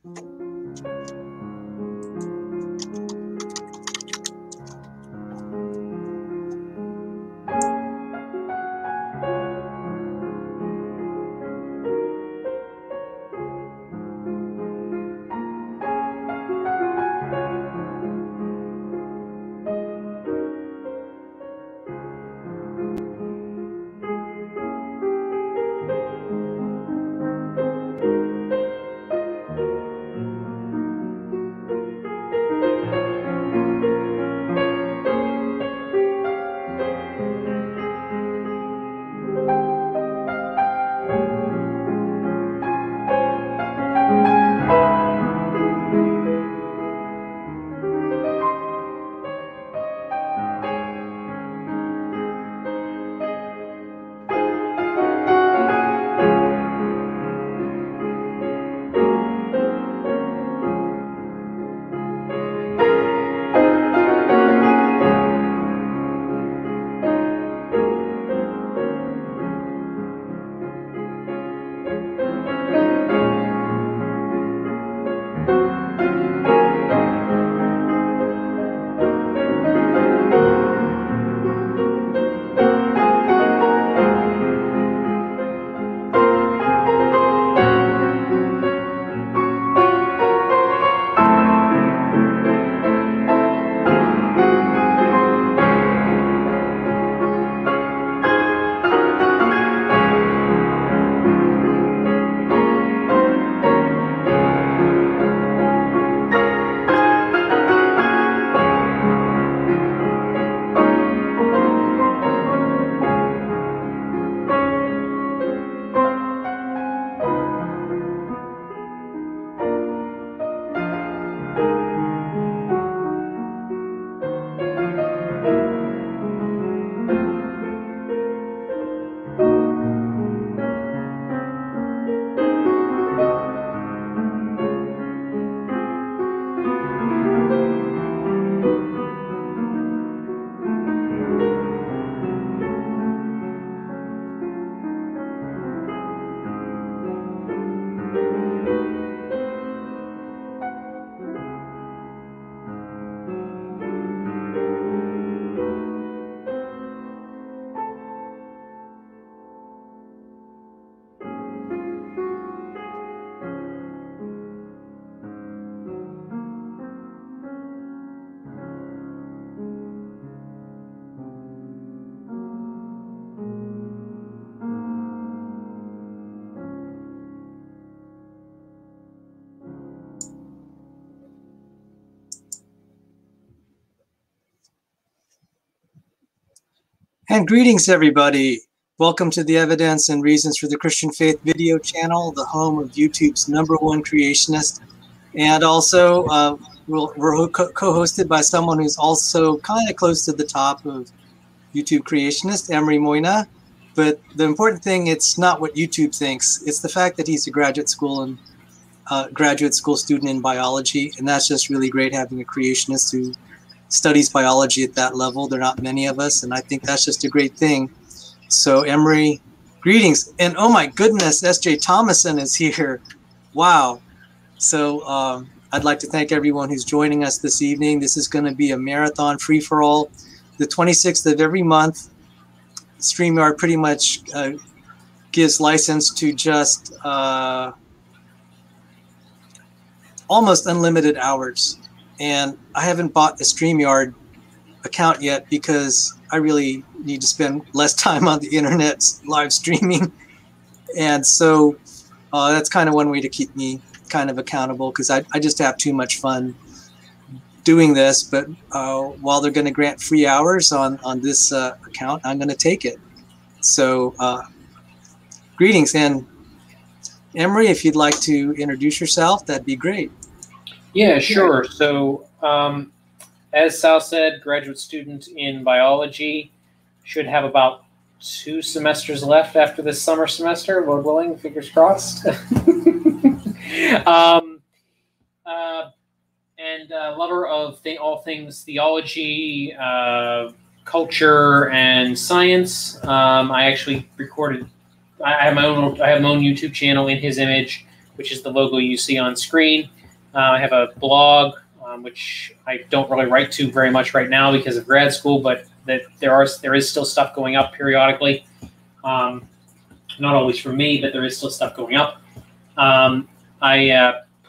And greetings, everybody. Welcome to the Evidence and Reasons for the Christian Faith video channel, the home of YouTube's #1 creationist. And also, we're co-hosted by someone who's also kind of close to the top of YouTube creationist, Emory Moynagh. But the important thing, it's not what YouTube thinks. It's the fact that he's a graduate school student in biology. And that's just really great, having a creationist who studies biology at that level. There are not many of us, and I think that's just a great thing. So Emory, greetings. And oh my goodness, S.J. Thomason is here. Wow. So I'd like to thank everyone who's joining us this evening. This is going to be a marathon free-for-all. The 26th of every month, StreamYard pretty much gives license to just almost unlimited hours. And I haven't bought a StreamYard account yet because I really need to spend less time on the internet live streaming. And so that's kind of one way to keep me kind of accountable, because I just have too much fun doing this. But while they're going to grant free hours on this account, I'm going to take it. So greetings. And Emory, if you'd like to introduce yourself, that'd be great. Yeah, sure. So, as Sal said, graduate student in biology, should have about 2 semesters left after this summer semester, Lord willing, fingers crossed. And lover of all things theology, culture, and science. I actually recorded. I have my own YouTube channel in his image. which is the logo you see on screen. I have a blog, which I don't really write to very much right now because of grad school, but there is still stuff going up periodically. Not always from me, but there is still stuff going up. I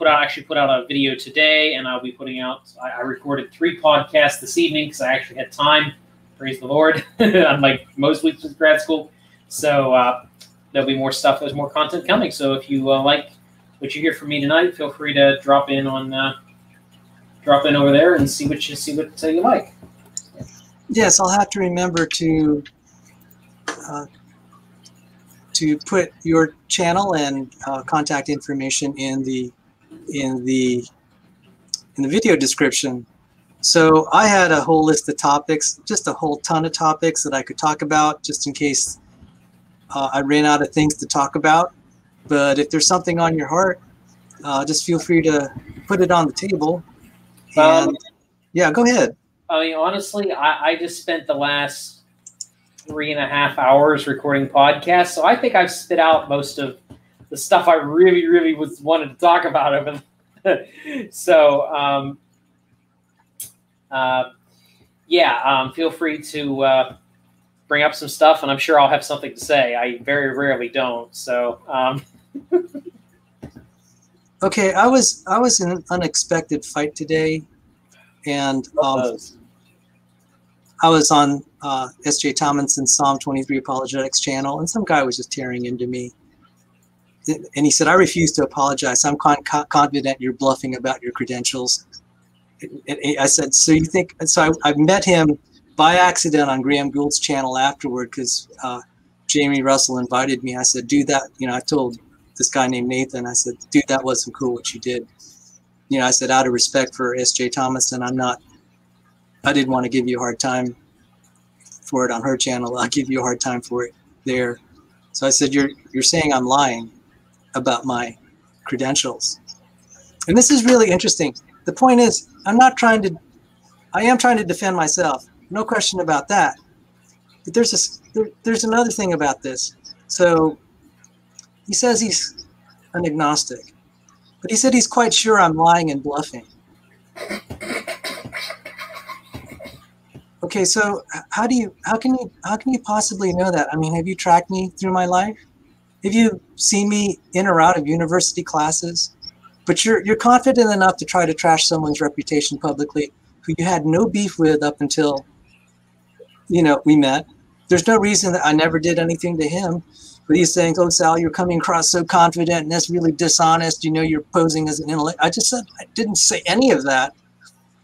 actually put out a video today, and I'll be putting out. I recorded 3 podcasts this evening because I actually had time. Praise the Lord. Unlike most weeks with grad school, so there'll be more stuff. There's more content coming. So if you like what you hear from me tonight, feel free to drop in over there and see what you like. Yes, I'll have to remember to put your channel and contact information in the video description. So I had a whole list of topics, just a whole ton of topics that I could talk about, just in case I ran out of things to talk about. But if there's something on your heart, just feel free to put it on the table. And yeah, go ahead. I mean, honestly, I just spent the last 3.5 hours recording podcasts, so I think I've spit out most of the stuff I really, really wanted to talk about over. So, feel free to bring up some stuff, and I'm sure I'll have something to say. I very rarely don't. So. Okay, I was in an unexpected fight today, and I was on S.J. Tominson's Psalm 23 Apologetics channel, and some guy was just tearing into me. And he said, "I refuse to apologize. I'm confident you're bluffing about your credentials." And I said, "So you think?" So I met him by accident on Graham Gould's channel afterward because Jamie Russell invited me. I said, "Dude, that," I told this guy named Nathan, I said, "Dude, that wasn't cool what you did." I said, out of respect for S.J. Tominson, I didn't want to give you a hard time for it on her channel. I'll give you a hard time for it there. So I said, you're saying I'm lying about my credentials. And this is really interesting. The point is, I am trying to defend myself. No question about that. But there's another thing about this. So he says he's an agnostic, but he said he's quite sure I'm lying and bluffing. Okay, so how can you possibly know that? I mean, have you tracked me through my life? Have you seen me in or out of university classes? But you're confident enough to try to trash someone's reputation publicly who you had no beef with up until we met. There's no reason that I never did anything to him. But he's saying, "Oh, Sal, you're coming across so confident, and that's really dishonest. You're posing as an intellect." I just said I didn't say any of that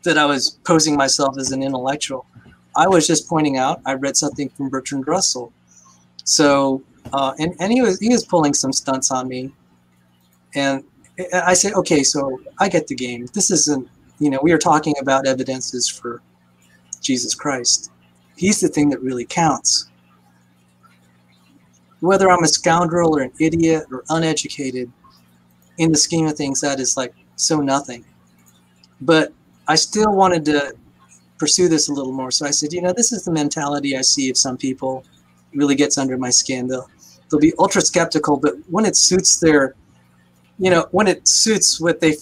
I was posing myself as an intellectual. I was just pointing out I read something from Bertrand Russell. So, and he was pulling some stunts on me. And I said, okay, so I get the game. This isn't, we are talking about evidences for Jesus Christ. He's the thing that really counts. Whether I'm a scoundrel or an idiot or uneducated, in the scheme of things, that is like so nothing. But I still wanted to pursue this a little more. So I said, this is the mentality I see of some people. It really gets under my skin. They'll be ultra skeptical, but when it suits their, when it suits what they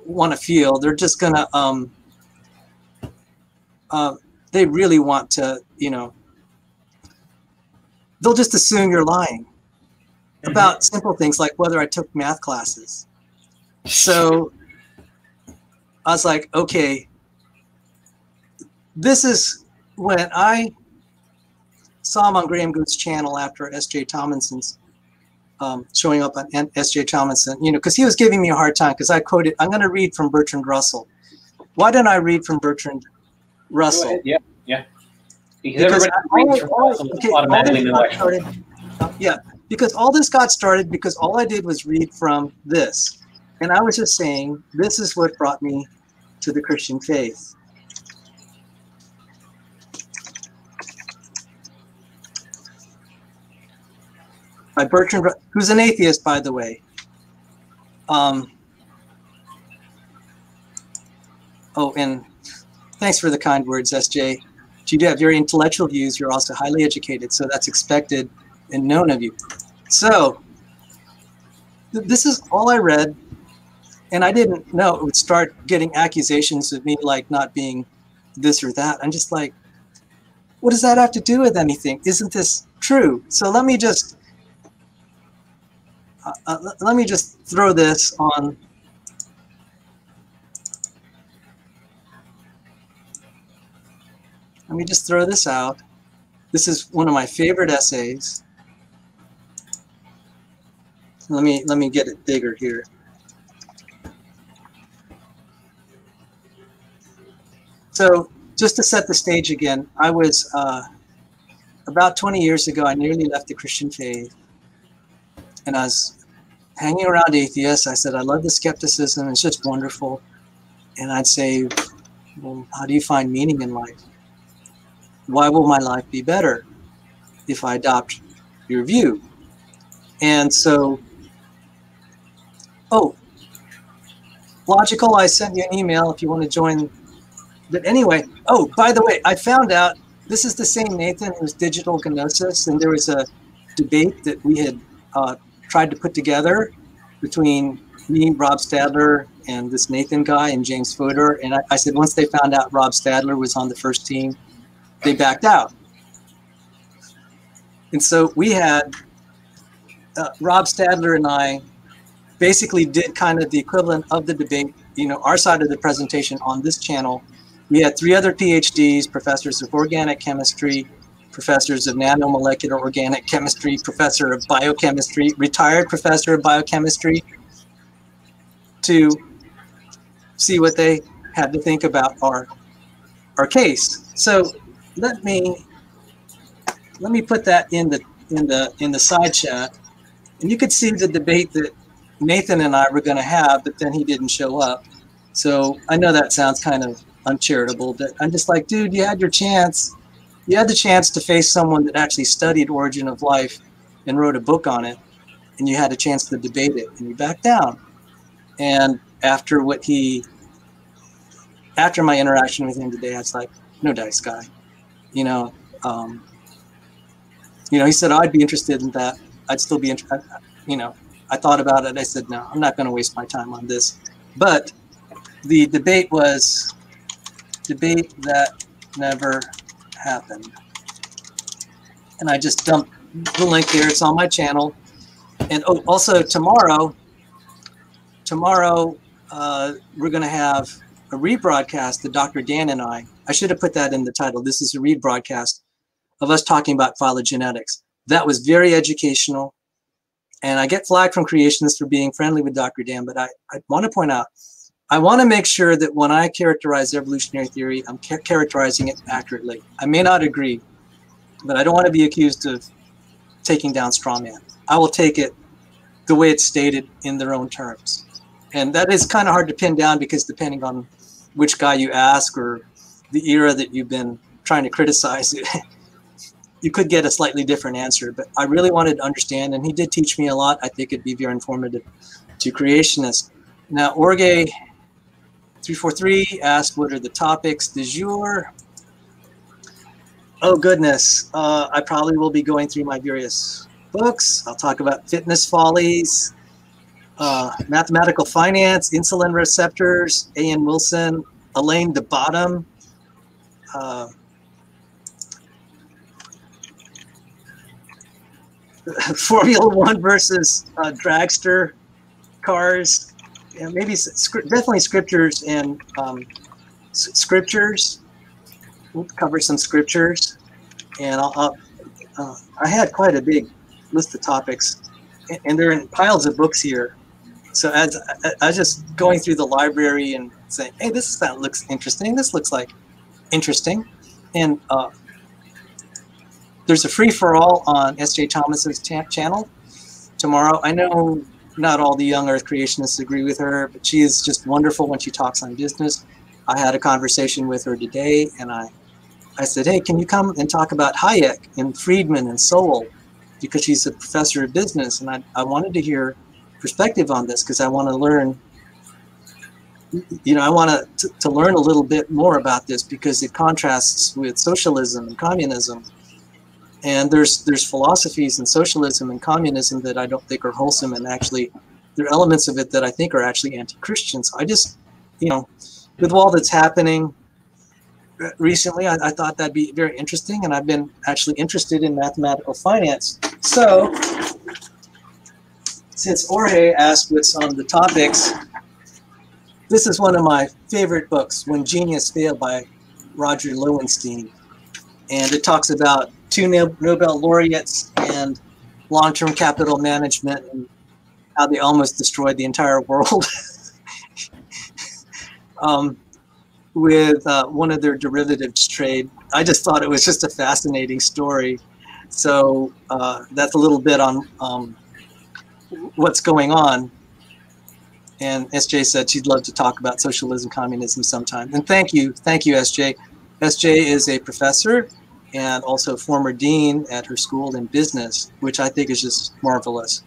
want to feel, they're just gonna, they really want to, they'll just assume you're lying about simple things like whether I took math classes. So I was like, okay, this is when I saw him on Graham Gould's channel after S.J. Tominson's showing up on S.J. Tominson, because he was giving me a hard time because I quoted, I'm going to read from Bertrand Russell. Why didn't I read from Bertrand Russell? Yeah. Because everybody reads from Russell automatically intellectual. Yeah, because all this got started because all I did was read from this. And I was just saying, this is what brought me to the Christian faith. By Bertrand, who's an atheist, by the way. Oh, and thanks for the kind words, SJ. You do have very intellectual views. You're also highly educated, so that's expected and known of you. So This is all I read, and I didn't know it would start getting accusations of me like not being this or that. I'm just like, what does that have to do with anything? Isn't this true? So let me just throw this on. Let me just throw this out. This is one of my favorite essays. Let me get it bigger here. So just to set the stage again, I was about 20 years ago, I nearly left the Christian faith, and I was hanging around atheists. I said, I love the skepticism. It's just wonderful. And I'd say, well, how do you find meaning in life? Why will my life be better if I adopt your view? And so, oh, Logical, I sent you an email if you want to join. But anyway, oh, by the way, I found out this is the same Nathan who's Digital Gnosis, and there was a debate that we had tried to put together between me, Rob Stadler, and this Nathan guy and James Fodor. And I said once they found out Rob Stadler was on the first team, they backed out. And so we had Rob Stadler and I basically did kind of the equivalent of the debate, you know, our side of the presentation on this channel. We had 3 other PhDs, professors of organic chemistry, professors of nanomolecular organic chemistry, professor of biochemistry, retired professor of biochemistry, to see what they had to think about our case. So let me put that in the side chat, and you could see the debate that Nathan and I were going to have, but then he didn't show up. So I know that sounds kind of uncharitable, but I'm just like, dude, you had your chance. You had the chance to face someone that actually studied Origin of Life and wrote a book on it, and you had a chance to debate it, and you backed down. And after my interaction with him today, I was like, no dice, guy. You know, he said, oh, I'd be interested in that. I'd still be interested. You know, I thought about it. I said, no, I'm not going to waste my time on this. But the debate was debate that never happened. And I just dumped the link there. It's on my channel. And oh, also tomorrow, we're going to have a rebroadcast that Dr. Dan and I should have put that in the title. This is a rebroadcast of us talking about phylogenetics. That was very educational. And I get flack from creationists for being friendly with Dr. Dan, but I want to point out, I want to make sure that when I characterize evolutionary theory, I'm characterizing it accurately. I may not agree, but I don't want to be accused of taking down straw man. I will take it the way it's stated in their own terms. And that is kind of hard to pin down because depending on which guy you ask or the era that you've been trying to criticize, you could get a slightly different answer. But I really wanted to understand, and he did teach me a lot. I think it'd be very informative to creationists. Now, Orge343 asked, what are the topics du jour? Oh, goodness. I probably will be going through my various books. I'll talk about fitness follies, mathematical finance, insulin receptors, A.N. Wilson, Elaine de Bottom, Formula One versus dragster cars, and maybe definitely scriptures and scriptures. We'll cover some scriptures, and I had quite a big list of topics, and they're in piles of books here. So as I was just going through the library and saying, hey, that looks interesting. This looks like interesting, and there's a free-for-all on S.J. Thomas's channel tomorrow. I know not all the young Earth creationists agree with her, but she is just wonderful when she talks on business. I had a conversation with her today, and I said, hey, can you come and talk about Hayek and Friedman and Sowell? Because she's a professor of business, and I wanted to hear perspective on this because I want to learn, I want to learn a little bit more about this because it contrasts with socialism and communism. And there's philosophies in socialism and communism that I don't think are wholesome and actually there are elements of it that I think are actually anti-Christian. So I just, you know, with all that's happening recently, I thought that'd be very interesting, and I've been actually interested in mathematical finance. So since Jorge asked what's on the topics, this is one of my favorite books, When Genius Failed by Roger Lowenstein. And it talks about 2 Nobel laureates and long-term capital management and how they almost destroyed the entire world with one of their derivatives trade. I just thought it was just a fascinating story. So that's a little bit on what's going on. And SJ said she'd love to talk about socialism, communism sometime. And thank you, SJ. SJ is a professor and also former dean at her school in business, which I think is just marvelous.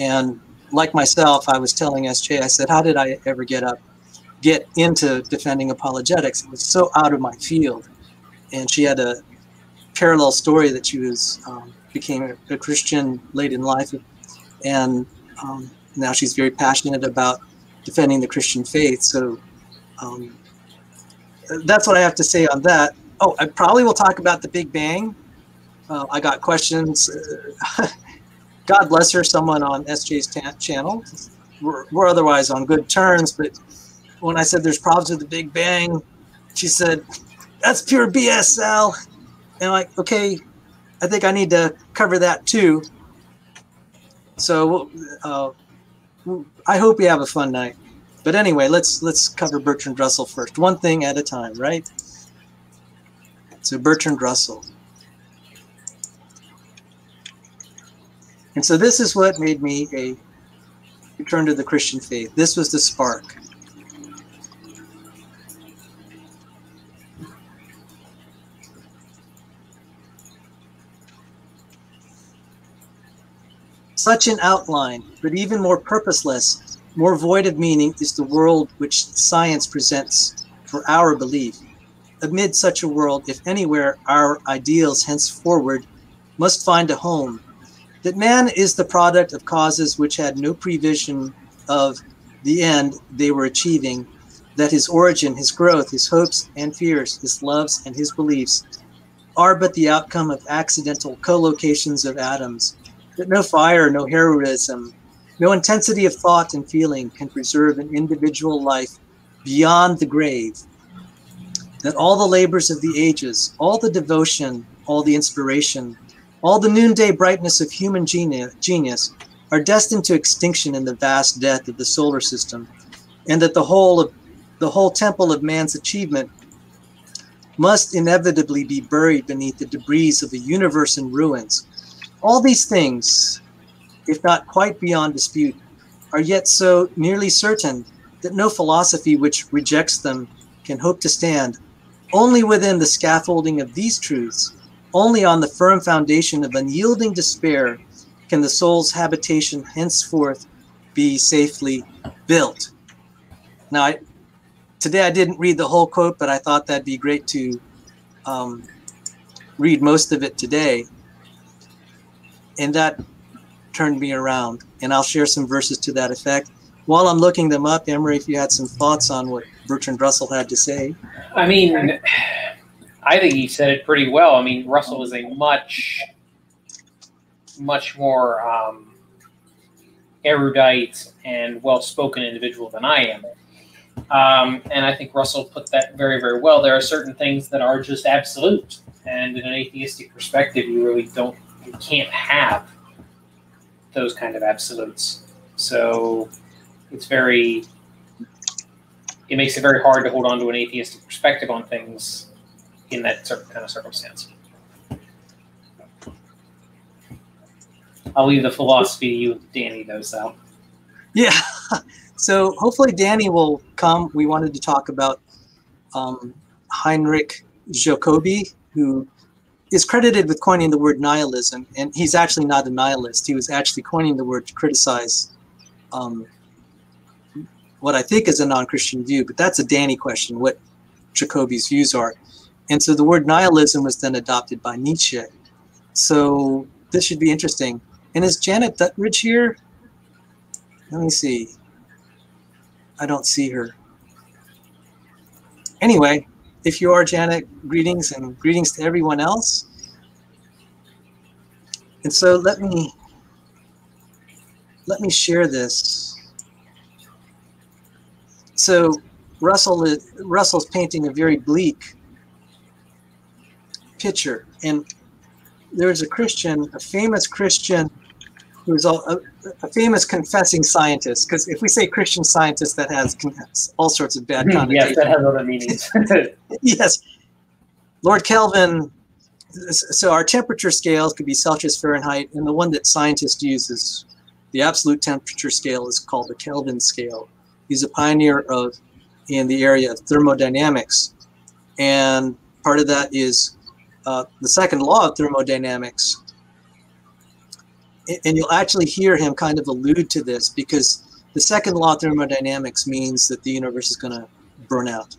And like myself, I was telling SJ, I said, how did I ever get into defending apologetics? It was so out of my field. And she had a parallel story that she was became a Christian late in life, and now she's very passionate about defending the Christian faith. So that's what I have to say on that. Oh, I probably will talk about the Big Bang. I got questions. God bless her, someone on SJ's channel. We're otherwise on good terms, but when I said there's problems with the Big Bang, she said, that's pure BS, Sal. And I'm like, okay, I think I need to cover that too. So I hope you have a fun night. But anyway, let's cover Bertrand Russell first. One thing at a time, right? So Bertrand Russell. And so this is what made me a return to the Christian faith. This was the spark. Such an outline, but even more purposeless, more void of meaning is the world which science presents for our belief. Amid such a world, if anywhere, our ideals henceforward must find a home. That man is the product of causes which had no prevision of the end they were achieving, that his origin, his growth, his hopes and fears, his loves and his beliefs are but the outcome of accidental co-locations of atoms, that no fire, no heroism, no intensity of thought and feeling can preserve an individual life beyond the grave, that all the labors of the ages, all the devotion, all the inspiration, all the noonday brightness of human genius are destined to extinction in the vast death of the solar system, and that the whole temple of man's achievement must inevitably be buried beneath the debris of a universe in ruins. All these things, if not quite beyond dispute, are yet so nearly certain that no philosophy which rejects them can hope to stand. Only within the scaffolding of these truths, only on the firm foundation of unyielding despair, can the soul's habitation henceforth be safely built. Now, today I didn't read the whole quote, but I thought that'd be great to read most of it today. And that turned me around, and I'll share some verses to that effect. While I'm looking them up, Emory, if you had some thoughts on what Bertrand Russell had to say. I mean, I think he said it pretty well. I mean, Russell is a much more erudite and well-spoken individual than I am. And I think Russell put that very, very well. There are certain things that are just absolute. And in an atheistic perspective, you can't have those kind of absolutes. So it makes it very hard to hold on to an atheistic perspective on things in that certain kind of circumstance. I'll leave the philosophy to you and Danny, though, Sal. Yeah. So hopefully Danny will come. We wanted to talk about Heinrich Jacobi, who is credited with coining the word nihilism, and he's actually not a nihilist. He was actually coining the word to criticize what I think is a non-Christian view, but that's a Danny question, what Jacobi's views are. And so the word nihilism was then adopted by Nietzsche. So this should be interesting. And is Janet Duttridge here? Let me see. I don't see her. Anyway, if you are Janet, greetings, and greetings to everyone else. And so let me share this. So Russell's painting a very bleak picture, and there's a Christian, a famous Christian, who's a famous confessing scientist. Because if we say Christian scientist, that has all sorts of bad connotations. Yes, that has other meanings. Yes, Lord Kelvin. So our temperature scales could be Celsius, Fahrenheit, and the one that scientists use is the absolute temperature scale is called the Kelvin scale. He's a pioneer in the area of thermodynamics, and part of that is the second law of thermodynamics. And you'll actually hear him kind of allude to this, because the second law of thermodynamics means that the universe is going to burn out.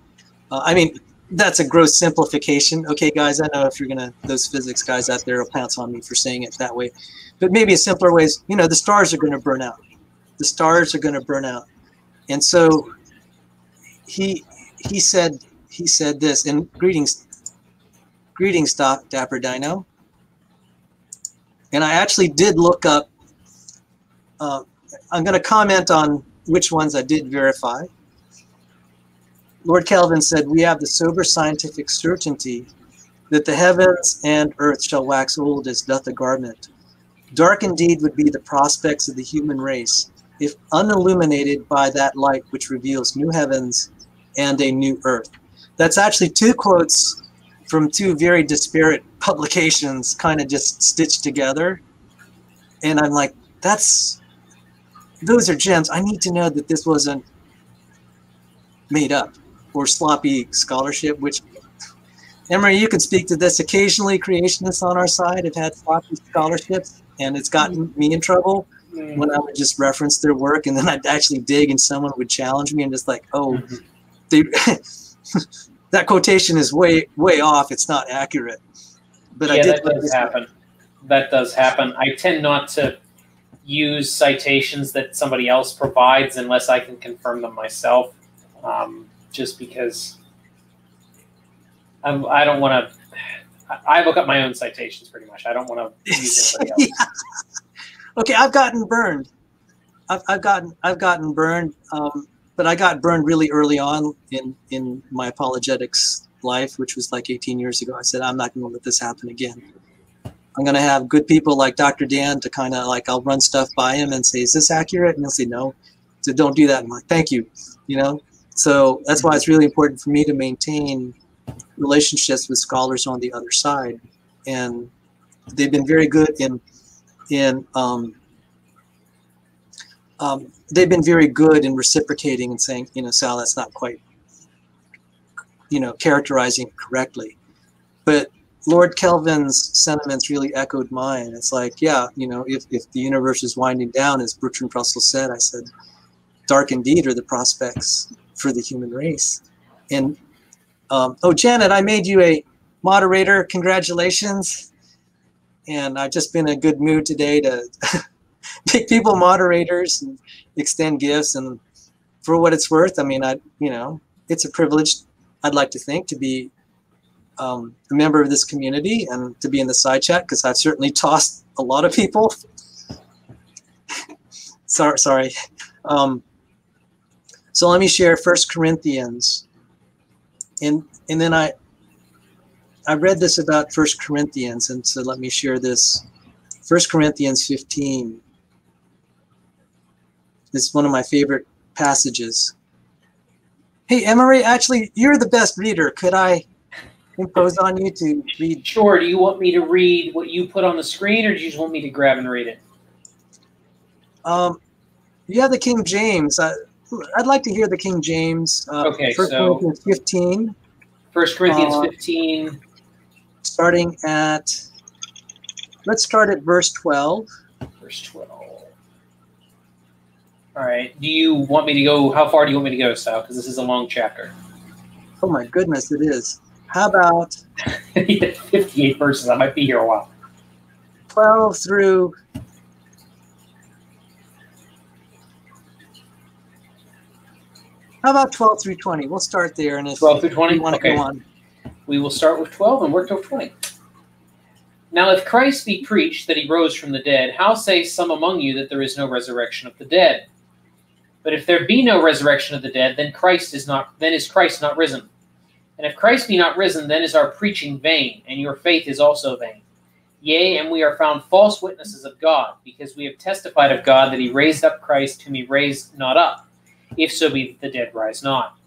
I mean, that's a gross simplification. Okay, guys, I know if you're going to, those physics guys out there will pounce on me for saying it that way. But maybe a simpler way is, you know, the stars are going to burn out. The stars are going to burn out. And so he said this, and greetings, Dapper Dino. And I actually did look up, I'm going to comment on which ones I did verify. Lord Kelvin said, we have the sober scientific certainty that the heavens and earth shall wax old as doth a garment. Dark indeed would be the prospects of the human race, if unilluminated by that light which reveals new heavens and a new earth. That's actually two quotes from two very disparate publications, kind of just stitched together. And I'm like, those are gems. I need to know that this wasn't made up or sloppy scholarship, which, Emory, you can speak to this. Occasionally, creationists on our side have had sloppy scholarships, and it's gotten me in trouble when I would just reference their work, and then I'd actually dig, and someone would challenge me and just like, oh, that quotation is way off. It's not accurate. But yeah, I did. That does happen. That does happen. I tend not to use citations that somebody else provides unless I can confirm them myself, just because I don't want to. I look up my own citations pretty much. I don't want to use anybody else. Yeah. Okay, I've gotten burned. I've gotten burned, but I got burned really early on in my apologetics life, which was like 18 years ago. I said, I'm not going to let this happen again. I'm going to have good people like Dr. Dan to kind of like, I'll run stuff by him and say, is this accurate? And he'll say, no. So don't do that. I'm like, thank you. You know, so that's why it's really important for me to maintain relationships with scholars on the other side. And they've been very good they've been very good in reciprocating and saying, you know, Sal, that's not quite, you know, characterizing correctly. But Lord Kelvin's sentiments really echoed mine. It's like, yeah, you know, if the universe is winding down, as Bertrand Russell said, I said, dark indeed are the prospects for the human race. And, oh, Janet, I made you a moderator. Congratulations. And I've just been in a good mood today to make people moderators and extend gifts. And for what it's worth, I mean, you know, it's a privilege, I'd like to think, to be a member of this community and to be in the side chat, because I've certainly tossed a lot of people. Sorry. So let me share 1 Corinthians. And then I read this about 1 Corinthians, and so let me share this. 1 Corinthians 15 is one of my favorite passages. Hey, Emory, actually, you're the best reader. Could I impose on you to read? Sure. Do you want me to read what you put on the screen, or do you just want me to grab and read it? You have the King James. I'd like to hear the King James. Okay, 1 so Corinthians 15. 1 Corinthians 15. Starting at, let's start at verse 12. Verse 12. All right. Do you want me to go? How far do you want me to go, Sal? Because this is a long chapter. Oh my goodness, it is. How about 58 verses? I might be here a while. 12 through How about 12 through 20? We'll start there, and if 12 through 20? you want to Okay. go on. We will start with 12 and work till 20. Now, if Christ be preached that he rose from the dead, how say some among you that there is no resurrection of the dead? But if there be no resurrection of the dead, then is Christ not risen. And if Christ be not risen, then is our preaching vain, and your faith is also vain. Yea, and we are found false witnesses of God, because we have testified of God that he raised up Christ, whom he raised not up, if so be that the dead rise not.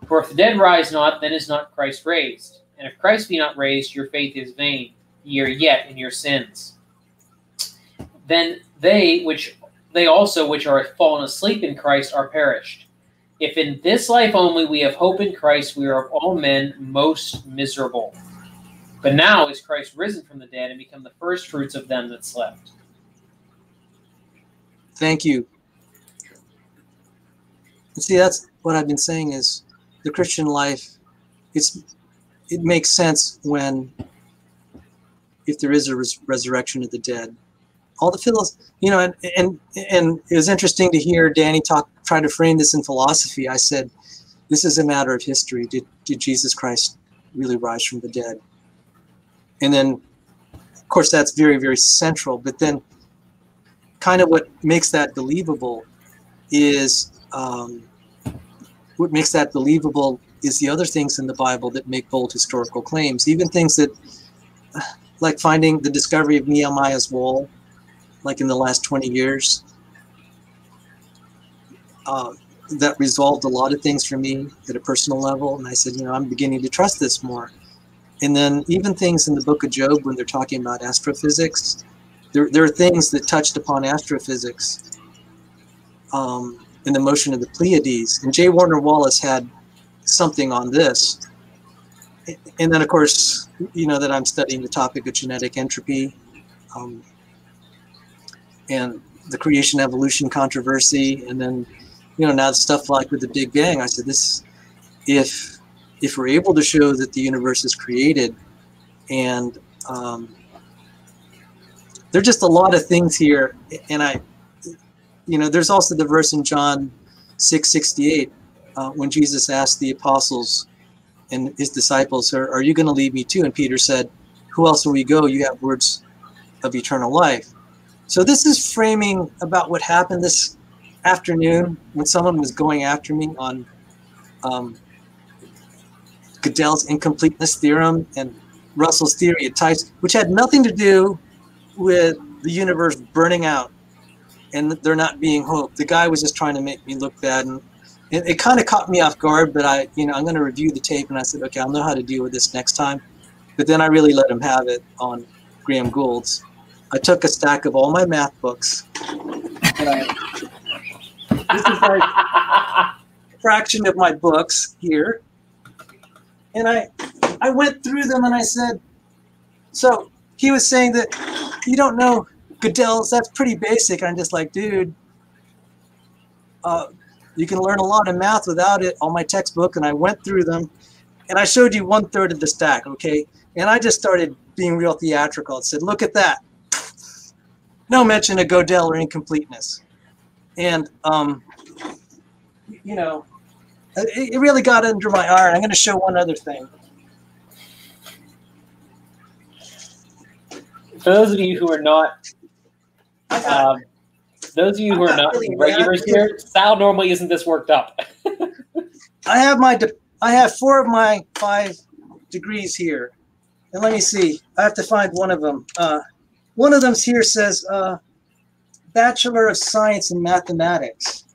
For if the dead rise not, then is not Christ raised. And if Christ be not raised, your faith is vain, ye are yet in your sins. Then they also which are fallen asleep in Christ are perished. If in this life only we have hope in Christ, we are of all men most miserable. But now is Christ risen from the dead and become the first fruits of them that slept. Thank you. And see, that's what I've been saying is the Christian life, it makes sense if there is a resurrection of the dead. All the philosophy, and it was interesting to hear Danny try to frame this in philosophy. I said, this is a matter of history. Did Jesus Christ really rise from the dead? And then, of course, that's very, very central. But then kind of what makes that believable is the other things in the Bible that make bold historical claims, even things that, like finding the discovery of Nehemiah's wall, like in the last 20 years, that resolved a lot of things for me at a personal level. And I said, I'm beginning to trust this more. And then even things in the book of Job, when they're talking about astrophysics, there are things that touched upon astrophysics in the motion of the Pleiades. And J. Warner Wallace had something on this. And then, of course, that I'm studying the topic of genetic entropy, and the creation evolution controversy, and then now stuff like with the Big Bang. I said, if we're able to show that the universe is created, and there's just a lot of things here, and there's also the verse in John 6:68 when Jesus asked the apostles and his disciples, are you going to leave me too? And Peter said, who else will we go? You have words of eternal life. So this is framing about what happened this afternoon when someone was going after me on Gödel's incompleteness theorem and Russell's theory of types, which had nothing to do with the universe burning out and there not being hope. The guy was just trying to make me look bad, and it kind of caught me off guard, but I'm going to review the tape, and I said, okay, I'll know how to deal with this next time. But then I really let him have it on Graham Gould's. I took a stack of all my math books, and this is like a fraction of my books here, and I went through them, and I said, so he was saying that you don't know Gödel's, that's pretty basic. I'm just like, dude, you can learn a lot of math without it on my textbook. And I went through them, and I showed you 1/3 of the stack, okay? And I just started being real theatrical and said, look at that. No mention of Gödel or incompleteness. And, it really got under my iron. I'm going to show one other thing. For those of you who are not, regulars here, Sal normally isn't this worked up. I have 4 of my 5 degrees here, and let me see. I have to find one of them. One of them here says Bachelor of Science in Mathematics,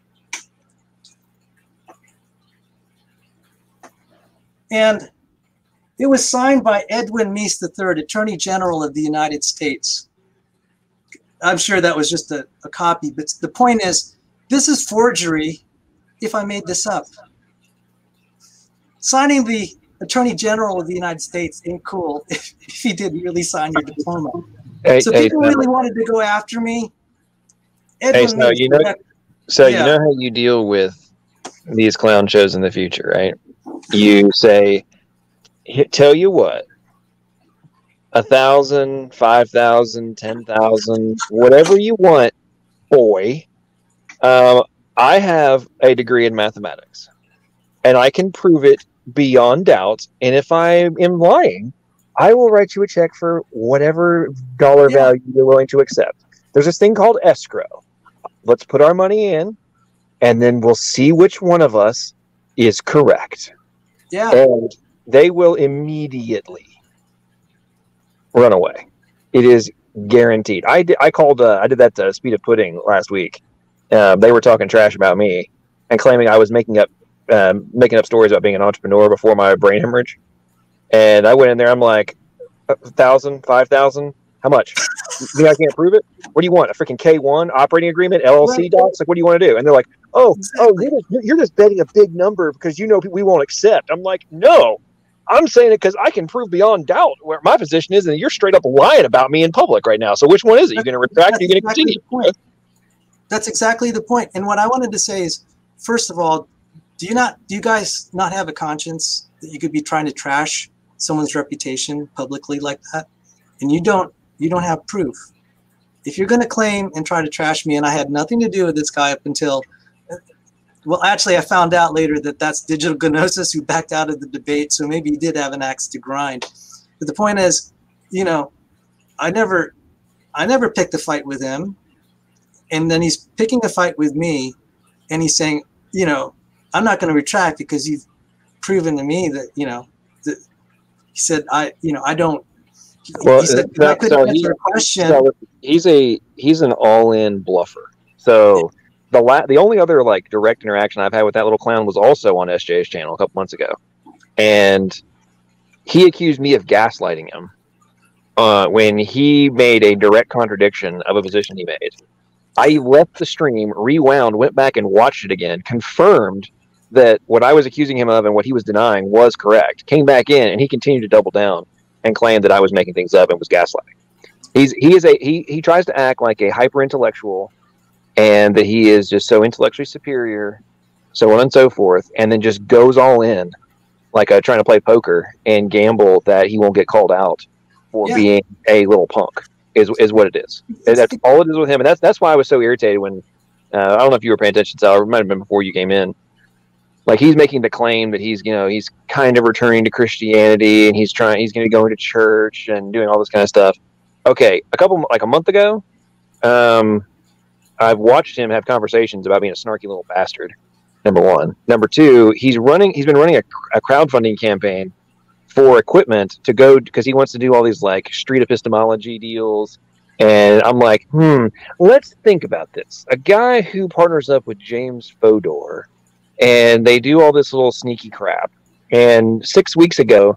and it was signed by Edwin Meese III, Attorney General of the United States. I'm sure that was just a copy, but the point is, this is forgery if I made this up. Signing the Attorney General of the United States ain't cool if he didn't really sign your diploma. So people really wanted to go after me. You know how you deal with these clown shows in the future, right? You say, tell you what, 1,000, 5,000, 10,000, whatever you want, boy. I have a degree in mathematics. and I can prove it beyond doubt. And if I am lying, I will write you a check for whatever dollar value you're willing to accept. There's this thing called escrow. Let's put our money in, and then we'll see which one of us is correct. Yeah. And they will immediately run away. It is guaranteed. I did that speed of pudding last week. They were talking trash about me and claiming I was making up stories about being an entrepreneur before my brain hemorrhage. And I went in there. I'm like, 1,000, 5,000. How much? You think I can't prove it? What do you want? A freaking K1 operating agreement, LLC docs? Like, what do you want to do? And they're like, you're just betting a big number because you know we won't accept. I'm like, no, I'm saying it because I can prove beyond doubt where my position is, and you're straight up lying about me in public right now. So which one is it? You're going to retract? You're going to continue? That's exactly the point. And what I wanted to say is, first of all, do you guys not have a conscience that you could be trying to trash someone's reputation publicly like that, and you don't have proof? If you're going to claim and try to trash me, and I had nothing to do with this guy up until, well, actually, I found out later that that's Digital Gnosis who backed out of the debate, so maybe he did have an axe to grind. But the point is, I never picked a fight with him, and then he's picking a fight with me, and he's saying, I'm not going to retract because you've proven to me that, that he said, I don't. Well, he said, I couldn't answer a question. So he's an all-in bluffer. So the only other like direct interaction I've had with that little clown was also on SJ's channel a couple months ago, and he accused me of gaslighting him when he made a direct contradiction of a position he made. I left the stream, rewound, went back and watched it again, confirmed that what I was accusing him of and what he was denying was correct. Came back in, and he continued to double down and claimed that I was making things up and was gaslighting. He tries to act like a hyper intellectual, and that he is just so intellectually superior, so on and so forth, and then just goes all in, like trying to play poker and gamble that he won't get called out for being a little punk. Is what it is. And that's all it is with him, and that's why I was so irritated when I don't know if you were paying attention, Sal. It might have been before you came in. Like, he's making the claim that he's kind of returning to Christianity, and he's going to be going to church and doing all this kind of stuff. Okay, a month ago, I've watched him have conversations about being a snarky little bastard. Number one. Number two, he's been running a crowdfunding campaign for equipment to go, because he wants to do all these like street epistemology deals. And I'm like, let's think about this. A guy who partners up with James Fodor, and they do all this little sneaky crap. And 8 weeks ago,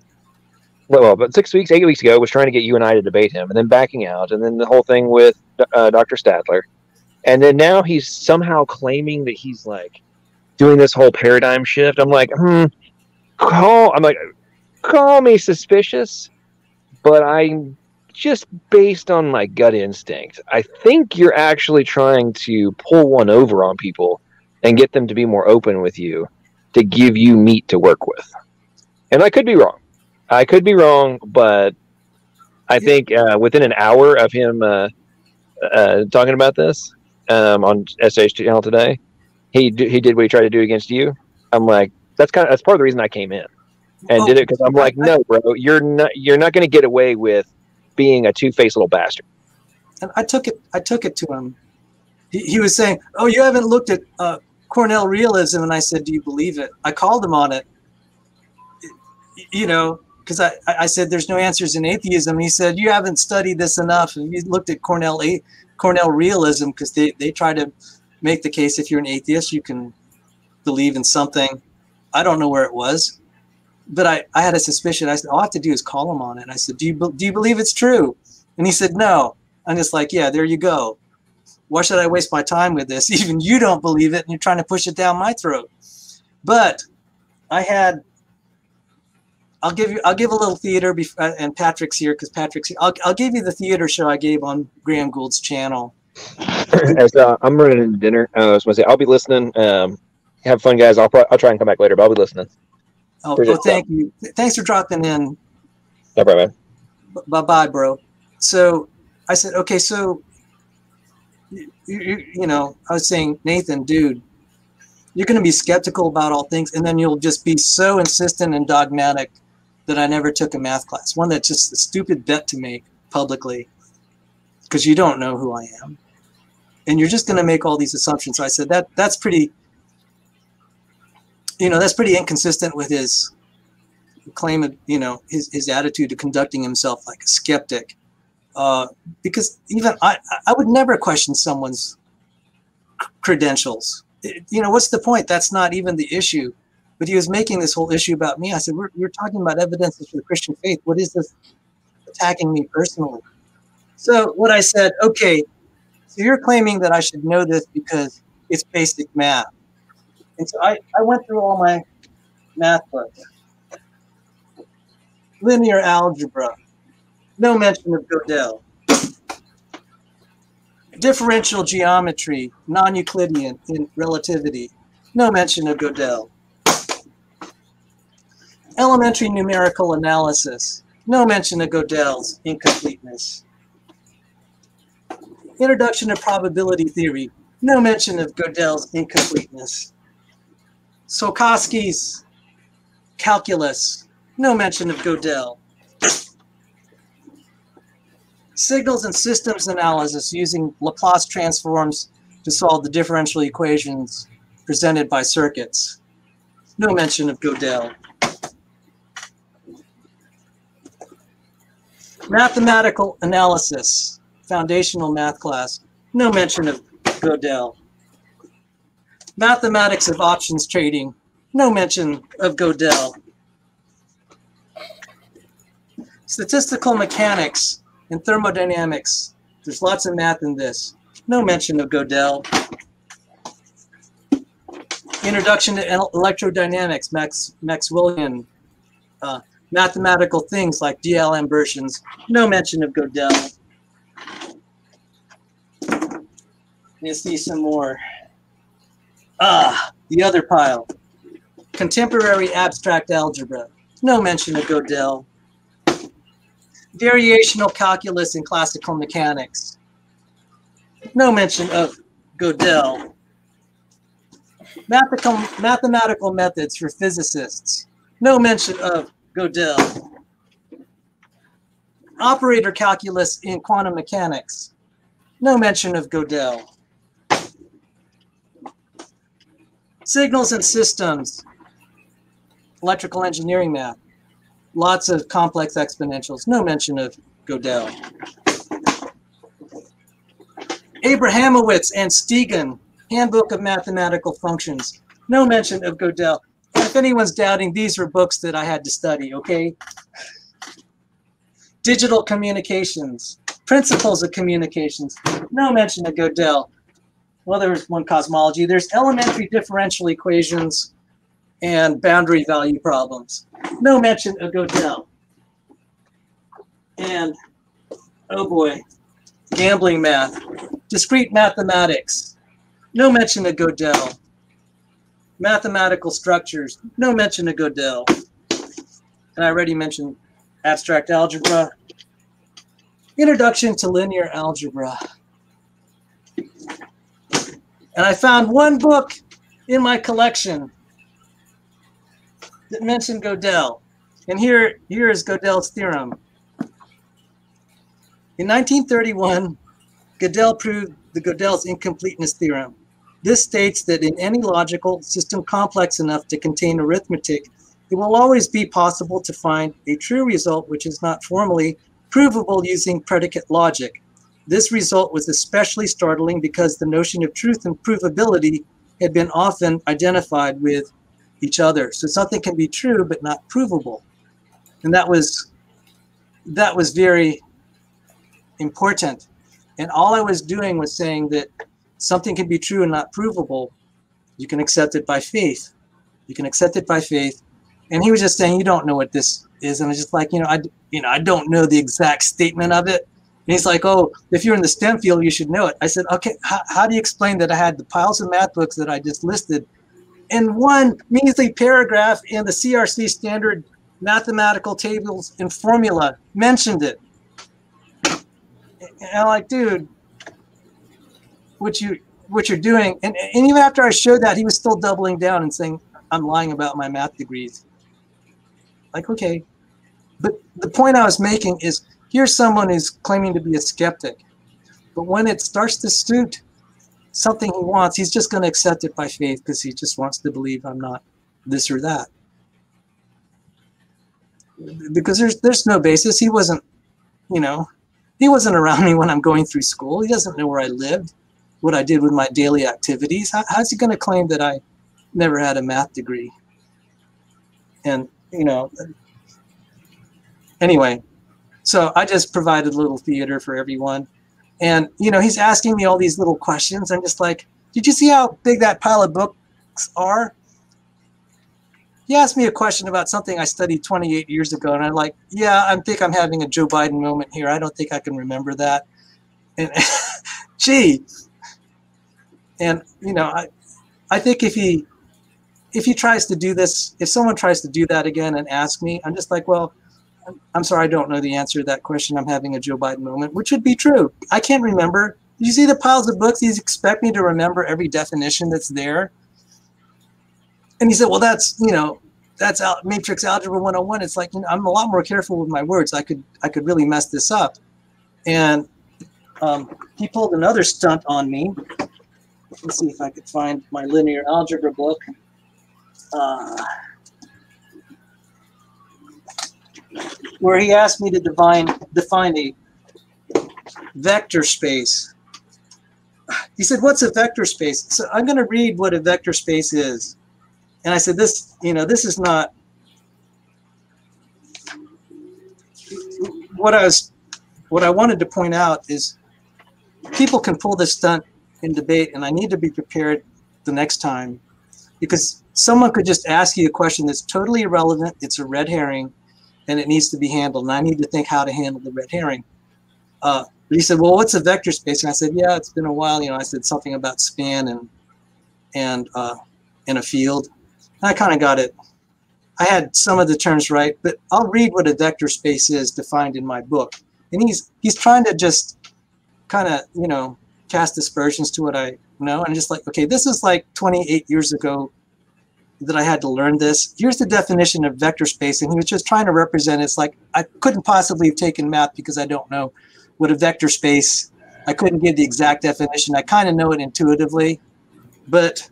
was trying to get you and I to debate him, and then backing out, and then the whole thing with Dr. Statler. And then now he's somehow claiming that he's like doing this whole paradigm shift. I'm like, call me suspicious, but I'm just based on my gut instinct. I think you're actually trying to pull one over on people and get them to be more open with you, to give you meat to work with. And I could be wrong. But I think within an hour of him talking about this on SA's channel today, he did what he tried to do against you. I'm like, that's part of the reason I came in and did it, because I'm like, no, bro, you're not going to get away with being a two-faced little bastard. And I took it to him. He was saying, "Oh, you haven't looked at Cornell realism," and I said, "Do you believe it?" I called him on it, because I said there's no answers in atheism. And he said, "You haven't studied this enough. And you looked at Cornell realism, because they try to make the case if you're an atheist, you can believe in something." I don't know where it was, but I had a suspicion. I said, all I have to do is call him on it. And I said, do you believe it's true? And he said, no. I'm just like, yeah, there you go. Why should I waste my time with this? Even you don't believe it, and you're trying to push it down my throat. But I'll give a little theater, and Patrick's here because Patrick's here. I'll give you the theater show I gave on Graham Gould's channel. As I'm running into dinner, I was going to say I'll be listening. Have fun, guys. I'll try and come back later, but I'll be listening. Oh, thank you. Thanks for dropping in. No problem. Bye, bro. So I said, okay, so I was saying, Nathan, dude, You're going to be skeptical about all things, and then you'll just be so insistent and dogmatic that I never took a math class. One that's just a stupid bet to make publicly because you don't know who I am. And you're just going to make all these assumptions. So I said, that's pretty, that's pretty inconsistent with his claim of, his attitude of conducting himself like a skeptic. Because even I would never question someone's credentials. What's the point? That's not even the issue. But he was making this whole issue about me. I said, we're talking about evidences for the Christian faith. What is this attacking me personally? So what I said, okay, so you're claiming that I should know this because it's basic math. And so I went through all my math books. Linear algebra, no mention of Gödel. Differential geometry, non-Euclidean in relativity, no mention of Gödel. Elementary numerical analysis, no mention of Gödel's incompleteness. Introduction to probability theory, no mention of Gödel's incompleteness. Stokowski's calculus, no mention of Gödel. Signals and systems analysis using Laplace transforms to solve the differential equations presented by circuits. No mention of Gödel. Mathematical analysis, foundational math class. No mention of Gödel. Mathematics of options trading. No mention of Gödel. Statistical mechanics and thermodynamics. There's lots of math in this. No mention of Gödel. Introduction to electrodynamics, Maxwellian. Mathematical things like D'Alembert. No mention of Gödel. Let's see some more. The other pile. Contemporary abstract algebra. No mention of Gödel. Variational calculus and classical mechanics. No mention of Gödel. Mathematical methods for physicists. No mention of Gödel. Operator calculus in quantum mechanics. No mention of Gödel. Signals and systems. Electrical engineering math. Lots of complex exponentials. No mention of Gödel. Abrahamowitz and Stegen, Handbook of Mathematical Functions. No mention of Gödel. If anyone's doubting, these were books that I had to study, okay? Digital communications, principles of communications. No mention of Gödel. Well, there's one cosmology. There's elementary differential equations and boundary value problems. No mention of Gödel. And, oh boy, gambling math. Discrete mathematics. No mention of Gödel. Mathematical structures. No mention of Gödel. And I already mentioned abstract algebra. Introduction to linear algebra. And I found one book in my collection that mentioned Gödel. And here is Gödel's theorem. In 1931, Gödel proved the Gödel's incompleteness theorem. This states that in any logical system complex enough to contain arithmetic, it will always be possible to find a true result which is not formally provable using predicate logic. This result was especially startling because the notion of truth and provability had been often identified with each other. So something can be true but not provable. And that was very important. And all I was doing was saying that something can be true and not provable. You can accept it by faith. You can accept it by faith. And he was just saying, you don't know what this is. And I was just like, I don't know the exact statement of it. And he's like, oh, if you're in the STEM field, you should know it. I said, okay, how do you explain that I had the piles of math books that I just listed and one measly paragraph in the CRC standard mathematical tables and formula mentioned it? And I'm like, dude, would you what you're doing. And even after I showed that, he was still doubling down and saying, I'm lying about my math degrees. Like, okay. But the point I was making is, here's someone who's claiming to be a skeptic. But when it starts to suit something he wants, he's just going to accept it by faith because he just wants to believe I'm not this or that. Because there's no basis. He wasn't, you know, he wasn't around me when I'm going through school. He doesn't know where I lived, what I did with my daily activities. How's he going to claim that I never had a math degree? And, you know, anyway, so I just provided a little theater for everyone. And, you know, he's asking me all these little questions. I'm just like, did you see how big that pile of books are? He asked me a question about something I studied 28 years ago, and I'm like, yeah, I think I'm having a Joe Biden moment here. I don't think I can remember that. And gee, and you know, I think if he tries to do this, if someone tries to do that again and ask me, I'm just like, well, I'm sorry, I don't know the answer to that question. I'm having a Joe Biden moment, which would be true. I can't remember. You see the piles of books? You expect me to remember every definition that's there? And he said, well, that's, you know, that's matrix algebra 101. It's like, you know, I'm a lot more careful with my words. I could really mess this up. And he pulled another stunt on me. Let's see if I could find my linear algebra book. Where he asked me to define a vector space. He said, what's a vector space? So I'm going to read what a vector space is. And I said, this, you know, this is not what I wanted to point out is people can pull this stunt in debate, and I need to be prepared the next time, because someone could just ask you a question that's totally irrelevant. It's a red herring, and it needs to be handled. And I need to think how to handle the red herring. But he said, well, what's a vector space? And I said, yeah, it's been a while. You know, I said something about span and in a field. I kind of got it. I had some of the terms right, but I'll read what a vector space is defined in my book. And he's trying to just kind of, you know, cast aspersions to what I know. And I'm just like, okay, this is like 28 years ago that I had to learn this. Here's the definition of vector space. And he was just trying to represent it's like, I couldn't possibly have taken math because I don't know what a vector space, I couldn't give the exact definition. I kind of know it intuitively, but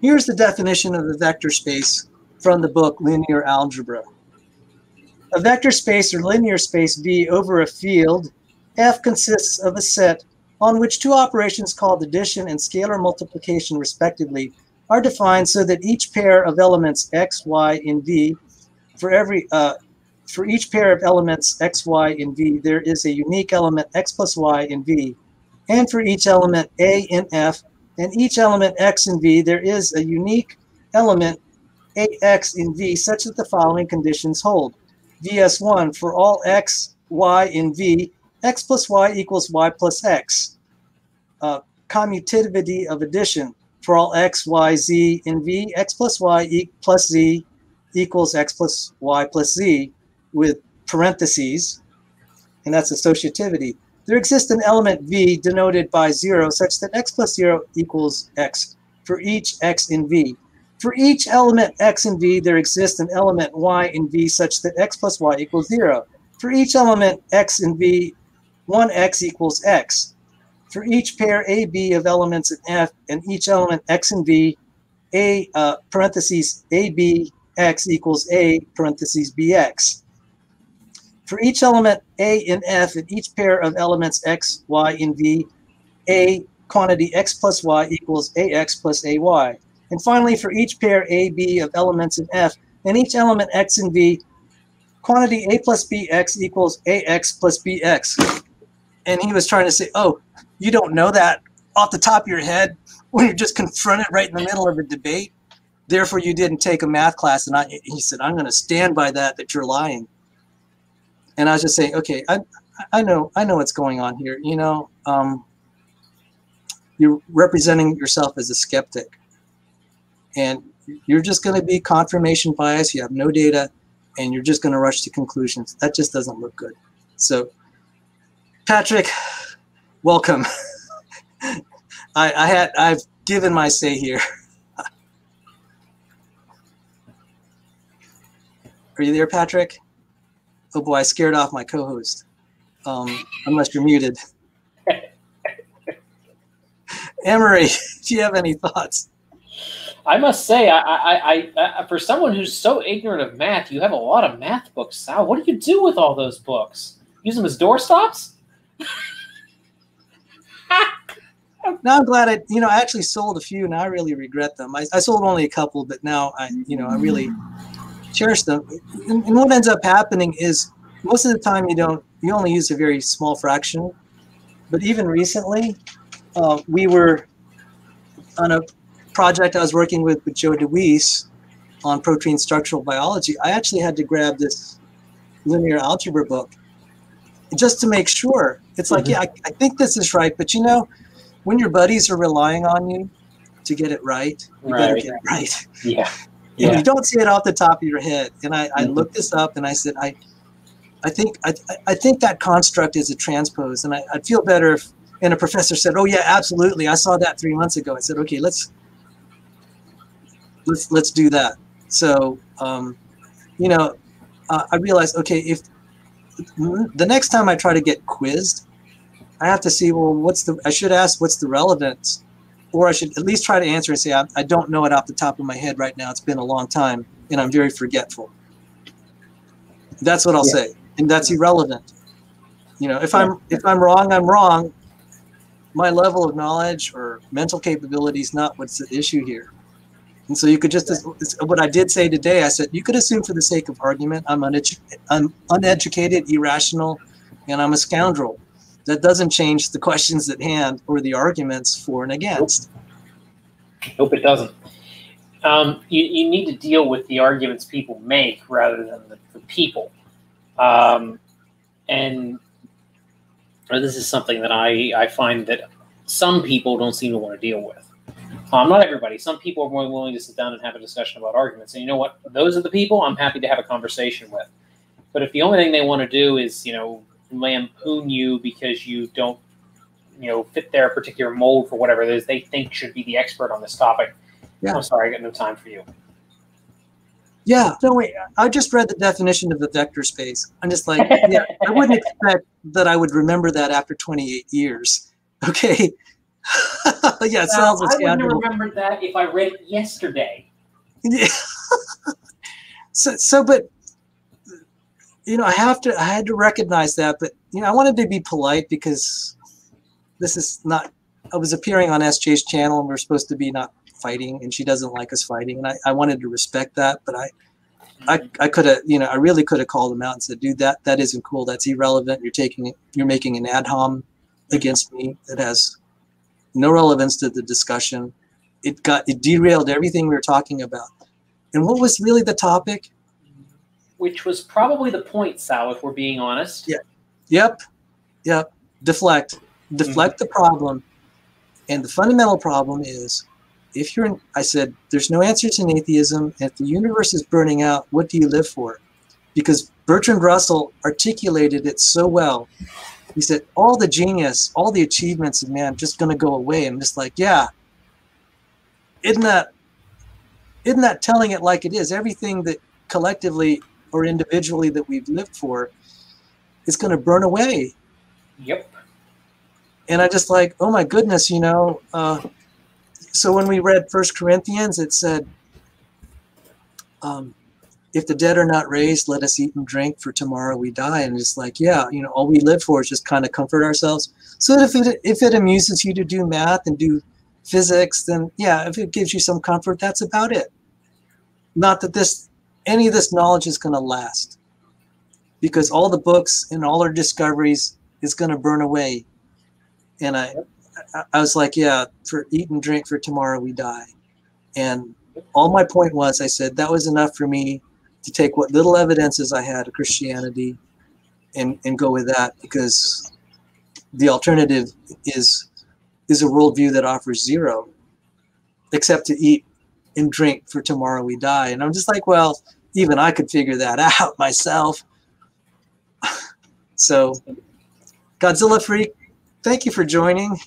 here's the definition of a vector space from the book Linear Algebra. A vector space or linear space V over a field F consists of a set on which two operations called addition and scalar multiplication respectively are defined so that each pair of elements x, y, in V, for each pair of elements x, y, in V, there is a unique element x plus y in V, and for each element A in F, and each element x in V, there is a unique element ax in V such that the following conditions hold. VS1, for all x, y in V, x plus y equals y plus x. Commutativity of addition, for all x, y, z in V, x plus y plus z equals x plus y plus z with parentheses, and that's associativity. There exists an element V denoted by 0 such that x plus 0 equals x for each x in V. For each element x in V, there exists an element y in V such that x plus y equals 0. For each element x in V, 1x equals x. For each pair AB of elements in F and each element x in V, parentheses ABX equals A parentheses BX. For each element A in F and each pair of elements x, y in V, A quantity x plus y equals AX plus AY. And finally, for each pair AB of elements in F and each element x in V, quantity A plus BX equals AX plus BX. And he was trying to say, oh, you don't know that off the top of your head when you're just confronted right in the middle of a debate? Therefore, you didn't take a math class. And he said, I'm going to stand by that you're lying. And I was just saying, okay, I know what's going on here. You know, you're representing yourself as a skeptic. And you're just going to be confirmation bias. You have no data, and you're just going to rush to conclusions. That just doesn't look good. So, Patrick, welcome. I've given my say here. Are you there, Patrick? Oh boy, I scared off my co-host. Unless you're muted. Emory, do you have any thoughts? I must say, I for someone who's so ignorant of math, you have a lot of math books, Sal. What do you do with all those books? Use them as doorstops? Now I'm glad I actually sold a few, and I really regret them. I sold only a couple, but now I really cherish them. And what ends up happening is most of the time you only use a very small fraction. But even recently, we were on a project I was working with Joe DeWeese on protein structural biology. I actually had to grab this linear algebra book just to make sure. It's like, yeah, I think this is right, but when your buddies are relying on you to get it right, you better get it right. Yeah. And you don't see it off the top of your head. And I looked this up and I said, I think that construct is a transpose, and I'd feel better if. And a professor said, "Oh yeah, absolutely. I saw that 3 months ago." I said, "Okay, let's do that." So, I realized, okay, if the next time I try to get quizzed, I have to see, well, I should ask what's the relevance, or I should at least try to answer and say, I don't know it off the top of my head right now. It's been a long time, and I'm very forgetful. That's what I'll say, and that's irrelevant. If I'm wrong, I'm wrong. My level of knowledge or mental capability is not what's the issue here. And so you could just, what I did say today, I said, you could assume for the sake of argument, I'm uneducated, irrational, and I'm a scoundrel. That doesn't change the questions at hand or the arguments for and against. Nope, it doesn't. You need to deal with the arguments people make rather than the people. And this is something that I find that some people don't seem to want to deal with. Not everybody. Some people are more willing to sit down and have a discussion about arguments. And you know what? Those are the people I'm happy to have a conversation with. But if the only thing they want to do is, lampoon you because you don't, fit their particular mold for whatever it is they think should be the expert on this topic, I'm sorry, I got no time for you. Yeah, no, wait. I just read the definition of the vector space. I'm just like, yeah, I wouldn't expect that I would remember that after 28 years. Okay. Yeah, it sounds like I wouldn't have remembered that if I read it yesterday. Yeah. But I had to recognize that, but I wanted to be polite because this is not. I was appearing on SJ's channel, and we're supposed to be not fighting, and she doesn't like us fighting, and I wanted to respect that, but I could have, I really could have called him out and said, dude, that isn't cool. That's irrelevant. You're making an ad hom against me that has no relevance to the discussion. It derailed everything we were talking about. And what was really the topic? Which was probably the point, Sal, if we're being honest. Yeah. Yep. Deflect the problem. And the fundamental problem is, I said, there's no answers in atheism. If the universe is burning out, what do you live for? Because Bertrand Russell articulated it so well. He said, all the genius, all the achievements of man just going to go away. I'm just like, yeah. Isn't that telling it like it is? Everything that collectively or individually that we've lived for is going to burn away. Yep. And I just like, oh my goodness, so when we read 1 Corinthians, it said, if the dead are not raised, let us eat and drink, for tomorrow we die. And it's like, yeah, all we live for is just kind of comfort ourselves. So that if it amuses you to do math and do physics, then yeah, if it gives you some comfort, that's about it. Not that any of this knowledge is going to last, because all the books and all our discoveries is going to burn away. And I was like, yeah, for eat and drink, for tomorrow we die. And all my point was, I said, that was enough for me to take what little evidences I had of Christianity and go with that, because the alternative is a worldview that offers zero, except to eat and drink, for tomorrow we die. And I'm just like, well, even I could figure that out myself. So, Godzilla Freak, thank you for joining.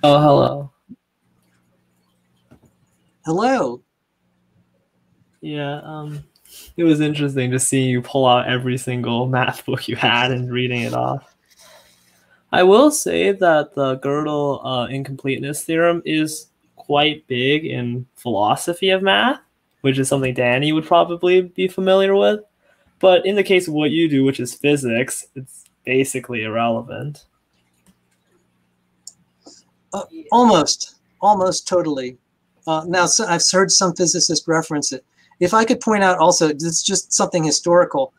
Oh, hello. Hello. Yeah, it was interesting to see you pull out every single math book you had and reading it off. I will say that the Gödel incompleteness theorem is quite big in philosophy of math, which is something Danny would probably be familiar with. But in the case of what you do, which is physics, it's basically irrelevant. Almost totally. Now, so I've heard some physicists reference it. If I could point out also, it's just something historical.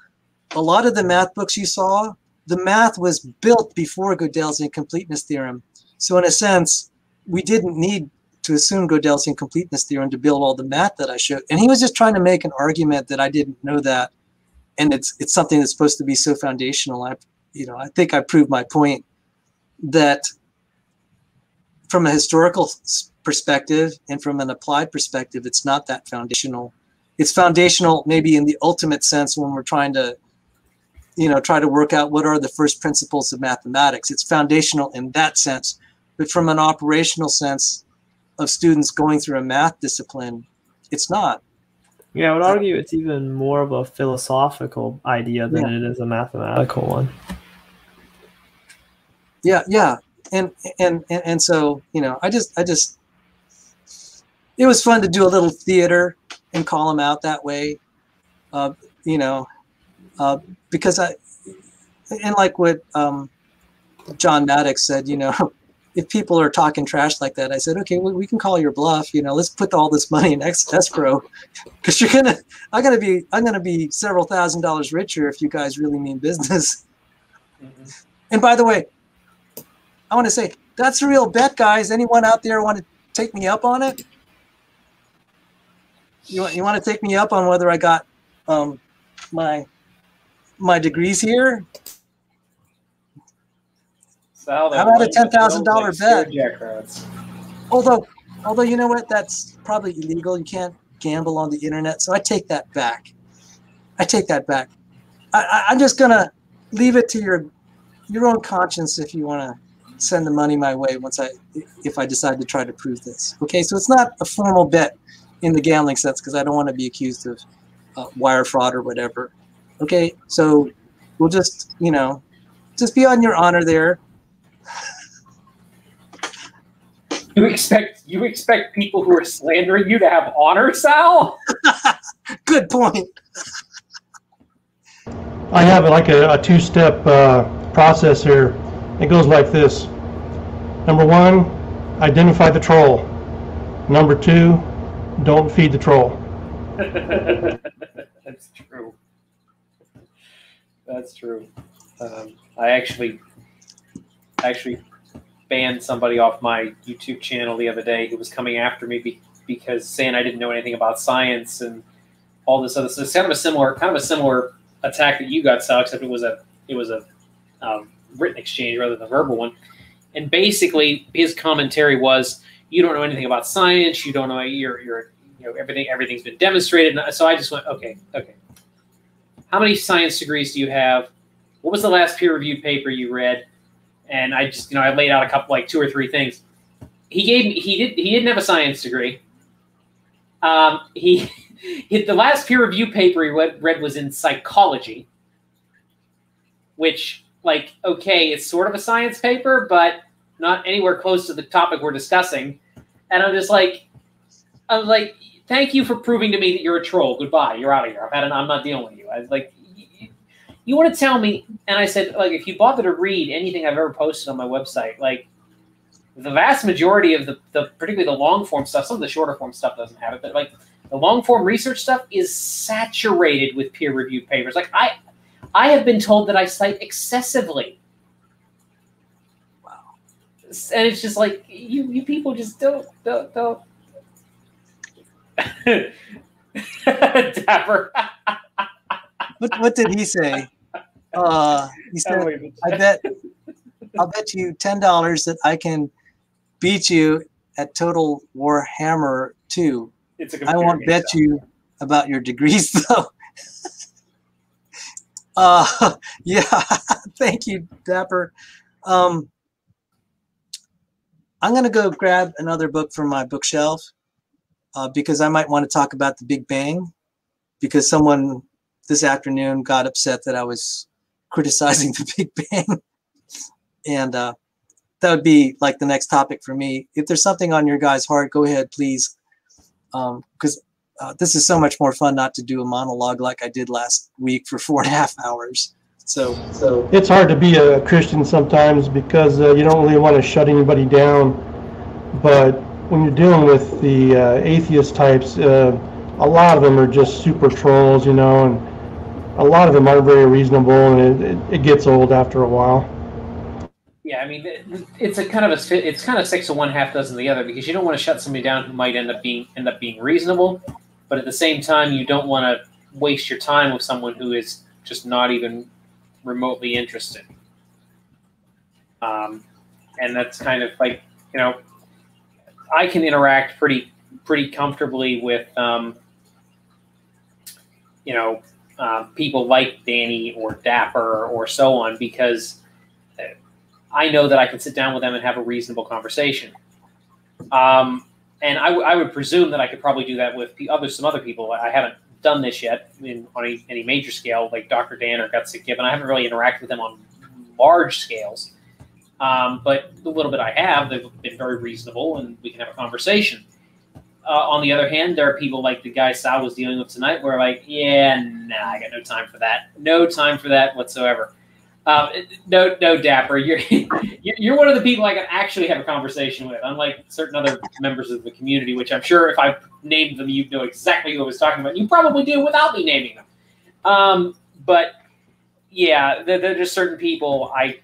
A lot of the math books you saw, the math was built before Gödel's incompleteness theorem. So in a sense, we didn't need to assume Gödel's incompleteness theorem to build all the math that I showed. And he was just trying to make an argument that I didn't know that. And it's something that's supposed to be so foundational. I think I proved my point that from a historical perspective and from an applied perspective, it's not that foundational. It's foundational maybe in the ultimate sense when we're trying to, try to work out what are the first principles of mathematics. It's foundational in that sense. But from an operational sense of students going through a math discipline, it's not. Yeah, I would argue it's even more of a philosophical idea than it is a mathematical one. Yeah. And so, I just it was fun to do a little theater and call them out that way, because and like what John Maddox said, if people are talking trash like that, I said, okay, we can call your bluff. Let's put all this money in escrow, because I'm gonna be several $1,000s richer if you guys really mean business. Mm-hmm. And by the way, I want to say that's a real bet, guys. Anyone out there want to take me up on it? You want to take me up on whether I got my degrees here? How about a $10,000 bet? Although you know what, that's probably illegal. You can't gamble on the internet, so I take that back. I'm just gonna leave it to your own conscience if you want to send the money my way if I decide to try to prove this. Okay, so it's not a formal bet in the gambling sense because I don't want to be accused of wire fraud or whatever. Okay, so we'll just just be on your honor there. You expect people who are slandering you to have honor, Sal? Good point. I have like a two-step process here. It goes like this. Number one, identify the troll. Number two, don't feed the troll. That's true. That's true. I actually banned somebody off my YouTube channel the other day who was coming after me because saying I didn't know anything about science and all this other stuff. It's kind of a similar attack that you got, Sal, except it was a written exchange rather than a verbal one. And basically, his commentary was, "You don't know anything about science. You don't know everything's been demonstrated." And so I just went, okay. How many science degrees do you have? What was the last peer-reviewed paper you read? And I just, I laid out a couple, like 2 or 3 things. He didn't have a science degree. The last peer-reviewed paper he read was in psychology, which, okay, it's sort of a science paper, but not anywhere close to the topic we're discussing. And I'm like, thank you for proving to me that you're a troll. Goodbye. You're out of here. I'm not dealing with you. I was like, you want to tell me? And I said, if you bother to read anything I've ever posted on my website, the vast majority of particularly the long form stuff, some of the shorter form stuff doesn't have it, but the long form research stuff is saturated with peer reviewed papers. I have been told that I cite excessively. Wow. And it's just you people just don't. Dapper. What did he say? He said, I'll bet you $10 that I can beat you at Total War Hammer 2. I won't bet you about your degrees though. Yeah, thank you, Dapper. I'm I'm going to go grab another book from my bookshelf because I might want to talk about the Big Bang, because someone this afternoon got upset that I was criticizing the Big Bang. And that would be like the next topic for me. If there's something on your guys' heart, go ahead, please. Because this is so much more fun not to do a monologue like I did last week for 4.5 hours. So it's hard to be a Christian sometimes because you don't really want to shut anybody down. But when you're dealing with the atheist types, a lot of them are just super trolls, you know, and a lot of them aren't very reasonable, and it gets old after a while. Yeah, I mean, it's kind of 6 of one, half dozen of the other, because you don't want to shut somebody down who might end up being reasonable, but at the same time, you don't want to waste your time with someone who is just not even remotely interested. And that's kind of like, you know, I can interact pretty comfortably with people like Danny or Dapper or so on, because I know that I can sit down with them and have a reasonable conversation. And I would presume that I could probably do that with some other people. I haven't done this yet on any major scale, like Dr. Dan or Gutsick Gibbon. I haven't really interacted with them on large scales. But the little bit I have, they've been very reasonable, and we can have a conversation. On the other hand, there are people like the guy Sal was dealing with tonight, where like, yeah, nah, I got no time for that. No time for that whatsoever. No, Dapper, you're one of the people I can actually have a conversation with, unlike certain other members of the community, which I'm sure if I named them, you'd know exactly who I was talking about. You probably do without me naming them. But yeah, there are just certain people I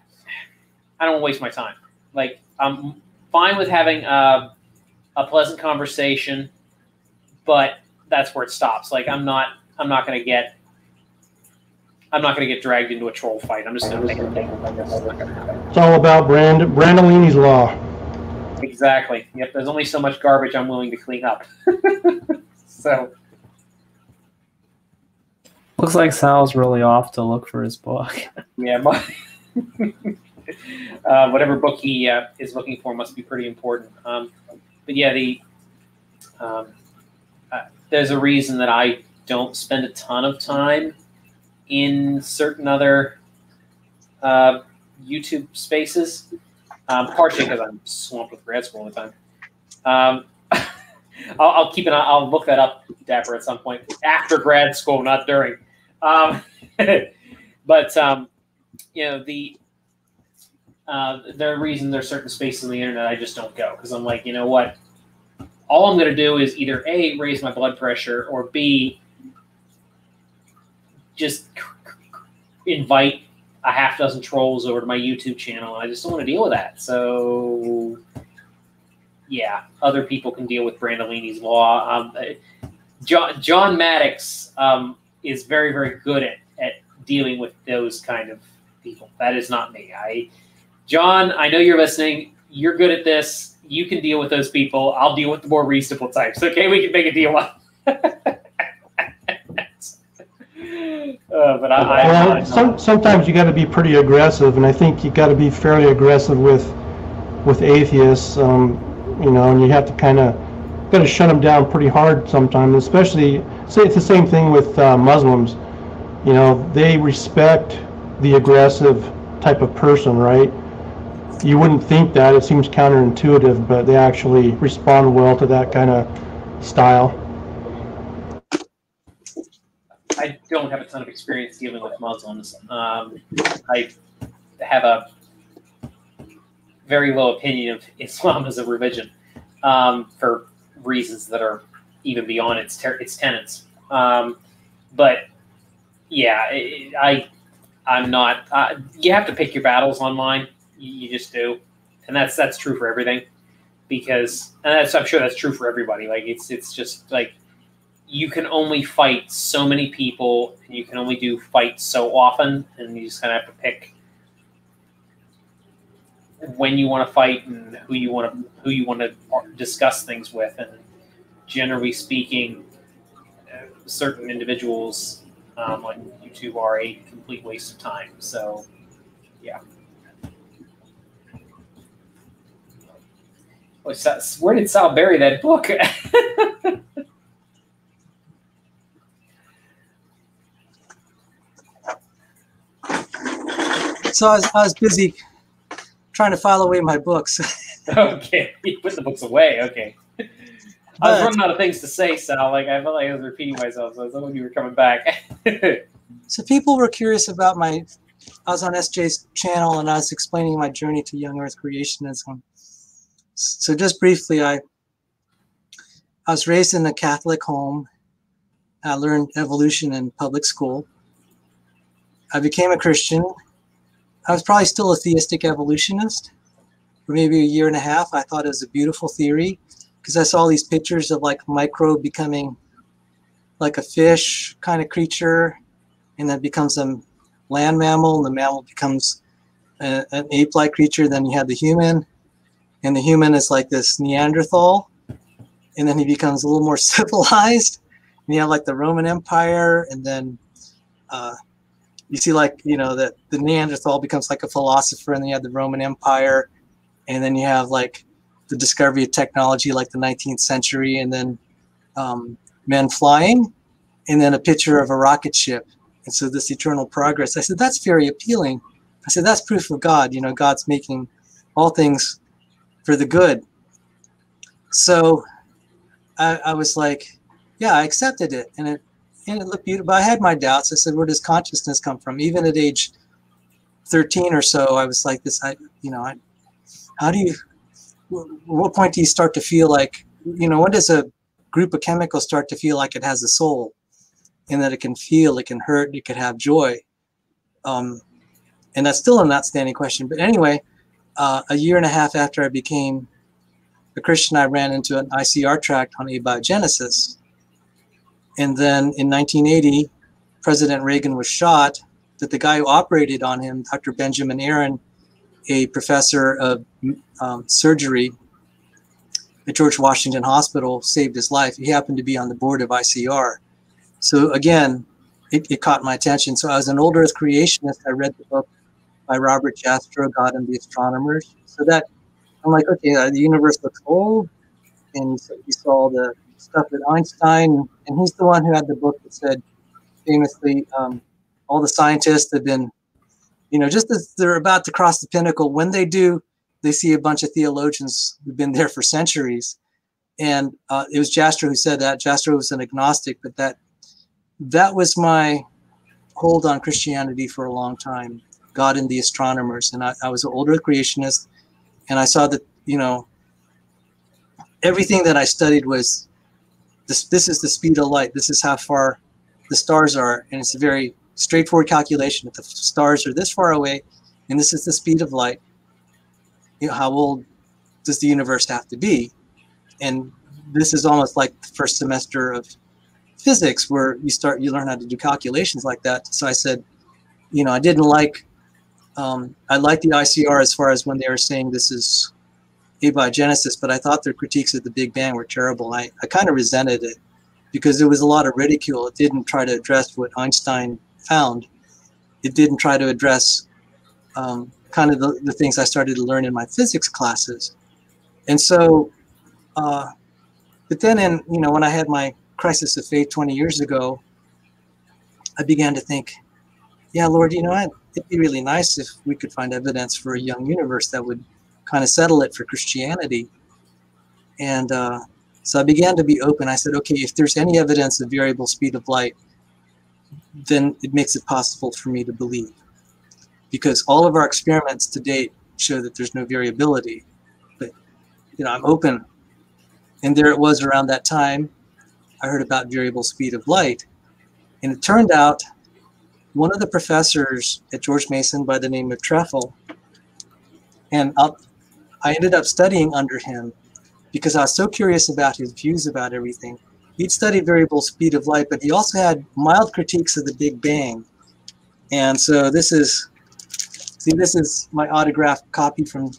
don't want to waste my time. Like, I'm fine with having a pleasant conversation, but that's where it stops. Like, I'm not going to get dragged into a troll fight. I'm just going to make it take. It's all about Brandolini's law. Exactly. Yep. There's only so much garbage I'm willing to clean up. So. Looks like Sal's really off to look for his book. Yeah. Whatever book he is looking for must be pretty important. But yeah, there's a reason that I don't spend a ton of time in certain other YouTube spaces, partially because I'm swamped with grad school all the time. I'll look that up, Dapper, at some point after grad school, not during. But you know, the reason there's certain spaces on the internet I just don't go, because I'm like, you know what? All I'm going to do is either A, raise my blood pressure, or B, just invite a half dozen trolls over to my YouTube channel, and I just don't want to deal with that. So, yeah, other people can deal with Brandolini's law. John Maddox is very, very good at dealing with those kind of people. That is not me. John, I know you're listening. You're good at this. You can deal with those people. I'll deal with the more reasonable types. Okay, we can make a deal on. But sometimes you got to be pretty aggressive, and I think you got to be fairly aggressive with atheists. You know, and you have to kind of got to shut them down pretty hard sometimes. Especially, say it's the same thing with Muslims. You know, they respect the aggressive type of person, right? You wouldn't think that. It seems counterintuitive, but they actually respond well to that kind of style. I don't have a ton of experience dealing with Muslims. I have a very low opinion of Islam as a religion for reasons that are even beyond its tenets. But yeah, I'm not. You have to pick your battles online. You just do, and that's true for everything. Because, and I'm sure that's true for everybody. Like it's just like you can only fight so many people, and you can only do fights so often, and you just kind of have to pick when you want to fight and who you want to discuss things with. And generally speaking, certain individuals on YouTube are a complete waste of time. So, yeah. Where did Sal bury that book? So I was busy trying to file away my books. Okay, you put the books away. Okay. I was running out of things to say, Sal. Like I felt like I was repeating myself, so I was hoping you were coming back. So people were curious about I was on SJ's channel and I was explaining my journey to young Earth creationism. So just briefly, I was raised in a Catholic home. I learned evolution in public school. I became a Christian. I was probably still a theistic evolutionist for maybe a year and a half. I thought it was a beautiful theory because I saw these pictures of like microbe becoming like a fish kind of creature, and then becomes a land mammal, and the mammal becomes an ape-like creature. Then you have the human, and the human is like this Neanderthal, and then he becomes a little more civilized. And you have like the Roman Empire, and then you see like, you know, that the Neanderthal becomes like a philosopher, and then you have the Roman Empire, and then you have like the discovery of technology like the 19th century, and then men flying, and then a picture of a rocket ship. And so this eternal progress. I said, that's very appealing. I said, that's proof of God. You know, God's making all things for the good. So I was like, yeah, I accepted it. And it looked beautiful. But I had my doubts. I said, where does consciousness come from? Even at age 13 or so, I was like this, how do you, what point do you start to feel like, you know, when does a group of chemicals start to feel like it has a soul, and that it can feel, it can hurt, it could have joy? And that's still an outstanding question. But anyway, a year and a half after I became a Christian, I ran into an ICR tract on abiogenesis. And then in 1980, President Reagan was shot, that the guy who operated on him, Dr. Benjamin Aaron, a professor of surgery at George Washington Hospital, saved his life. He happened to be on the board of ICR. So again, it caught my attention. So as an old Earth creationist, I read the book by Robert Jastrow, God and the Astronomers. So that I'm like, okay, the universe looks old. And you saw the stuff with Einstein, and he's the one who had the book that said famously, all the scientists have been, you know, just as they're about to cross the pinnacle, when they do, they see a bunch of theologians who've been there for centuries. And it was Jastrow who said that. Jastrow was an agnostic, but that was my hold on Christianity for a long time, God and the Astronomers. And I was an older creationist, and I saw that, you know, everything that I studied was, this is the speed of light. This is how far the stars are. And it's a very straightforward calculation. If the stars are this far away, and this is the speed of light, you know, how old does the universe have to be? And this is almost like the first semester of physics, where you learn how to do calculations like that. So I said, you know, I didn't like, I liked the ICR as far as when they were saying this is abiogenesis, but I thought their critiques of the Big Bang were terrible. I kind of resented it because there was a lot of ridicule. It didn't try to address what Einstein found. It didn't try to address kind of the things I started to learn in my physics classes. And so, but then when I had my crisis of faith 20 years ago, I began to think, yeah, Lord, you know, it'd be really nice if we could find evidence for a young universe that would kind of settle it for Christianity. And so I began to be open. I said, okay, if there's any evidence of variable speed of light, then it makes it possible for me to believe. Because all of our experiments to date show that there's no variability. But, you know, I'm open. And there it was around that time, I heard about variable speed of light. And it turned out one of the professors at George Mason by the name of Trefl, and I ended up studying under him because I was so curious about his views about everything. He'd studied variable speed of light, but he also had mild critiques of the Big Bang. And so this is my autographed copy from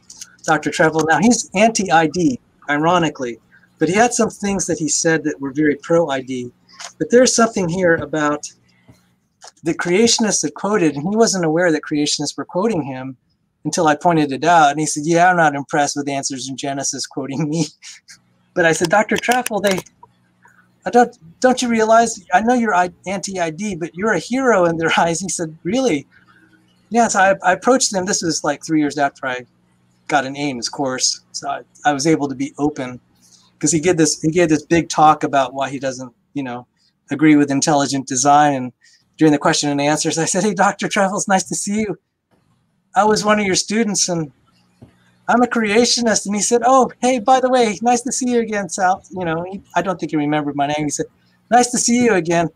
Dr. Trefl. Now he's anti-ID, ironically, but he had some things that he said that were very pro-ID. But there's something here about the creationists that quoted, and he wasn't aware that creationists were quoting him, until I pointed it out. And he said, yeah, I'm not impressed with answers in Genesis, quoting me. But I said, Dr. Treffel, don't you realize, I know you're anti-ID, but you're a hero in their eyes. He said, really? Yeah, so I approached him. This was like 3 years after I got an A in his course. So I was able to be open, because he gave this big talk about why he doesn't, agree with intelligent design. And during the question and answers, I said, hey, Dr. Treffel, it's nice to see you. I was one of your students, and I'm a creationist. And he said, oh, hey, by the way, nice to see you again, Sal. I don't think he remembered my name. He said, nice to see you again.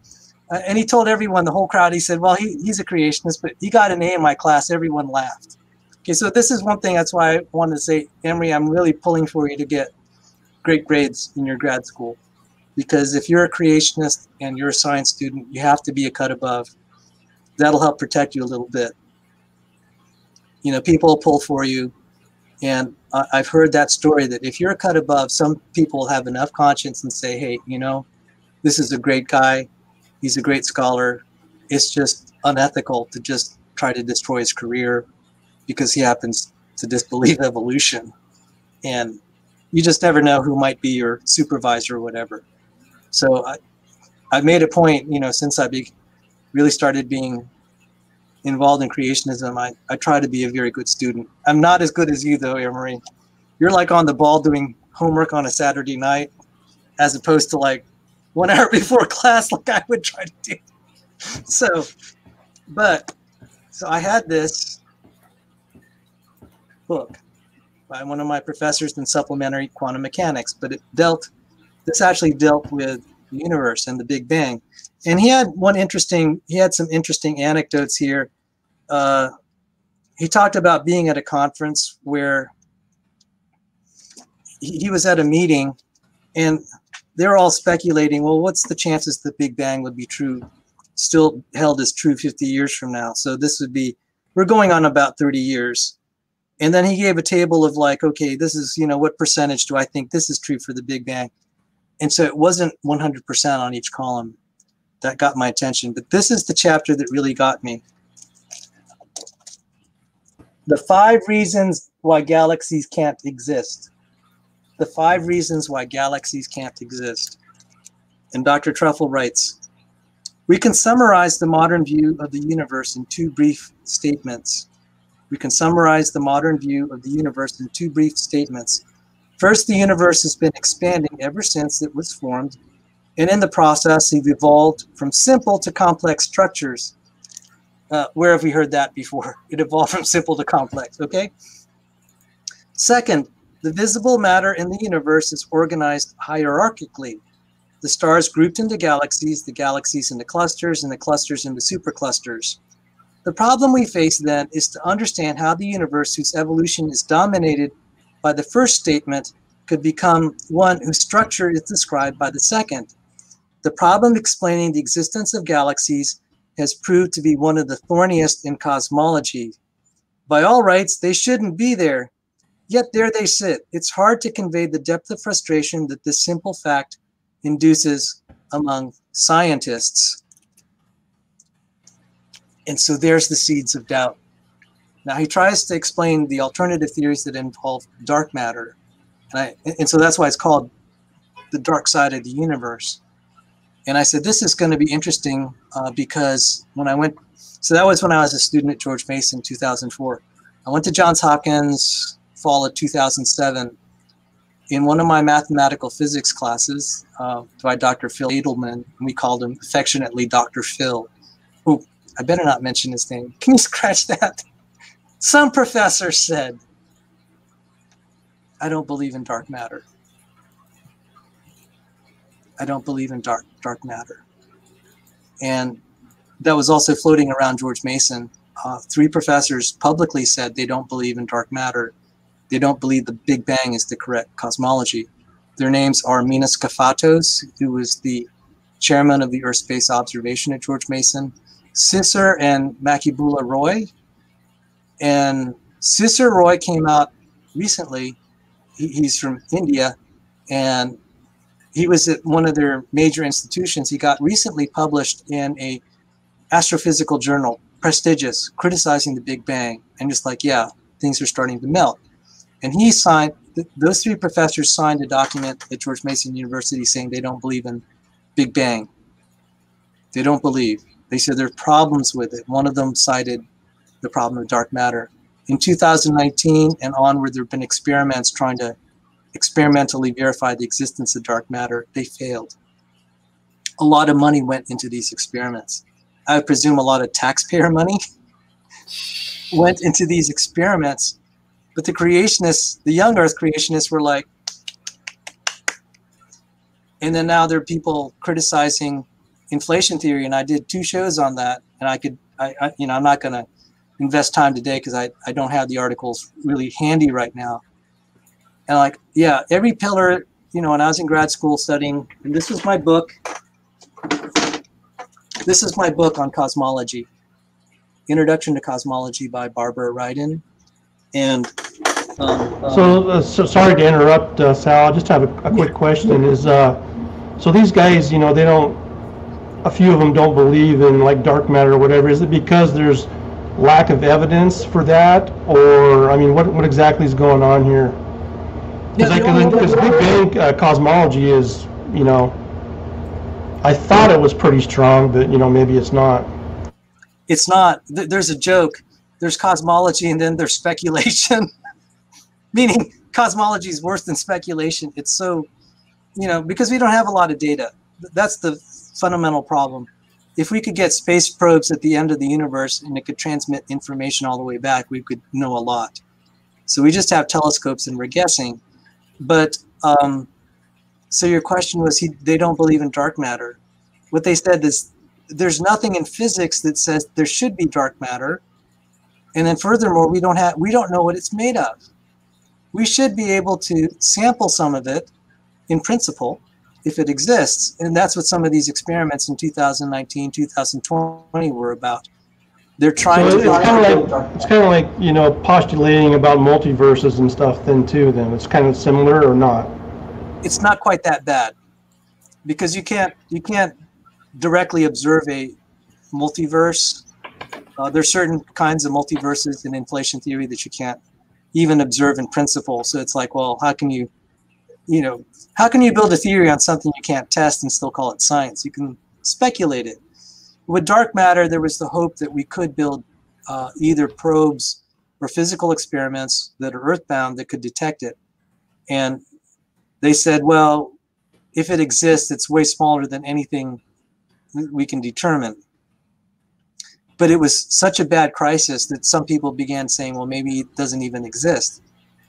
And he told everyone, the whole crowd, he said, well, he's a creationist, but he got an A in my class. Everyone laughed. Okay, so this is one thing. That's why I wanted to say, Emory, I'm really pulling for you to get great grades in your grad school. Because if you're a creationist and you're a science student, you have to be a cut above. That'll help protect you a little bit. People will pull for you. And I've heard that story, that if you're a cut above, some people have enough conscience and say, hey, this is a great guy. He's a great scholar. It's just unethical to just try to destroy his career because he happens to disbelieve evolution. And you just never know who might be your supervisor or whatever. So I made a point, since I really started being involved in creationism, I try to be a very good student. I'm not as good as you, though, Emory. You're like on the ball doing homework on a Saturday night, as opposed to like 1 hour before class, like I would try to do. So I had this book by one of my professors in supplementary quantum mechanics, but this actually dealt with the universe and the Big Bang. And he had some interesting anecdotes here. He talked about being at a conference where he was at a meeting, and they were all speculating, well, what's the chances the Big Bang would be true, still held as true 50 years from now? So we're going on about 30 years. And then he gave a table of like, okay, this is, what percentage do I think this is true for the Big Bang? And so it wasn't 100% on each column. That got my attention. But this is the chapter that really got me. The 5 reasons why galaxies can't exist. The 5 reasons why galaxies can't exist. And Dr. Treffel writes, we can summarize the modern view of the universe in 2 brief statements. First, the universe has been expanding ever since it was formed, and in the process, we've evolved from simple to complex structures. Where have we heard that before? It evolved from simple to complex, okay? Second, the visible matter in the universe is organized hierarchically. The stars grouped into galaxies, the galaxies into clusters, and the clusters into superclusters. The problem we face then is to understand how the universe, whose evolution is dominated by the first statement, could become one whose structure is described by the second. The problem explaining the existence of galaxies has proved to be one of the thorniest in cosmology. By all rights, they shouldn't be there, yet there they sit. It's hard to convey the depth of frustration that this simple fact induces among scientists. And so there's the seeds of doubt. Now he tries to explain the alternative theories that involve dark matter. And so that's why it's called the dark side of the universe. And I said, this is going to be interesting because that was when I was a student at George Mason, 2004. I went to Johns Hopkins fall of 2007. In one of my mathematical physics classes by Dr. Phil Edelman, we called him affectionately Dr. Phil. Oh, I better not mention his name. Can you scratch that? Some professor said, I don't believe in dark matter. I don't believe in dark matter. And that was also floating around George Mason. 3 professors publicly said they don't believe in dark matter. They don't believe the Big Bang is the correct cosmology. Their names are Minas Kafatos, who was the chairman of the Earth Space Observation at George Mason, Sisser and Makibullah Roy. And Sisser Roy came out recently. He's from India, and he was at one of their major institutions. He got recently published in a astrophysical journal, prestigious, criticizing the Big Bang. And just like, yeah, things are starting to melt. And he signed, those three professors signed a document at George Mason University saying they don't believe in Big Bang. They don't believe. They said there are problems with it. One of them cited the problem of dark matter. In 2019 and onward, there have been experiments trying to experimentally verify the existence of dark matter. They failed. A lot of money went into these experiments. I would presume a lot of taxpayer money went into these experiments. But the creationists, the young Earth creationists were like, and then now there are people criticizing inflation theory, and I did 2 shows on that, and I'm not going to invest time today because I don't have the articles really handy right now. And like, yeah, every pillar, when I was in grad school studying, and this is my book. This is my book on cosmology, Introduction to Cosmology by Barbara Ryden. And so sorry to interrupt, Sal. I just have a quick question. Is so these guys, they don't. A few of them don't believe in like dark matter or whatever. Is it because there's lack of evidence for that, or I mean, what exactly is going on here? Because Big Bang cosmology is, I thought it was pretty strong, but maybe it's not. It's not. There's a joke. There's cosmology and then there's speculation. Meaning cosmology is worse than speculation. It's so, because we don't have a lot of data. That's the fundamental problem. If we could get space probes at the end of the universe and it could transmit information all the way back, we could know a lot. So we just have telescopes and we're guessing. But so your question was they don't believe in dark matter. What they said is there's nothing in physics that says there should be dark matter. And then furthermore, we don't know what it's made of. We should be able to sample some of it in principle if it exists. And that's what some of these experiments in 2019, 2020 were about. They're trying to... It's kind of like, postulating about multiverses and stuff then too, then. It's kind of similar or not? It's not quite that bad because you can't directly observe a multiverse. There's certain kinds of multiverses in inflation theory that you can't even observe in principle. So it's like, well, how can you build a theory on something you can't test and still call it science? You can speculate it. With dark matter, there was the hope that we could build either probes or physical experiments that are earthbound that could detect it. And they said, well, if it exists, it's way smaller than anything we can determine. But it was such a bad crisis that some people began saying, well, maybe it doesn't even exist.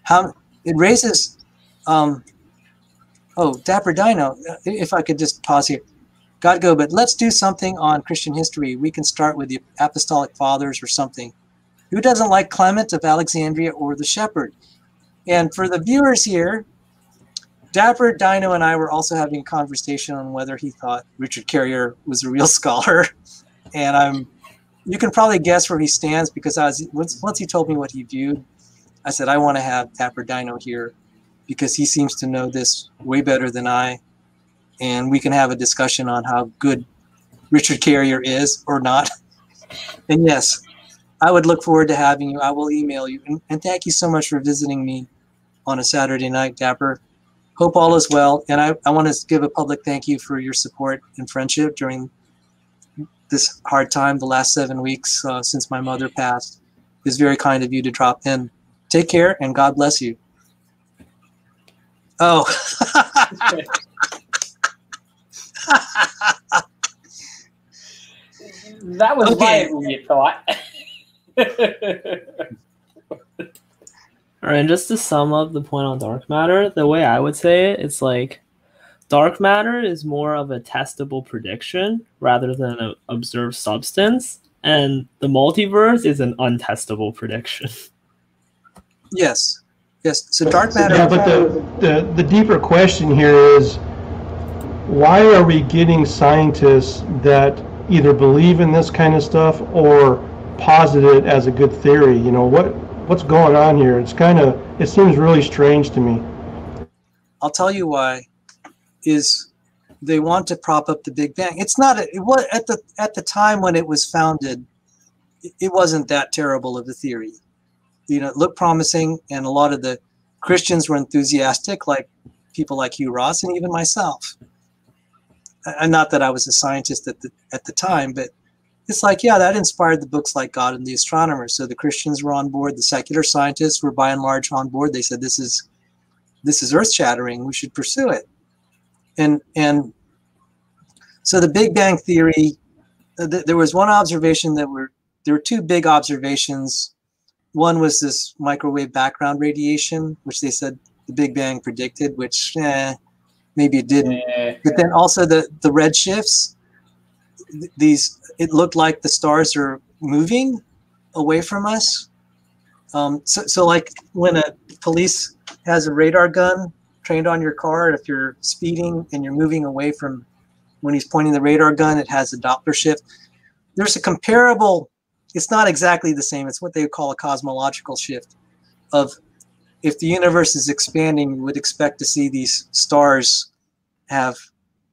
It raises, Dapper Dino, if I could just pause here. God go, but let's do something on Christian history. We can start with the Apostolic Fathers or something. Who doesn't like Clement of Alexandria or the Shepherd? And for the viewers here, Dapper Dino and I were also having a conversation on whether he thought Richard Carrier was a real scholar. And you can probably guess where he stands because once he told me what he viewed, I said, I want to have Dapper Dino here because he seems to know this way better than I. And we can have a discussion on how good Richard Carrier is or not. And yes, I would look forward to having you. I will email you. And thank you so much for visiting me on a Saturday night, Dapper. Hope all is well. And I want to give a public thank you for your support and friendship during this hard time, the last 7 weeks since my mother passed. It's very kind of you to drop in. Take care and God bless you. Oh. That was okay. Right, you thought. All right, and just to sum up the point on dark matter, the way I would say it, it's like dark matter is more of a testable prediction rather than an observed substance, and the multiverse is an untestable prediction. Yes. So dark matter. Yeah, but the deeper question here is, why are we getting scientists that either believe in this kind of stuff or posit it as a good theory? What's going on here? It seems really strange to me. I'll tell you why. Is they want to prop up the Big Bang. It's not. It was at the time when it was founded. It wasn't that terrible of a theory. it looked promising, and a lot of the Christians were enthusiastic, like people like you, Ross, and even myself. And not that I was a scientist at the time, but it's like, yeah, that inspired the books like God and the Astronomer. So the Christians were on board. The secular scientists were by and large on board. They said, this is earth-shattering. We should pursue it. And so the Big Bang Theory, there was one observation there were two big observations. One was this microwave background radiation, which they said the Big Bang predicted, which maybe it didn't. But then also the red shifts, it looked like the stars are moving away from us. So like when a police has a radar gun trained on your car, if you're speeding and you're moving away from when he's pointing the radar gun, it has a Doppler shift. There's a comparable, it's not exactly the same. It's what they call a cosmological shift of if the universe is expanding, you would expect to see these stars have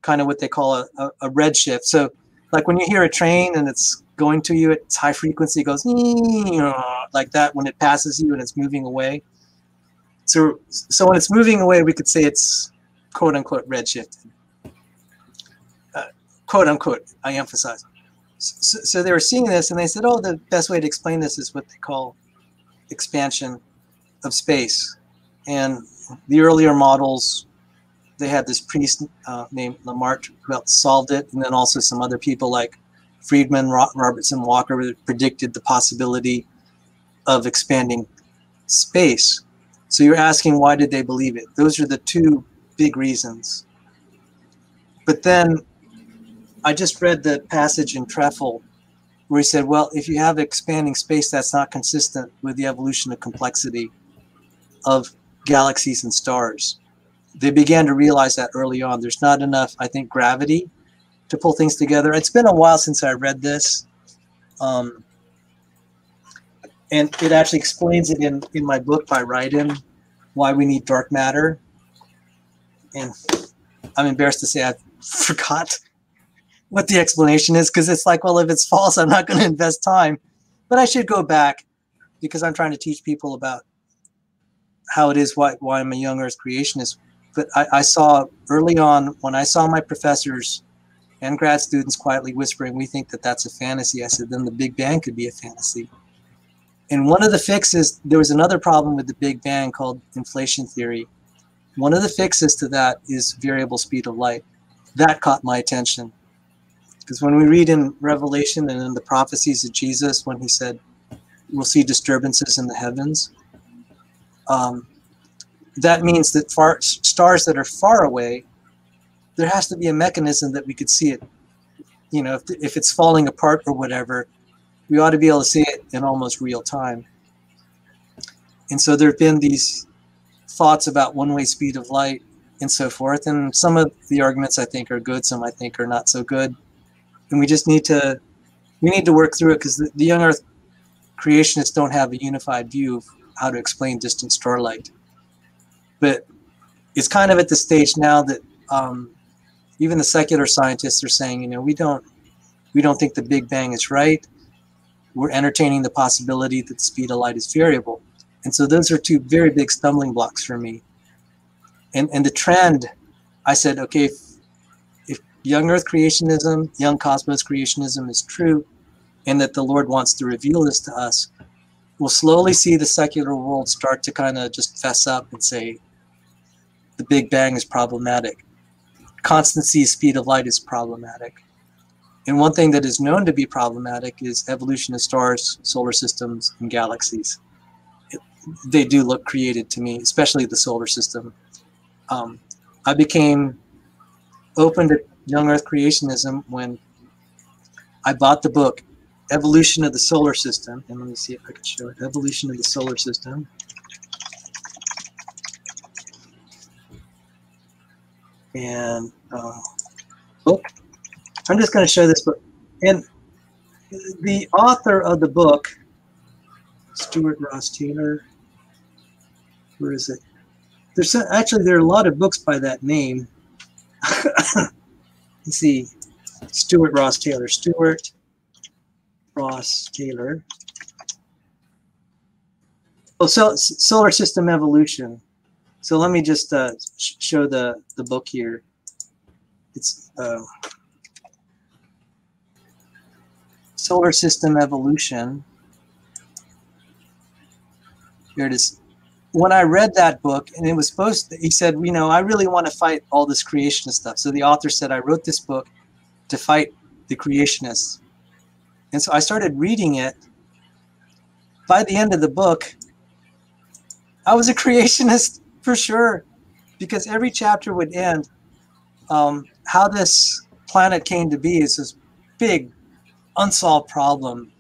kind of what they call a red shift. So like when you hear a train and it's going to you, it's high frequency, it goes like that when it passes you and it's moving away. So when it's moving away, we could say it's quote unquote redshifted. Quote unquote, I emphasize. So they were seeing this and they said, oh, the best way to explain this is what they call expansion of space. And the earlier models, they had this priest named Lamarck who solved it, and then also some other people like Friedman, Robertson, Walker predicted the possibility of expanding space. So you're asking, why did they believe it? Those are the two big reasons. But then I just read the passage in Trefl where he said, well, if you have expanding space, that's not consistent with the evolution of complexity of galaxies and stars. They began to realize that early on. There's not enough, I think, gravity to pull things together. It's been a while since I read this. And it actually explains it in my book by Ryden, why we need dark matter. And I'm embarrassed to say I forgot what the explanation is, because it's like, well, if it's false, I'm not going to invest time. But I should go back because I'm trying to teach people about how it is, why I'm a young Earth creationist. But I saw early on, when I saw my professors and grad students quietly whispering, we think that that's a fantasy. I said, then the Big Bang could be a fantasy. And one of the fixes, there was another problem with the Big Bang called inflation theory. One of the fixes to that is variable speed of light. That caught my attention. Because when we read in Revelation and in the prophecies of Jesus, when he said, we'll see disturbances in the heavens, that means that stars that are far away, there has to be a mechanism that we could see it. You know, if it's falling apart or whatever, we ought to be able to see it in almost real time. And so there have been these thoughts about one-way speed of light and so forth. And some of the arguments I think are good, some I think are not so good. And we just need to work through it, because the young Earth creationists don't have a unified view of how to explain distant starlight. But it's kind of at the stage now that even the secular scientists are saying, you know, we don't think the Big Bang is right. We're entertaining the possibility that the speed of light is variable. And so those are two very big stumbling blocks for me. And the trend, I said, okay, if young Earth creationism, young cosmos creationism is true, and that the Lord wants to reveal this to us, we'll slowly see the secular world start to kind of just fess up and say, the Big Bang is problematic. Constancy, speed of light is problematic. And one thing that is known to be problematic is evolution of stars, solar systems, and galaxies. They do look created to me, especially the solar system. I became open to young Earth creationism when I bought the book, Evolution of the Solar System. And let me see if I can show it. Evolution of the Solar System. And book. I'm just going to show this book. And the author of the book, Stuart Ross Taylor, where is it? There are a lot of books by that name. Let's see, Stuart Ross Taylor. Stuart Ross Taylor. Oh, so solar system evolution. So let me just show the book here. It's Solar System Evolution. Here it is. When I read that book, and it was supposed to, he said, you know, I really want to fight all this creationist stuff. So the author said, I wrote this book to fight the creationists. And so I started reading it. By the end of the book, I was a creationist for sure, because every chapter would end, how this planet came to be is this big unsolved problem.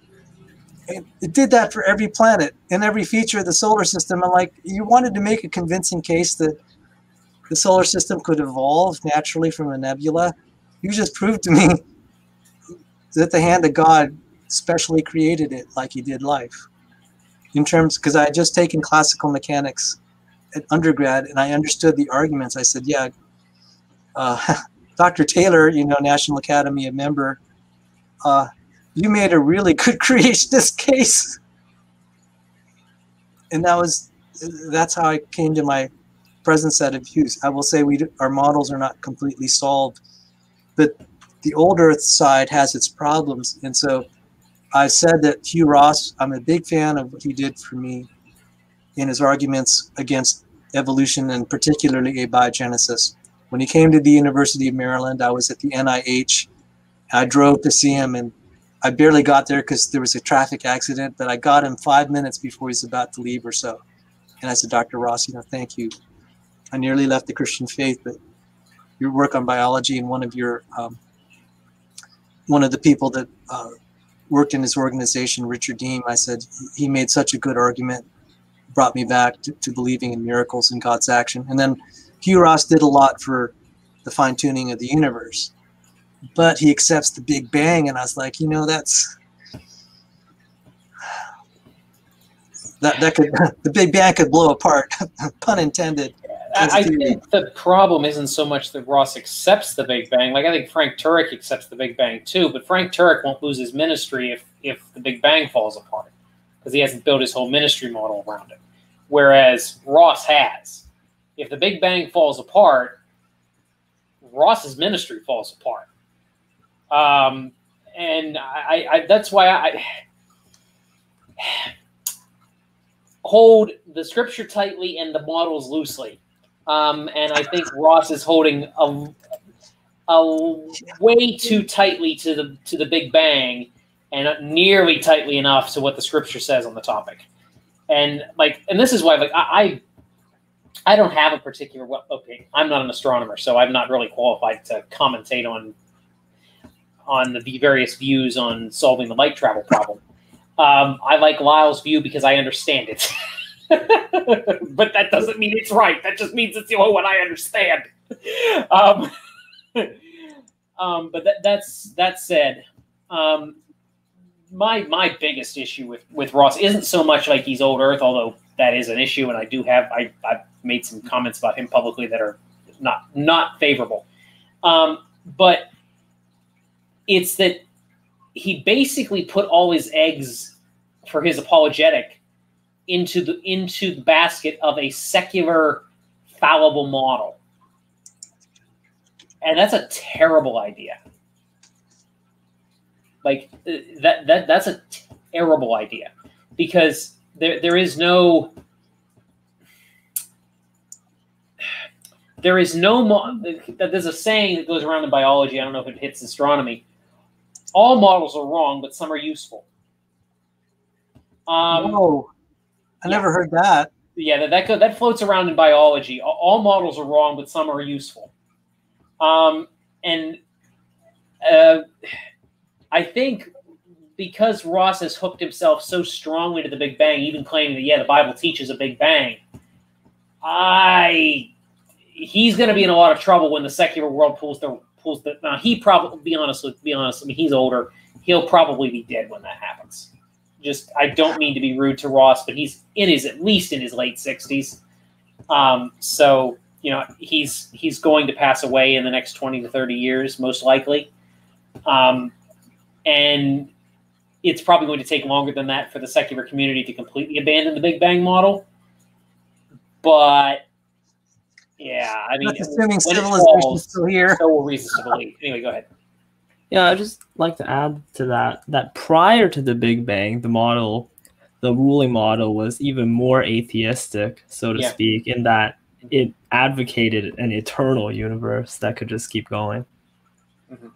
It did that for every planet and every feature of the solar system. And like, you wanted to make a convincing case that the solar system could evolve naturally from a nebula. You just proved to me that the hand of God specially created it like he did life. In terms, because I had just taken classical mechanics at undergrad and I understood the arguments. I said, yeah, Dr. Taylor, you know, National Academy member, you made a really good creationist case. And that's how I came to my present set of views. I will say our models are not completely solved, but the old Earth side has its problems. And so I said that Hugh Ross, I'm a big fan of what he did for me in his arguments against evolution and particularly abiogenesis. When he came to the University of Maryland, I was at the NIH. I drove to see him and I barely got there because there was a traffic accident, but I got him 5 minutes before he's about to leave or so. And I said, Dr. Ross, you know, thank you. I nearly left the Christian faith, but your work on biology and one of the people that worked in his organization, Richard Deem, I said, he made such a good argument, brought me back to believing in miracles and God's action. And then Hugh Ross did a lot for the fine tuning of the universe. But he accepts the Big Bang, and I was like, you know, that could the Big Bang could blow apart, pun intended. I think the problem isn't so much that Ross accepts the Big Bang. Like I think Frank Turek accepts the Big Bang too, but Frank Turek won't lose his ministry if the Big Bang falls apart because he hasn't built his whole ministry model around it. Whereas Ross has. If the Big Bang falls apart, Ross's ministry falls apart. And that's why I hold the scripture tightly and the models loosely. And I think Ross is holding a way too tightly to the Big Bang and not nearly tightly enough to what the scripture says on the topic. And this is why I don't have a particular, I'm not an astronomer, so I'm not really qualified to commentate on the various views on solving the light travel problem. I like Lyle's view because I understand it. But that doesn't mean it's right. That just means it's the only one I understand. But that said, my biggest issue with Ross isn't so much like he's old Earth, although that is an issue, and I've made some comments about him publicly that are not favorable. But it's that he basically put all his eggs for his apologetic into the basket of a secular fallible model. And that's a terrible idea. Like that's a terrible idea because there's a saying that goes around in biology. I don't know if it hits astronomy. All models are wrong, but some are useful. Whoa. I never heard that. Yeah, that floats around in biology. All models are wrong, but some are useful. And I think because Ross has hooked himself so strongly to the Big Bang, even claiming that, yeah, the Bible teaches a Big Bang, he's going to be in a lot of trouble when the secular world pulls the. Now he probably be honest. I mean, he's older. He'll probably be dead when that happens. I don't mean to be rude to Ross, but he's at least in his late 60s. So you know he's going to pass away in the next 20 to 30 years, most likely. And it's probably going to take longer than that for the secular community to completely abandon the Big Bang model. But yeah, I mean, that's assuming when it civilization falls, is still here. so will reasons to believe. Anyway, go ahead. Yeah, I'd just like to add to that prior to the Big Bang, the ruling model was even more atheistic, so to speak, in that it advocated an eternal universe that could just keep going. Mm-hmm.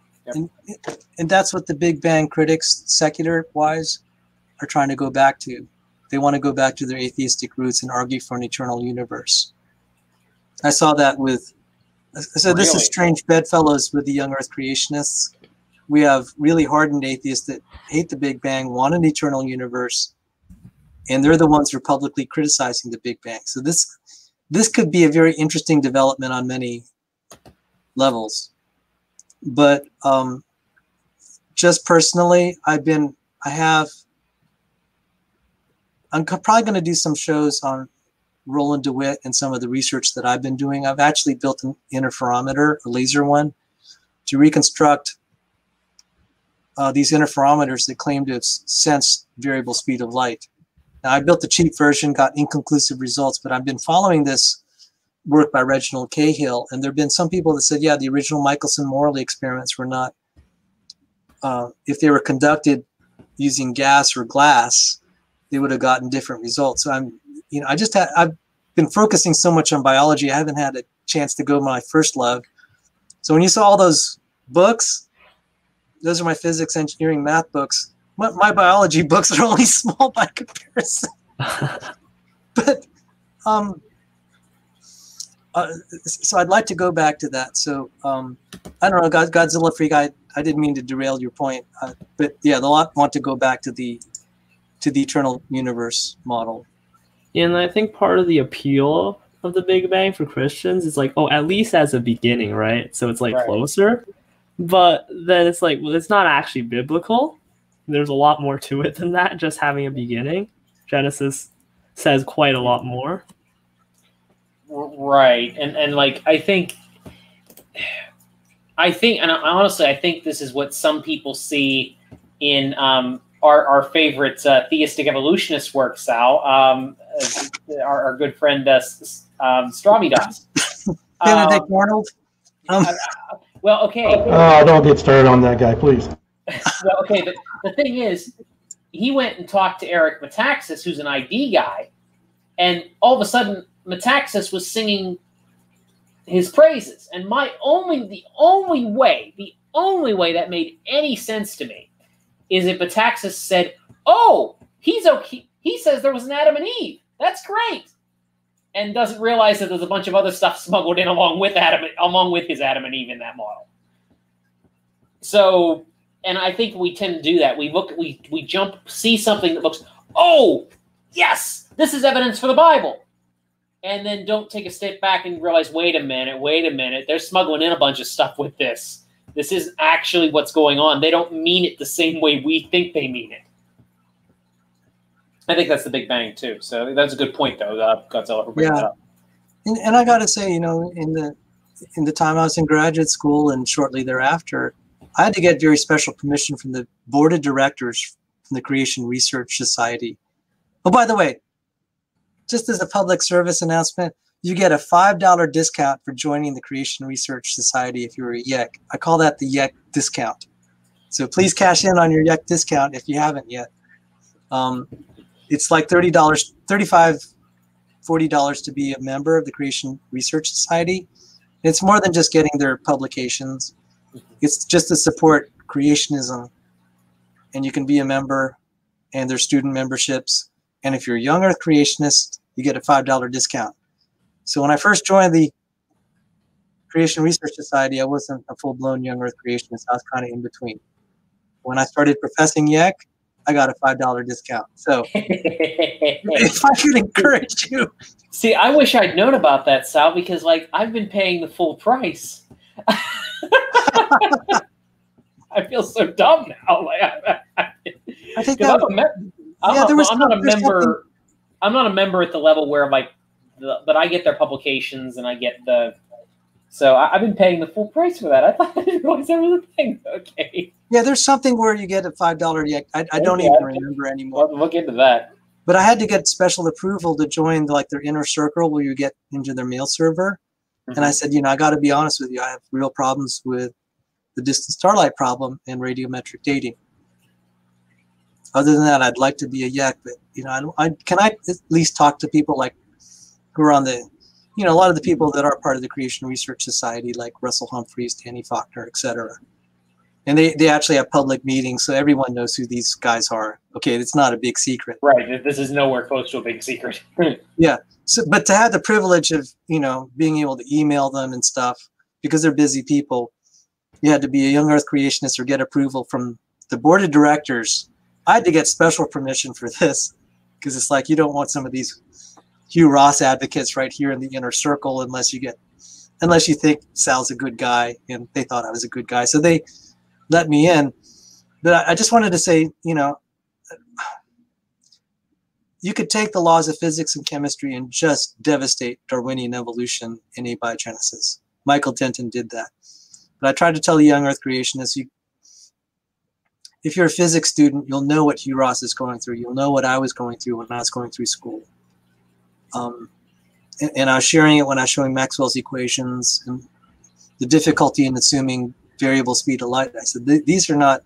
Yep. And that's what the Big Bang critics, secular-wise, are trying to go back to. They want to go back to their atheistic roots and argue for an eternal universe. I saw that with, so this is strange bedfellows with the young Earth creationists. We have really hardened atheists that hate the Big Bang, want an eternal universe, and they're the ones who are publicly criticizing the Big Bang. So this could be a very interesting development on many levels. But just personally, I'm probably going to do some shows on Roland DeWitt and some of the research that I've been doing. I've actually built an interferometer, a laser one, to reconstruct these interferometers that claim to have sensed variable speed of light. Now, I built the cheap version, got inconclusive results, but I've been following this work by Reginald Cahill, and there have been some people that said, yeah, the original Michelson-Morley experiments were not, if they were conducted using gas or glass, they would have gotten different results. So I've been focusing so much on biology, I haven't had a chance to go my first love. So when you saw all those books, those are my physics, engineering, math books. My biology books are only small by comparison. But so I'd like to go back to that. So I don't know, Godzilla Freak, I didn't mean to derail your point, but yeah, they'll want to go back to the eternal universe model. And I think part of the appeal of the Big Bang for Christians is like, oh, at least as a beginning, right? So it's like closer. But then it's like, well, it's not actually biblical. There's a lot more to it than that, just having a beginning. Genesis says quite a lot more. Right. And like, I think, and honestly, I think this is what some people see in our favorite theistic evolutionist work, Sal, our good friend Strawmy Dots. Benedict Arnold. Well, okay. Oh, don't get started on that guy, please. Well, okay, but the thing is, he went and talked to Eric Metaxas, who's an ID guy, and all of a sudden, Metaxas was singing his praises. And the only way that made any sense to me is if Metaxas said, "Oh, he's okay. He says there was an Adam and Eve. That's great," and doesn't realize that there's a bunch of other stuff smuggled in along with his Adam and Eve in that model. So, and I think we tend to do that. We jump, see something that looks, oh, yes, this is evidence for the Bible. And then don't take a step back and realize, wait a minute, they're smuggling in a bunch of stuff with this. This isn't actually what's going on. They don't mean it the same way we think they mean it. I think that's the Big Bang too. So that's a good point, though. Godzilla for bringing that up. And I got to say, in the time I was in graduate school and shortly thereafter, I had to get very special permission from the board of directors from the Creation Research Society. Oh, by the way, just as a public service announcement, you get a $5 discount for joining the Creation Research Society if you're a YEC. I call that the YEC discount. So please cash in on your YEC discount if you haven't yet. It's like $30, $35, $40 to be a member of the Creation Research Society. It's more than just getting their publications. It's just to support creationism. And you can be a member, and there's student memberships. And if you're a young Earth creationist, you get a $5 discount. So when I first joined the Creation Research Society, I wasn't a full-blown young Earth creationist. I was kind of in between. When I started professing YEC, I got a $5 discount. So if I could encourage you. See, I wish I'd known about that, Sal, because like I've been paying the full price. I feel so dumb now. Like, I think that I'm not a member. I'm not a member at the level where but I get their publications and I get So I've been paying the full price for that. I didn't realize that was a thing. Okay. Yeah, there's something where you get a $5 I don't even remember anymore. We'll look into that. But I had to get special approval to join like their inner circle where you get into their mail server. And I said, I got to be honest with you. I have real problems with the distant starlight problem and radiometric dating. Other than that, I'd like to be a yak, but can I at least talk to people like who are on the, a lot of the people that are part of the Creation Research Society, like Russell Humphreys, Danny Faulkner, etc. And they actually have public meetings, so everyone knows who these guys are. Okay, it's not a big secret. Right. This is nowhere close to a big secret. Yeah. So, but to have the privilege of, being able to email them and stuff, because they're busy people, you had to be a young Earth creationist or get approval from the board of directors. I had to get special permission for this because it's like you don't want some of these Hugh Ross advocates right here in the inner circle unless you think Sal's a good guy, and they thought I was a good guy. So they let me in. But I just wanted to say, you could take the laws of physics and chemistry and just devastate Darwinian evolution in abiogenesis. Michael Denton did that. But I tried to tell the young Earth creationists, if you're a physics student, you'll know what Hugh Ross is going through. You'll know what I was going through when I was going through school. And I was sharing it when I was showing Maxwell's equations and the difficulty in assuming variable speed of light. I said, these are not,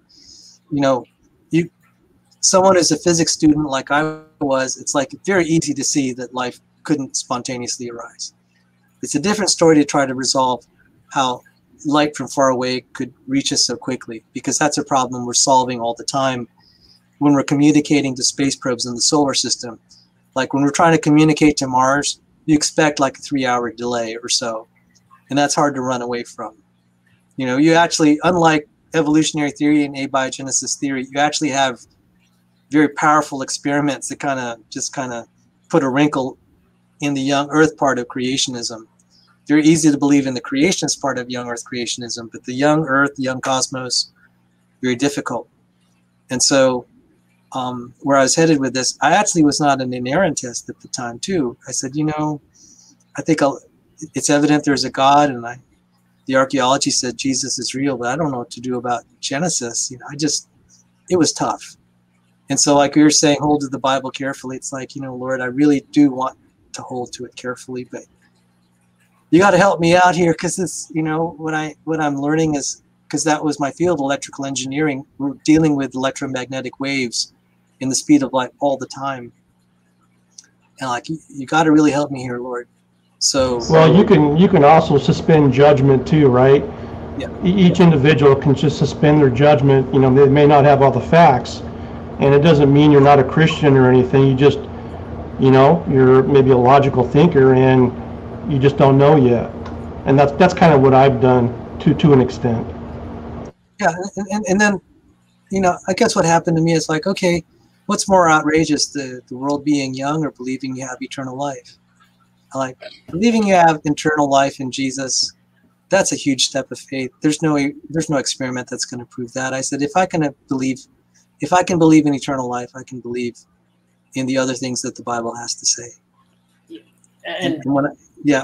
someone who's a physics student like I was, it's like very easy to see that life couldn't spontaneously arise. It's a different story to try to resolve how light from far away could reach us so quickly, because that's a problem we're solving all the time when we're communicating to space probes in the solar system. Like when we're trying to communicate to Mars, you expect like a 3-hour delay or so, and that's hard to run away from. You actually, unlike evolutionary theory and abiogenesis theory, you actually have very powerful experiments that kind of put a wrinkle in the young Earth part of creationism. Very easy to believe in the creationist part of young Earth creationism, but the young Earth, the young cosmos, very difficult. And so where I was headed with this, I actually was not an inerrantist at the time too. I said, I think it's evident there's a God, and the archaeology said Jesus is real, but I don't know what to do about Genesis. It was tough. And so like we were saying, hold to the Bible carefully. It's like, Lord, I really do want to hold to it carefully, but you got to help me out here, because this, what I'm learning is, because that was my field, electrical engineering. We're dealing with electromagnetic waves in the speed of light all the time. And like, you got to really help me here, Lord. So well, you can also suspend judgment too, right? Yeah. Each individual can just suspend their judgment. They may not have all the facts, and it doesn't mean you're not a Christian or anything. You just, you're maybe a logical thinker, and you just don't know yet. And that's kind of what I've done to an extent. Yeah, and then, I guess what happened to me is like, okay, what's more outrageous, the world being young or believing you have eternal life? Like, believing you have eternal life in Jesus, that's a huge step of faith. There's no experiment that's going to prove that. I said, if I can believe in eternal life, I can believe in the other things that the Bible has to say. And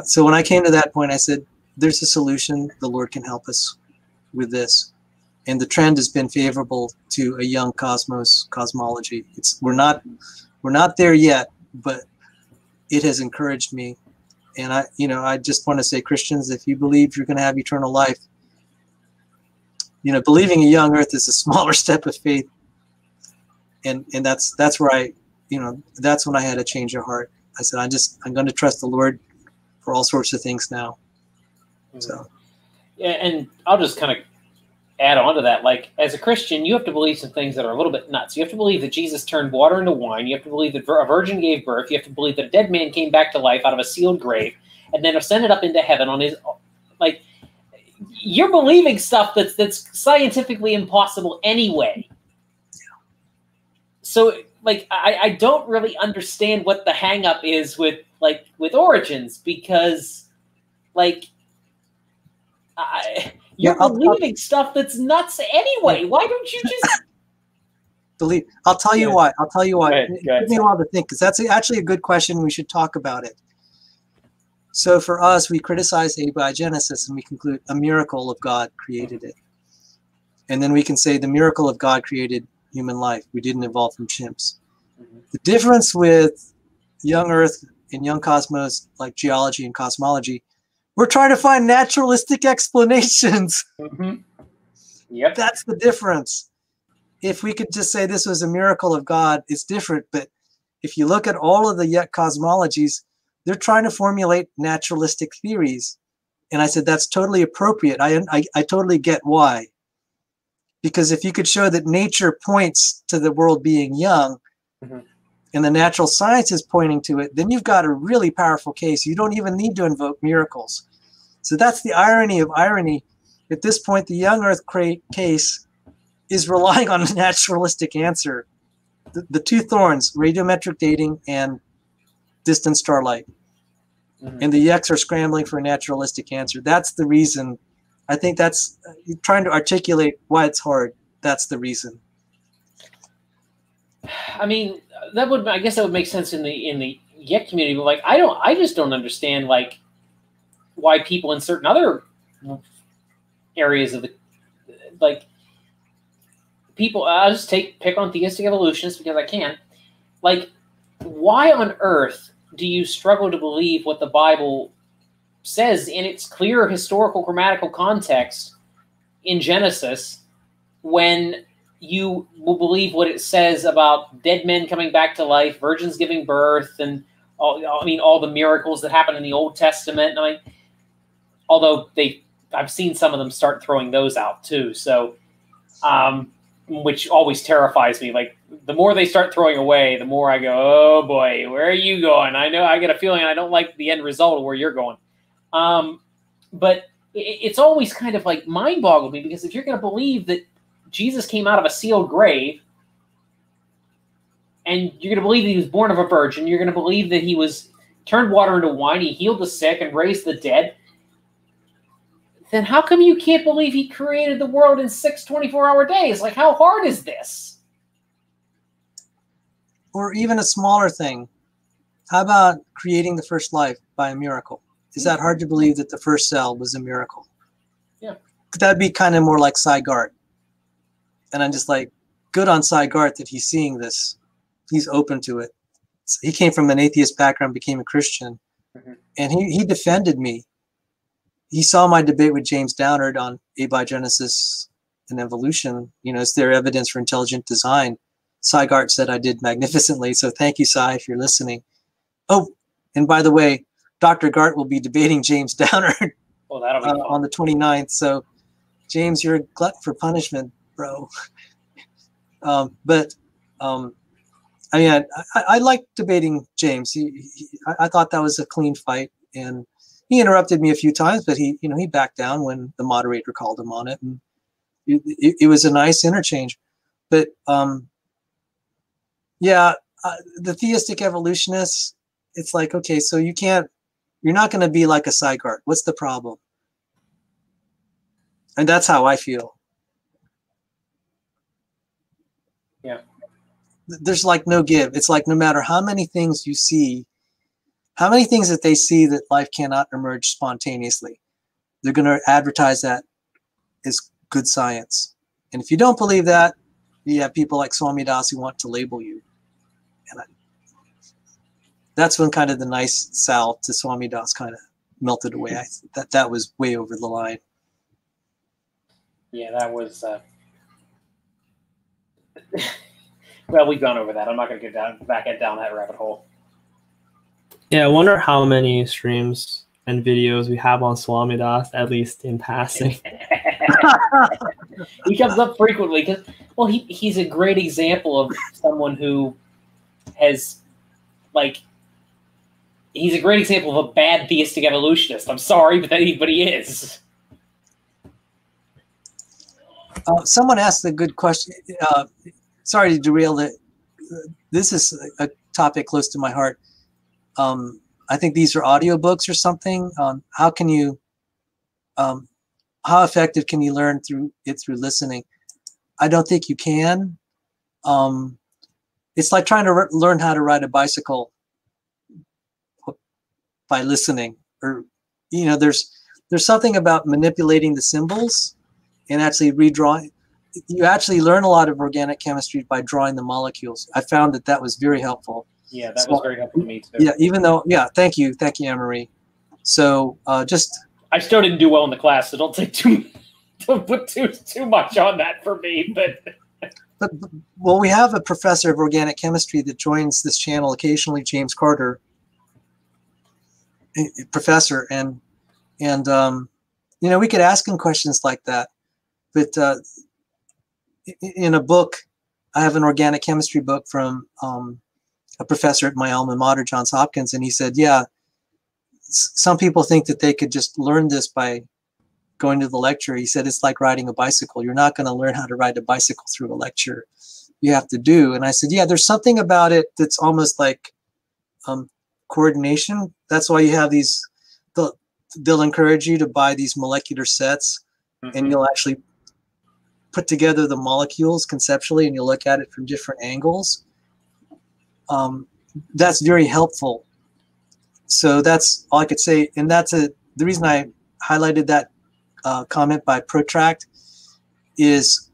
so when I came to that point, I said, there's a solution. The Lord can help us with this. And the trend has been favorable to a young cosmology. We're not there yet, but it has encouraged me. And I just want to say, Christians, if you believe you're going to have eternal life, believing a young Earth is a smaller step of faith. And that's where that's when I had a change of heart. I said, I'm going to trust the Lord for all sorts of things now. So, yeah, and I'll just kind of add on to that. Like, as a Christian, you have to believe some things that are a little bit nuts. You have to believe that Jesus turned water into wine. You have to believe that a virgin gave birth. You have to believe that a dead man came back to life out of a sealed grave and then ascended up into heaven on his, like, you're believing stuff that's scientifically impossible anyway. So, like, I don't really understand what the hang up is with Origins, because, like, you're believing stuff that's nuts anyway. Why don't you just believe? I'll tell you why. Go ahead. It took me a while to think, because that's actually a good question. We should talk about it. So for us, we criticize abiogenesis and we conclude a miracle of God created it. And then we can say the miracle of God created human life. We didn't evolve from chimps. The difference with young Earth and young cosmos, like geology and cosmology, we're trying to find naturalistic explanations. Yep. That's the difference. If we could just say this was a miracle of God, it's different. But if you look at all of the yet cosmologies, they're trying to formulate naturalistic theories. And I said, that's totally appropriate. I totally get why. Because if you could show that nature points to the world being young, and the natural science is pointing to it, then you've got a really powerful case. You don't even need to invoke miracles. So that's the irony of irony. At this point, the young Earth case is relying on a naturalistic answer. The two thorns, radiometric dating and distant starlight. And the Yeks are scrambling for a naturalistic answer. That's the reason. I think that's trying to articulate why it's hard. That's the reason. I mean, I guess that would make sense in the Yek community, but like I just don't understand like why people in certain other areas of the people. I'll just pick on theistic evolutionists because I can. Like, why on earth do you struggle to believe what the Bible says in its clear historical grammatical context in Genesis when you will believe what it says about dead men coming back to life, virgins giving birth, and all the miracles that happen in the Old Testament? I mean, although I've seen some of them start throwing those out too. So, which always terrifies me. Like, the more they start throwing away, the more I go, oh boy, where are you going? I know I get a feeling I don't like the end result of where you're going. But it's always kind of like mind-boggled me, because if you're going to believe that Jesus came out of a sealed grave, and you're going to believe that he was born of a virgin, you're going to believe that he was turned water into wine, he healed the sick and raised the dead, then how come you can't believe he created the world in 6 24-hour days? Like, how hard is this? Or even a smaller thing. How about creating the first life by a miracle? Is that hard to believe that the first cell was a miracle? Yeah. That'd be kind of more like Cy Gart. And I'm just like, good on Cy Gart that he's seeing this. He's open to it. So he came from an atheist background, became a Christian. And he defended me. He saw my debate with James Downard on abiogenesis and evolution. You know, is there evidence for intelligent design? Cy Gart said I did magnificently. So thank you, Cy, if you're listening. Oh, and by the way, Dr. Gart will be debating James Downard on the 29th. So, James, you're a glutton for punishment, bro. I mean, I like debating James. I thought that was a clean fight, and he interrupted me a few times, but he backed down when the moderator called him on it, and it was a nice interchange. But the theistic evolutionists, it's like, okay, so you're not going to be like a Cy Gart. What's the problem? And that's how I feel. Yeah. There's like no give. It's like no matter how many things you see, how many things that they see that life cannot emerge spontaneously, they're going to advertise that as good science. And if you don't believe that, you have people like Swami Das who want to label you. And that's when kind of the nice salve to Swami Das kind of melted away. That was way over the line. Yeah, that was... well, we've gone over that. I'm not going to go back down that rabbit hole. Yeah, I wonder how many streams and videos we have on Swami Das, at least in passing. He comes up frequently because, well, he's a great example of someone who has, like, he's a great example of a bad theistic evolutionist. I'm sorry, but he is. Someone asked a good question. Sorry to derail it. This is a topic close to my heart. I think these are audiobooks or something. How can you, how effective can you learn through listening? I don't think you can. It's like trying to learn how to ride a bicycle by listening. or there's something about manipulating the symbols and actually redrawing. You actually learn a lot of organic chemistry by drawing the molecules. I found that was very helpful. Yeah, that was very helpful to me too. Yeah, even though, thank you, Emory. So I still didn't do well in the class, so don't put too much on that for me. But well, we have a professor of organic chemistry that joins this channel occasionally, James Carter, professor, and we could ask him questions like that. But in a book, I have an organic chemistry book from a professor at my alma mater, Johns Hopkins, and he said, yeah, some people think that they could just learn this by going to the lecture. He said, it's like riding a bicycle. You're not going to learn how to ride a bicycle through a lecture. You have to do. And I said, yeah, there's something about it that's almost like coordination. That's why you have these, they'll encourage you to buy these molecular sets, and you'll actually put together the molecules conceptually, and you'll look at it from different angles. That's very helpful. So that's all I could say. And that's the reason I highlighted that comment by Protract is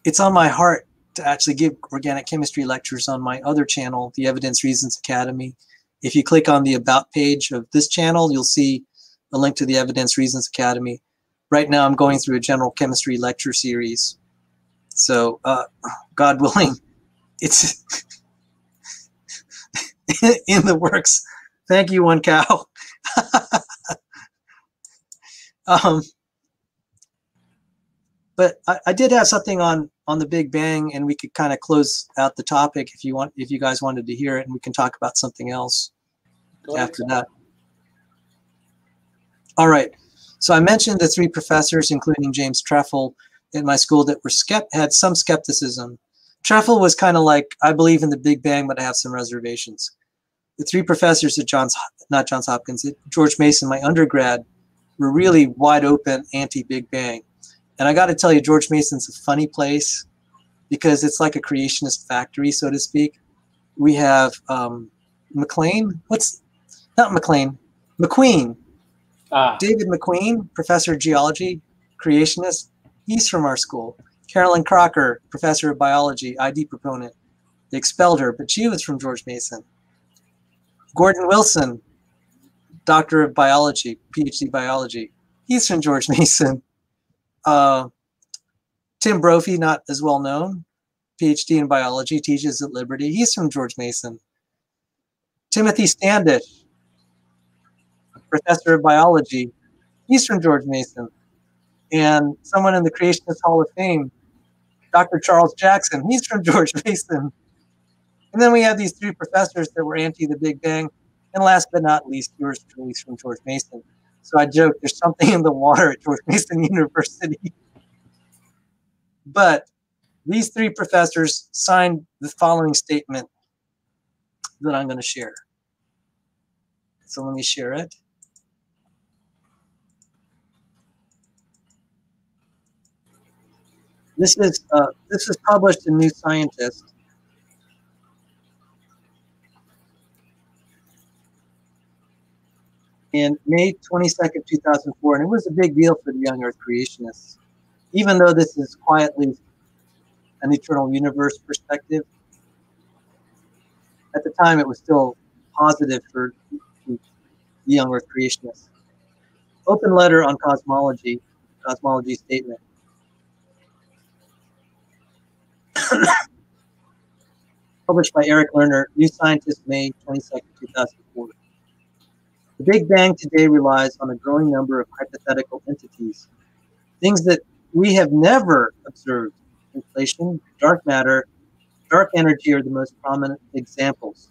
it's on my heart to actually give organic chemistry lectures on my other channel, the Evidence Reasons Academy. If you click on the About page of this channel, you'll see a link to the Evidence Reasons Academy. Right now, I'm going through a general chemistry lecture series. So, God willing, it's in the works. Thank you, One Cow. But I did have something on the Big Bang, and we could kind of close out the topic if you guys wanted to hear it, and we can talk about something else after that. All right. So I mentioned the 3 professors, including James Trefle, at my school that had some skepticism. Trefle was kind of like, I believe in the Big Bang, but I have some reservations. The 3 professors at George Mason, my undergrad, were really wide open anti-Big Bang. And I got to tell you, George Mason's a funny place because it's like a creationist factory, so to speak. We have McQueen. David McQueen, professor of geology, creationist. He's from our school. Carolyn Crocker, professor of biology, ID proponent. They expelled her, but she was from George Mason. Gordon Wilson, doctor of biology, PhD biology. He's from George Mason. Tim Brophy, not as well known, PhD in biology, teaches at Liberty. He's from George Mason. Timothy Standish, professor of biology. He's from George Mason. And someone in the Creationist Hall of Fame, Dr. Charles Jackson, he's from George Mason. And then we have these 3 professors that were anti the Big Bang. And last but not least, yours truly from George Mason. So I joke, there's something in the water at George Mason University. But these 3 professors signed the following statement that I'm going to share. So let me share it. This is published in New Scientist. In May 22nd, 2004, and it was a big deal for the young Earth creationists. Even though this is quietly an eternal universe perspective, at the time it was still positive for the young Earth creationists. Open letter on cosmology statement. Published by Eric Lerner, New Scientist, May 22nd, 2004. The Big Bang today relies on a growing number of hypothetical entities, things that we have never observed. Inflation, dark matter, dark energy are the most prominent examples.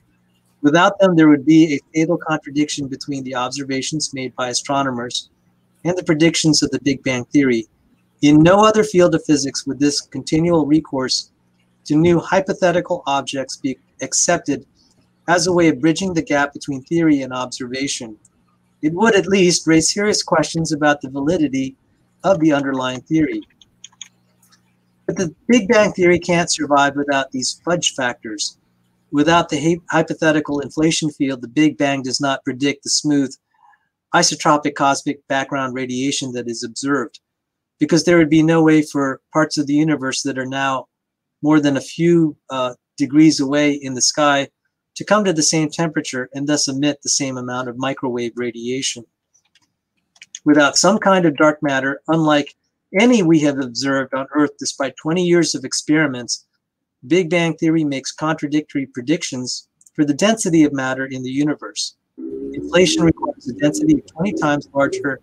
Without them, there would be a fatal contradiction between the observations made by astronomers and the predictions of the Big Bang theory. In no other field of physics would this continual recourse to new hypothetical objects be accepted as a way of bridging the gap between theory and observation. It would at least raise serious questions about the validity of the underlying theory. But the Big Bang theory can't survive without these fudge factors. Without the hypothetical inflation field, the Big Bang does not predict the smooth isotropic cosmic background radiation that is observed, because there would be no way for parts of the universe that are now more than a few degrees away in the sky to come to the same temperature and thus emit the same amount of microwave radiation. Without some kind of dark matter, unlike any we have observed on Earth despite 20 years of experiments, Big Bang theory makes contradictory predictions for the density of matter in the universe. Inflation requires a density of 20 times larger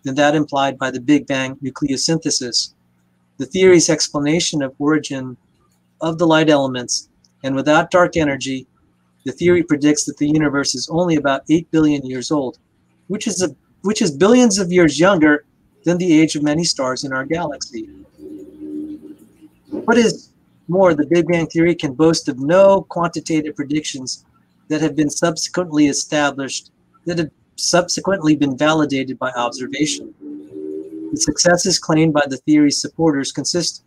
than that implied by the Big Bang nucleosynthesis. The theory's explanation of origin of the light elements, and without dark energy, the theory predicts that the universe is only about 8 billion years old, which is billions of years younger than the age of many stars in our galaxy. What is more, the Big Bang theory can boast of no quantitative predictions that have been subsequently established, that have subsequently been validated by observation. The successes claimed by the theory's supporters consist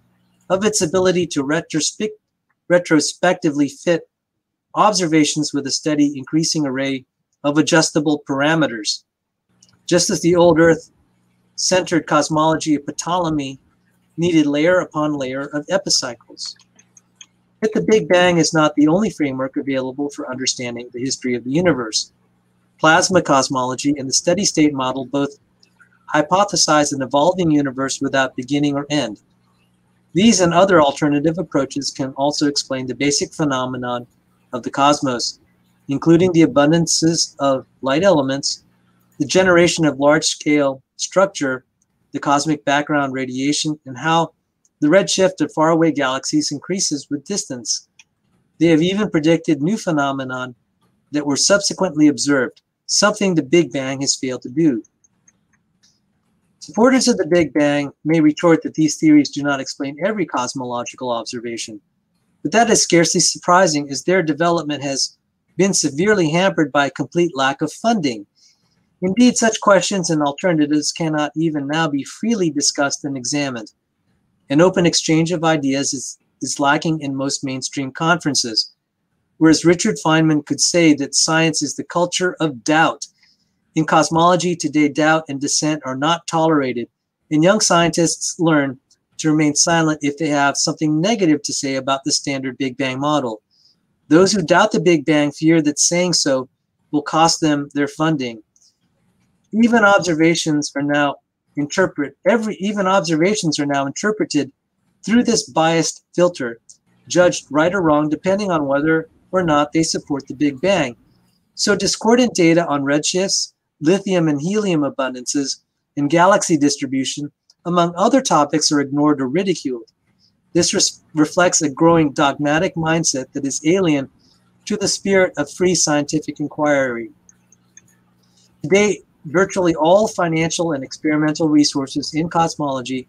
of its ability to retrospectively fit observations with a steady increasing array of adjustable parameters. Just as the old Earth-centered cosmology of Ptolemy needed layer upon layer of epicycles. Yet the Big Bang is not the only framework available for understanding the history of the universe. Plasma cosmology and the steady-state model both hypothesize an evolving universe without beginning or end. These and other alternative approaches can also explain the basic phenomenon of the cosmos, including the abundances of light elements, the generation of large-scale structure, the cosmic background radiation, and how the redshift of faraway galaxies increases with distance. They have even predicted new phenomena that were subsequently observed, something the Big Bang has failed to do. Supporters of the Big Bang may retort that these theories do not explain every cosmological observation, but that is scarcely surprising, as their development has been severely hampered by a complete lack of funding. Indeed, such questions and alternatives cannot even now be freely discussed and examined. An open exchange of ideas is lacking in most mainstream conferences, whereas Richard Feynman could say that science is the culture of doubt. In cosmology today, doubt and dissent are not tolerated, and young scientists learn to remain silent if they have something negative to say about the standard Big Bang model. Those who doubt the Big Bang fear that saying so will cost them their funding. Even observations are now interpreted through this biased filter, judged right or wrong depending on whether or not they support the Big Bang. So discordant data on redshifts, lithium and helium abundances, and galaxy distribution, among other topics, are ignored or ridiculed. This reflects a growing dogmatic mindset that is alien to the spirit of free scientific inquiry. Today, virtually all financial and experimental resources in cosmology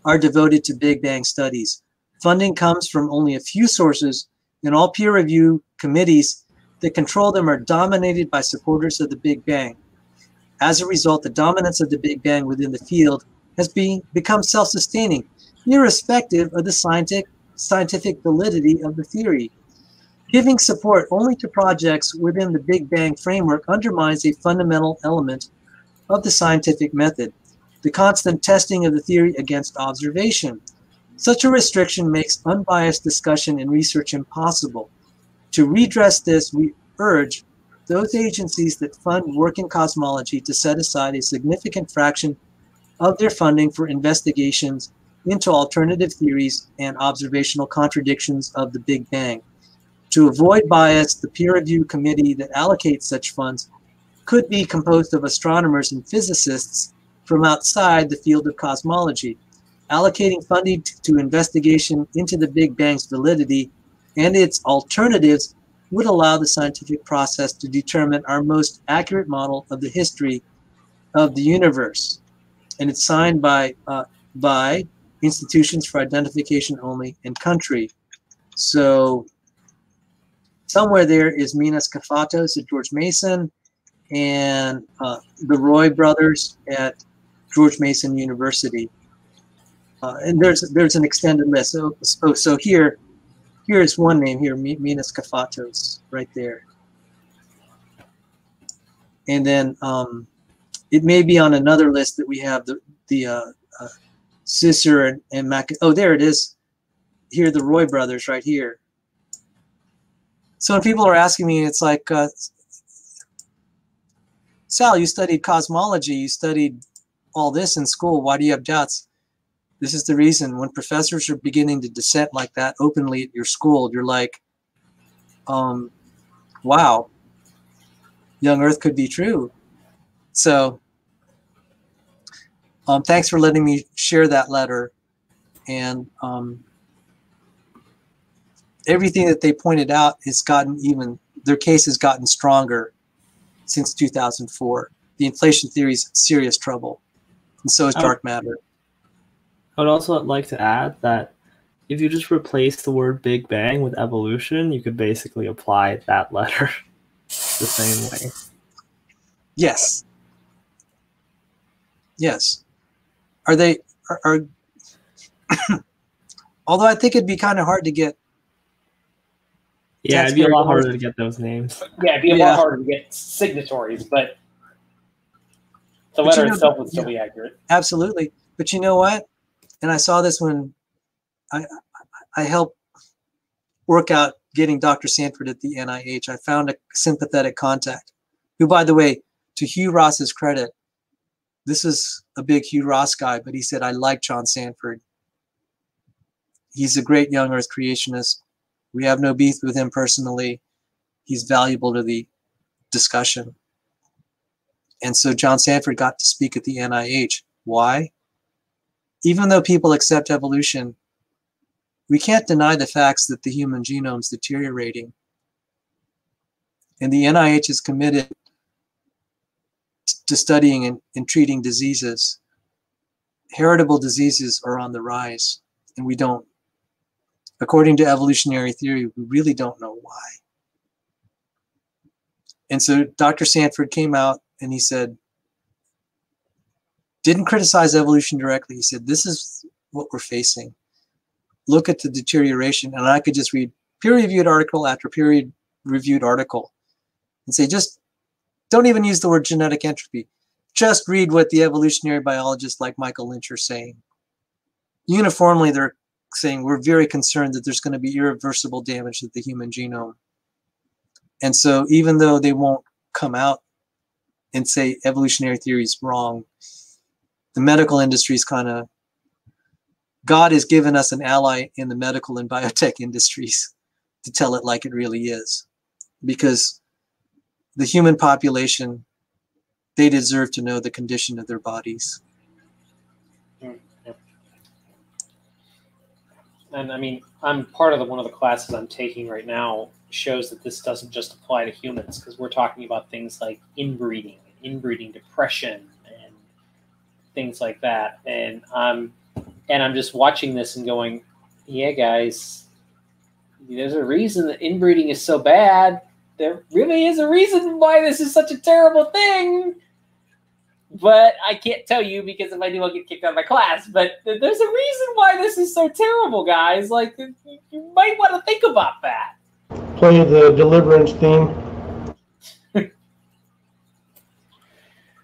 are devoted to Big Bang studies. Funding comes from only a few sources, and all peer review committees that control them are dominated by supporters of the Big Bang. As a result, the dominance of the Big Bang within the field has become self-sustaining, irrespective of the scientific validity of the theory. Giving support only to projects within the Big Bang framework undermines a fundamental element of the scientific method, the constant testing of the theory against observation. Such a restriction makes unbiased discussion and research impossible. To redress this, we urge those agencies that fund work in cosmology to set aside a significant fraction of their funding for investigations into alternative theories and observational contradictions of the Big Bang. To avoid bias, the peer review committee that allocates such funds could be composed of astronomers and physicists from outside the field of cosmology. Allocating funding to investigation into the Big Bang's validity and its alternatives would allow the scientific process to determine our most accurate model of the history of the universe. And it's signed by Institutions for Identification Only and Country. So somewhere there is Minas Kafatos at George Mason and the Roy brothers at George Mason University. And there's an extended list. So here's one name here, Minas Kafatos, right there. And then it may be on another list that we have the Sisser and Mac. Oh, there it is. Here, the Roy brothers right here. So when people are asking me, it's like, Sal, you studied cosmology, you studied all this in school. Why do you have doubts? This is the reason. When professors are beginning to dissent like that openly at your school, you're like, wow, young Earth could be true. So thanks for letting me share that letter. And everything that they pointed out has gotten their case has gotten stronger since 2004. The inflation theory is serious trouble, and so is dark matter. I would also like to add that if you just replace the word Big Bang with evolution, you could basically apply that letter the same way. Yes. Yes. Are they although I think it'd be kind of hard to get. Yeah, it'd be a lot harder to get those names. Yeah, it'd be a lot harder to get signatories, but the letter itself would still be accurate. Absolutely. But you know what? And I saw this when I helped work out getting Dr. Sanford at the NIH. I found a sympathetic contact who, by the way, to Hugh Ross's credit, this is a big Hugh Ross guy, but he said, I like John Sanford. He's a great young Earth creationist. We have no beef with him personally. He's valuable to the discussion. And so John Sanford got to speak at the NIH. Why? Even though people accept evolution, we can't deny the facts that the human genome is deteriorating. And the NIH is committed to studying and treating diseases. Heritable diseases are on the rise, and we don't. According to evolutionary theory, we really don't know why. And so Dr. Sanford came out and he said, didn't criticize evolution directly. He said, this is what we're facing. Look at the deterioration. And I could just read peer-reviewed article after peer-reviewed article and say, just don't even use the word genetic entropy. Just read what the evolutionary biologists like Michael Lynch are saying. Uniformly, they're saying we're very concerned that there's going to be irreversible damage to the human genome. And so even though they won't come out and say evolutionary theory is wrong, the medical industry is kind of, God has given us an ally in the medical and biotech industries to tell it like it really is. Because the human population, they deserve to know the condition of their bodies. And I mean, I'm part of one of the classes I'm taking right now shows that this doesn't just apply to humans, because we're talking about things like inbreeding depression, and things like that. And I'm just watching this and going, yeah, guys, there's a reason that inbreeding is so bad. There really is a reason why this is such a terrible thing. But I can't tell you, because if I do, I'll get kicked out of my class. But there's a reason why this is so terrible, guys. Like, you might want to think about that. Play the Deliverance theme.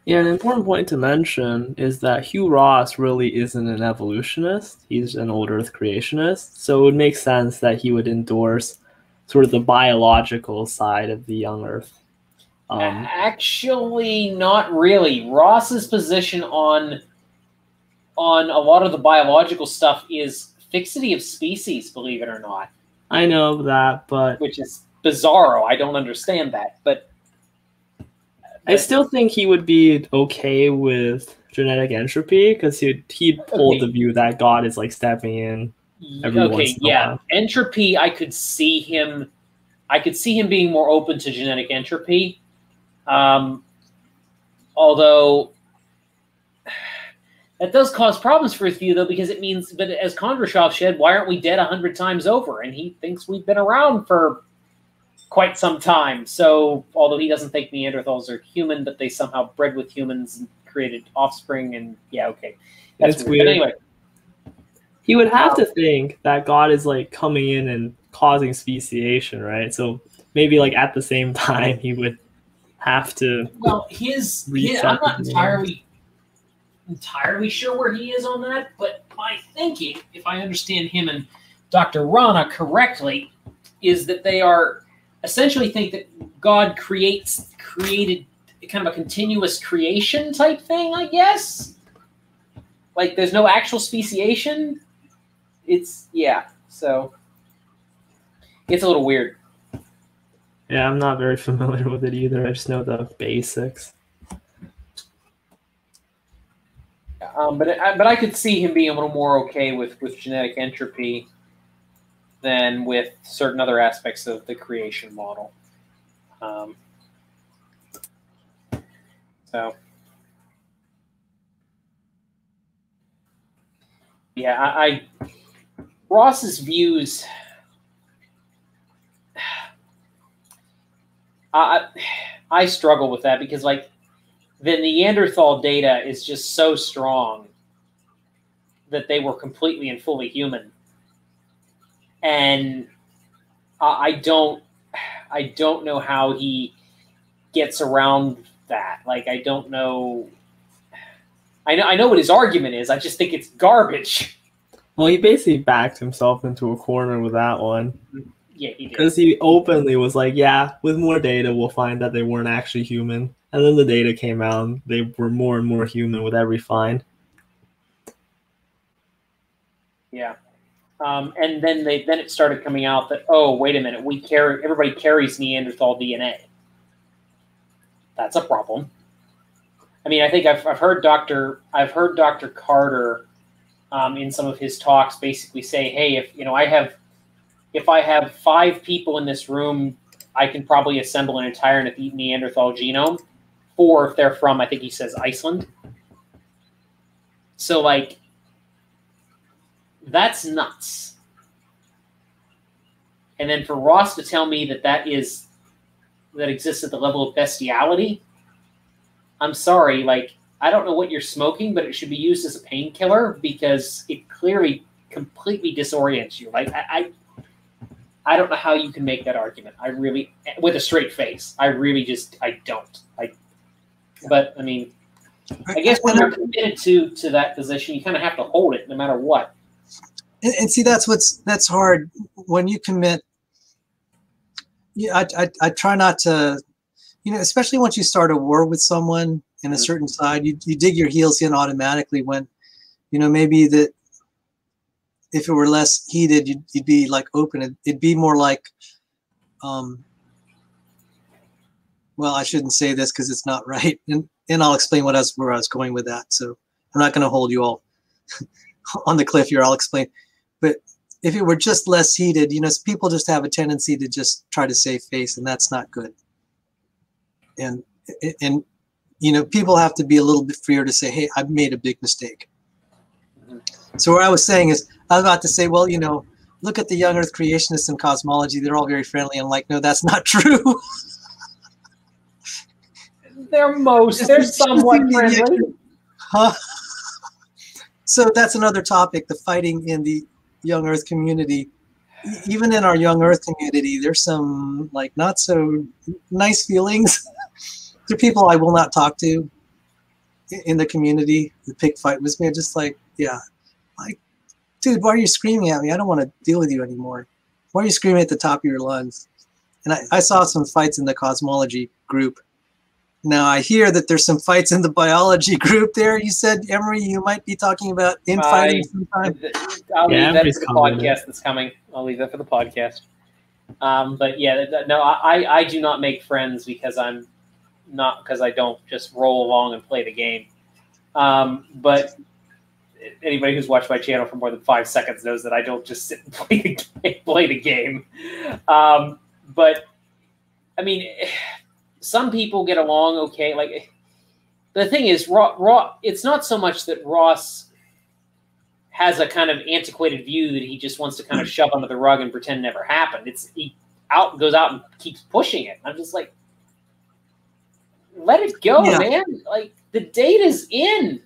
Yeah, an important point to mention is that Hugh Ross really isn't an evolutionist. He's an old Earth creationist. So it would make sense that he would endorse sort of the biological side of the young Earth. Actually, not really. Ross's position on a lot of the biological stuff is fixity of species, believe it or not. I know that, but... Which is bizarro. I don't understand that, but I still think he would be okay with genetic entropy, because he'd hold the view that God is like stepping in every once in a while. Entropy, I could see him being more open to genetic entropy. Although that does cause problems for you, though, because it means, but as Kondrashov said, why aren't we dead 100 times over? And he thinks we've been around for quite some time. So, although he doesn't think Neanderthals are human, but they somehow bred with humans and created offspring, and yeah, okay. That's weird. But anyway. He would have to think that God is like coming in and causing speciation, right? So maybe like at the same time he would have to. Well, I'm not entirely sure where he is on that, but my thinking, if I understand him and Dr. Rana correctly, is that they are essentially think that God created kind of a continuous creation type thing, I guess. Like there's no actual speciation. So it's a little weird. Yeah, I'm not very familiar with it either. I just know the basics. But I could see him being a little more okay with genetic entropy than with certain other aspects of the creation model. So, yeah, Ross's views. I struggle with that because, like, the Neanderthal data is just so strong that they were completely and fully human, and I don't know how he gets around that. Like, I don't know. I know what his argument is. I just think it's garbage. Well, he basically backed himself into a corner with that one. Yeah, he did. Because he openly was like, yeah, with more data, we'll find that they weren't actually human. And then the data came out, and they were more and more human with every find. Yeah. And then it started coming out that, oh, wait a minute, everybody carries Neanderthal DNA. That's a problem. I mean, I think I've heard Dr. Carter in some of his talks basically say, hey, if I have 5 people in this room, I can probably assemble an entire Neanderthal genome. 4 if they're from, I think he says, Iceland. So, like, that's nuts. And then for Ross to tell me that exists at the level of bestiality, I'm sorry, like, I don't know what you're smoking, but it should be used as a painkiller because it clearly completely disorients you. Like, I don't know how you can make that argument. I really, with a straight face, I don't. But I mean, I guess when you're committed to that position, you kind of have to hold it no matter what. And see, that's hard when you commit. Yeah, I try not to, especially once you start a war with someone in a certain side, you dig your heels in automatically when, maybe that if it were less heated, you'd be like open. It'd be more like, well, I shouldn't say this because it's not right. And I'll explain where I was going with that. So I'm not going to hold you all on the cliff here. I'll explain. But if it were just less heated, people just have a tendency to just try to save face, and that's not good. And people have to be a little bit freer to say, hey, I've made a big mistake. So what I was saying is, I was about to say, well, look at the young Earth creationists in cosmology. They're all very friendly. And like, no, that's not true. They're somewhat friendly. Huh? So that's another topic, the fighting in the young Earth community. Even in our young Earth community, there's some like not so nice feelings. There are people I will not talk to in the community. The pig fight was me. Just like, yeah, like, dude, why are you screaming at me? I don't want to deal with you anymore. Why are you screaming at the top of your lungs? And I saw some fights in the cosmology group. Now I hear that there's some fights in the biology group there. You said, Emory, you might be talking about infighting sometime. I'll leave that for the podcast that's coming. I'll leave that for the podcast. But yeah, no, I do not make friends because I don't just roll along and play the game. But anybody who's watched my channel for more than 5 seconds knows that I don't just sit and play the game. But I mean, some people get along okay. Like, the thing is, it's not so much that Ross has a kind of antiquated view that he just wants to kind of shove under the rug and pretend never happened. He goes out and keeps pushing it. I'm just like, let it go, man. Like, the data's in.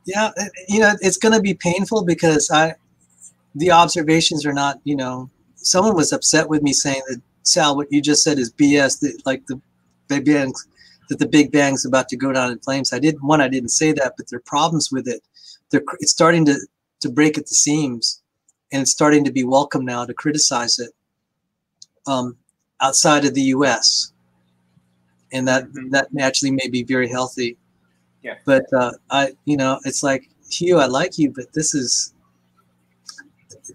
Yeah, it's going to be painful because the observations are not, someone was upset with me saying that, Sal, what you just said is BS. That, like, the Big Bang, that the Big Bang's about to go down in flames. I didn't say that, but there are problems with it. It's starting to break at the seams, and it's starting to be welcome now to criticize it outside of the U.S. And that actually may be very healthy. Yeah. But it's like, Hugh, I like you, but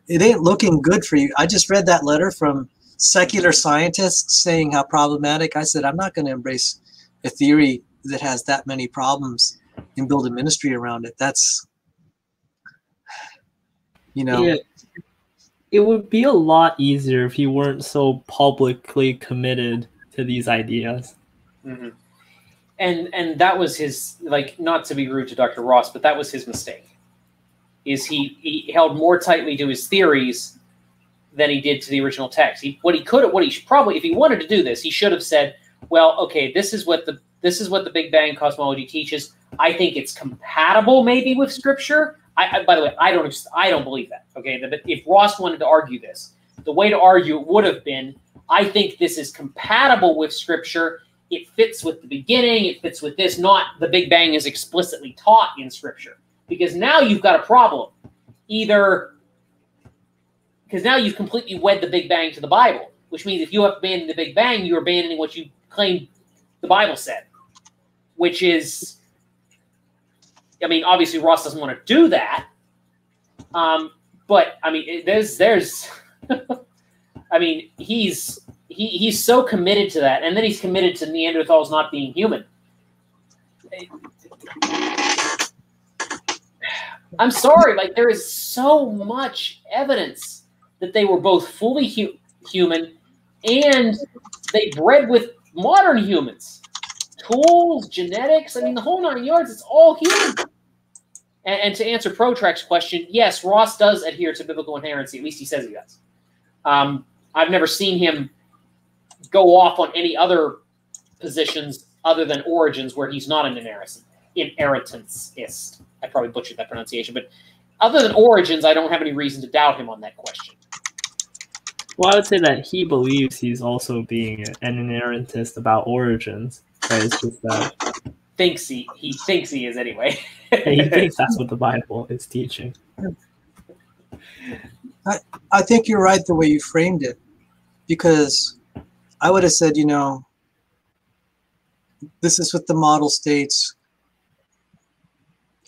it ain't looking good for you. I just read that letter from secular scientists saying how problematic. I said, I'm not going to embrace a theory that has that many problems and build a ministry around it. That's, Yeah. It would be a lot easier if you weren't so publicly committed to these ideas. Mm-hmm. And that was his, like, not to be rude to Dr. Ross, but that was his mistake. Is he held more tightly to his theories than he did to the original text. What he should probably, if he wanted to do this, he should have said, well, okay, this is what the Big Bang cosmology teaches. I think it's compatible maybe with Scripture. By the way, I don't believe that. Okay, but if Ross wanted to argue this, the way to argue it would have been, I think this is compatible with Scripture. It fits with the beginning. It fits with this. Not the Big Bang is explicitly taught in Scripture. Because now you've got a problem. Because now you've completely wed the Big Bang to the Bible, which means if you have abandoned the Big Bang, you're abandoning what you claim the Bible said, which is, I mean, obviously Ross doesn't want to do that, but I mean, there's, I mean, he's so committed to that, and then he's committed to Neanderthals not being human. I'm sorry, like there is so much evidence that they were both fully human and they bred with modern humans. Tools, genetics, I mean, the whole 9 yards, it's all human. And to answer Protract's question, yes, Ross does adhere to biblical inerrancy. At least he says he does. I've never seen him go off on any other positions other than Origins where he's not an inerrantist. I probably butchered that pronunciation, but other than Origins, I don't have any reason to doubt him on that question. Well, I would say that he believes he's also being an inerrantist about Origins. Right? It's just that he thinks he is anyway. He thinks that's what the Bible is teaching. I think you're right the way you framed it, because I would have said, this is what the model states.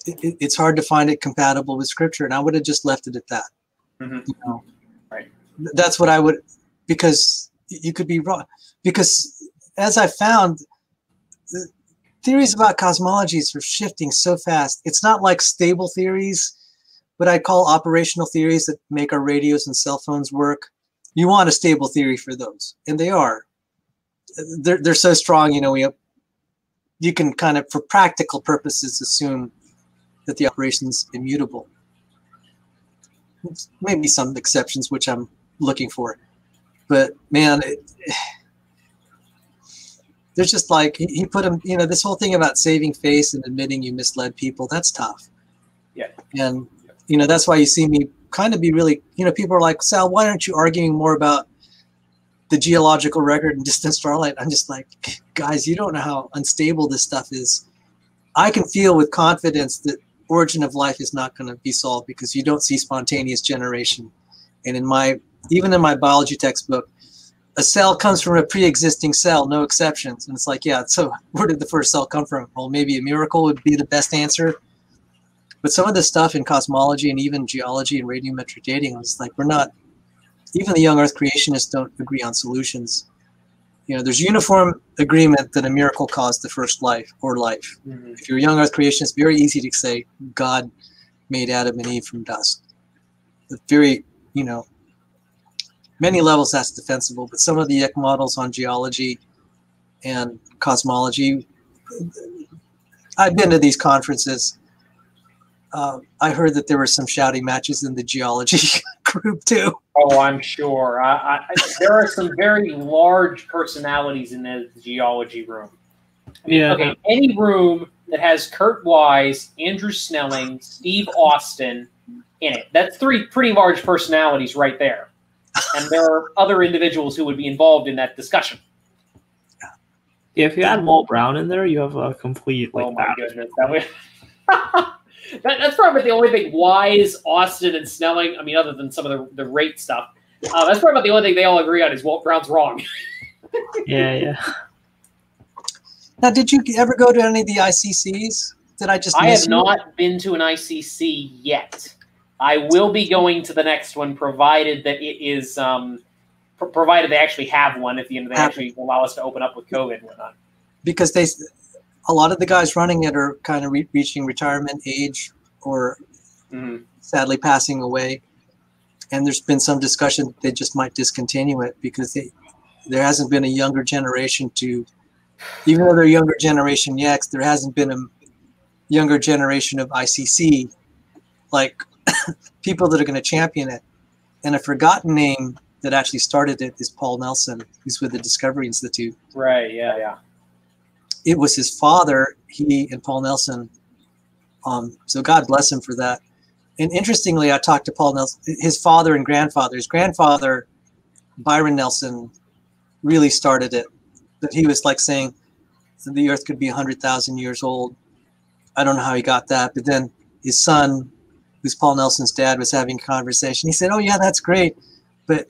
It's hard to find it compatible with Scripture, and I would have just left it at that. Mm-hmm. Right. That's what I would, because you could be wrong. Because as I found, the theories about cosmologies are shifting so fast. It's not like stable theories, what I call operational theories that make our radios and cell phones work. You want a stable theory for those, and they are. They're so strong, you can kind of, for practical purposes, assume that the operation's immutable. Maybe some exceptions, which I'm looking for. But man, there's just like, he put him, this whole thing about saving face and admitting you misled people, that's tough. Yeah. And, that's why you see me kind of be really, people are like, Sal, why aren't you arguing more about the geological record and distant starlight? I'm just like, guys, you don't know how unstable this stuff is. I can feel with confidence that origin of life is not going to be solved because you don't see spontaneous generation. And even in my biology textbook, a cell comes from a pre-existing cell, no exceptions. And it's like, yeah, so where did the first cell come from? Well, maybe a miracle would be the best answer. But some of the stuff in cosmology and even geology and radiometric dating, it's like, even the young Earth creationists don't agree on solutions. There's uniform agreement that a miracle caused the first life or life. Mm-hmm. If you're a young Earth creationist, very easy to say God made Adam and Eve from dust. But very, many levels that's defensible. But some of the models on geology and cosmology, I've been to these conferences. I heard that there were some shouting matches in the geology group too. Oh, I'm sure. There are some very large personalities in the geology room. Yeah. Okay, any room that has Kurt Wise, Andrew Snelling, Steve Austin in it, that's 3 pretty large personalities right there. And there are other individuals who would be involved in that discussion. If you add Walt Brown in there, you have a complete Oh my battle. goodness, that way. That's probably the only thing. Wise, Austin, and Snelling. I mean, other than some of the rate stuff, that's probably about the only thing they all agree on is Walt Brown's wrong. Yeah. Now, did you ever go to any of the ICCs? Did I just? I miss have you? not been to an ICC yet. I will be going to the next one, provided that it is, provided they actually have one. At the end, they actually allow us to open up with COVID and whatnot. Because a lot of the guys running it are kind of reaching retirement age or sadly passing away. And there's been some discussion that they just might discontinue it because there hasn't been a younger generation to, even though they're younger generation X, there hasn't been a younger generation of ICC, like people that are going to champion it. And a forgotten name that actually started it is Paul Nelson, who's with the Discovery Institute. Right, yeah. It was his father, he and Paul Nelson. So God bless him for that. And interestingly, I talked to Paul Nelson, his father and grandfather. His grandfather, Byron Nelson, really started it. But he was like saying the earth could be 100,000 years old. I don't know how he got that. But then his son, who's Paul Nelson's dad, was having a conversation. He said, oh, yeah, that's great. But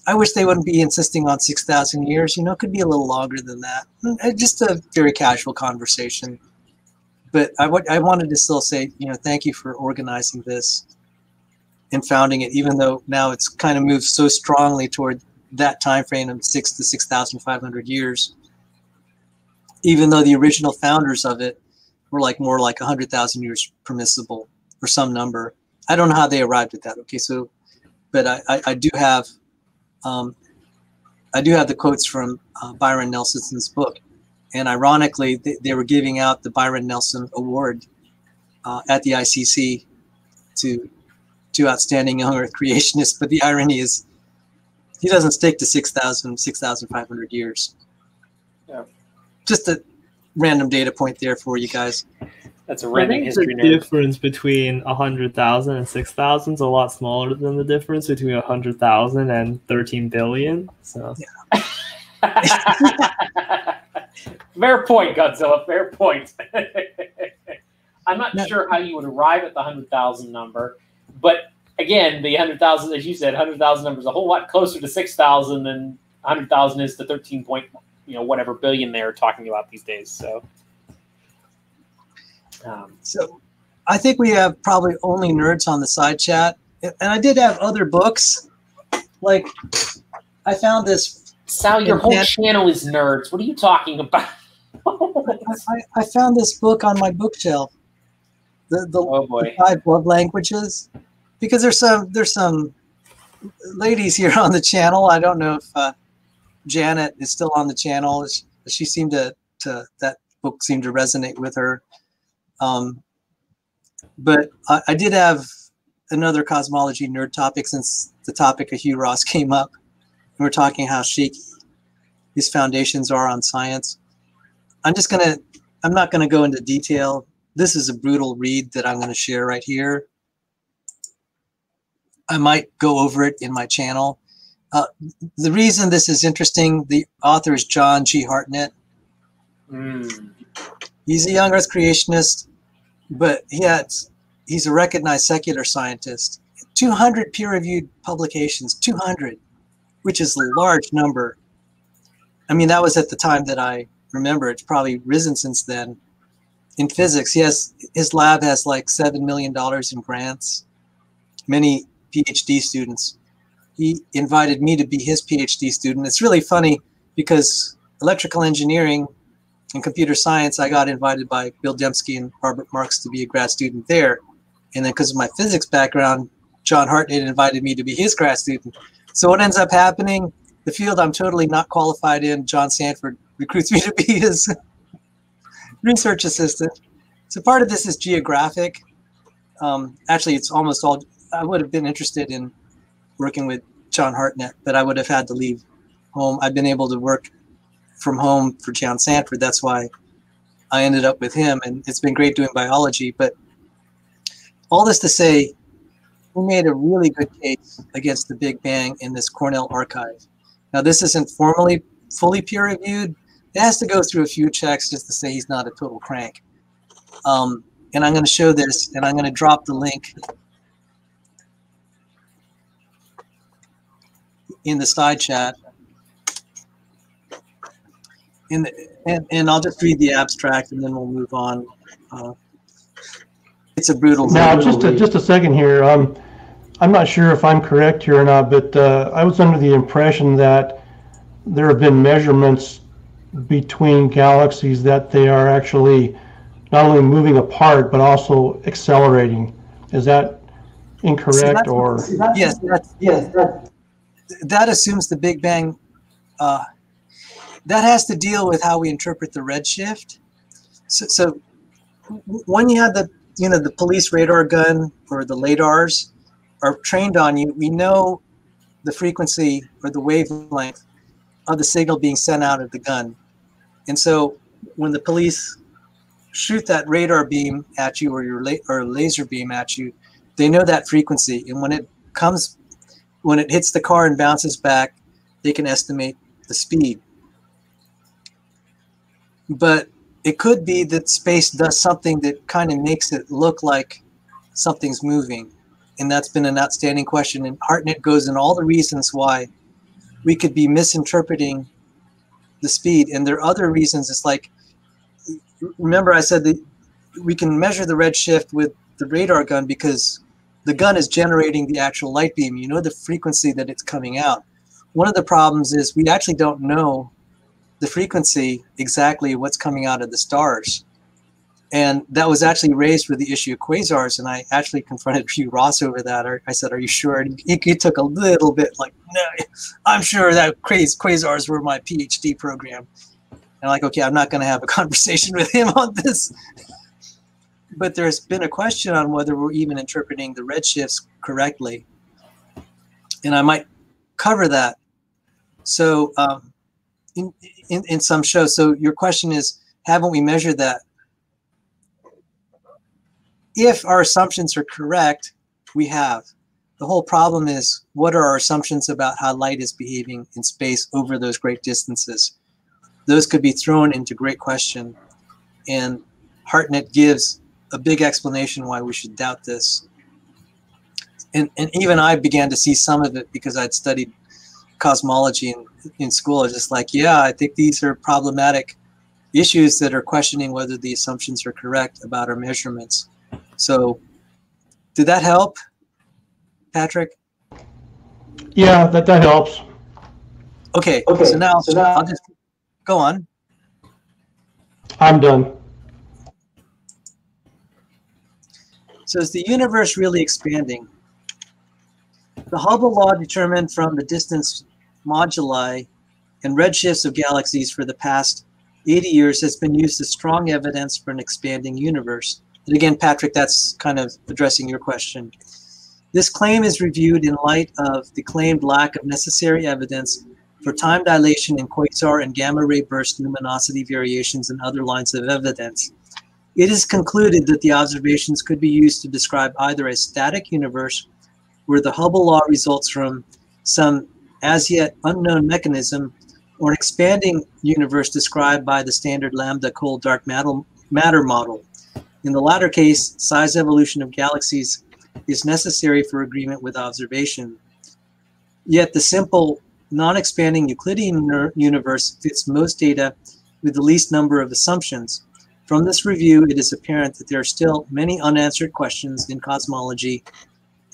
I wish they wouldn't be insisting on 6,000 years. You know, it could be a little longer than that. Just a very casual conversation. But I wanted to still say, you know, thank you for organizing this and founding it, even though now it's kind of moved so strongly toward that time frame of 6,000 to 6,500 years. Even though the original founders of it were like more like 100,000 years permissible or some number. I don't know how they arrived at that. Okay, so, but I do have the quotes from Byron Nelson's book. And ironically, they were giving out the Byron Nelson Award at the ICC to outstanding young Earth creationists. But the irony is, he doesn't stick to 6,500 years. Yeah. Just a random data point there for you guys. That's a random history nerd. The difference between 100,000 and 6,000 is a lot smaller than the difference between 100,000 and 13 billion. So. Yeah. Fair point, Godzilla. Fair point. I'm not sure how you would arrive at the 100,000 number, but again, the 100,000, as you said, 100,000 number is a whole lot closer to 6,000 than 100,000 is to 13 point, whatever billion they're talking about these days. So, so I think we have probably only nerds on the side chat, and I did have other books. Like I found this. Sal, your whole channel is nerds. What are you talking about? I found this book on my bookshelf. The 5 love languages, because there's some ladies here on the channel. I don't know if Janet is still on the channel. She seemed to that book seemed to resonate with her. But I did have another cosmology nerd topic since the topic of Hugh Ross came up. And we're talking how shaky his foundations are on science. I'm not gonna go into detail. This is a brutal read that I'm gonna share right here. I might go over it in my channel. The reason this is interesting, the author is John G. Hartnett. He's a young Earth creationist, but he's a recognized secular scientist. 200 peer-reviewed publications, 200, which is a large number. I mean, that was at the time that I remember. It's probably risen since then. In physics, his lab has like $7 million in grants, many PhD students. He invited me to be his PhD student. It's really funny because electrical engineering and computer science, I got invited by Bill Dembski and Robert Marks to be a grad student there. And then because of my physics background, John Hartnett invited me to be his grad student. So what ends up happening, the field I'm totally not qualified in, John Sanford recruits me to be his research assistant. So part of this is geographic. Actually, it's almost all, I would have been interested in working with John Hartnett, but I would have had to leave home. I've been able to work from home for John Sanford. That's why I ended up with him, and it's been great doing biology. But all this to say, we made a really good case against the Big Bang in this Cornell archive. Now, this isn't formally fully peer-reviewed. it has to go through a few checks just to say he's not a total crank. And I'm going to show this, and I'm going to drop the link in the side chat. And I'll just read the abstract, and then we'll move on. It's a brutal. Now, just a second here. I'm not sure if I'm correct here or not, but I was under the impression that there have been measurements between galaxies that they are actually not only moving apart but also accelerating. Is that incorrect? Yes, that assumes the Big Bang. That has to deal with how we interpret the redshift. So when you have the police radar gun or the LADARs are trained on you, we know the frequency or the wavelength of the signal being sent out of the gun. And so when the police shoot that radar beam at you or laser beam at you, they know that frequency. And when it hits the car and bounces back, they can estimate the speed. But it could be that space does something that kind of makes it look like something's moving. And that's been an outstanding question. And Hartnett goes in all the reasons why we could be misinterpreting the speed. And there are other reasons. It's like, remember I said that we can measure the redshift with the radar gun because the gun is generating the actual light beam. You know the frequency that it's coming out. One of the problems is we actually don't know the frequency exactly what's coming out of the stars. And that was actually raised with the issue of quasars, and I actually confronted Hugh Ross over that. I said, are you sure? And he took a little bit like, no, I'm sure that quasars were my PhD program. And I'm like, okay, I'm not going to have a conversation with him on this. But there's been a question on whether we're even interpreting the redshifts correctly. And I might cover that. So in some shows. So your question is, haven't we measured that? If our assumptions are correct, we have. The whole problem is, what are our assumptions about how light is behaving in space over those great distances? Those could be thrown into great question. And Hartnett gives a big explanation why we should doubt this. And even I began to see some of it because I'd studied cosmology in school. I was just like, yeah, I think these are problematic issues that are questioning whether the assumptions are correct about our measurements. So did that help, Patrick? Yeah, that helps. Okay, so now I'll just go on. I'm done. So is the universe really expanding? The Hubble law determined from the distance moduli and redshifts of galaxies for the past 80 years has been used as strong evidence for an expanding universe. And again, Patrick, that's kind of addressing your question. This claim is reviewed in light of the claimed lack of necessary evidence for time dilation in quasar and gamma ray burst luminosity variations and other lines of evidence. It is concluded that the observations could be used to describe either a static universe where the Hubble law results from some as yet unknown mechanism, or an expanding universe described by the standard lambda cold dark matter model. In the latter case, size evolution of galaxies is necessary for agreement with observation. Yet the simple non-expanding Euclidean universe fits most data with the least number of assumptions. From this review, it is apparent that there are still many unanswered questions in cosmology,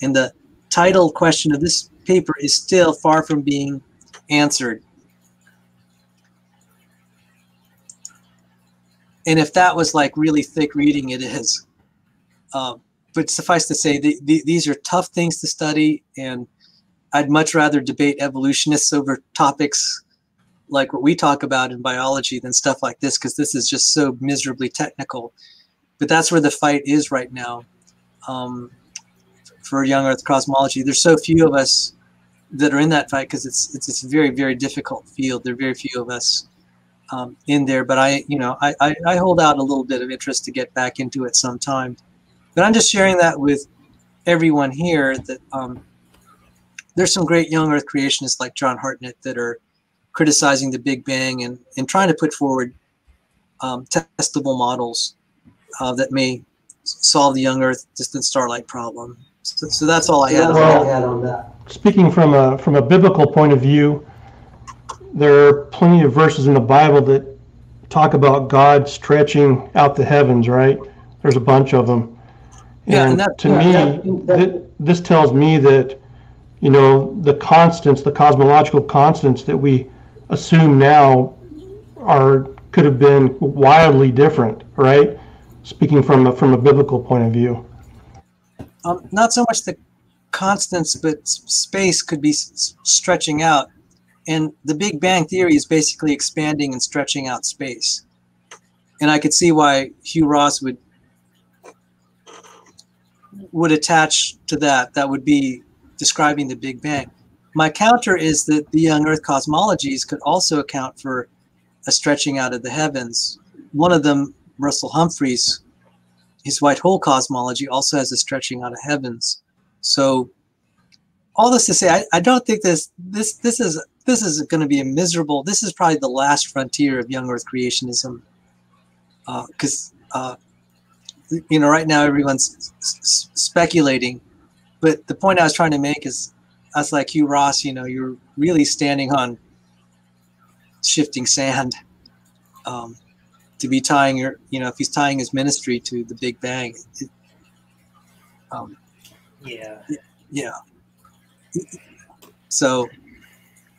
and the title question of this paper is still far from being answered. And if that was like really thick reading, it is. But suffice to say, these are tough things to study, and I'd much rather debate evolutionists over topics like what we talk about in biology than stuff like this, because this is just so miserably technical. But that's where the fight is right now for young Earth cosmology. There's so few of us that are in that fight because it's a very, very difficult field. There are very few of us in there, but I hold out a little bit of interest to get back into it sometime. But I'm just sharing that with everyone here that there's some great young Earth creationists like John Hartnett that are criticizing the Big Bang and trying to put forward testable models that may solve the young Earth distant starlight problem. So that's all I had on that. Speaking from a biblical point of view, there are plenty of verses in the Bible that talk about God stretching out the heavens, right? There's a bunch of them. And to me, this tells me that, you know, the constants, the cosmological constants that we assume now could have been wildly different, right? Speaking from a biblical point of view. Not so much the constants, but space could be stretching out. And the Big Bang Theory is basically expanding and stretching out space. And I could see why Hugh Ross would attach to that. That would be describing the Big Bang. My counter is that the young Earth cosmologies could also account for a stretching out of the heavens. One of them, Russell Humphreys, his white hole cosmology also has a stretching out of heavens. So all this to say, I don't think this is going to be a miserable. This is probably the last frontier of young Earth creationism, because you know, right now everyone's speculating. But the point I was trying to make is, that's like Hugh Ross. You know, you're really standing on shifting sand. To be tying your, you know, if he's tying his ministry to the Big Bang. Yeah. So,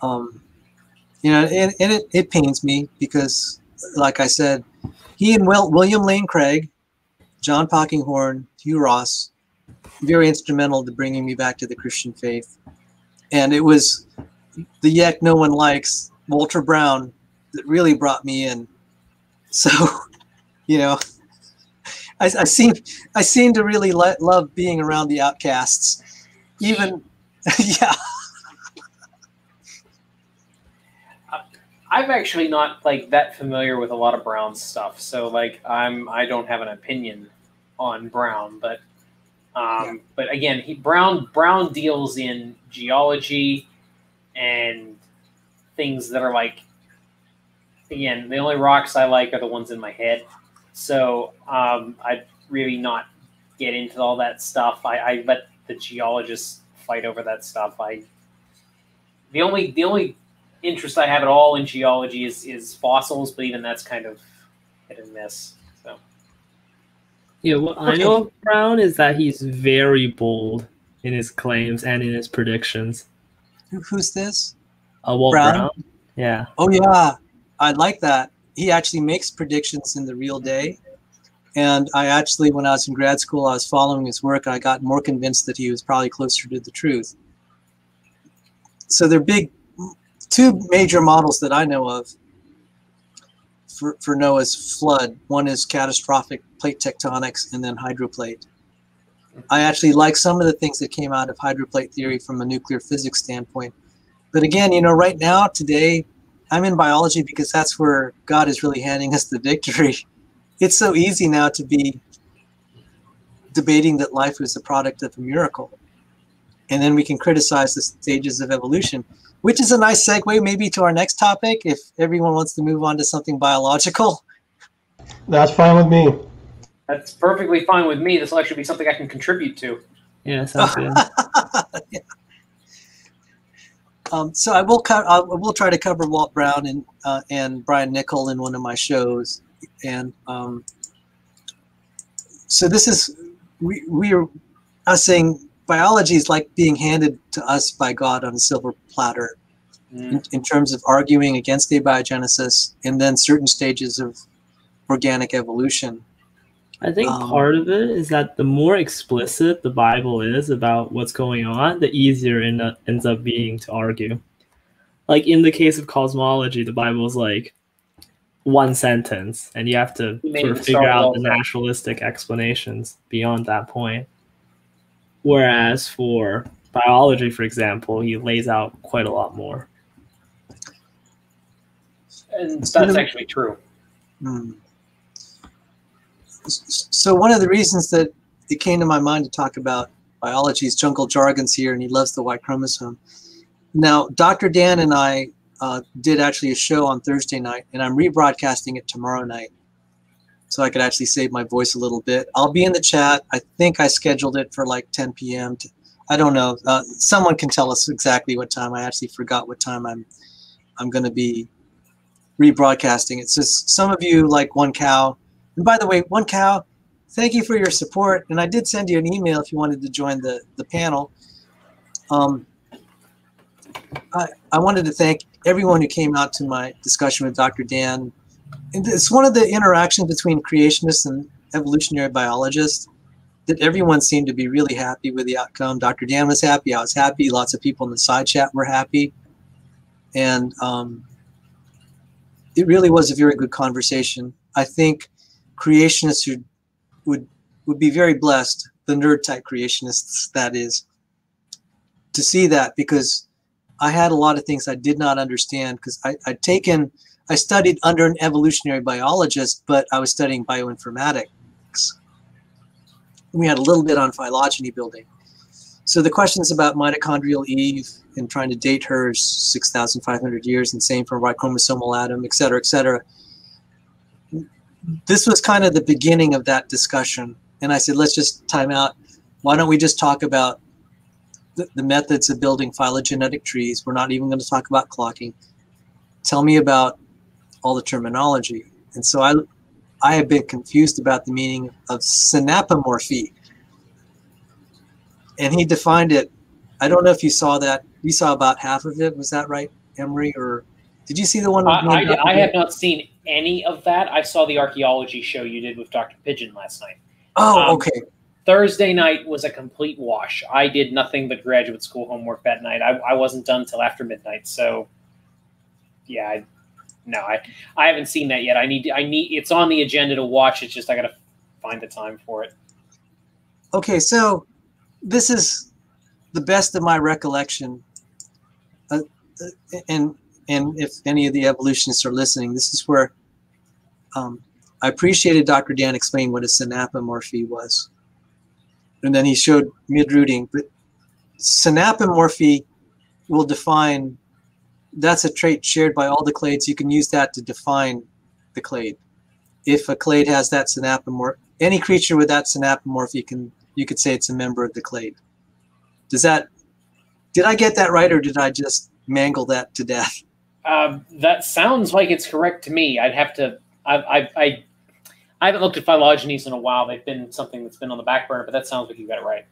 you know, and it pains me because, like I said, he and William Lane Craig, John Polkinghorne, Hugh Ross, very instrumental to bringing me back to the Christian faith. And it was the yak no one likes, Walter Brown, that really brought me in. So, you know, I seem to really love being around the outcasts. Even, yeah. I'm actually not like that familiar with a lot of Brown's stuff, so like I don't have an opinion on Brown, but but again, Brown deals in geology and things that are like, again, the only rocks I like are the ones in my head. So I'd really not get into all that stuff. I let the geologists fight over that stuff. The only interest I have at all in geology is fossils, but even that's kind of hit and miss. So yeah, what I know of Brown is that he's very bold in his claims and in his predictions. Who's this? Walt Brown? Yeah. Oh yeah. I like that. He actually makes predictions in the real day. And I actually, when I was in grad school, I was following his work. I got more convinced that he was probably closer to the truth. So there are two major models that I know of for Noah's flood. One is catastrophic plate tectonics and then hydroplate. I actually like some of the things that came out of hydroplate theory from a nuclear physics standpoint. But again, you know, right now, today, I'm in biology because that's where God is really handing us the victory. It's so easy now to be debating that life is a product of a miracle. And then we can criticize the stages of evolution, which is a nice segue maybe to our next topic, if everyone wants to move on to something biological. That's fine with me. That's perfectly fine with me. This will actually be something I can contribute to. Yeah, sounds good. Yeah. So I will try to cover Walt Brown and Brian Nichol in one of my shows, and so this is we are us saying biology is like being handed to us by God on a silver platter, in terms of arguing against abiogenesis and then certain stages of organic evolution. I think part of it is that the more explicit the Bible is about what's going on, the easier it ends up being to argue. Like in the case of cosmology, the Bible is like one sentence, and you have to sort of figure out the naturalistic explanations beyond that point. Whereas for biology, for example, he lays out quite a lot more. And that's actually true. So one of the reasons that it came to my mind to talk about biology is Jungle Jargon's here, and he loves the Y chromosome. Now, Dr. Dan and I did actually a show on Thursday night, and I'm rebroadcasting it tomorrow night, so I could actually save my voice a little bit. I'll be in the chat. I think I scheduled it for like 10 p.m. I don't know. Someone can tell us exactly what time. I actually forgot what time I'm going to be rebroadcasting it. So some of you like One Cow. And by the way, One Cow, thank you for your support. And I did send you an email if you wanted to join the panel. I wanted to thank everyone who came out to my discussion with Dr. Dan. And it's one of the interactions between creationists and evolutionary biologists that everyone seemed to be really happy with the outcome. Dr. Dan was happy. I was happy. Lots of people in the side chat were happy. And it really was a very good conversation. I think creationists would be very blessed, the nerd type creationists, that is, to see that, because I had a lot of things I did not understand, because I studied under an evolutionary biologist, but I was studying bioinformatics. We had a little bit on phylogeny building. So the questions about mitochondrial Eve and trying to date her 6,500 years, and same for Y chromosomal atom, et cetera, et cetera. This was kind of the beginning of that discussion. And I said, let's just time out. Why don't we just talk about the methods of building phylogenetic trees? We're not even going to talk about clocking. Tell me about all the terminology. And so I have been confused about the meaning of synapomorphy. And he defined it. I don't know if you saw that. You saw about half of it. Was that right, Emory? Or did you see the one? I have not seen any of that. I saw the archaeology show you did with Dr. Pigeon last night. Oh, okay. Thursday night was a complete wash. I did nothing but graduate school homework that night. I wasn't done till after midnight. So, yeah, I haven't seen that yet. I need. It's on the agenda to watch. It's just I got to find the time for it. Okay, so this is the best of my recollection, and if any of the evolutionists are listening, this is where I appreciated Dr. Dan explaining what a synapomorphy was. And then he showed mid-rooting. But synapomorphy will define, that's a trait shared by all the clades. You can use that to define the clade. If a clade has that synapomorphy, any creature with that synapomorphy, you could say it's a member of the clade. Did I get that right, or did I just mangle that to death? That sounds like it's correct to me. I'd have to. I haven't looked at phylogenies in a while. They've been something that's been on the back burner, but that sounds like you got it right.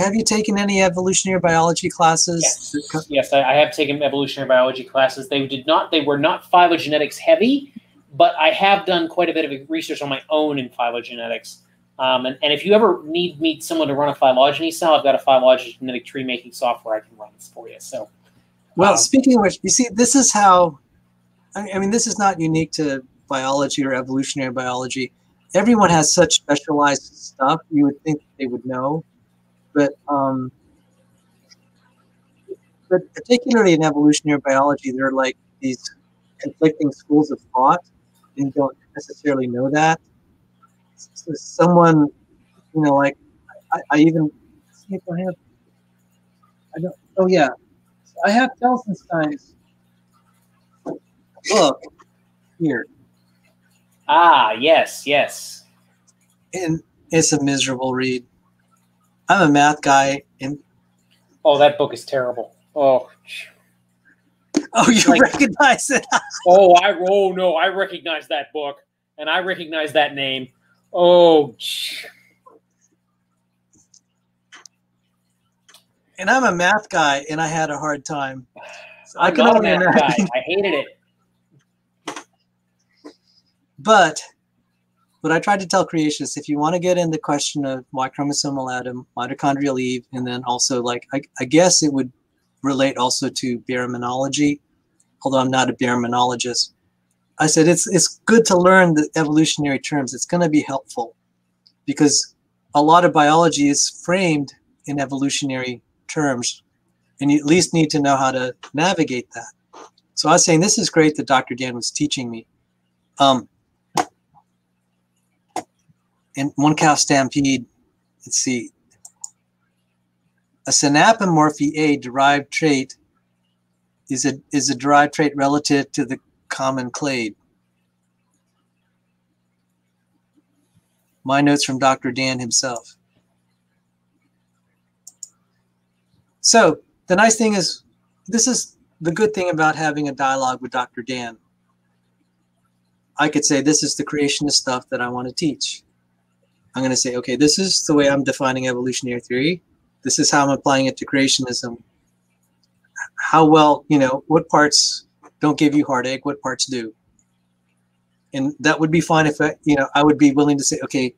Have you taken any evolutionary biology classes? Yes, yes, I have taken evolutionary biology classes. They were not phylogenetics heavy, but I have done quite a bit of research on my own in phylogenetics. And if you ever need someone to run a phylogeny cell, I've got a phylogenetic tree making software I can run this for you. So, well, speaking of which, you see, this is how. I mean, this is not unique to biology or evolutionary biology. Everyone has such specialized stuff. You would think they would know, but particularly in evolutionary biology, there are like these conflicting schools of thought, and you don't necessarily know that. So someone, like I even see if I don't. Oh yeah, I have Felsenstein's book here. Ah, yes, yes. And it's a miserable read. I'm a math guy, and that book is terrible. Oh, you recognize it? No, I recognize that book, and I recognize that name. Oh, and I'm a math guy, and I had a hard time. So I can only imagine. I hated it. But what I tried to tell creationists, if you want to get in the question of Y chromosomal atom, mitochondrial Eve, and then also, like, I guess it would relate also to baraminology, although I'm not a baraminologist. I said it's good to learn the evolutionary terms. It's going to be helpful because a lot of biology is framed in evolutionary terms, and you at least need to know how to navigate that. So I was saying this is great that Dr. Dan was teaching me. In One Cow Stampede, let's see, a synapomorphy A derived trait is a derived trait relative to the common clade? My notes from Dr. Dan himself. So the nice thing is, this is the good thing about having a dialogue with Dr. Dan. I could say, this is the creationist stuff that I want to teach. I'm going to say, okay, this is the way I'm defining evolutionary theory. This is how I'm applying it to creationism. How well, you know, what parts don't give you heartache, what parts do? And that would be fine if, I would be willing to say, okay,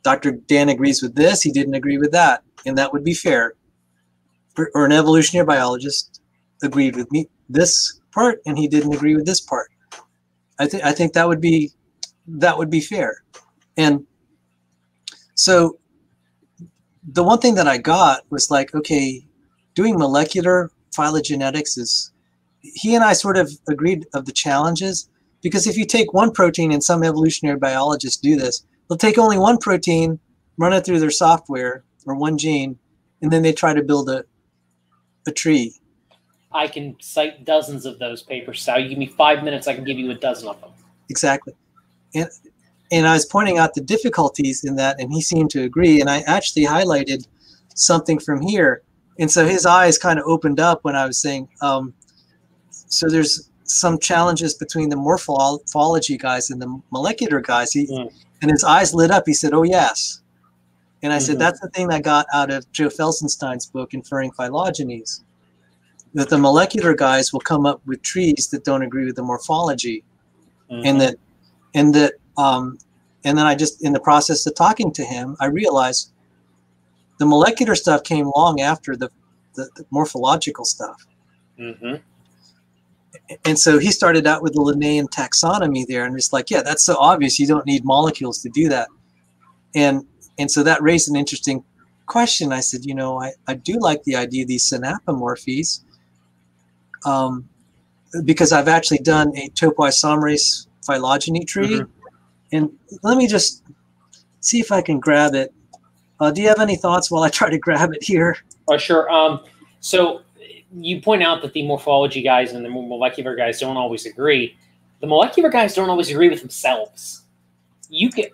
Dr. Dan agrees with this, he didn't agree with that. And that would be fair. Or an evolutionary biologist agreed with me this part and he didn't agree with this part. I think that would be fair. And so the one thing that I got was like, okay, doing molecular phylogenetics is, he and I sort of agreed of the challenges, because if you take one protein, and some evolutionary biologists do this, they'll take only one protein, run it through their software, or one gene, and then they try to build a tree. I can cite dozens of those papers, Sal. You give me 5 minutes, I can give you a dozen of them. Exactly. And I was pointing out the difficulties in that, and he seemed to agree. And I actually highlighted something from here. And so his eyes kind of opened up when I was saying, so there's some challenges between the morphology guys and the molecular guys. And his eyes lit up. He said, oh, yes. And I said, that's the thing I got out of Joe Felsenstein's book, Inferring Phylogenies, that the molecular guys will come up with trees that don't agree with the morphology. And then I just, in the process of talking to him, I realized the molecular stuff came long after the morphological stuff. And so he started out with the Linnaean taxonomy there, and it's like, yeah, that's so obvious. You don't need molecules to do that. And so that raised an interesting question. I said, I do like the idea of these synapomorphies, because I've actually done a topoisomerase phylogeny tree. And let me just see if I can grab it. Do you have any thoughts while I try to grab it here? Oh, sure. So you point out that the morphology guys and the molecular guys don't always agree. The molecular guys don't always agree with themselves.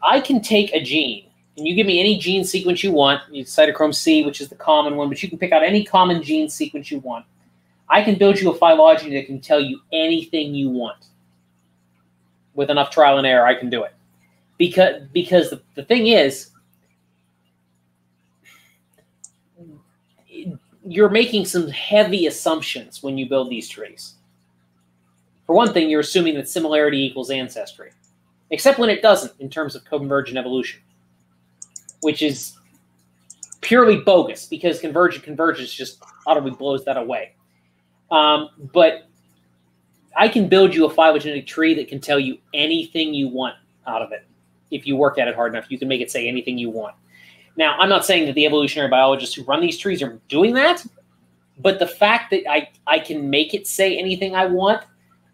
I can take a gene, and you give me any gene sequence you want, cytochrome C, which is the common one, but you can pick out any common gene sequence you want. I can build you a phylogeny that can tell you anything you want. With enough trial and error, I can do it. Because the thing is, you're making some heavy assumptions when you build these trees. For one thing, you're assuming that similarity equals ancestry, except when it doesn't in terms of convergent evolution, which is purely bogus, because convergence just utterly blows that away. But I can build you a phylogenetic tree that can tell you anything you want out of it. If you work at it hard enough, you can make it say anything you want. Now, I'm not saying that the evolutionary biologists who run these trees are doing that, but the fact that I can make it say anything I want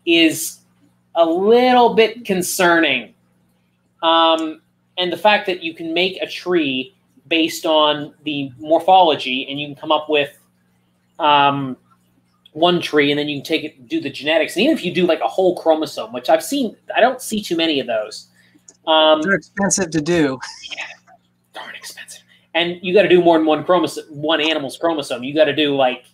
is a little bit concerning. And the fact that you can make a tree based on the morphology, and you can come up with one tree, and then you can take it, do the genetics. And even if you do like a whole chromosome, which I've seen, I don't see too many of those. They're expensive to do. Yeah, darn expensive. And you got to do more than one chromosome, one animal's chromosome. You got to do like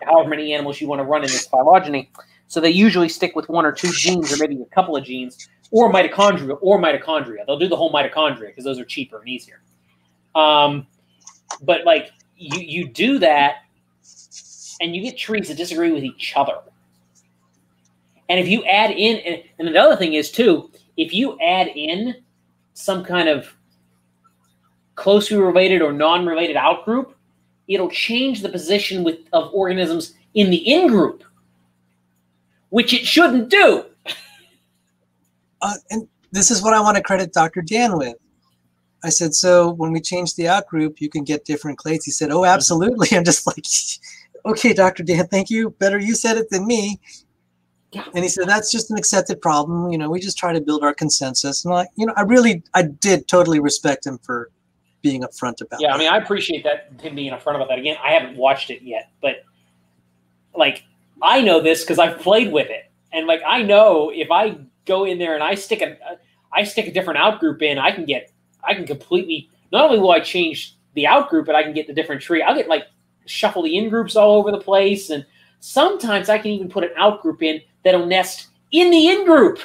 however many animals you want to run in this phylogeny. So they usually stick with one or two genes, or maybe a couple of genes, or mitochondria. They'll do the whole mitochondria because those are cheaper and easier. But like you do that, and you get trees that disagree with each other. And if you add in, and the other thing is too, if you add in some kind of closely related or non-related outgroup, it'll change the position of organisms in the in-group, which it shouldn't do. And this is what I want to credit Dr. Dan with. I said, so when we change the outgroup, you can get different clades. He said, oh, absolutely. I'm just like, okay, Dr. Dan, thank you. Better you said it than me. Yeah. And he said, that's just an accepted problem. We just try to build our consensus. And I did totally respect him for being upfront about that. Yeah, I mean, I appreciate that, him being upfront about that. Again, I haven't watched it yet, but like I know this because I've played with it, and like I know if I go in there and I stick a different outgroup in, I can completely, not only will I change the outgroup, but I can get the different tree. I'll get like shuffle the in groups all over the place, and sometimes I can even put an outgroup in that'll nest in the in group.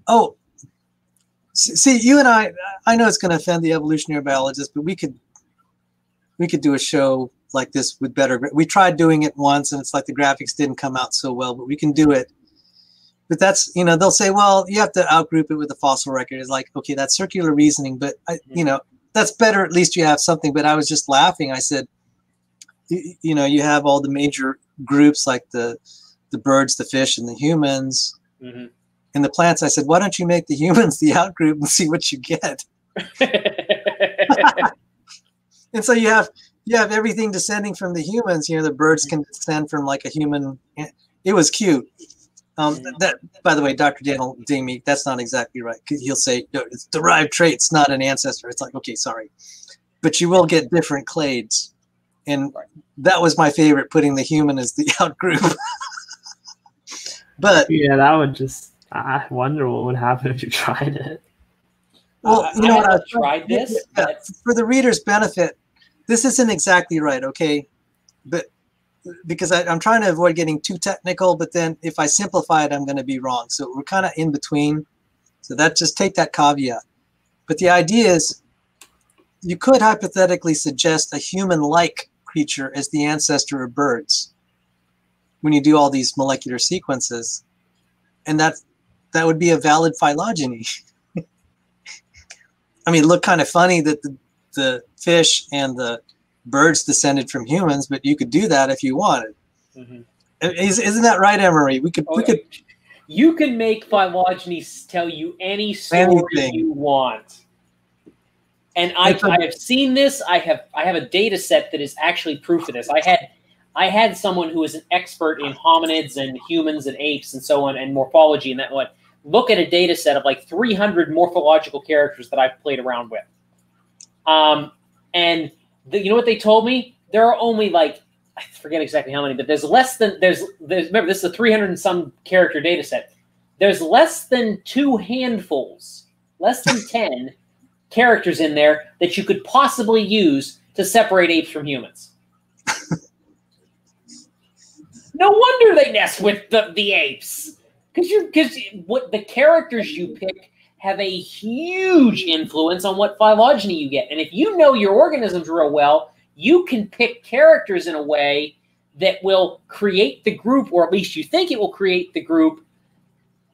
Oh, see, you and I know it's going to offend the evolutionary biologists, but we could do a show like this with better. We tried doing it once, and it's like the graphics didn't come out so well, but we can do it. But that's, you know, they'll say, well, you have to outgroup it with the fossil record. It's like, okay, that's circular reasoning, but you know, that's better. At least you have something. But I was just laughing. I said, you know, you have all the major groups like the birds, the fish, and the humans. Mm-hmm. And the plants, I said, why don't you make the humans the outgroup and see what you get? And so you have everything descending from the humans. You know, the birds can descend from like a human. It was cute. That, by the way, Dr. Daniel Dingme, that's not exactly right. He'll say, no, it's derived traits, not an ancestor. It's like, okay, sorry. But you will get different clades. And that was my favorite, putting the human as the outgroup. But yeah, that would just, I wonder what would happen if you tried it. Well, you know what? I've tried this. Yeah, for the reader's benefit, this isn't exactly right, okay? But because I'm trying to avoid getting too technical, but then if I simplify it, I'm going to be wrong. So we're kind of in between. So that, just take that caveat. But the idea is, you could hypothetically suggest a human-like creature as the ancestor of birds when you do all these molecular sequences, and that would be a valid phylogeny. I mean, it looked kind of funny that the fish and the birds descended from humans, but you could do that if you wanted. Mm-hmm. Isn't that right, Emory? We could. You can make phylogenies tell you any story you want. And I have seen this. I have a data set that is actually proof of this. I had someone who was an expert in hominids and humans and apes and so on and morphology and that one look at a data set of like 300 morphological characters that I've played around with. And you know what they told me? There are only like, I forget exactly how many, but there's remember, this is a 300 and some character data set. There's less than 2 handfuls, less than 10 characters in there that you could possibly use to separate apes from humans. No wonder they nest with the apes, because what the characters you pick have a huge influence on what phylogeny you get. And if you know your organisms real well, you can pick characters in a way that will create the group, or at least you think it will create the group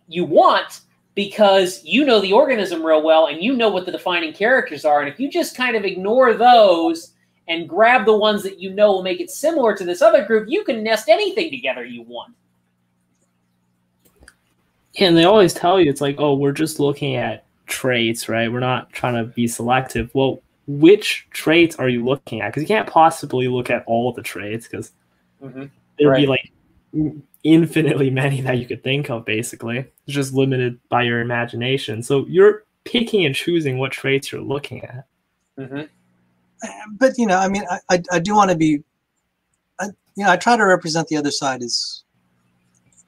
you want, because you know the organism real well and you know what the defining characters are. And if you just kind of ignore those and grab the ones that you know will make it similar to this other group, you can nest anything together you want. Yeah, and they always tell you, it's like, oh, we're just looking at traits, right? We're not trying to be selective. Well, which traits are you looking at? Because you can't possibly look at all the traits, because there'd be like infinitely many that you could think of, basically. It's just limited by your imagination. So you're picking and choosing what traits you're looking at. Mm-hmm. But, you know, I mean, I do want to be, you know, I try to represent the other side as,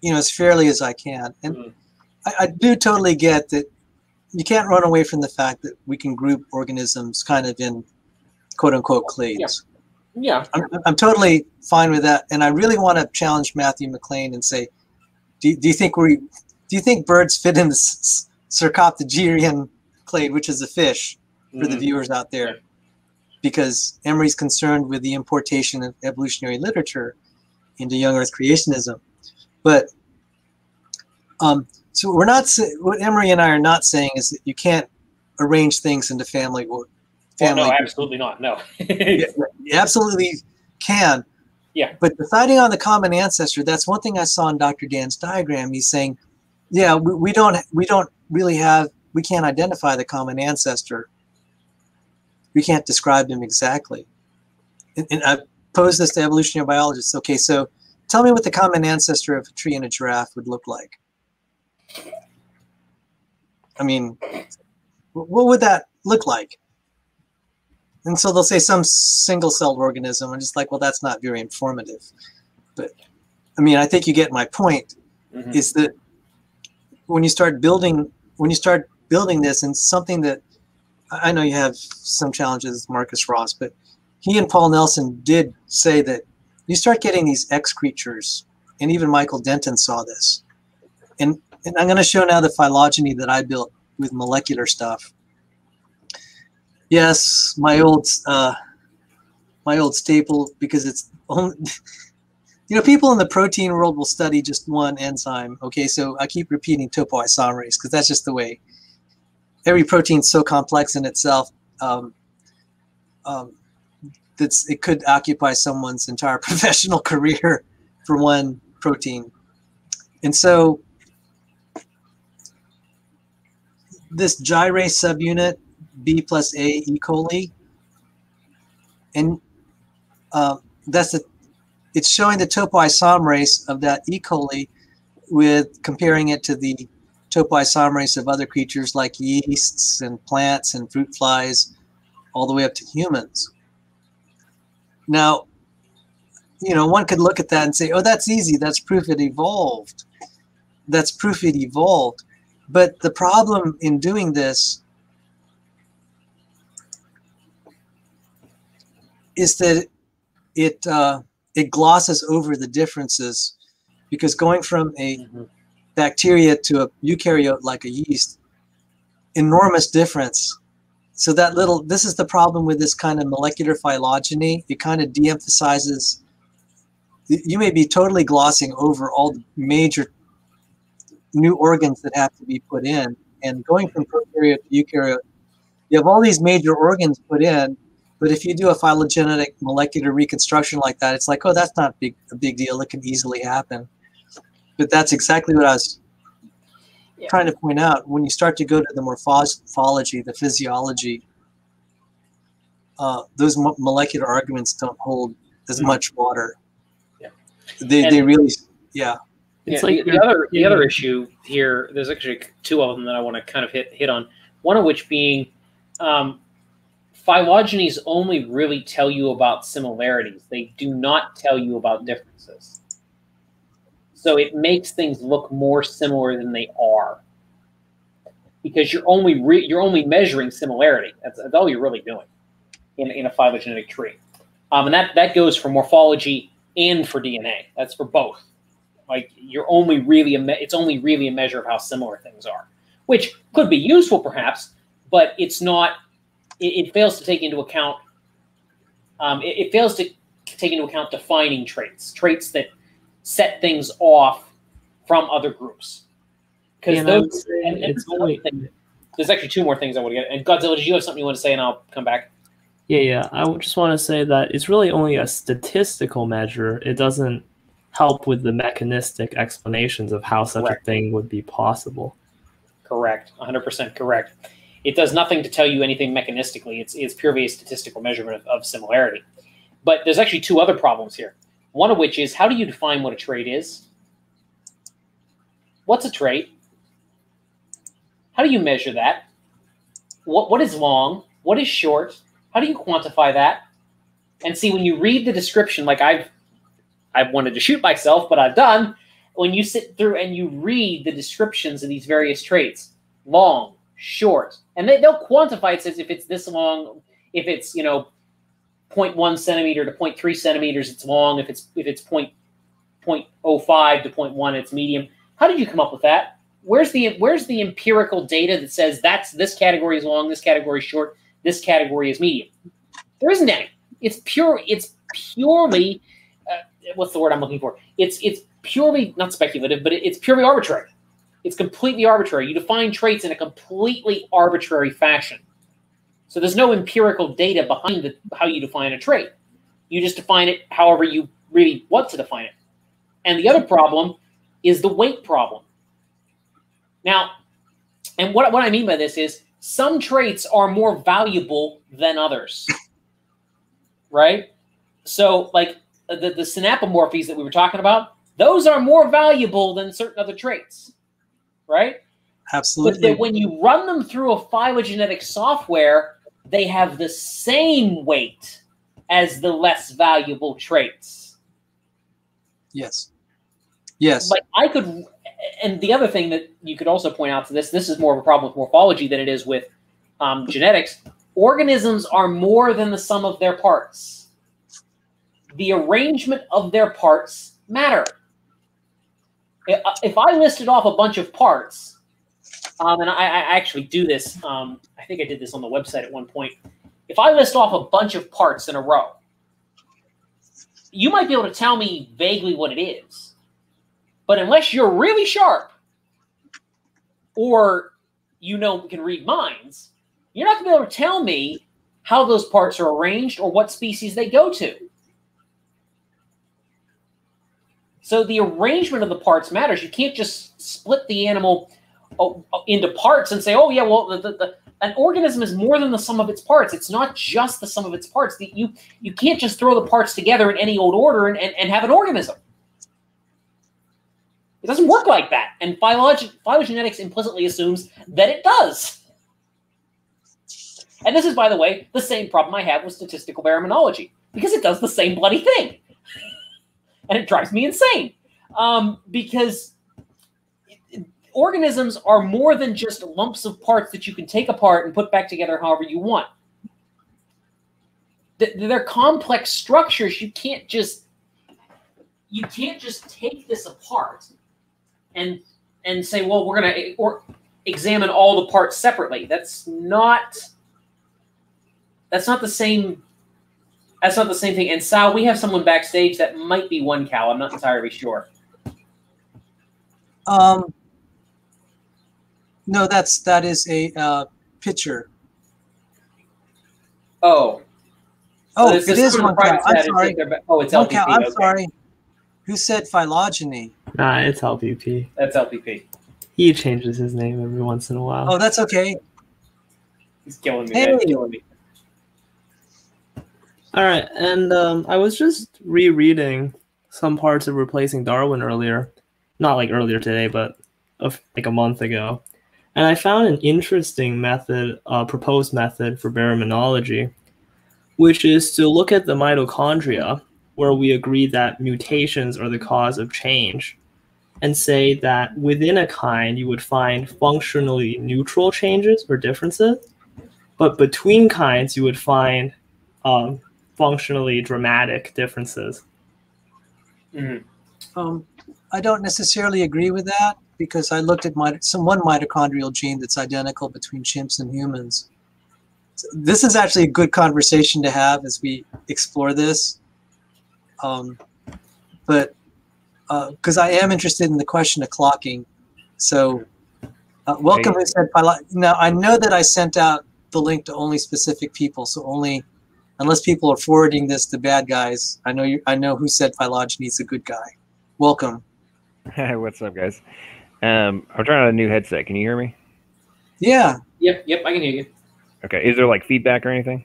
you know, as fairly as I can. And I do totally get that you can't run away from the fact that we can group organisms kind of in quote unquote clades. Yeah. I'm totally fine with that. And I really want to challenge Matthew McLean and say, do you think birds fit in the Cercoptygerian clade, which is a fish, for the viewers out there? Because Emory's concerned with the importation of evolutionary literature into young Earth creationism. But so we're not, what Emory and I are not saying is that you can't arrange things into family or family. Well, no, absolutely not. No. You absolutely can. Yeah. But deciding on the common ancestor, that's one thing I saw in Dr. Dan's diagram. He's saying, yeah, we don't really have, we can't identify the common ancestor. We can't describe him exactly. And I posed this to evolutionary biologists. Okay, so tell me what the common ancestor of a tree and a giraffe would look like. I mean, what would that look like? And so they'll say some single-celled organism. I'm just like, well, that's not very informative. But I mean, I think you get my point. Mm-hmm. Is that when you start building this, and something that I know you have some challenges with Marcus Ross, but he and Paul Nelson did say that you start getting these X creatures, and even Michael Denton saw this. And I'm going to show now the phylogeny that I built with molecular stuff. Yes, my old staple, because it's only, you know, people in the protein world will study just one enzyme. Okay, so I keep repeating topoisomerase because that's just the way. Every protein's so complex in itself. It could occupy someone's entire professional career for one protein. And so this gyrase subunit, B plus A E. coli, and it's showing the topoisomerase of that E. coli with comparing it to the topoisomerase of other creatures like yeasts and plants and fruit flies, all the way up to humans. Now, you know, one could look at that and say, oh, that's easy. That's proof it evolved. That's proof it evolved. But the problem in doing this is that it glosses over the differences, because going from a bacteria to a eukaryote like a yeast, enormous difference. So that this is the problem with this kind of molecular phylogeny. It kind of de-emphasizes, you may be totally glossing over all the major new organs that have to be put in. And going from prokaryote to eukaryote, you have all these major organs put in, but if you do a phylogenetic molecular reconstruction like that, it's like, oh, that's not a big deal. It can easily happen. But that's exactly what I was trying to point out. When you start to go to the morphology, the physiology, those molecular arguments don't hold as much water. Yeah. They really, yeah. It's like the other issue here, there's actually two of them that I want to kind of hit on. One of which being phylogenies only really tell you about similarities. They do not tell you about differences. So it makes things look more similar than they are, because you're only measuring similarity. That's all you're really doing in a phylogenetic tree, and that goes for morphology and for DNA. That's for both. Like it's only really a measure of how similar things are, which could be useful perhaps, but it's not. It fails to take into account. It fails to take into account defining traits that set things off from other groups. Because there's actually two more things I want to get. And Godzilla, did you have something you want to say? And I'll come back. Yeah. I just want to say that it's really only a statistical measure. It doesn't help with the mechanistic explanations of how such a thing would be possible. Correct. 100% correct. It does nothing to tell you anything mechanistically. It's purely a statistical measurement of similarity. But there's actually two other problems here. One of which is, how do you define what a trait is? What's a trait? How do you measure that? What is long? What is short? How do you quantify that? And see, when you read the description, like I've wanted to shoot myself, but I've done, when you sit through and you read the descriptions of these various traits, long, short, and they'll quantify it, says if it's this long, if it's 0.1 centimeter to 0.3 centimeters, it's long. If it's 0.05 to 0.1, it's medium. How did you come up with that? Where's the empirical data that says this category is long, this category is short, this category is medium? There isn't any. It's purely what's the word I'm looking for? It's purely not speculative, but it's purely arbitrary. It's completely arbitrary. You define traits in a completely arbitrary fashion. So there's no empirical data behind how you define a trait. You just define it however you really want to define it. And the other problem is the weight problem. Now, and what I mean by this is some traits are more valuable than others, right? So like the synapomorphies that we were talking about, those are more valuable than certain other traits, right? Absolutely. But when you run them through a phylogenetic software, they have the same weight as the less valuable traits. Yes. Yes. But I could, and the other thing that you could also point out to this is more of a problem with morphology than it is with genetics. Organisms are more than the sum of their parts. The arrangement of their parts matter. If I listed off a bunch of parts, and I actually do this, I think I did this on the website at one point. If I list off a bunch of parts in a row, you might be able to tell me vaguely what it is. But unless you're really sharp, or can read minds, you're not going to be able to tell me how those parts are arranged or what species they go to. So the arrangement of the parts matters. You can't just split the animal into parts and say, oh, yeah, well, an organism is more than the sum of its parts. It's not just the sum of its parts. You can't just throw the parts together in any old order and have an organism. It doesn't work like that. And phylogenetics implicitly assumes that it does. And this is, by the way, the same problem I have with statistical baraminology, because it does the same bloody thing. And it drives me insane. Because organisms are more than just lumps of parts that you can take apart and put back together however you want. They're complex structures. You can't just take this apart and say, well, we're going to examine all the parts separately. That's not the same. That's not the same thing. And Sal, we have someone backstage that might be one cow. I'm not entirely sure. No, that is a picture. Oh. Oh, it is one cow. I'm sorry. Oh, it's one LPP. cow. I'm okay. sorry. Who said phylogeny? Nah, it's LPP. That's LPP. He changes his name every once in a while. Oh, that's okay. He's killing me. Hey. Man. He's killing me. All right, and I was just rereading some parts of Replacing Darwin earlier. Not like earlier today, but like a month ago. And I found an interesting method, proposed method for baraminology, which is to look at the mitochondria, where we agree that mutations are the cause of change, and say that within a kind you would find functionally neutral changes or differences, but between kinds you would find functionally dramatic differences. Mm-hmm. I don't necessarily agree with that, because I looked at one mitochondrial gene that's identical between chimps and humans. So this is actually a good conversation to have as we explore this. But because I am interested in the question of clocking. So welcome. Who said now, I know that I sent out the link to only specific people, so only unless people are forwarding this to bad guys. I know who said phylogeny is a good guy. Welcome. What's up, guys? I'm trying out a new headset. Can you hear me? Yeah. Yep, I can hear you. Okay. Is there like feedback or anything?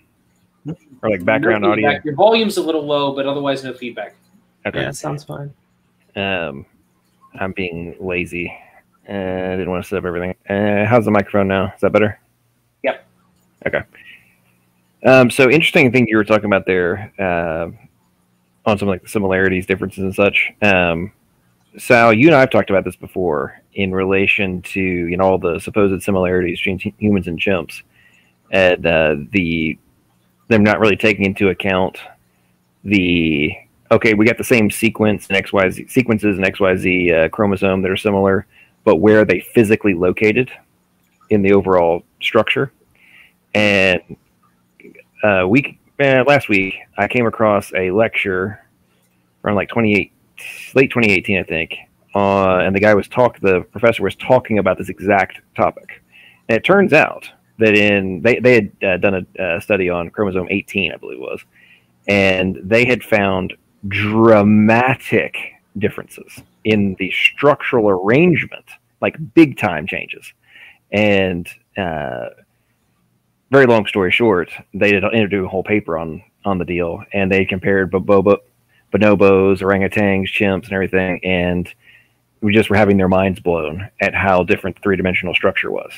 Or like background audio? Your volume's a little low, but otherwise no feedback. Okay. Yeah, sounds fine. I'm being lazy. I didn't want to set up everything. How's the microphone now? Is that better? Yep. Okay. So interesting thing you were talking about there on some like the similarities, differences, and such. Sal, you and I have talked about this before in relation to all the supposed similarities between humans and chimps, and them not really taking into account we got the same sequences in XYZ chromosome that are similar, but where are they physically located in the overall structure? And last week I came across a lecture around like late 2018, I think, and the professor was talking about this exact topic. And it turns out that they had done a study on chromosome 18, I believe it was, and they had found dramatic differences in the structural arrangement, like big time changes. And very long story short, they did do a whole paper on the deal, and they compared bonobos, orangutans, chimps, and everything, and we just were having their minds blown at how different the three-dimensional structure was,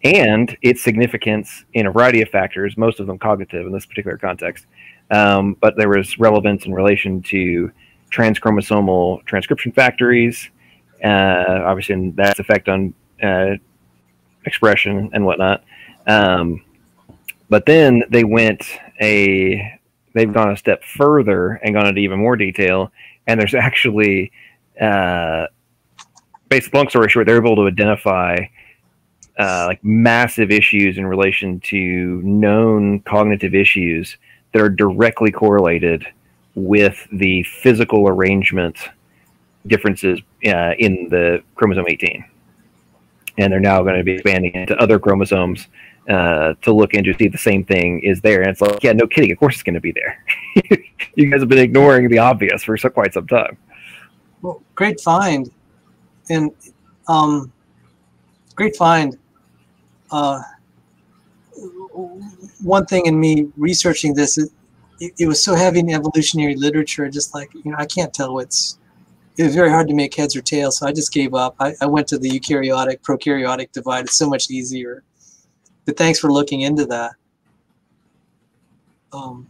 and its significance in a variety of factors, most of them cognitive in this particular context. But there was relevance in relation to transchromosomal transcription factories, obviously, and that's effect on expression and whatnot. But then they've gone a step further and gone into even more detail. And there's actually, basically, long story short, they're able to identify like massive issues in relation to known cognitive issues that are directly correlated with the physical arrangement differences in the chromosome 18. And they're now going to be expanding into other chromosomes to look into, see if the same thing is there. And it's like, yeah, no kidding. Of course it's going to be there. You guys have been ignoring the obvious for quite some time. Well, great find. And great find. One thing in me researching this, it was so heavy in evolutionary literature, just like, I can't tell it was very hard to make heads or tails, so I just gave up. I went to the eukaryotic, prokaryotic divide. It's so much easier. But thanks for looking into that. Well,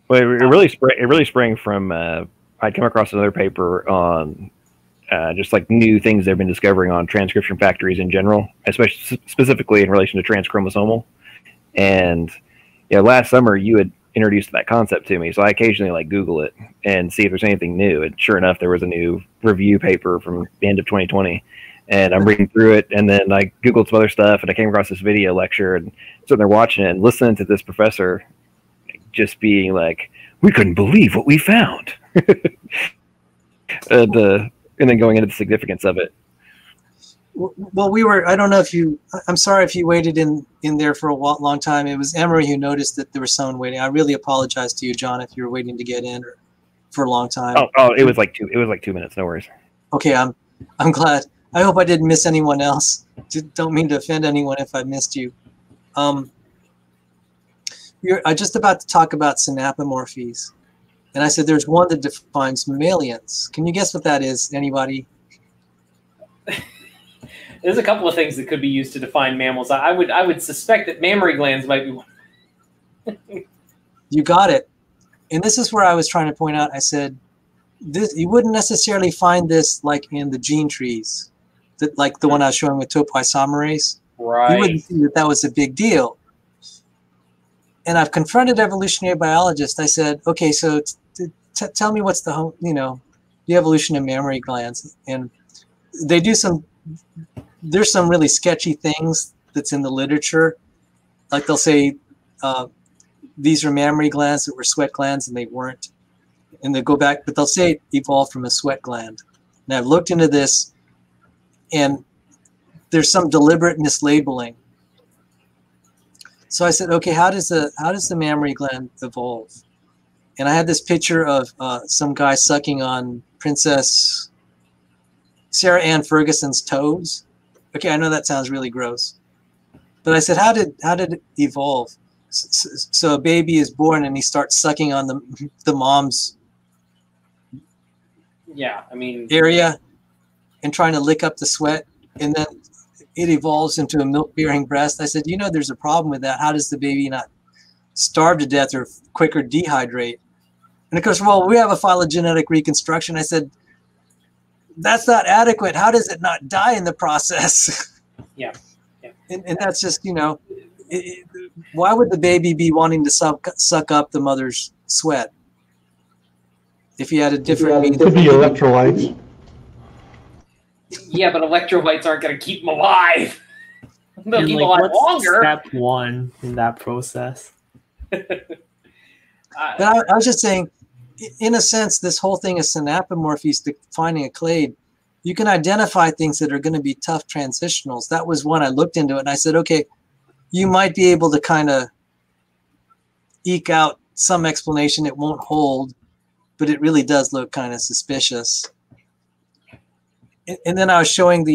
it really sprang from, I'd come across another paper on just like new things they've been discovering on transcription factories in general, especially specifically in relation to transchromosomal. And last summer you had introduced that concept to me, so I occasionally like Google it and see if there's anything new. And sure enough, there was a new review paper from the end of 2020, and I'm reading through it. And then I Googled some other stuff, and I came across this video lecture, and sitting there watching it and listening to this professor just being like, "We couldn't believe what we found," and then going into the significance of it. Well, I don't know if I'm sorry if you waited in there for a long time. It was Emory who noticed that there was someone waiting. I really apologize to you, John, if you were waiting to get in for a long time. Oh, it was like 2 minutes. No worries. Okay, I'm glad. I hope I didn't miss anyone else. Don't mean to offend anyone if I missed you. I'm just about to talk about synapomorphies. And I said there's one that defines mammalians. Can you guess what that is? Anybody? There's a couple of things that could be used to define mammals. I would suspect that mammary glands might be one. You got it. And this is where I was trying to point out. I said, you wouldn't necessarily find this like in the gene trees, like the one I was showing with topoisomerase. Right. You wouldn't think that was a big deal. And I've confronted evolutionary biologists. I said, okay, so tell me what's the evolution of mammary glands. And they do there's some really sketchy things that's in the literature. Like they'll say, these are mammary glands that were sweat glands, and they weren't. And they go back, but they'll say it evolved from a sweat gland. And I've looked into this, and there's some deliberate mislabeling. So I said, okay, how does the mammary gland evolve? And I had this picture of some guy sucking on Princess Sarah Ann Ferguson's toes. Okay, I know that sounds really gross, but I said, how did it evolve? So a baby is born and he starts sucking on the mom's area and trying to lick up the sweat, and then it evolves into a milk-bearing breast. I said, there's a problem with that. How does the baby not starve to death or quicker dehydrate? And of course, well, we have a phylogenetic reconstruction. I said, that's not adequate. How does it not die in the process? Yeah. And that's just, why would the baby be wanting to suck up the mother's sweat if he had a different means? It could be electrolytes. Yeah, but electrolytes aren't going to keep him alive. They'll keep him alive longer. Step one in that process. But I was just saying, in a sense, this whole thing is synapomorphies defining a clade. You can identify things that are going to be tough transitionals. That was one I looked into it, and I said, okay, you might be able to kind of eke out some explanation. It won't hold, but it really does look kind of suspicious. And then I was showing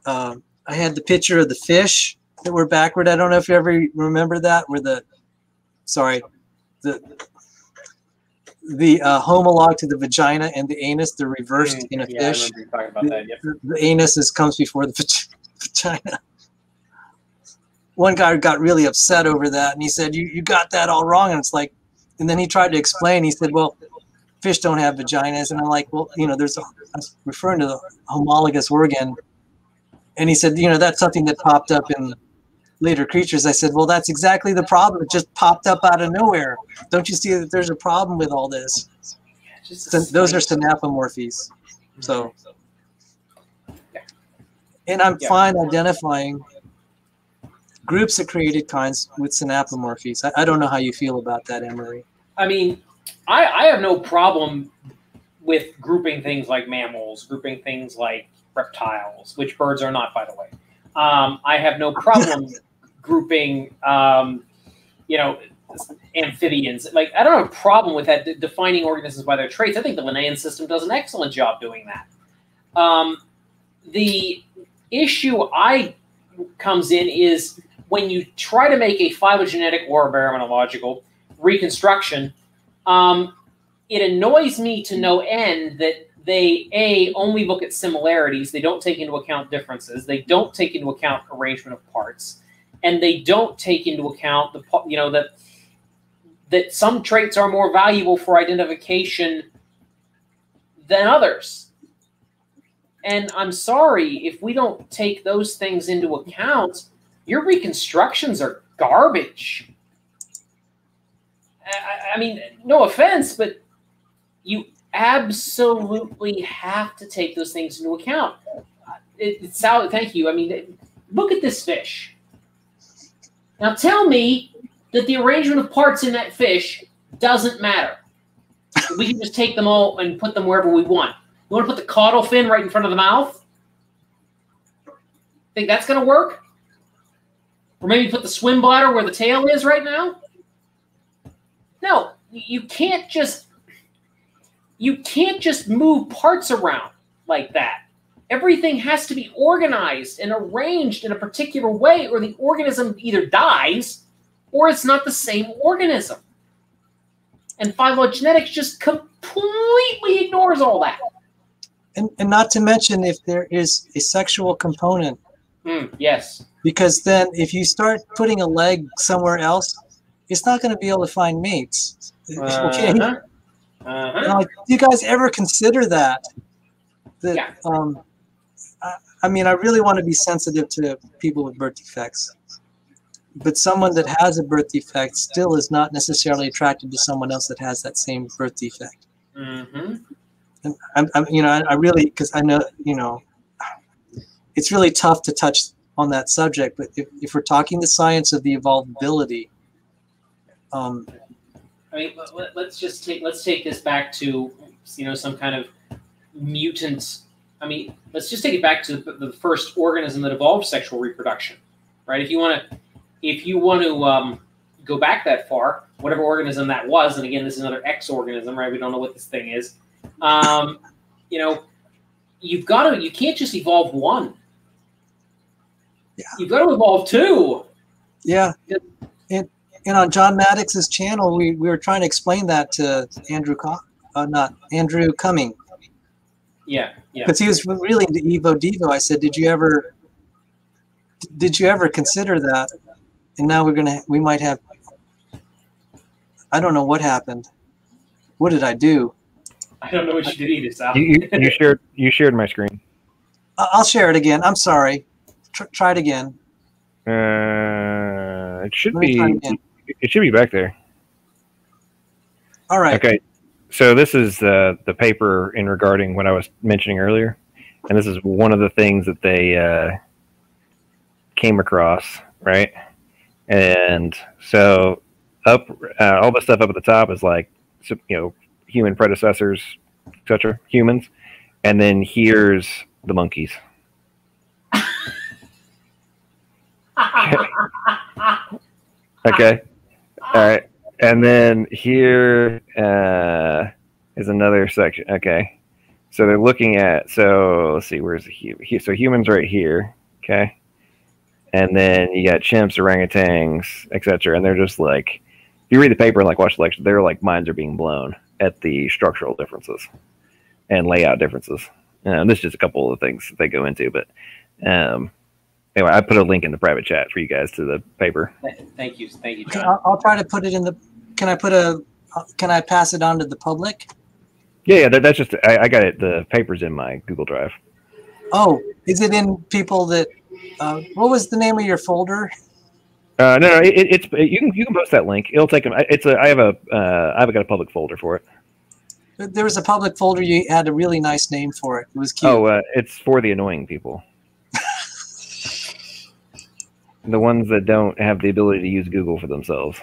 I had the picture of the fish that were backward. I don't know if you ever remember that, where the homologue to the vagina and the anus, they're reversed in a fish. I remember you talking about that. Yep. The anus comes before the vagina. One guy got really upset over that, and he said, you got that all wrong. And it's like, and then he tried to explain. He said, well, fish don't have vaginas. And I'm like, well, you know, I was referring to the homologous organ. And he said, you know, that's something that popped up in later creatures. I said, well, that's exactly the problem. It just popped up out of nowhere. Don't you see that there's a problem with all this? Those are synapomorphies. So, and I'm fine identifying groups of created kinds with synapomorphies. I don't know how you feel about that, Emory. I mean, I have no problem with grouping things like mammals, grouping things like reptiles, which birds are not, by the way. I have no problem grouping, you know, amphibians. Like, I don't have a problem with that, defining organisms by their traits. I think the Linnaean system does an excellent job doing that. The issue comes in is when you try to make a phylogenetic or baraminological reconstruction, it annoys me to no end that they only look at similarities. They don't take into account differences. They don't take into account arrangement of parts, and they don't take into account that some traits are more valuable for identification than others. And I'm sorry, if we don't take those things into account, your reconstructions are garbage. I mean, no offense, but you absolutely have to take those things into account. Thank you. I mean, look at this fish. Now tell me that the arrangement of parts in that fish doesn't matter. We can just take them all and put them wherever we want. You want to put the caudal fin right in front of the mouth? Think that's going to work? Or maybe put the swim bladder where the tail is right now? No, you can't just move parts around like that. Everything has to be organized and arranged in a particular way, or the organism either dies or it's not the same organism. And phylogenetics just completely ignores all that. And not to mention if there is a sexual component. Yes. Because then if you start putting a leg somewhere else, it's not going to be able to find mates. Okay. Like, do you guys ever consider that? Yeah. I mean, I really want to be sensitive to people with birth defects. But someone that has a birth defect still is not necessarily attracted to someone else that has that same birth defect. And I really, because I know, you know, it's really tough to touch on that subject. But if we're talking the science of the evolvability, I mean, let's take this back to, you know, some kind of mutant. I mean, let's just take it back to the first organism that evolved sexual reproduction, right? If you want to go back that far, whatever organism that was, and again, this is another X organism, right? We don't know what this thing is. You know, you can't just evolve one. Yeah. You've got to evolve two. Yeah. And on John Maddox's channel, we were trying to explain that to Andrew Cumming. Yeah. Because he was really into Evo Devo. I said, did you ever consider that? And now we might have. I don't know what happened. What did I do? I don't know what you did either, Sal. You shared my screen. I'll share it again. I'm sorry. Try it again. It should be back there. All right. Okay. So this is the paper in regarding what I was mentioning earlier, and this is one of the things that they came across, right? And so all the stuff up at the top is like, you know, human predecessors, etc., humans, and then here's the monkeys. Okay. All right. And then here is another section. Okay. So they're looking at, so let's see, where's the so humans right here. Okay. And then you got chimps, orangutans, etc. And they're just like, if you read the paper and like watch the lecture, their like minds are being blown at the structural differences and layout differences. And this is just a couple of the things that they go into, but anyway, I put a link in the private chat for you guys to the paper. Thank you, John. Okay, I'll try to put it in the. Can I pass it on to the public? Yeah, that's just I got it. The paper's in my Google Drive. Oh, is it in people that? What was the name of your folder? No, you can post that link. It'll take them. I've got a public folder for it. There was a public folder. You had a really nice name for it. It was cute. Oh, it's for the annoying people. The ones that don't have the ability to use Google for themselves.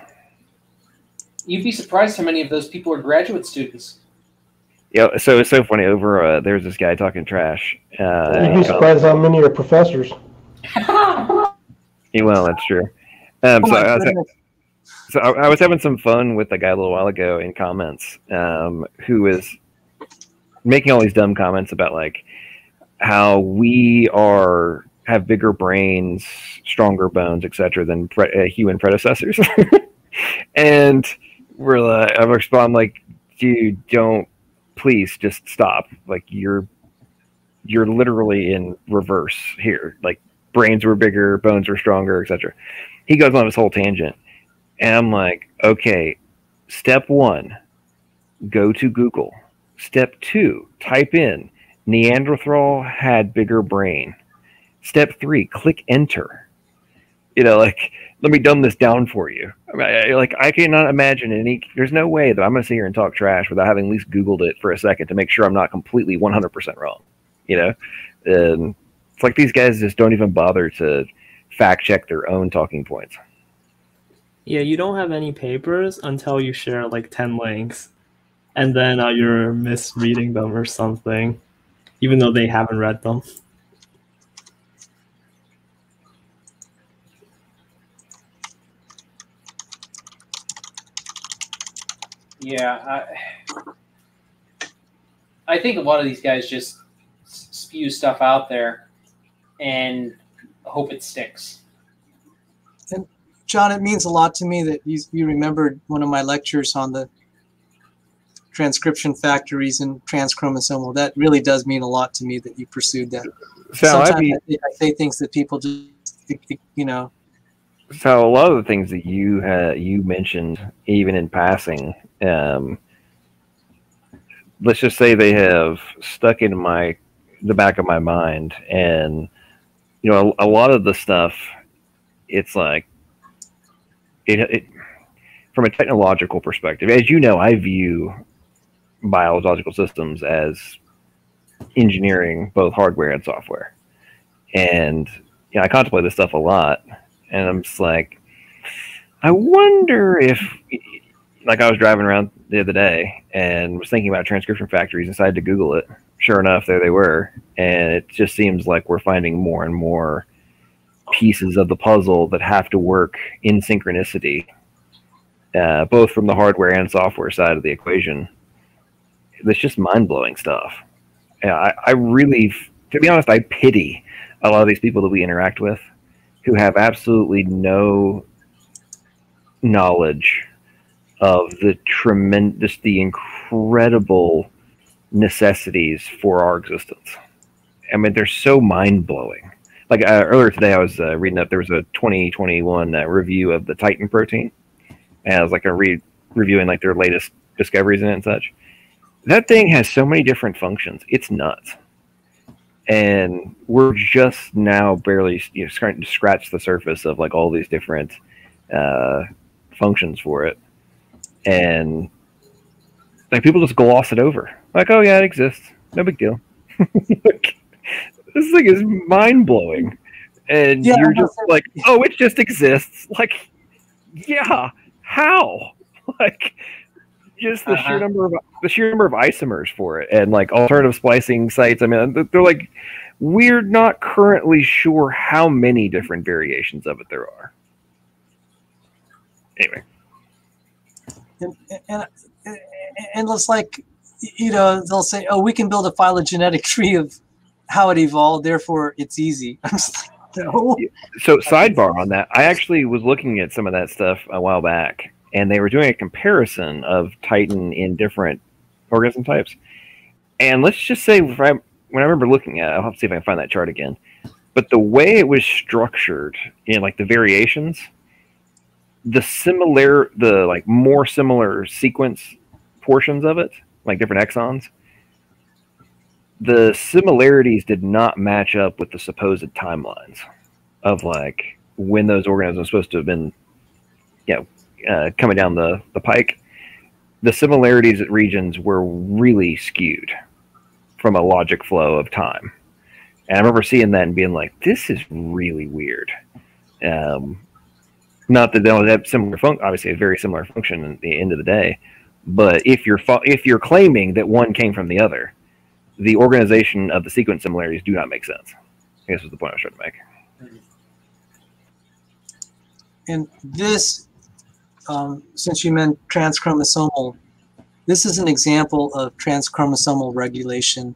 You'd be surprised how many of those people are graduate students. Yeah, so it's so funny. Over there's this guy talking trash. You'd be surprised how many are professors. Well, that's true. So I was having some fun with a guy a little while ago in comments who was making all these dumb comments about like how we have bigger brains, stronger bones, etc., than human predecessors. And I respond like, dude, please just stop. Like you're literally in reverse here. Like brains were bigger, bones were stronger, etc. He goes on this whole tangent. And I'm like, okay, step 1, go to Google. Step 2, type in Neanderthal had bigger brain. Step 3, click enter. Like, let me dumb this down for you. I cannot imagine there's no way that I'm going to sit here and talk trash without having at least Googled it for a second to make sure I'm not completely 100% wrong. And it's like these guys just don't even bother to fact check their own talking points. Yeah, you don't have any papers until you share like 10 links, and then you're misreading them or something, even though they haven't read them. Yeah, I think a lot of these guys just spew stuff out there and hope it sticks. And John, it means a lot to me that you remembered one of my lectures on the transcription factories and transchromosomal. That really does mean a lot to me that you pursued that. Sometimes I say things that people just, So a lot of the things that you mentioned, even in passing, let's just say they have stuck in the back of my mind, and a lot of the stuff, it's like it from a technological perspective. As you know, I view biological systems as engineering, both hardware and software, and I contemplate this stuff a lot. And I'm just like, I wonder if, like, I was driving around the other day and was thinking about transcription factories and decided to Google it. Sure enough, there they were. And it just seems like we're finding more and more pieces of the puzzle that have to work in synchronicity, both from the hardware and software side of the equation. That's just mind-blowing stuff. I really, to be honest, I pity a lot of these people that we interact with, who have absolutely no knowledge of the incredible necessities for our existence. I mean, they're so mind-blowing. Like earlier today, I was reading up, there was a 2021 review of the Titan protein. And I was like reviewing like their latest discoveries in it and such. That thing has so many different functions. It's nuts. And we're just now barely starting to scratch the surface of like all these different functions for it, and like people just gloss it over. Like, oh yeah, it exists, no big deal. This thing is mind blowing, and you're just like, oh, it just exists. Like, yeah, how? Like, just the sheer number of isomers for it, and like alternative splicing sites. I mean, they're like, we're not currently sure how many different variations of it there are. Anyway, and it's like, they'll say, oh, we can build a phylogenetic tree of how it evolved, therefore it's easy. I'm just like, no. So sidebar on that, I actually was looking at some of that stuff a while back, and they were doing a comparison of Titan in different organism types. And let's just say, when I remember looking at it, I'll have to see if I can find that chart again. But the way it was structured in like the variations, the more similar sequence portions of it like different exons, the similarities did not match up with the supposed timelines of like when those organisms are supposed to have been, coming down the pike. The similarities at regions were really skewed from a logic flow of time. And I remember seeing that and being like, this is really weird. Not that they don't have similar function, obviously a very similar function at the end of the day, but if you're claiming that one came from the other, the organization of the sequence similarities do not make sense. I guess was the point I was trying to make. And this, since you meant transchromosomal, this is an example of transchromosomal regulation.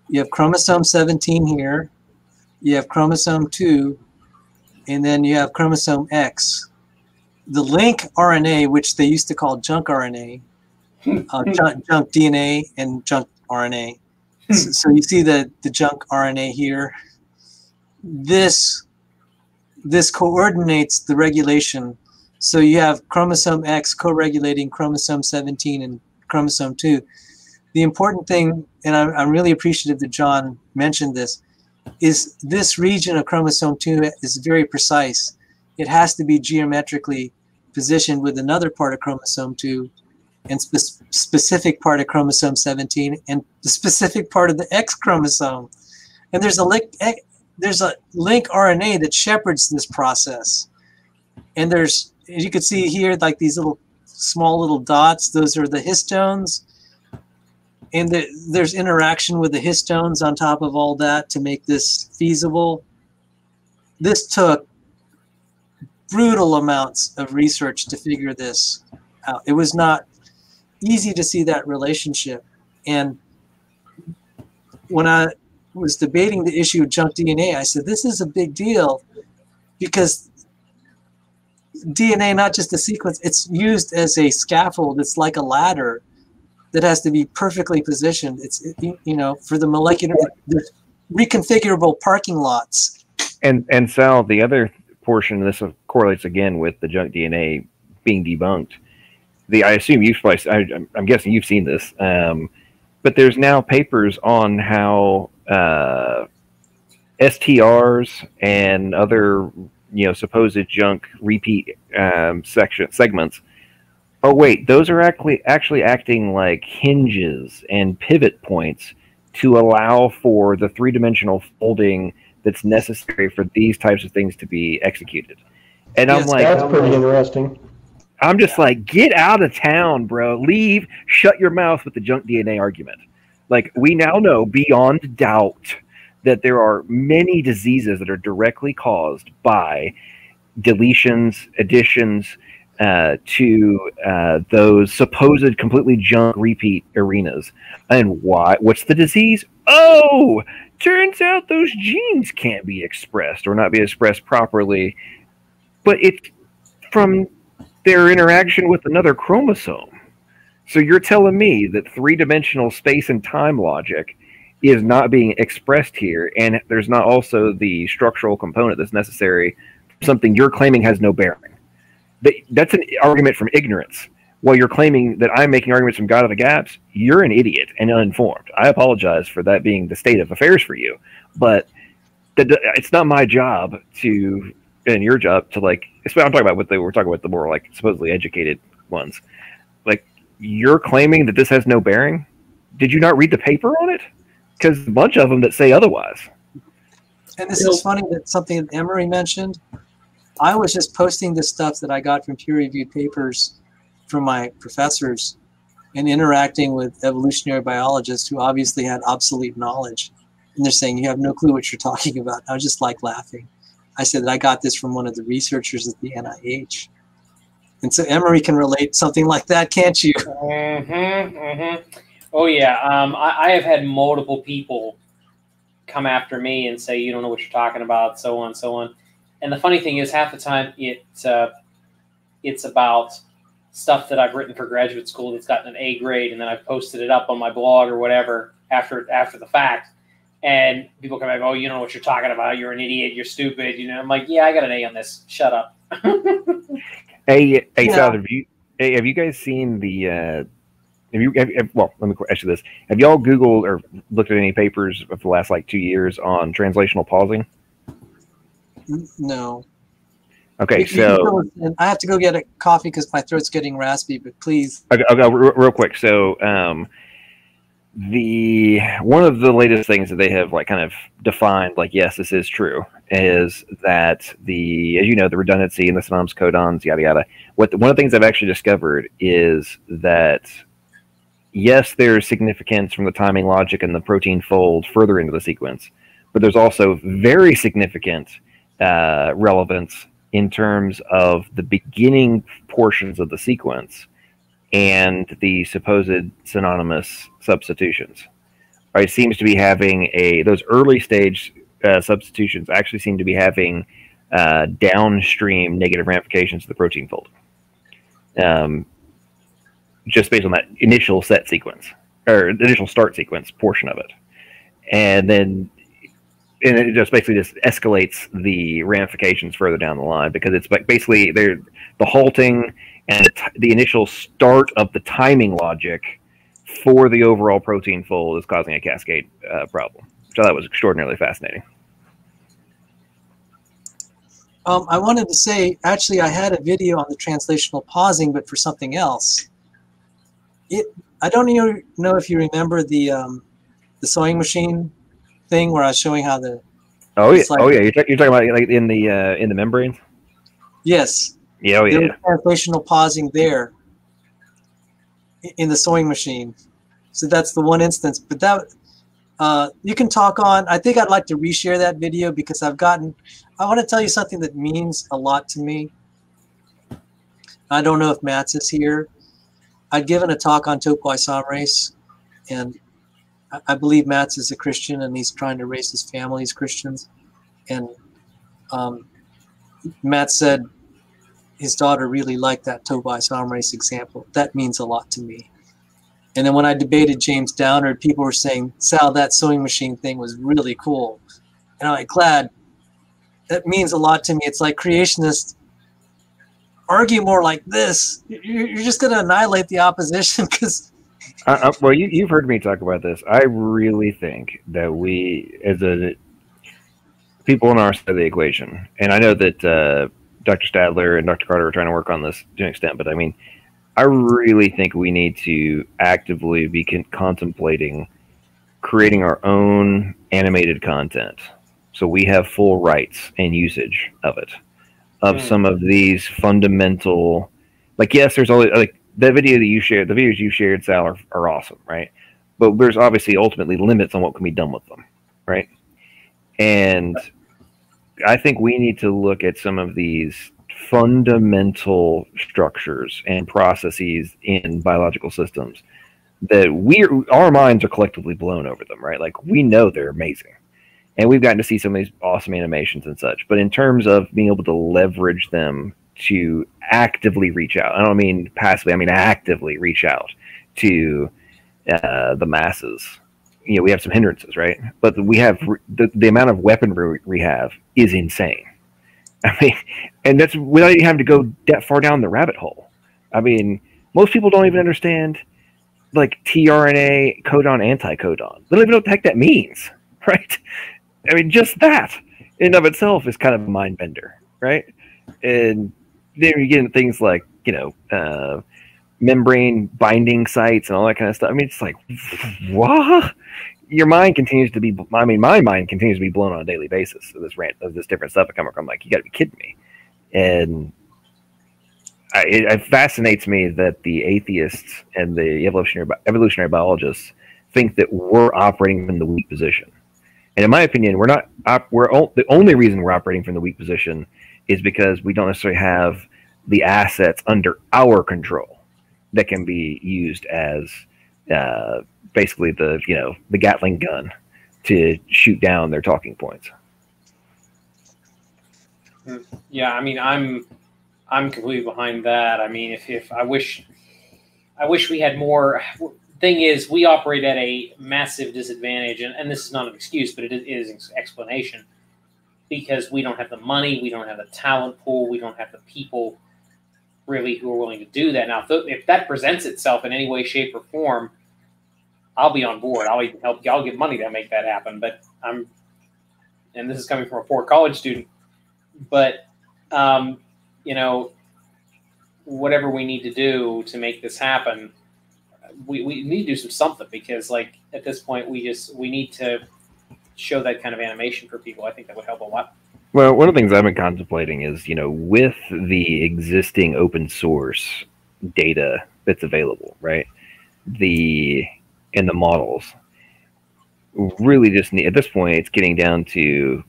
You have chromosome 17 here, you have chromosome 2, and then you have chromosome X. The link RNA, which they used to call junk RNA, junk DNA and junk RNA. So you see the junk RNA here. This coordinates the regulation. So you have chromosome X co-regulating chromosome 17 and chromosome 2. The important thing, and I'm really appreciative that John mentioned this, is this region of chromosome 2 is very precise. It has to be geometrically positioned with another part of chromosome 2 and specific part of chromosome 17 and the specific part of the X chromosome. And there's a link RNA that shepherds this process. And there's, as you can see here, like these small little dots, those are the histones. And there's interaction with the histones on top of all that to make this feasible. This took brutal amounts of research to figure this out. It was not easy to see that relationship. And when I was debating the issue of junk DNA, I said, this is a big deal because DNA, not just a sequence, it's used as a scaffold. It's like a ladder that has to be perfectly positioned. It's, for the molecular, reconfigurable parking lots. And Sal, the other portion, this correlates again with the junk DNA being debunked. I assume I'm guessing you've seen this, but there's now papers on how STRs and other supposed junk repeat segments. Oh wait, those are actually acting like hinges and pivot points to allow for the three-dimensional folding that's necessary for these types of things to be executed. And yes, I'm like, that's pretty interesting. I'm just like, get out of town, bro. Leave. Shut your mouth with the junk DNA argument. Like, we now know beyond doubt that there are many diseases that are directly caused by deletions, additions to those supposed completely junk repeat arenas. And why? What's the disease? Oh, turns out those genes can't be expressed or not be expressed properly. But it's from their interaction with another chromosome. So you're telling me that three-dimensional space and time logic is not being expressed here, and there's not also the structural component that's necessary for something you're claiming has no bearing. That's an argument from ignorance. While you're claiming that I'm making arguments from God of the gaps, you're an idiot and uninformed. I apologize for that being the state of affairs for you, but it's not my job to, and your job to, like, I'm talking about we're talking about the more like supposedly educated ones. Like, you're claiming that this has no bearing. Did you not read the paper on it? Because a bunch of them that say otherwise. And this is funny that something that Emory mentioned. I was just posting the stuff that I got from peer-reviewed papers from my professors and interacting with evolutionary biologists who obviously had obsolete knowledge. And they're saying, you have no clue what you're talking about. I was just like laughing. I said that I got this from one of the researchers at the NIH. And so Emory can relate something like that, can't you? Mm-hmm, mm-hmm. Oh, yeah. I have had multiple people come after me and say, you don't know what you're talking about, so on, so on. And the funny thing is, half the time it's about stuff that I've written for graduate school that's gotten an A grade, and then I've posted it up on my blog or whatever after the fact. And people come back, oh, you don't know what you're talking about. You're an idiot. You're stupid. I'm like, yeah, I got an A on this. Shut up. Hey, Sal, have you guys seen the well, let me ask you this: have y'all Googled or looked at any papers of the last like 2 years on translational pausing? No. Okay, so I have to go get a coffee because my throat's getting raspy. But please. I'll go real quick. So one of the latest things that they have like kind of defined, like yes, this is true, is that as you know, the redundancy and the synonyms, codons, yada yada. One of the things I've actually discovered is that yes, there's significance from the timing logic and the protein fold further into the sequence, but there's also very significant relevance in terms of the beginning portions of the sequence and the supposed synonymous substitutions. Right, it seems to be having those early stage substitutions actually seem to be having downstream negative ramifications of the protein fold. Just based on that initial set sequence or initial start sequence portion of it. And it just basically just escalates the ramifications further down the line because it's like basically the halting and the initial start of the timing logic for the overall protein fold is causing a cascade problem, which I thought was extraordinarily fascinating. I wanted to say, actually, I had a video on the translational pausing, but for something else. I don't even know if you remember the sewing machine thing where I was showing how the you're talking about like in the membranes. Yes. Yeah. There was translational pausing there in the sewing machine. So that's the one instance. But that you can talk on. I think I'd like to reshare that video because I want to tell you something that means a lot to me. I don't know if Matt's is here. I'd given a talk on topoisomerase, and I believe Matt's is a Christian, and he's trying to raise his family as Christians. And Matt said his daughter really liked that topoisomerase example. That means a lot to me. And then when I debated James Downer, people were saying, Sal, that sewing machine thing was really cool. And I'm like, glad. That means a lot to me. It's like creationists argue more like this. You're just going to annihilate the opposition because... well, you've heard me talk about this. I really think that we, as people on our side of the equation, and I know that Dr. Stadler and Dr. Carter are trying to work on this to an extent, but I mean, I really think we need to actively be contemplating creating our own animated content so we have full rights and usage of it. Of some of these fundamental, like, yes, there's always, like, the video that you shared, the videos you shared, Sal, are awesome, right? But there's obviously ultimately limits on what can be done with them, right? And I think we need to look at some of these fundamental structures and processes in biological systems that our minds are collectively blown over them, right? Like, we know they're amazing. And we've gotten to see some of these awesome animations and such. But in terms of being able to leverage them to actively reach out, I don't mean passively, I mean actively reach out to the masses. You know, we have some hindrances, right? But we have the amount of weaponry we have is insane. I mean, and that's without even having to go that far down the rabbit hole. I mean, most people don't even understand like tRNA, codon, anti-codon. They don't even know what the heck that means, right? I mean, just that in and of itself is kind of a mind bender, right? And then you get into things like, you know, membrane binding sites and all that kind of stuff. I mean, it's like, what? Your mind continues to be, I mean, my mind continues to be blown on a daily basis of this different stuff I come across. I'm like, you got to be kidding me. And it fascinates me that the atheists and the evolutionary biologists think that we're operating from the weak position. And in my opinion, we're not. The only reason we're operating from the weak position is because we don't necessarily have the assets under our control that can be used as basically the Gatling gun to shoot down their talking points. Yeah, I mean, I'm completely behind that. I mean, if I wish we had more. Thing is, we operate at a massive disadvantage, and this is not an excuse, but it is an explanation, because we don't have the money, we don't have the talent pool, we don't have the people really who are willing to do that. Now, if that presents itself in any way, shape, or form, I'll be on board. I'll even help. I'll give money to make that happen. But and this is coming from a poor college student, but you know, whatever we need to do to make this happen, we need to do something, because like at this point we need to show that kind of animation for people. I think that would help a lot. Well, one of the things I've been contemplating is, you know, with the existing open source data that's available, right? And the models, really just need, at this point, it's getting down to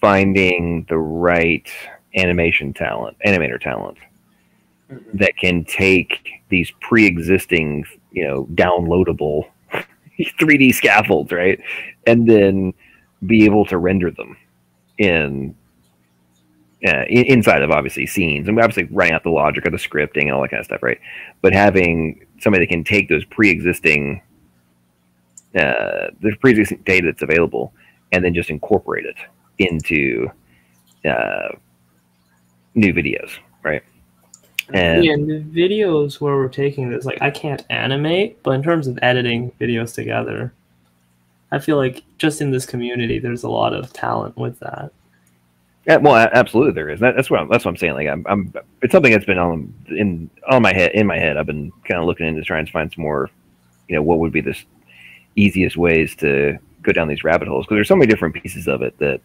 finding the right animator talent that can take these pre-existing, you know, downloadable 3D scaffolds, right? And then be able to render them inside of obviously scenes, and obviously writing out the logic or the scripting and all that kind of stuff, right? But having somebody that can take those pre-existing data that's available and then just incorporate it into new videos, right? And yeah, the videos where we're taking this, like I can't animate, but in terms of editing videos together, I feel like just in this community, there's a lot of talent with that. Yeah, well, absolutely there is. That's what I'm saying. Like it's something that's been in my head. I've been kind of looking into trying to find some more, you know, what would be the easiest ways to go down these rabbit holes, because there's so many different pieces of it that,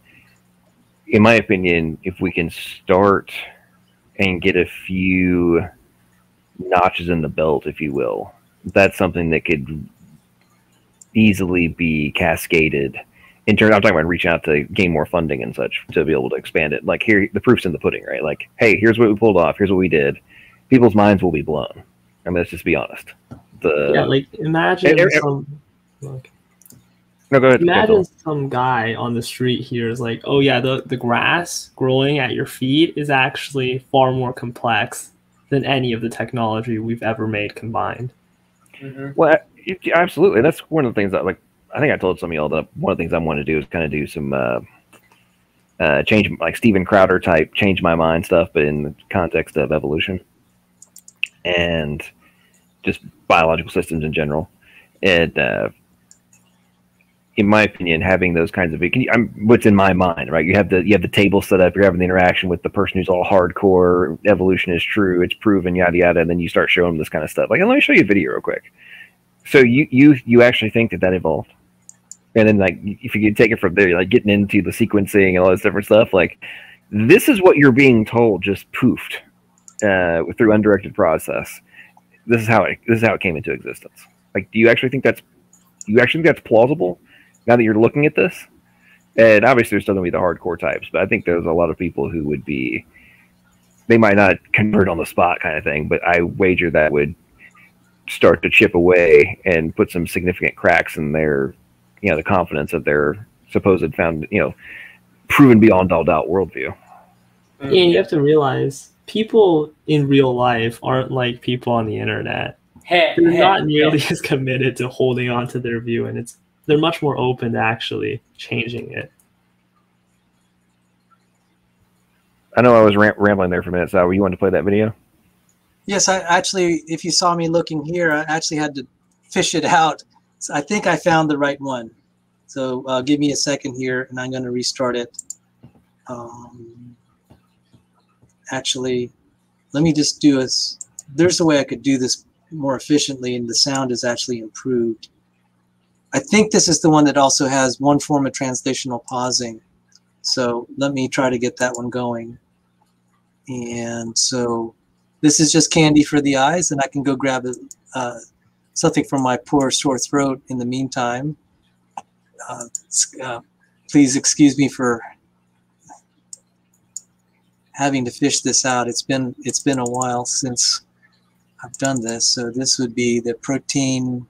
in my opinion, if we can start and get a few notches in the belt, if you will, that's something that could easily be cascaded. I'm talking about reaching out to gain more funding and such to be able to expand it. Like, here, the proof's in the pudding, right? Like, hey, here's what we pulled off. Here's what we did. People's minds will be blown. I mean, let's just be honest. Yeah, like imagine no, go ahead. Imagine some guy on the street here is like, oh yeah, the grass growing at your feet is actually far more complex than any of the technology we've ever made combined. Mm-hmm. Well, absolutely. That's one of the things that, like, I think I told some of y'all that one of the things I want to do is kind of do some change, like Steven Crowder type, change my mind stuff, but in the context of evolution and just biological systems in general. And in my opinion, having those kinds of what's in my mind, right? You have the table set up. You're having the interaction with the person who's all hardcore. Evolution is true. It's proven. Yada yada. And then you start showing them this kind of stuff. Like, let me show you a video real quick. So you actually think that evolved, and then like if you could take it from there, like getting into the sequencing and all this different stuff. Like, this is what you're being told, just poofed through undirected process. This is how it came into existence. Like, do you actually think that's plausible? Now that you're looking at this, and obviously there's still going to be the hardcore types, but I think there's a lot of people who would be, they might not convert on the spot kind of thing, but I wager that would start to chip away and put some significant cracks in their, you know, the confidence of their supposed proven beyond all doubt worldview. And you have to realize, people in real life aren't like people on the internet. They're not nearly as committed to holding on to their view, and they're much more open to actually changing it. I know I was rambling there for a minute. So, you wanted to play that video? Yes, I actually, if you saw me looking here, I actually had to fish it out. So I think I found the right one. So give me a second here, and I'm going to restart it. Actually, let me just do this. There's a way I could do this more efficiently, and the sound is actually improved. I think this is the one that also has one form of translational pausing. So let me try to get that one going. And so this is just candy for the eyes, and I can go grab something from my poor sore throat in the meantime. Please excuse me for having to fish this out. It's been a while since I've done this. So this would be the protein.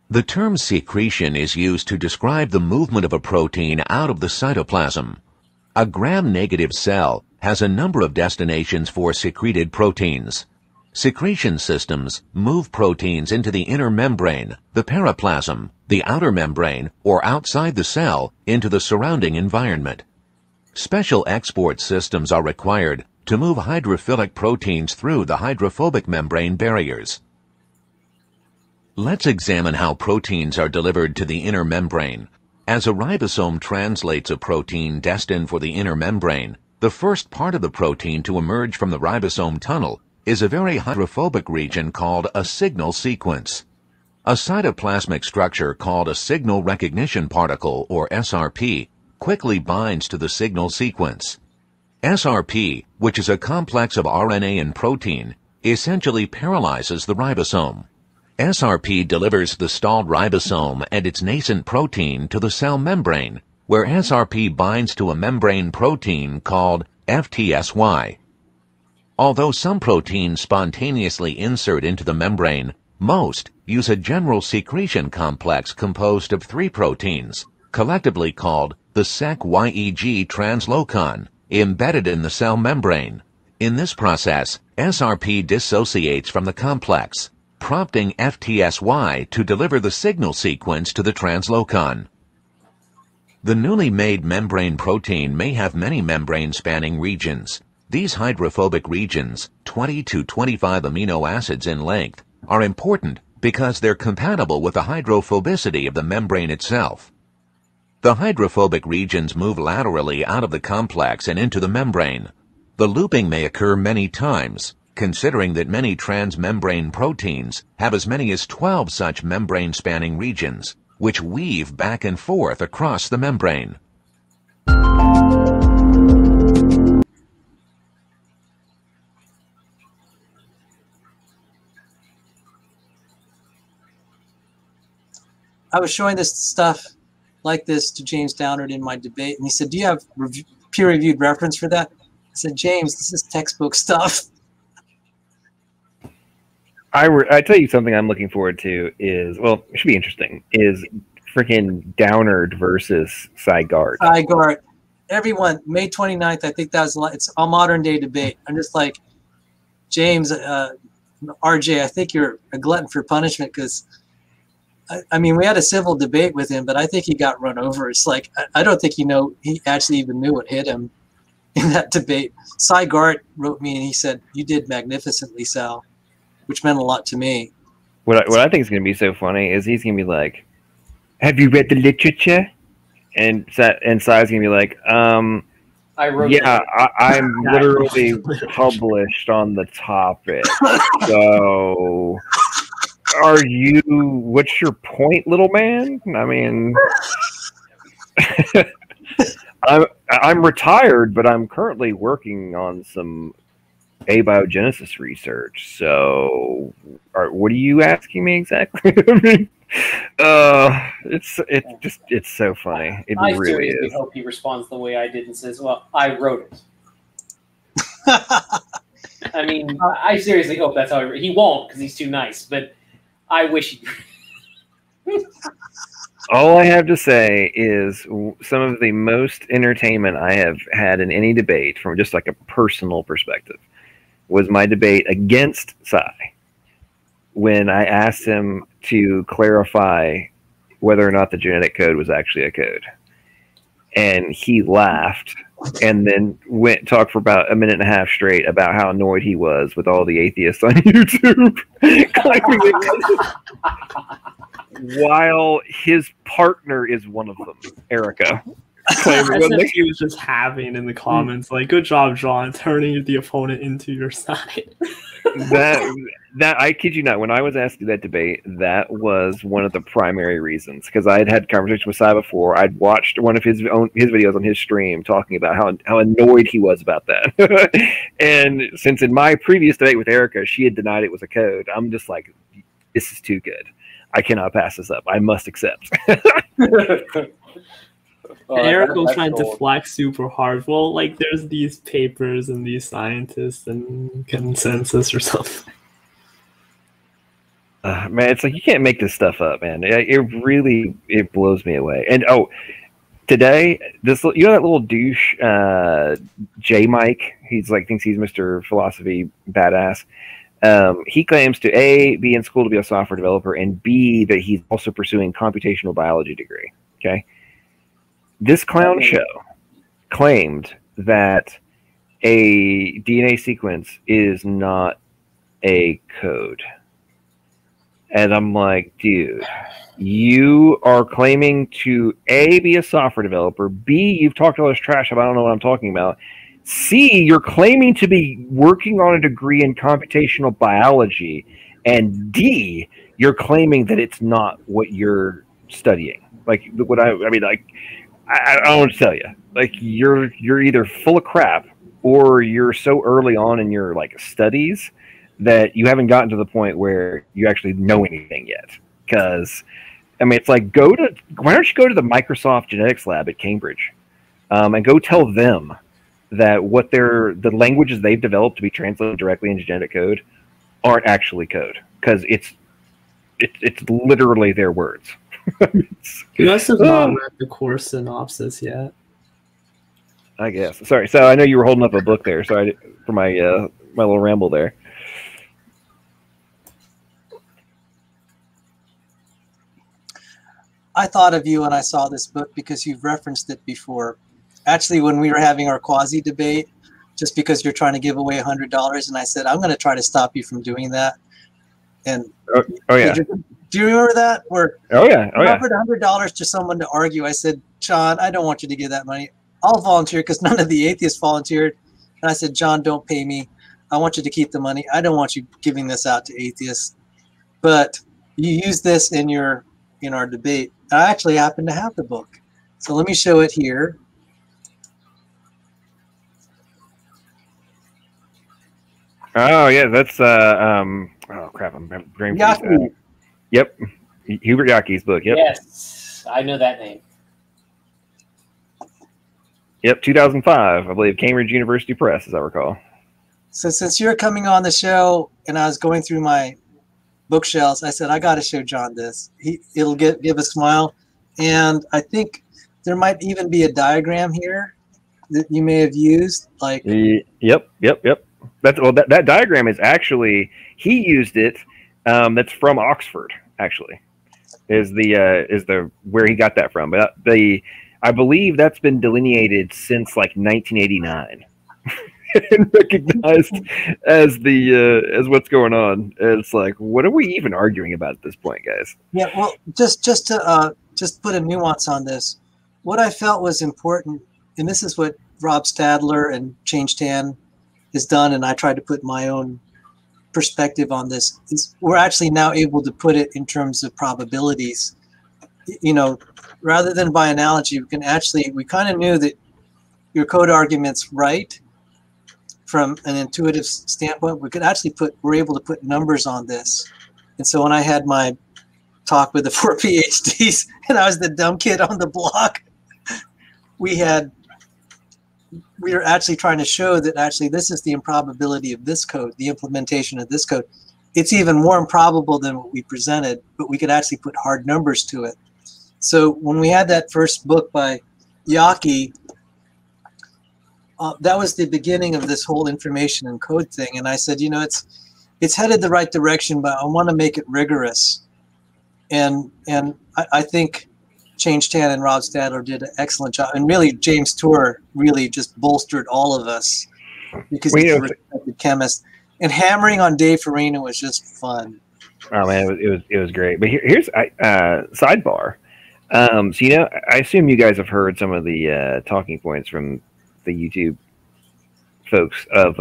The term secretion is used to describe the movement of a protein out of the cytoplasm. A gram-negative cell has a number of destinations for secreted proteins. Secretion systems move proteins into the inner membrane, the periplasm, the outer membrane, or outside the cell into the surrounding environment. Special export systems are required to move hydrophilic proteins through the hydrophobic membrane barriers. Let's examine how proteins are delivered to the inner membrane. As a ribosome translates a protein destined for the inner membrane, the first part of the protein to emerge from the ribosome tunnel is a very hydrophobic region called a signal sequence. A cytoplasmic structure called a signal recognition particle, or SRP, quickly binds to the signal sequence. SRP, which is a complex of RNA and protein, essentially paralyzes the ribosome. SRP delivers the stalled ribosome and its nascent protein to the cell membrane, where SRP binds to a membrane protein called FTSY. Although some proteins spontaneously insert into the membrane, most use a general secretion complex composed of 3 proteins, collectively called the SEC-YEG translocon, embedded in the cell membrane. In this process, SRP dissociates from the complex, prompting FTSY to deliver the signal sequence to the translocon. The newly made membrane protein may have many membrane-spanning regions. These hydrophobic regions, 20 to 25 amino acids in length, are important because they're compatible with the hydrophobicity of the membrane itself. The hydrophobic regions move laterally out of the complex and into the membrane. The looping may occur many times, considering that many transmembrane proteins have as many as 12 such membrane-spanning regions, which weave back and forth across the membrane. I was showing this stuff like this to James Downard in my debate, and he said, "Do you have peer-reviewed reference for that?" I said, "James, this is textbook stuff." I tell you something I'm looking forward to is, well, it should be interesting, is freaking Downard versus Sygart. Sygart. Everyone, May 29th, I think it's a modern day debate. I'm just like, James, RJ, I think you're a glutton for punishment because, I mean, we had a civil debate with him, but I think he got run over. It's like, I don't think he actually even knew what hit him in that debate. Sygart wrote me and he said, "You did magnificently, Sal," which meant a lot to me. What I think is going to be so funny is he's going to be like, "Have you read the literature?" And Sai's going to be like, I wrote "Yeah, I'm literally published on the topic. So, what's your point, little man? I mean, I'm retired, but I'm currently working on some abiogenesis research. So, what are you asking me exactly?" I mean, it's so funny. It I really seriously is. hope he responds the way I did and says, "Well, I wrote it." I mean, I seriously hope that's how he won't because he's too nice. But I wish he. All I have to say is some of the most entertainment I have had in any debate from just like a personal perspective was my debate against Sai, when I asked him to clarify whether or not the genetic code was actually a code. And he laughed and then talked for about a minute and a half straight about how annoyed he was with all the atheists on YouTube claiming it, while his partner is one of them, Erica. As if he was just having in the comments, like, "Good job, John, turning the opponent into your side." That I kid you not, when I was asked to do that debate, that was one of the primary reasons, because I had conversations with Sai before. I'd watched one of his videos on his stream talking about how annoyed he was about that. And since in my previous debate with Erica, she had denied it was a code, I'm just like, this is too good. I cannot pass this up. I must accept. Eric was trying to flex super hard. Well, like, there's these papers and these scientists and consensus or something. Man, it's like you can't make this stuff up, man. It blows me away. And today, this that little douche, J Mike. He's like thinks he's Mr. Philosophy badass. He claims to A, be in school to be a software developer, and B, that he's also pursuing computational biology degree. Okay, this clown show claimed that a DNA sequence is not a code, and I'm like, dude, you are claiming to A, be a software developer, B, you've talked all this trash about I don't know what I'm talking about, C, you're claiming to be working on a degree in computational biology, and D, you're claiming that it's not what you're studying. Like, what I mean, like, I don't know what to tell you. Like, you're either full of crap, or you're so early on in your like studies that you haven't gotten to the point where you actually know anything yet. Because, I mean, it's like, why don't you go to the Microsoft Genetics Lab at Cambridge, and go tell them that the languages they've developed to be translated directly into genetic code aren't actually code, because it's literally their words. You must have not read the course synopsis yet. I guess. Sorry. So I know you were holding up a book there. Sorry for my my little ramble there. I thought of you when I saw this book because you've referenced it before. Actually, when we were having our quasi debate, just because you're trying to give away $100, and I said, I'm going to try to stop you from doing that. And oh yeah. Do you remember that? Where I offered $100 to someone to argue. I said, John, I don't want you to give that money. I'll volunteer, because none of the atheists volunteered. And I said, John, don't pay me. I want you to keep the money. I don't want you giving this out to atheists. But you use this in our debate. I actually happen to have the book. So let me show it here. Oh yeah, that's oh crap, I'm brain freeze. Yep, Hubert Yaki's book. Yep. Yes, I know that name. Yep, 2005, I believe, Cambridge University Press, as I recall. So since you're coming on the show, and I was going through my bookshelves, I said, I got to show John this. It'll give a smile. And I think there might even be a diagram here that you may have used. Like, Yep. That diagram is actually, he used it. That's from Oxford, actually, is the where he got that from. But I believe that's been delineated since like 1989 and recognized as what's going on. And it's like, what are we even arguing about at this point, guys? Yeah, well, just to put a nuance on this, what I felt was important, and this is what Rob Stadler and Change Tan has done, and I tried to put my own perspective on this, is we're actually now able to put it in terms of probabilities. Rather than by analogy, we kind of knew that your code argument's right from an intuitive standpoint. We're able to put numbers on this. And so when I had my talk with the 4 PhDs and I was the dumb kid on the block, we were actually trying to show that actually this is the improbability of this code, the implementation of this code. It's even more improbable than what we presented, but we could actually put hard numbers to it. So when we had that first book by Yaki, that was the beginning of this whole information and code thing. And I said, it's headed the right direction, but I want to make it rigorous. And I think Change Tan and Rob Stadler did an excellent job. And really, James Tour really just bolstered all of us because he's a respected chemist. And hammering on Dave Farina was just fun. Oh man, it was great. But here's sidebar. So I assume you guys have heard some of the talking points from the YouTube folks of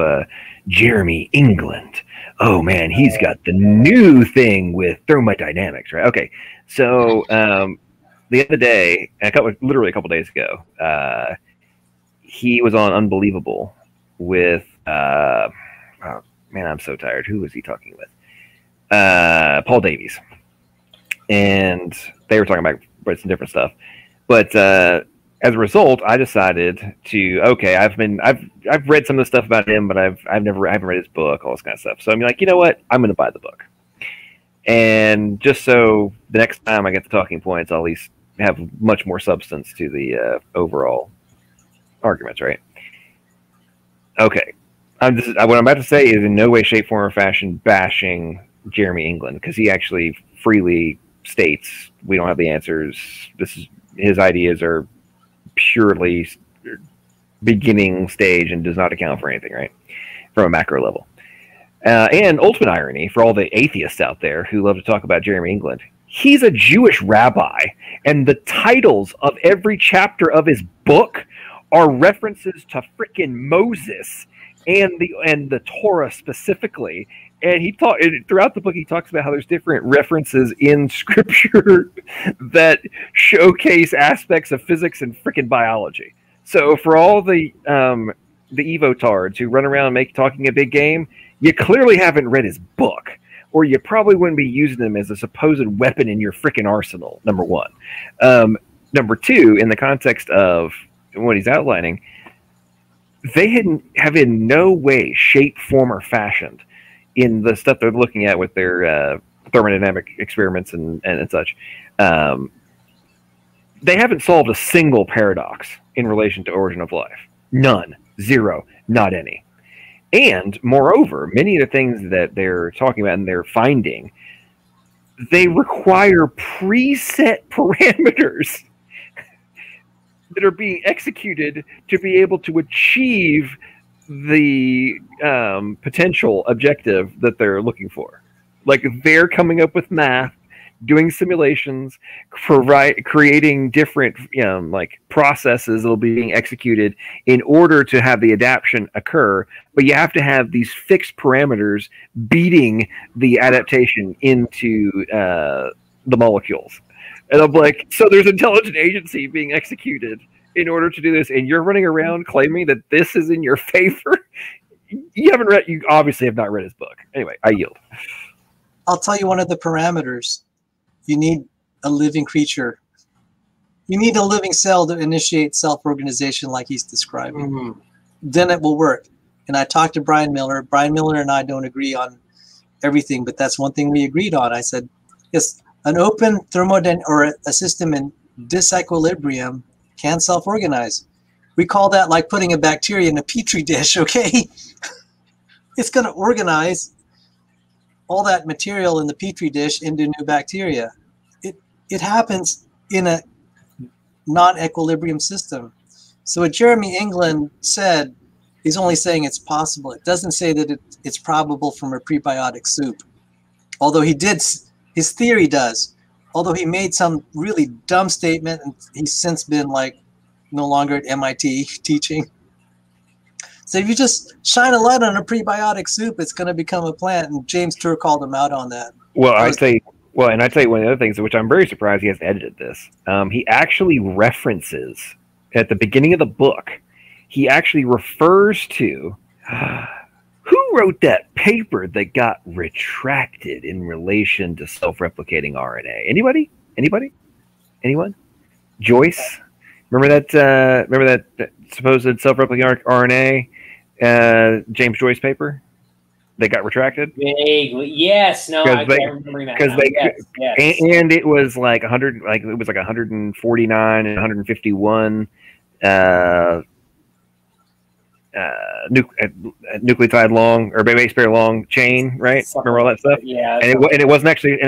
Jeremy England. Oh man, he's got the new thing with thermodynamics, right? Okay, so the other day, literally a couple days ago, he was on Unbelievable with oh man, I'm so tired. Who was he talking with? Paul Davies, and they were talking about some different stuff. But as a result, I decided to I've read some of the stuff about him, but I haven't read his book, all this kind of stuff. So I'm like, you know what? I'm going to buy the book, and just so the next time I get the talking points, I'll at least have much more substance to the overall arguments, right? Okay. What I'm about to say is in no way, shape, form, or fashion bashing Jeremy England, because he actually freely states we don't have the answers. His ideas are purely beginning stage and does not account for anything, right? From a macro level. And ultimate irony for all the atheists out there who love to talk about Jeremy England, he's a Jewish rabbi, and the titles of every chapter of his book are references to frickin' Moses and the Torah specifically. And throughout the book, he talks about how there's different references in Scripture that showcase aspects of physics and frickin' biology. So for all the evotards who run around talking a big game, you clearly haven't read his book, or you probably wouldn't be using them as a supposed weapon in your frickin' arsenal, number one. Number two, in the context of what he's outlining, they have in no way, shape, form, or fashion in the stuff they're looking at with their thermodynamic experiments and such. They haven't solved a single paradox in relation to origin of life. None. Zero. Not any. And moreover, many of the things that they're talking about and they're finding, they require preset parameters that are being executed to be able to achieve the potential objective that they're looking for. Like, they're coming up with math, doing simulations, creating different like processes that will be being executed in order to have the adaptation occur. But you have to have these fixed parameters beating the adaptation into the molecules. And I'm like, so there's intelligent agency being executed in order to do this, and you're running around claiming that this is in your favor? You obviously have not read his book. Anyway, I yield. I'll tell you one of the parameters. You need a living creature. You need a living cell to initiate self-organization like he's describing. Mm-hmm. Then it will work. And I talked to Brian Miller. Brian Miller and I don't agree on everything, but that's one thing we agreed on. I said, yes, an open or a system in disequilibrium can self-organize. We call that like putting a bacteria in a petri dish, okay? It's going to organize all that material in the petri dish into new bacteria. It happens in a non-equilibrium system. So what Jeremy England said, he's only saying it's possible. It doesn't say that it's probable from a prebiotic soup. Although his theory does. Although he made some really dumb statement, and he's since been like no longer at MIT teaching. So if you just shine a light on a prebiotic soup, it's going to become a plant. And James Tour called him out on that. Well, I'd say one of the other things, which I'm very surprised he hasn't edited this. He actually references at the beginning of the book. He actually refers to who wrote that paper that got retracted in relation to self-replicating RNA. Anybody? Anyone? Joyce? Remember that supposed self-replicating RNA James Joyce paper that got retracted? Vaguely, yes. No, I can't remember that. Yes. And it was like 100, like it was like 149 and 151 nucleotide long or base pair long chain, right? Remember all that stuff? Yeah. And it wasn't actually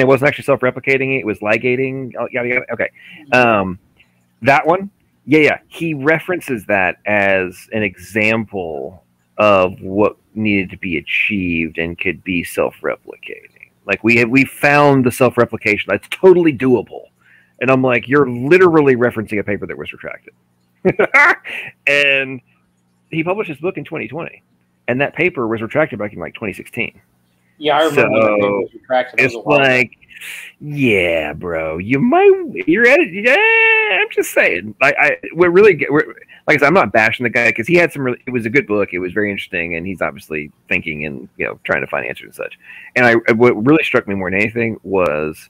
self-replicating. It was ligating. Yada yada. Okay. That one. Yeah. He references that as an example of what needed to be achieved and could be self-replicating. Like we found the self-replication that's totally doable. And I'm like, you're literally referencing a paper that was retracted. And he published his book in 2020, and that paper was retracted back in like 2016. Yeah, I remember that paper was retracted. It's like, yeah, bro, you're at it. Yeah, I'm just saying. Like I said, I'm not bashing the guy because he had it was a good book. It was very interesting, and he's obviously thinking and trying to find answers and such. And what really struck me more than anything was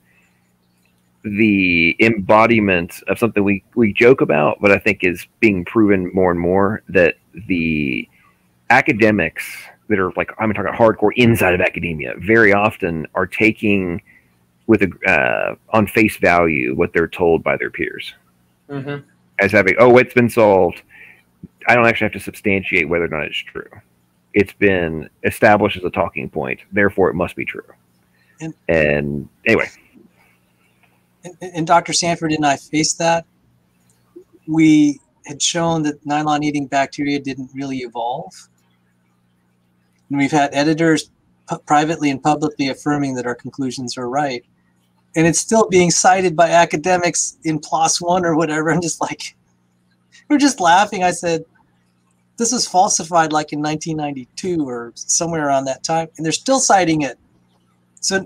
the embodiment of something we joke about, but I think is being proven more and more, that the academics that are like, I'm talking hardcore inside of academia, very often are taking with on face value what they're told by their peers as having, oh, it's been solved. I don't actually have to substantiate whether or not it's true. It's been established as a talking point, therefore it must be true. And anyway. And Dr. Sanford and I faced that. We had shown that nylon eating bacteria didn't really evolve. And we've had editors privately and publicly affirming that our conclusions are right. And it's still being cited by academics in PLOS One or whatever. I'm just like, we're just laughing. I said, this was falsified like in 1992 or somewhere around that time, and they're still citing it. So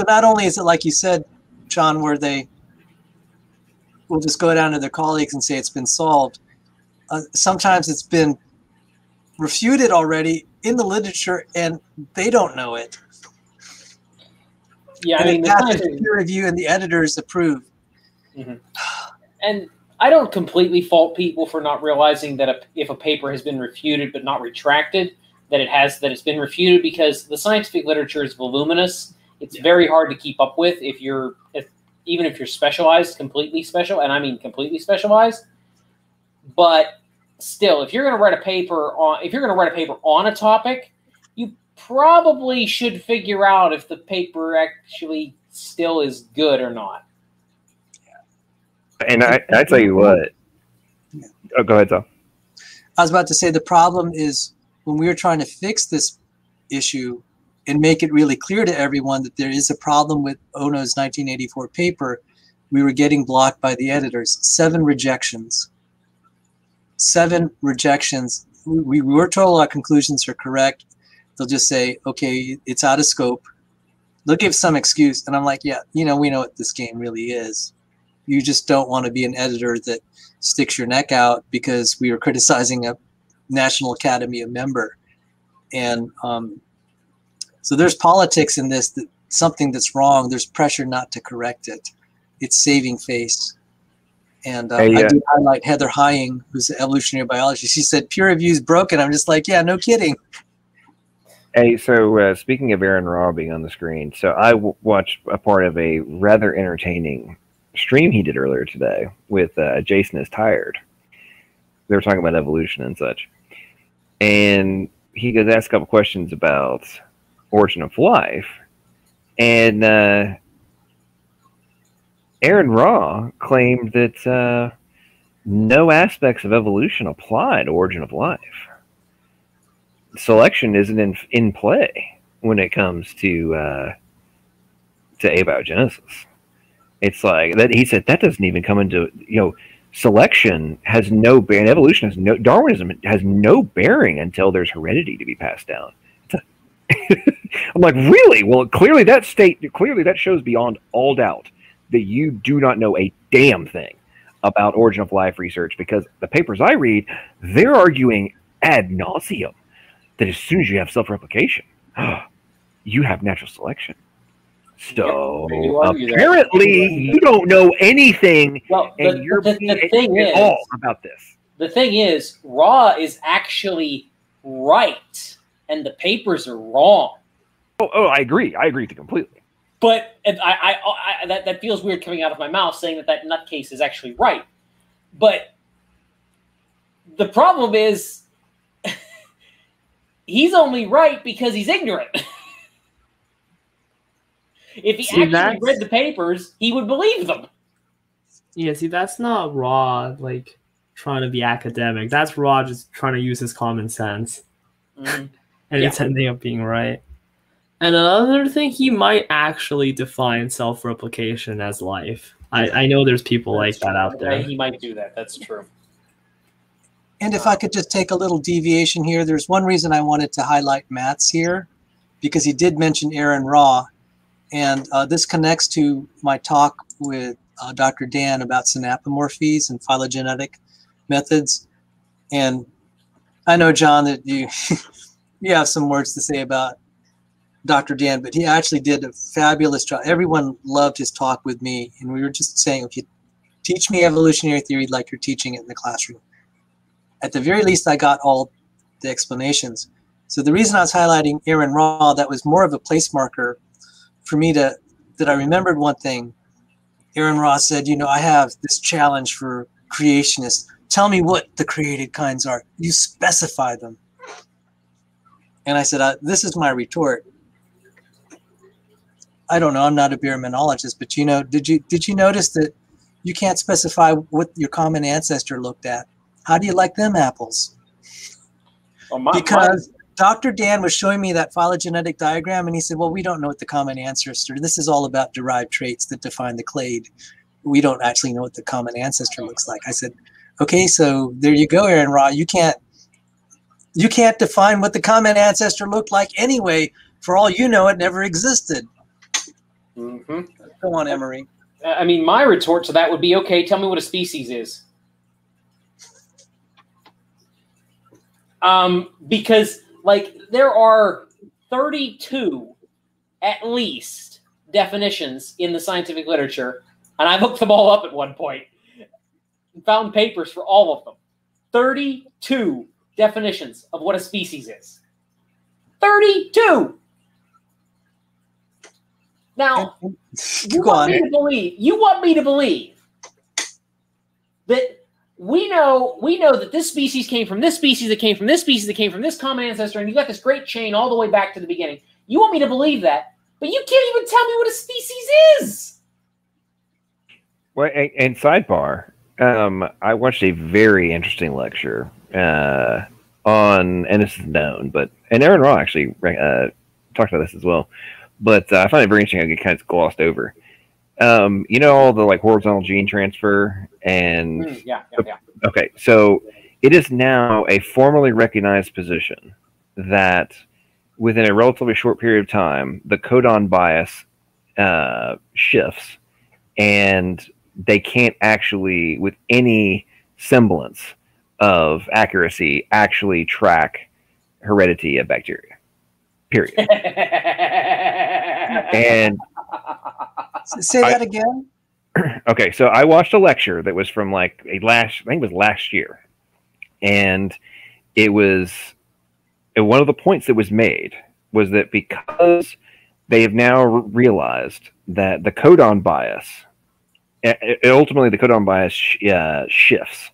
not only is it like you said, John, where they will just go down to their colleagues and say it's been solved. Sometimes it's been refuted already in the literature, and they don't know it. Yeah, and I mean, it passes peer review, and the editors approve. And I don't completely fault people for not realizing that if a paper has been refuted but not retracted, that it's been refuted, because the scientific literature is voluminous. It's very hard to keep up with even if you're specialized, completely special, and I mean completely specialized. But still, if you're going to write a paper on a topic, you probably should figure out if the paper actually still is good or not. And I tell you what. Oh, go ahead, Tom. I was about to say the problem is when we were trying to fix this issue and make it really clear to everyone that there is a problem with Ono's 1984 paper, we were getting blocked by the editors. 7 rejections. 7 rejections. We were told our conclusions are correct. They'll just say, okay, it's out of scope. They'll give some excuse. And I'm like, yeah, we know what this game really is. You just don't want to be an editor that sticks your neck out because we were criticizing a National Academy member. And so there's politics in this, that something that's wrong, there's pressure not to correct it. It's saving face. And I do highlight Heather Hying, who's an evolutionary biologist. She said, peer review is broken. I'm just like, yeah, no kidding. Hey, so speaking of Aaron Raw being on the screen, so I watched a part of a rather entertaining stream he did earlier today with Jason is Tired. They were talking about evolution and such. And he goes ask a couple questions about origin of life. And Aaron Raw claimed that no aspects of evolution apply to origin of life. Selection isn't in play when it comes to abiogenesis. It's like that. He said that doesn't even come into, selection has no bearing. Evolution has no, Darwinism has no bearing until there's heredity to be passed down. I'm like, really? Well, clearly that shows beyond all doubt that you do not know a damn thing about origin of life research, because the papers I read, they're arguing ad nauseum that as soon as you have self-replication, you have natural selection. So apparently you don't know anything, and you're being at all about this. The thing is, Raw is actually right, and the papers are wrong. Oh, I agree. I agree completely. But that feels weird coming out of my mouth saying that nutcase is actually right. But the problem is, he's only right because he's ignorant. If he actually read the papers, he would believe them. Yeah, see, that's not Raw, like, trying to be academic. That's Raw just trying to use his common sense. And it's ending up being right. And another thing, he might actually define self-replication as life. I know there's people like that out there. He might do that. That's true. And if I could just take a little deviation here, there's one reason I wanted to highlight Matt's here, because he did mention Aaron Raw. And this connects to my talk with Dr. Dan about synapomorphies and phylogenetic methods. And I know, John, that you you have some words to say about Dr. Dan, but he actually did a fabulous job. Everyone loved his talk with me, and we were just saying, okay, teach me evolutionary theory like you're teaching it in the classroom. At the very least, I got all the explanations. So the reason I was highlighting Aaron Raw, that was more of a place marker for me that that I remembered one thing. Aaron Ross said, you know, I have this challenge for creationists. Tell me what the created kinds are. You specify them. And I said, this is my retort. I don't know. I'm not a beer minologist, but you know, did you notice that you can't specify what your common ancestor looked at? How do you like them apples? Well, because Dr. Dan was showing me that phylogenetic diagram, and he said, well, we don't know what the common ancestor. This is all about derived traits that define the clade. We don't actually know what the common ancestor looks like. I said, okay, so there you go, Aaron Ra. You can't define what the common ancestor looked like anyway. For all you know, it never existed. Mm-hmm. Go on, Emory. I mean, my retort to that would be, okay, tell me what a species is. Because, like, there are 32, at least, definitions in the scientific literature, and I looked them all up at one point and found papers for all of them. 32 definitions of what a species is. 32! Now, you want me to believe that we know that this species came from this species that came from this species that came from this common ancestor, and you got this great chain all the way back to the beginning. You want me to believe that, but you can't even tell me what a species is. Well, and sidebar, I watched a very interesting lecture on, and this is known, and Aaron Raw actually talked about this as well. But I find it very interesting how it kind of glossed over. You know, all the like horizontal gene transfer and yeah. Okay, so it is now a formally recognized position that within a relatively short period of time, the codon bias shifts, and they can't actually, with any semblance of accuracy, actually track heredity of bacteria. Period. And say that again. Okay, so I watched a lecture that was from like I think it was last year, and it was one of the points that was made was that because they have now realized that the codon bias, ultimately the codon bias shifts,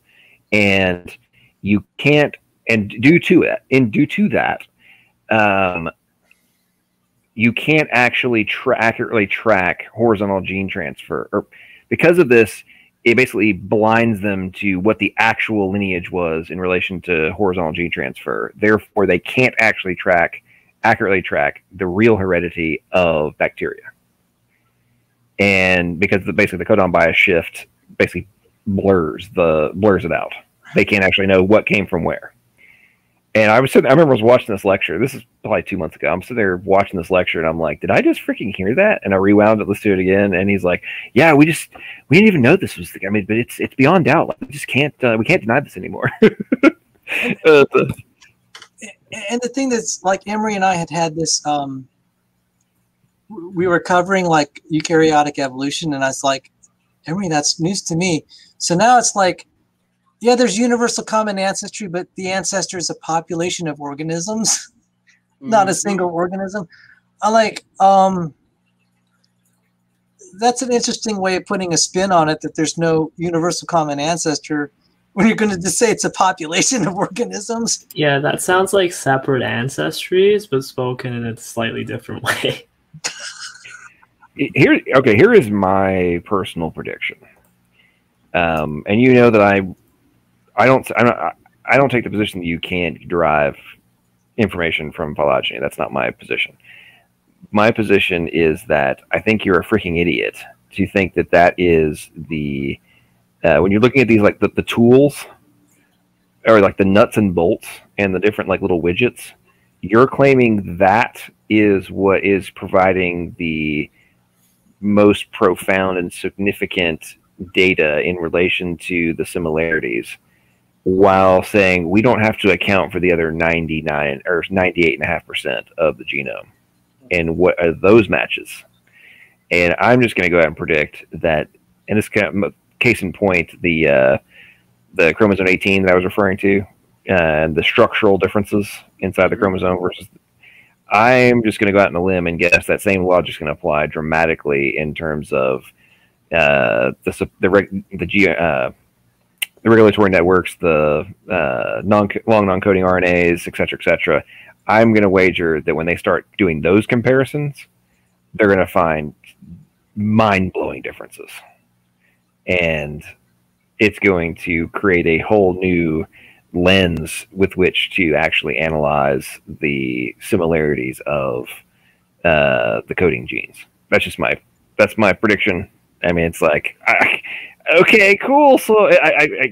and you can't, and due to that. You can't actually accurately track horizontal gene transfer. Or because of this, it basically blinds them to what the actual lineage was in relation to horizontal gene transfer. Therefore, they can't actually accurately track the real heredity of bacteria. And because basically the codon bias shift basically blurs it out. They can't actually know what came from where. And I remember I was watching this lecture. This is probably 2 months ago. I'm sitting there watching this lecture, and I'm like, did I just freaking hear that? And I rewound it, listened to it again, and he's like, yeah, we didn't even know this was but it's beyond doubt. Like, we just can't deny this anymore. And the thing that's like, Emory and I had this, we were covering like eukaryotic evolution, and I was like, Emory, that's news to me. So now it's like, yeah, there's universal common ancestry, but the ancestor is a population of organisms, not a single organism. I like, that's an interesting way of putting a spin on it, that there's no universal common ancestor when you're going to just say it's a population of organisms. Yeah, that sounds like separate ancestries, but spoken in a slightly different way. Here is my personal prediction. And you know that I don't take the position that you can't derive information from phylogeny. That's not my position. My position is that I think you're a freaking idiot to think that is the when you're looking at these like the tools or like the nuts and bolts and the different like little widgets, you're claiming that is what is providing the most profound and significant data in relation to the similarities, while saying we don't have to account for the other 99 or 98.5% of the genome. And what are those matches? And I'm just going to go ahead and predict that, and this case in point, the chromosome 18 that I was referring to, and the structural differences inside the chromosome versus, I'm just going to go out on a limb and guess that same logic is going to apply dramatically in terms of the regulatory networks, the long non-coding RNAs, et cetera, et cetera. I'm going to wager that when they start doing those comparisons, they're going to find mind-blowing differences. And it's going to create a whole new lens with which to actually analyze the similarities of the coding genes. That's my prediction. I mean, it's like, okay, cool. So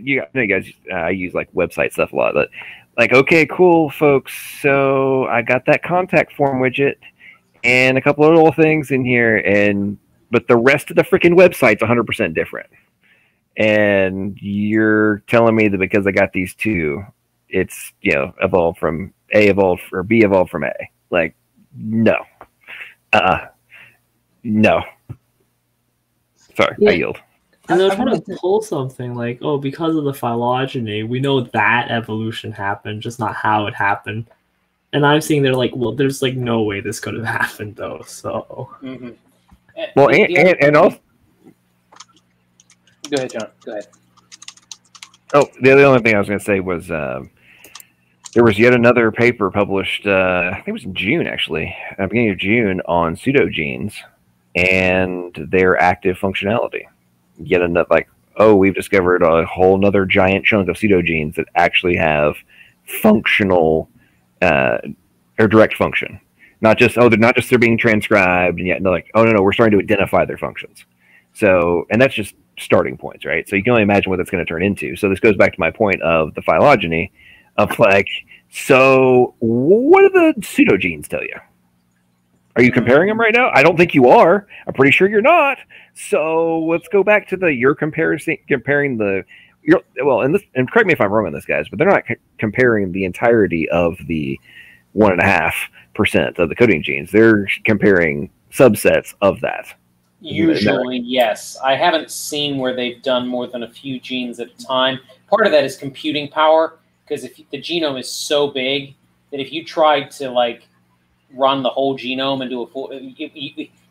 you guys, I use like website stuff a lot, but like, okay, cool, folks. So I got that contact form widget and a couple of little things in here, but the rest of the freaking website's 100% different. And you're telling me that because I got these two, it's, evolved from A evolved or B evolved from A. Like, no. No. Sorry, yeah. I yield. And they're trying to pull something like, oh, because of the phylogeny, we know that evolution happened, just not how it happened. And I'm seeing they're like, well, there's like no way this could have happened though. So, well, and also. Go ahead, John. Go ahead. Oh, the only thing I was going to say was there was yet another paper published, I think it was in June, actually, beginning of June, on pseudogenes and their active functionality. Yet another, like, we've discovered a whole nother giant chunk of pseudogenes that actually have functional or direct function. Not just, they're being transcribed, and yet, no, we're starting to identify their functions. So, and that's just starting points, right? So you can only imagine what that's going to turn into. So this goes back to my point of the phylogeny of like, so what do the pseudogenes tell you? Are you comparing them right now? I don't think you are. I'm pretty sure you're not. So let's go back to you're comparing and correct me if I'm wrong on this, guys, but they're not comparing the entirety of the 1.5% of the coding genes. They're comparing subsets of that. Usually, yes. I haven't seen where they've done more than a few genes at a time. Part of that is computing power, because if the genome is so big that if you tried to like run the whole genome and do a full,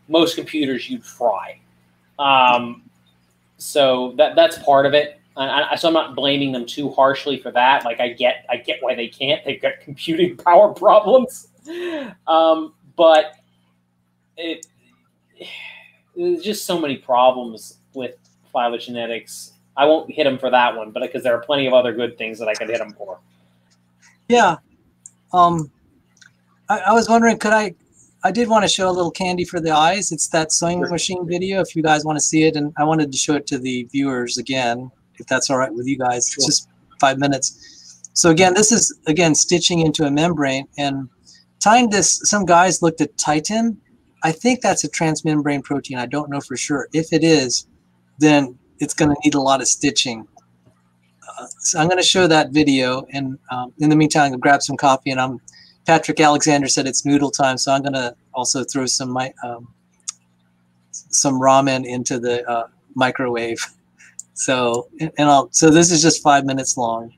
most computers you'd fry. So that's part of it. So I'm not blaming them too harshly for that. Like I get why they can't. They've got computing power problems, but there's just so many problems with phylogenetics. I won't hit them for that one, but because there are plenty of other good things that I could hit them for. Yeah. I was wondering, I did want to show a little candy for the eyes. It's that sewing machine video, if you guys want to see it. And I wanted to show it to the viewers again, if that's all right with you guys. Sure. It's just 5 minutes. So again, this is, stitching into a membrane. And tying this, some guys looked at titin. I think that's a transmembrane protein. I don't know for sure. If it is, then it's going to need a lot of stitching. So I'm going to show that video. And in the meantime, I'm going to grab some coffee. And Patrick Alexander said it's noodle time, so I'm going to also throw some ramen into the microwave. So so this is just 5 minutes long.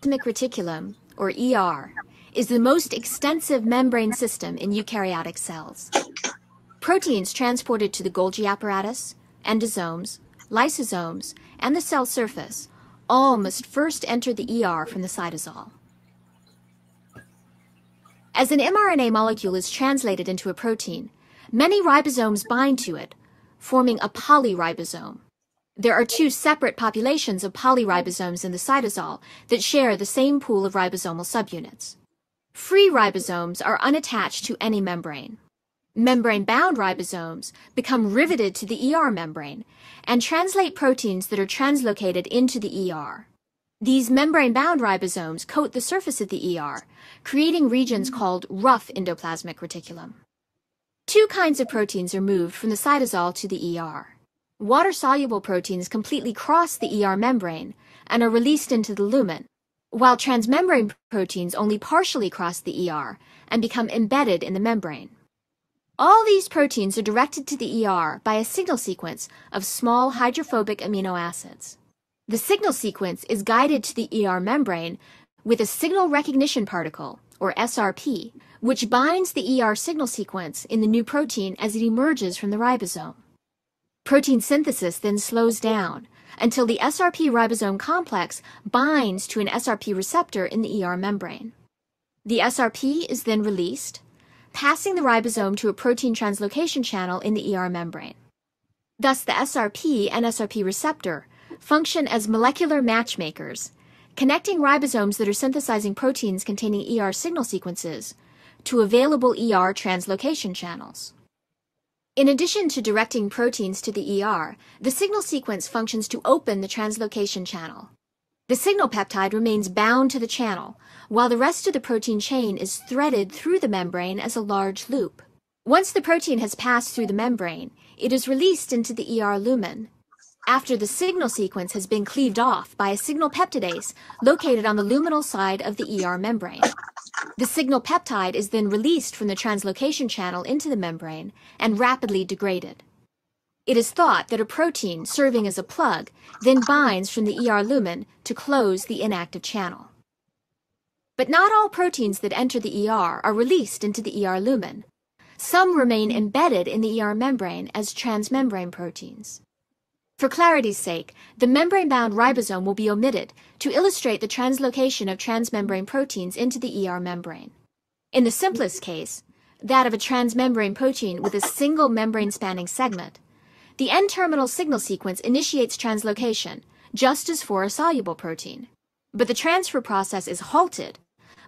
Reticulum, or ER, is the most extensive membrane system in eukaryotic cells. Proteins transported to the Golgi apparatus, endosomes, lysosomes, and the cell surface all must first enter the ER from the cytosol. As an mRNA molecule is translated into a protein, many ribosomes bind to it, forming a polyribosome. There are two separate populations of polyribosomes in the cytosol that share the same pool of ribosomal subunits. Free ribosomes are unattached to any membrane. Membrane-bound ribosomes become riveted to the ER membrane and translate proteins that are translocated into the ER. These membrane-bound ribosomes coat the surface of the ER, creating regions called rough endoplasmic reticulum. Two kinds of proteins are moved from the cytosol to the ER. Water-soluble proteins completely cross the ER membrane and are released into the lumen, while transmembrane proteins only partially cross the ER and become embedded in the membrane. All these proteins are directed to the ER by a signal sequence of small hydrophobic amino acids. The signal sequence is guided to the ER membrane with a signal recognition particle, or SRP, which binds the ER signal sequence in the new protein as it emerges from the ribosome. Protein synthesis then slows down until the SRP ribosome complex binds to an SRP receptor in the ER membrane. The SRP is then released, passing the ribosome to a protein translocation channel in the ER membrane. Thus, the SRP and SRP receptor function as molecular matchmakers, connecting ribosomes that are synthesizing proteins containing ER signal sequences to available ER translocation channels. In addition to directing proteins to the ER, the signal sequence functions to open the translocation channel. The signal peptide remains bound to the channel, while the rest of the protein chain is threaded through the membrane as a large loop. Once the protein has passed through the membrane, it is released into the ER lumen, after the signal sequence has been cleaved off by a signal peptidase located on the luminal side of the ER membrane. The signal peptide is then released from the translocation channel into the membrane and rapidly degraded. It is thought that a protein serving as a plug then binds from the ER lumen to close the inactive channel. But not all proteins that enter the ER are released into the ER lumen. Some remain embedded in the ER membrane as transmembrane proteins. For clarity's sake, the membrane-bound ribosome will be omitted to illustrate the translocation of transmembrane proteins into the ER membrane. In the simplest case, that of a transmembrane protein with a single membrane-spanning segment, the N-terminal signal sequence initiates translocation, just as for a soluble protein. But the transfer process is halted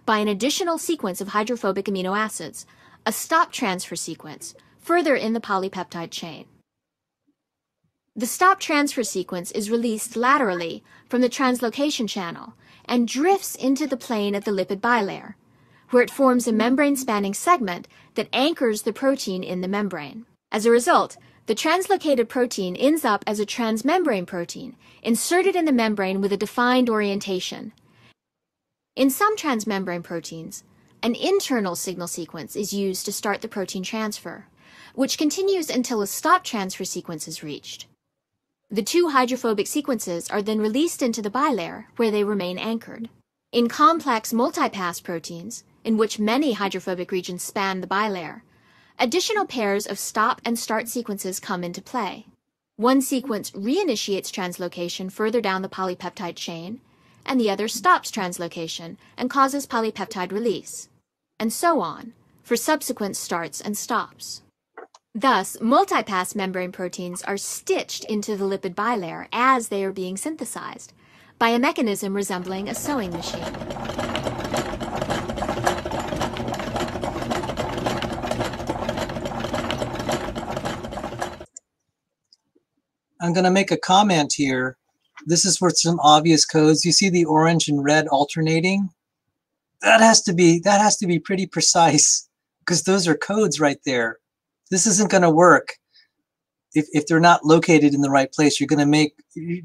by an additional sequence of hydrophobic amino acids, a stop transfer sequence, further in the polypeptide chain. The stop transfer sequence is released laterally from the translocation channel and drifts into the plane of the lipid bilayer, where it forms a membrane-spanning segment that anchors the protein in the membrane. As a result, the translocated protein ends up as a transmembrane protein inserted in the membrane with a defined orientation. In some transmembrane proteins, an internal signal sequence is used to start the protein transfer, which continues until a stop transfer sequence is reached. The two hydrophobic sequences are then released into the bilayer, where they remain anchored. In complex multipass proteins, in which many hydrophobic regions span the bilayer, additional pairs of stop and start sequences come into play. One sequence reinitiates translocation further down the polypeptide chain, and the other stops translocation and causes polypeptide release, and so on, for subsequent starts and stops. Thus, multipass membrane proteins are stitched into the lipid bilayer as they are being synthesized, by a mechanism resembling a sewing machine. I'm going to make a comment here. This is where some obvious codes. You see the orange and red alternating? That has to be pretty precise, because those are codes right there. This isn't going to work if they're not located in the right place. You're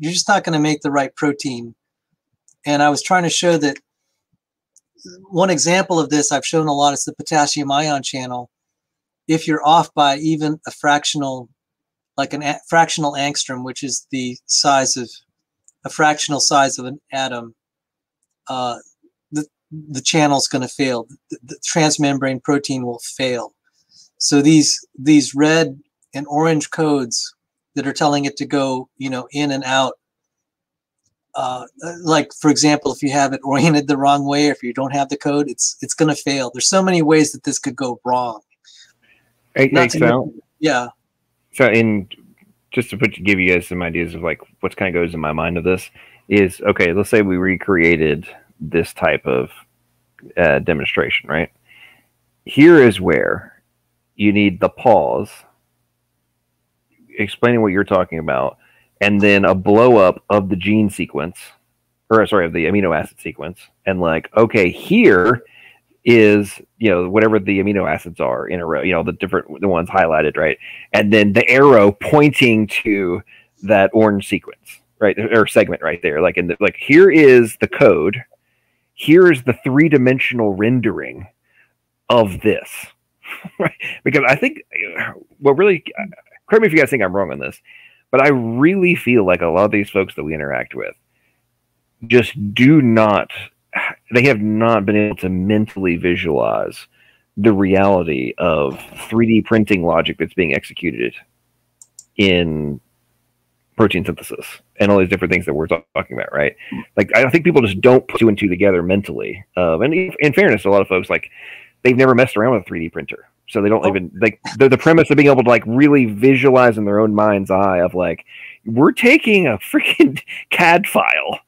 just not going to make the right protein. And I was trying to show that one example of this I've shown a lot is the potassium ion channel. If you're off by even a fractional, like a fractional angstrom, which is the size of a fractional size of an atom, the channel's going to fail. The transmembrane protein will fail. So these red and orange codes that are telling it to go, in and out, like for example, if you have it oriented the wrong way, or if you don't have the code, it's going to fail. There's so many ways that this could go wrong. Yeah. So just to give you guys some ideas of like what kind of goes in my mind of this is, okay, let's say we recreated this type of demonstration, right? Here is where you need the pause, explaining what you're talking about, and then a blow up of the gene sequence, or sorry, of the amino acid sequence, and like, okay, here is, whatever the amino acids are in a row, the ones highlighted, right? And then the arrow pointing to that orange sequence, right? Or segment right there. Like here is the code. Here is the 3-dimensional rendering of this. Right? Because I think what really, correct me if you guys think I'm wrong on this, but I really feel like a lot of these folks that we interact with just do not they have not been able to mentally visualize the reality of 3D printing logic that's being executed in protein synthesis and all these different things that we're talking about, right? Like, I think people just don't put two and two together mentally. And in fairness, a lot of folks, like, they've never messed around with a 3D printer. So they don't even, like, the premise of being able to, like, really visualize in their own mind's eye of, like, we're taking a freaking CAD file,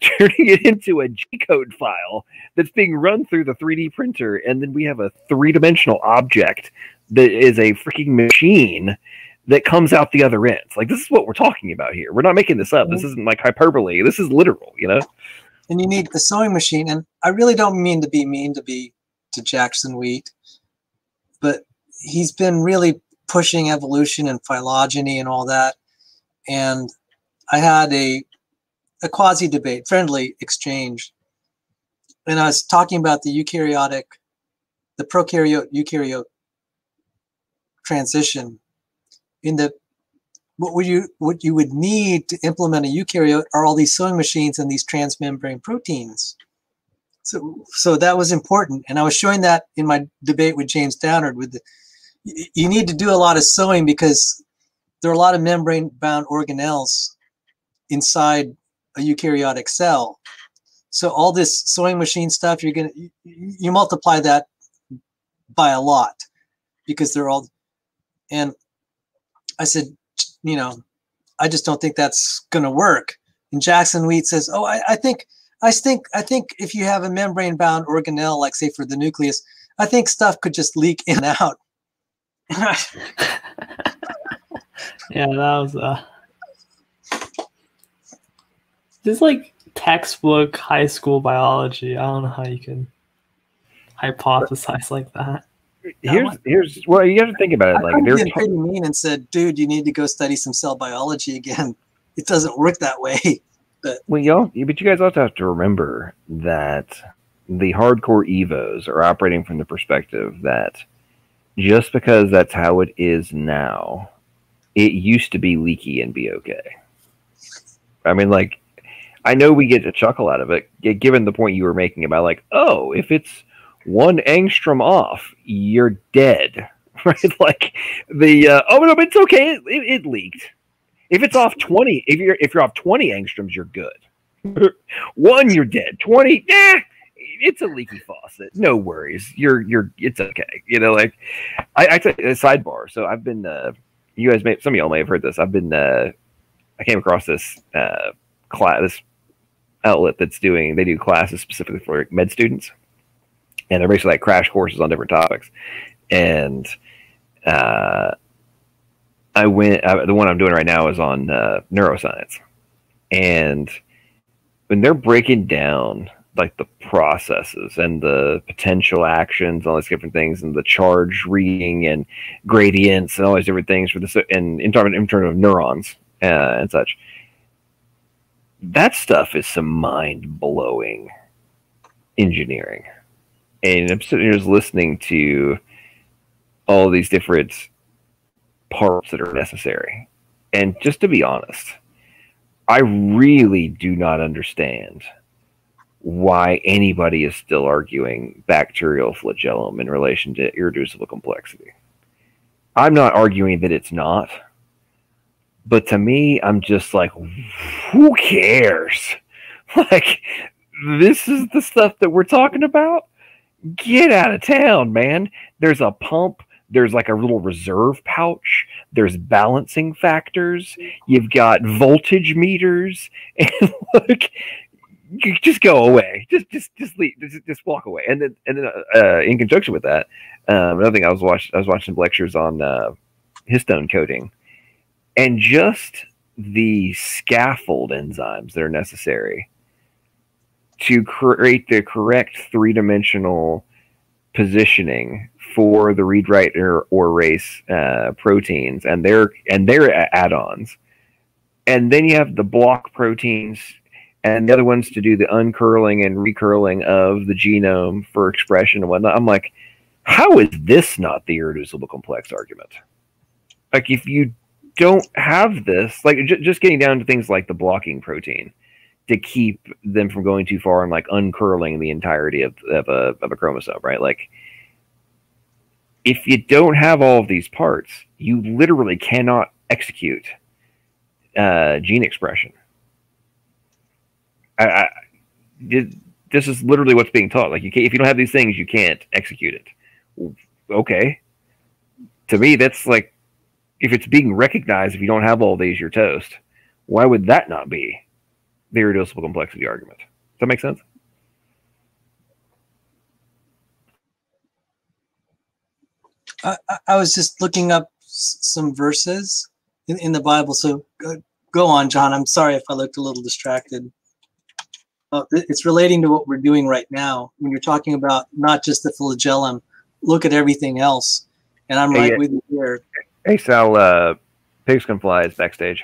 turning it into a G-code file that's being run through the 3D printer, and then we have a three-dimensional object that is a freaking machine that comes out the other end. Like, this is what we're talking about here. We're not making this up. This isn't like hyperbole. This is literal, you know? And you need the sewing machine. And I really don't mean to be to Jackson Wheat, but he's been really pushing evolution and phylogeny and all that. And I had a quasi-debate, friendly exchange. And I was talking about the prokaryote-eukaryote transition. What you would need to implement a eukaryote are all these sewing machines and these transmembrane proteins. So that was important. And I was showing that in my debate with James Downard. You need to do a lot of sewing because there are a lot of membrane-bound organelles inside a eukaryotic cell. So all this sewing machine stuff, you multiply that by a lot because they're all. And I said, I just don't think that's going to work. And Jackson Wheat says, oh, I think if you have a membrane-bound organelle, like say for the nucleus, I think stuff could just leak in and out. Yeah, that was just like textbook high school biology. I don't know how you can hypothesize like that. Here's well, you have to think about it. Like, they're pretty mean and said, "Dude, you need to go study some cell biology again. It doesn't work that way." But you guys also have to remember that the hardcore evos are operating from the perspective that just because that's how it is now, it used to be leaky and be okay. I mean, like, I know we get a chuckle out of it, given the point you were making about, like, oh, if it's 1 angstrom off, you're dead, right? Like oh no, but it's okay. It leaked. If it's off 20, if you're off 20 angstroms, you're good. 1, you're dead. 20, it's a leaky faucet. No worries. It's okay. Like I tell you, a sidebar. So I've been you guys some of y'all may have heard this. I came across this this outlet they do classes specifically for med students. And they're basically like crash courses on different topics. And the one I'm doing right now is on neuroscience. And when they're breaking down like the processes and the potential actions, all these different things, and the charge reading and gradients and all these different things in terms of neurons and such, that stuff is some mind-blowing engineering. And I'm sitting here just listening to all these different parts that are necessary. And just to be honest, I really do not understand why anybody is still arguing bacterial flagellum in relation to irreducible complexity. I'm not arguing that it's not. But to me, I'm just like, who cares? Like, this is the stuff that we're talking about? Get out of town, man. There's a pump. There's like a little reserve pouch. There's balancing factors. You've got voltage meters. And look, you just go away. Just leave. Just walk away. And then in conjunction with that, another thing I was watching lectures on histone coding, and just the scaffold enzymes that are necessary to create the correct three-dimensional positioning for the read, write, or erase proteins and their add-ons. And then you have the block proteins and the other ones to do the uncurling and recurling of the genome for expression and whatnot. I'm like, how is this not the irreducible complex argument? Like, if you don't have this, like just getting down to things like the blocking protein, to keep them from going too far and like uncurling the entirety of a chromosome, right? Like, if you don't have all of these parts, you literally cannot execute gene expression. This is literally what's being taught. Like, you can't, if you don't have these things, you can't execute it. Okay. To me, that's like, if it's being recognized, if you don't have all these, you're toast. Why would that not be the irreducible complexity argument? Does that make sense? I was just looking up some verses in the Bible. So go on, John. I'm sorry if I looked a little distracted. It's relating to what we're doing right now. When you're talking about not just the flagellum, look at everything else. And I'm right with you here. Hey, Sal, Pigs Can Fly is backstage.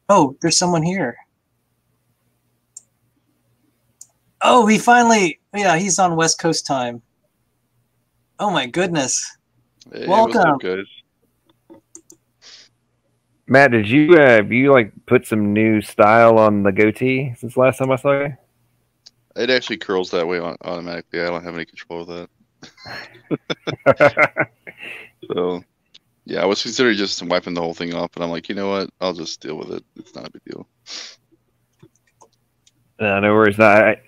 Oh, there's someone here. Oh, he finally, yeah, he's on West Coast time. Oh my goodness. Hey, welcome. What's up, guys? Matt, did you have you like put some new style on the goatee since last time I saw you? It actually curls that way automatically. I don't have any control of that. So, yeah, I was considering just wiping the whole thing off, but I'm like, you know what? I'll just deal with it. It's not a big deal. No worries. I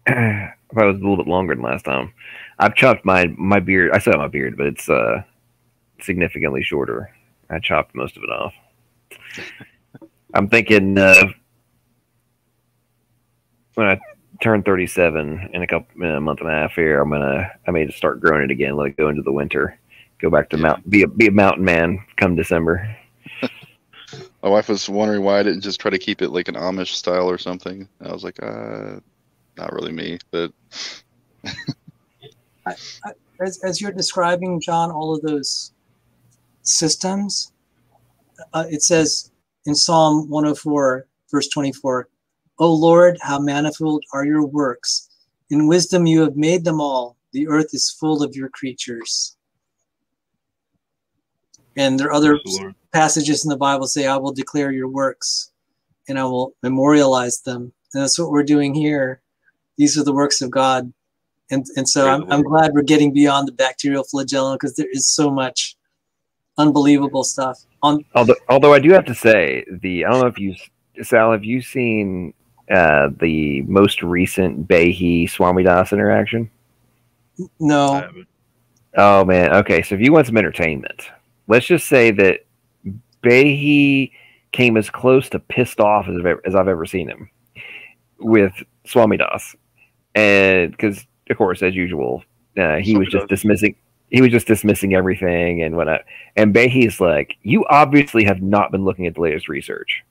thought it was a little bit longer than last time. I've chopped my beard. I still have my beard, but it's significantly shorter. I chopped most of it off. I'm thinking when I turn 37 in a month and a half here, I may just start growing it again. Let it go into the winter. Go back to be a mountain man come December. My wife was wondering why I didn't just try to keep it like an Amish style or something. And I was like, not really me, but. As you're describing, John, all of those systems, it says in Psalm 104, verse 24, O Lord, how manifold are your works. In wisdom you have made them all. The earth is full of your creatures. And there are other passages in the Bible say, I will declare your works and I will memorialize them. And that's what we're doing here. These are the works of God. And so I'm glad we're getting beyond the bacterial flagellum, because there is so much unbelievable stuff. Although I do have to say, I don't know if Sal, have you seen the most recent Behi Swamidas interaction? No. Oh man. Okay. So if you want some entertainment, let's just say that Behi came as close to pissed off as I've ever seen him with Swamidas, and because of course, as usual, he was just dismissing everything and whatnot. And Behi's like, you obviously have not been looking at the latest research,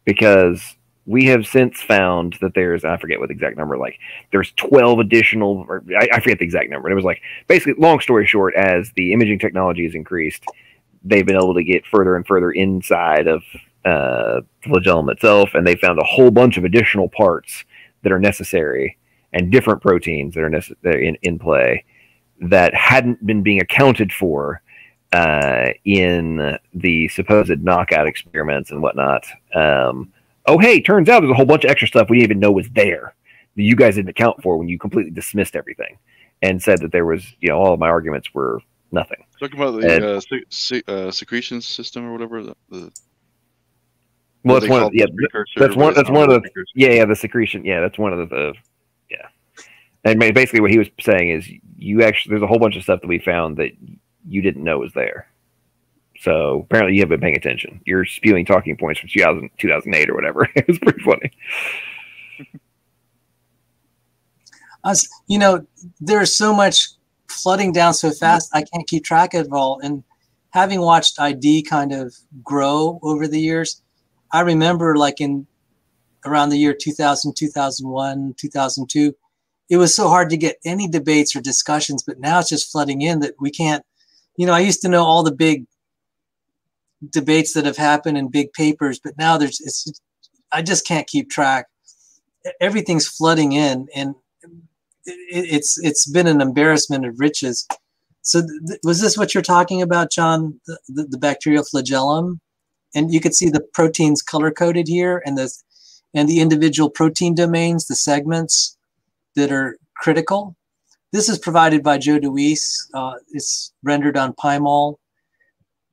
because we have since found that there's, I forget what the exact number, like there's 12 additional, or I forget the exact number. And it was like, basically, long story short, as the imaging technology has increased, they've been able to get further and further inside of the flagellum itself, and they found a whole bunch of additional parts that are necessary and different proteins that are in play that hadn't been being accounted for in the supposed knockout experiments and whatnot. Oh, hey, turns out there's a whole bunch of extra stuff we didn't even know was there that you guys didn't account for when you completely dismissed everything and said that there was, all of my arguments were nothing. Talking about the secretion system or whatever. Well, that's one of the secretion. Yeah, that's one of the. And basically what he was saying is there's a whole bunch of stuff that we found that you didn't know was there. So apparently you haven't been paying attention. You're spewing talking points from 2008 or whatever. It was pretty funny. There's so much flooding down so fast, I can't keep track of it all. And having watched ID kind of grow over the years, I remember like around the year 2000, 2001, 2002, it was so hard to get any debates or discussions, but now it's just flooding in that we can't, I used to know all the big debates that have happened in big papers, but now I just can't keep track. Everything's flooding in, and it's been an embarrassment of riches. So was this what you're talking about, John, the bacterial flagellum? And you could see the proteins color coded here, and and the individual protein domains, the segments that are critical. This is provided by Joe DeWeese. It's rendered on PyMol.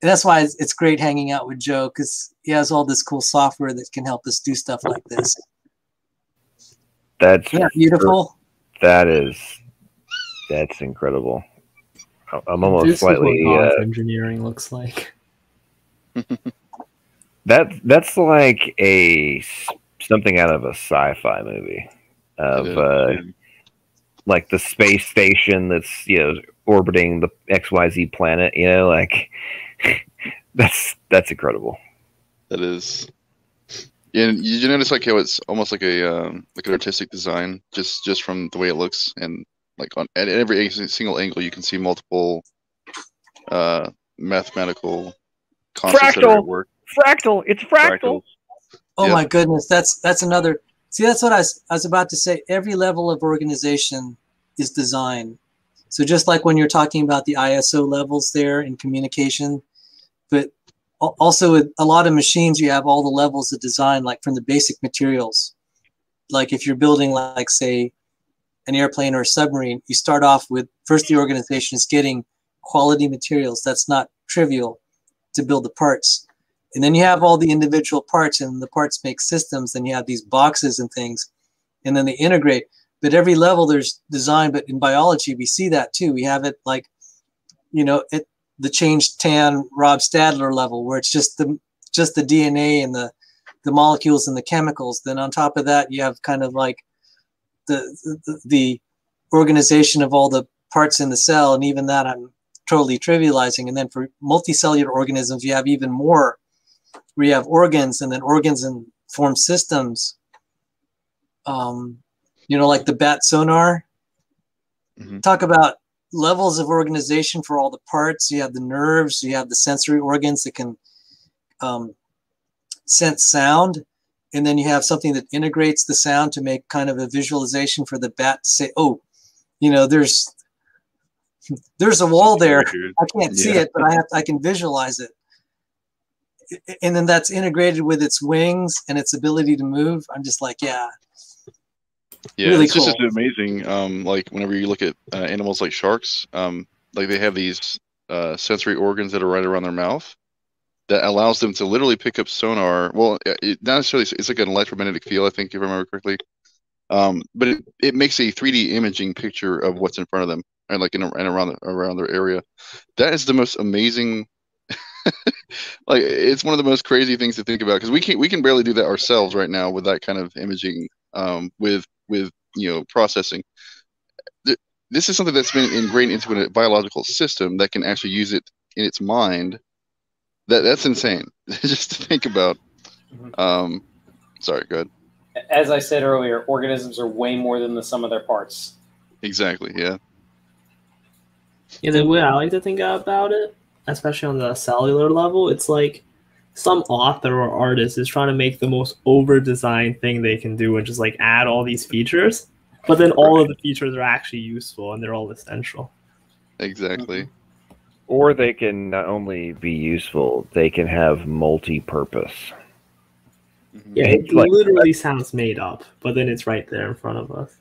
And that's why it's great hanging out with Joe, because he has all this cool software that can help us do stuff like this. That's beautiful. That's incredible. I'm almost this slightly is what engineering looks like. That's like something out of a sci-fi movie of like the space station that's orbiting the XYZ planet. Like that's incredible. That is. And you notice like how it's almost like an artistic design just from the way it looks, and like at every single angle you can see multiple mathematical concepts that are at work. Fractal. It's fractal. Oh my goodness, that's another. See, that's what I was about to say. Every level of organization is design. So just like when you're talking about the ISO levels there in communication, but also with a lot of machines, you have all the levels of design, like from the basic materials. Like if you're building, like say, an airplane or a submarine, you start off with, first the organization is getting quality materials. That's not trivial to build the parts. And then you have all the individual parts, and the parts make systems. Then you have these boxes and things, and then they integrate. But every level there's design. But in biology, we see that too. We have it like, at the Change Tan Rob Stadler level, where it's just the DNA and the molecules and the chemicals. Then on top of that, you have kind of like the organization of all the parts in the cell, and even that I'm totally trivializing. And then for multicellular organisms, you have even more, where you have organs, and then organs and form systems. Like the bat sonar. Mm-hmm. Talk about levels of organization for all the parts. You have the nerves, you have the sensory organs that can sense sound, and then you have something that integrates the sound to make kind of a visualization for the bat to say, oh, there's a wall there. I can't see it, but I can visualize it. And then that's integrated with its wings and its ability to move. I'm just like, yeah, really it's cool. Just amazing. Like whenever you look at animals like sharks, like they have these sensory organs that are right around their mouth that allows them to literally pick up sonar. Well, not necessarily. It's like an electromagnetic field, I think, if I remember correctly. But it makes a 3D imaging picture of what's in front of them, and like around their area. That is the most amazing. Like it's one of the most crazy things to think about, because we can barely do that ourselves right now with that kind of imaging. With processing. This is something that's been ingrained into a biological system that can actually use it in its mind. That's insane. Just to think about. Sorry, go ahead. As I said earlier, organisms are way more than the sum of their parts. Exactly. Yeah. Yeah, the way I like to think about it, especially on the cellular level, it's like some author or artist is trying to make the most over-designed thing they can do and just like add all these features, but then all of the features are actually useful and they're all essential. Exactly. Or they can not only be useful, they can have multi-purpose. Yeah, it literally sounds made up, but then it's right there in front of us.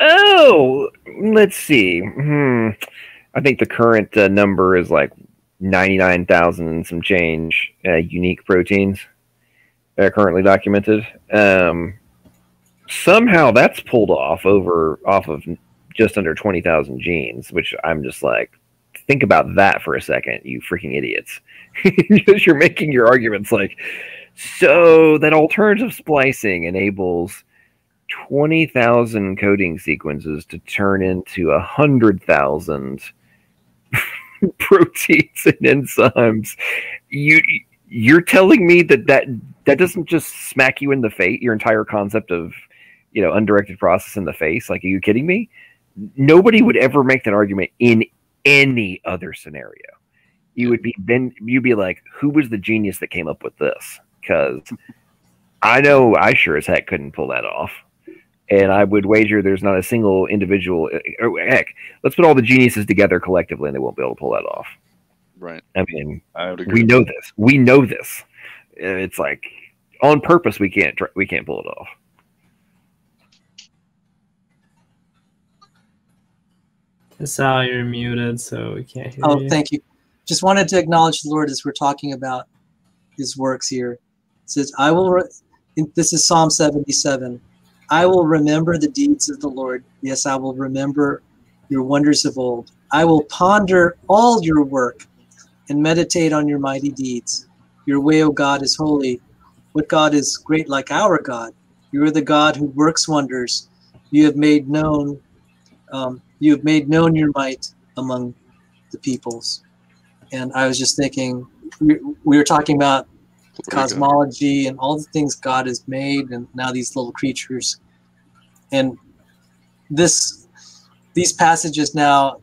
Oh, let's see. I think the current number is like 99,000 and some change unique proteins that are currently documented. Somehow that's pulled off of just under 20,000 genes, which I'm just like, think about that for a second, you freaking idiots. Because you're making your arguments like, so that alternative splicing enables 20,000 coding sequences to turn into 100,000 proteins and enzymes. You're telling me that doesn't just smack you in the face, your entire concept of undirected process in the face? Like, are you kidding me? Nobody would ever make that argument in any other scenario. You'd be like, who was the genius that came up with this? Because I know I sure as heck couldn't pull that off. And I would wager there's not a single individual. Heck, let's put all the geniuses together collectively, and they won't be able to pull that off. Right. I mean, we know this. We know this. It's like on purpose we can't pull it off. Sal, you're muted, so we can't hear you. Oh, thank you. Just wanted to acknowledge the Lord as we're talking about his works here. It says, I will, this is Psalm 77. I will remember the deeds of the Lord. Yes, I will remember your wonders of old. I will ponder all your work and meditate on your mighty deeds. Your way, O God, is holy. What God is great like our God? You are the God who works wonders. You have made known your might among the peoples. And I was just thinking, we were talking about cosmology and all the things God has made, and now these little creatures. And these passages now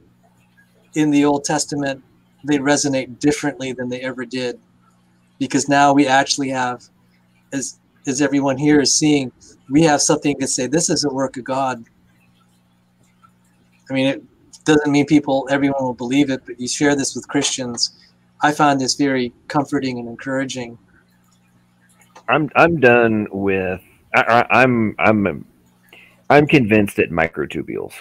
in the Old Testament, they resonate differently than they ever did, because now we actually have, as everyone here is seeing, we have something to say, this is a work of God. I mean, it doesn't mean everyone will believe it, but you share this with Christians. I find this very comforting and encouraging. I'm done with. I'm convinced at microtubules.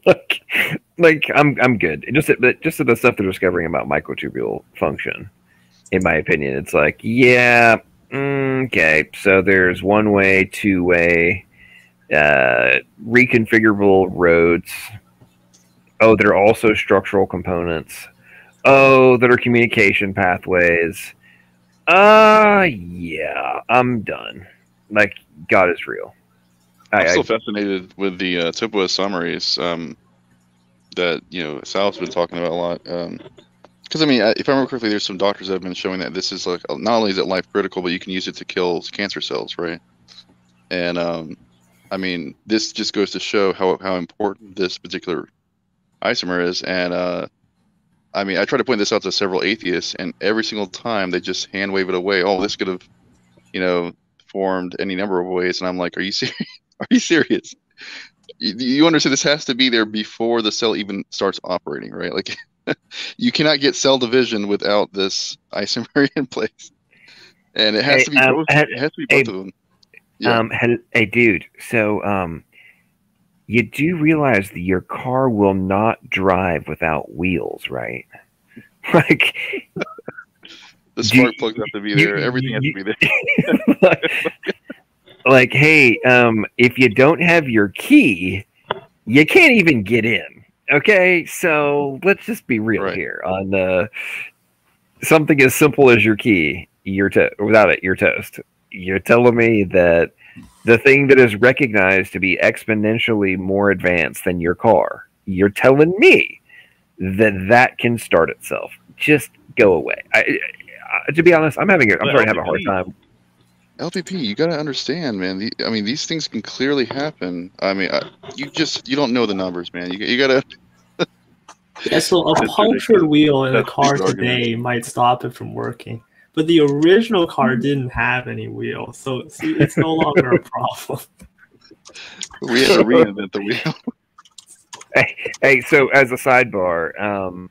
like I'm good. Just the stuff they're discovering about microtubule function, in my opinion, it's like, yeah, okay. So there's one-way, two-way, reconfigurable roads. Oh, there are also structural components. Oh, that are communication pathways. Yeah, I'm done. Like, God is real. I'm still fascinated with the topo summaries that Sal's been talking about a lot. Because I mean, if I remember correctly, there's some doctors that have been showing that this is like, not only is it life critical, but you can use it to kill cancer cells, right? And I mean, this just goes to show how important this particular isomer is. And I mean, I try to point this out to several atheists, and every single time they just hand wave it away. Oh, this could have, formed any number of ways. And I'm like, are you serious? Are you serious? You understand this has to be there before the cell even starts operating, right? Like, you cannot get cell division without this isomer in place, and it has to be both. It has to be both of them. Yeah. Hey, dude. So, you do realize that your car will not drive without wheels, right? Like, the spark plugs have to be there. Everything has to be there. Like, hey, if you don't have your key, you can't even get in. Okay, so let's just be real here on something as simple as your key. Without it, you're toast. You're telling me that the thing that is recognized to be exponentially more advanced than your car, you're telling me that can start itself. Just go away. To be honest, I'm starting to have a hard time. LPP, you got to understand, man. I mean, these things can clearly happen. I mean, you don't know the numbers, man. You got to. Yeah, so a punctured wheel in a car today might stop it from working. But the original car didn't have any wheels, so see, it's no longer a problem. We had to reinvent the wheel. Hey, so as a sidebar,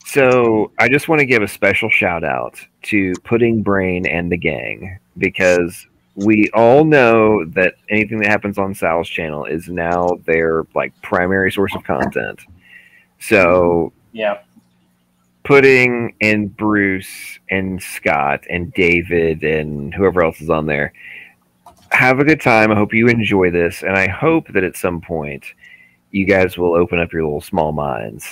so I just want to give a special shout out to Pudding Brain and the gang, because we all know that anything that happens on Sal's channel is now their primary source of content. So yeah. Pudding and Bruce and Scott and David and whoever else is on there, have a good time. I hope you enjoy this, and I hope that at some point you guys will open up your little small minds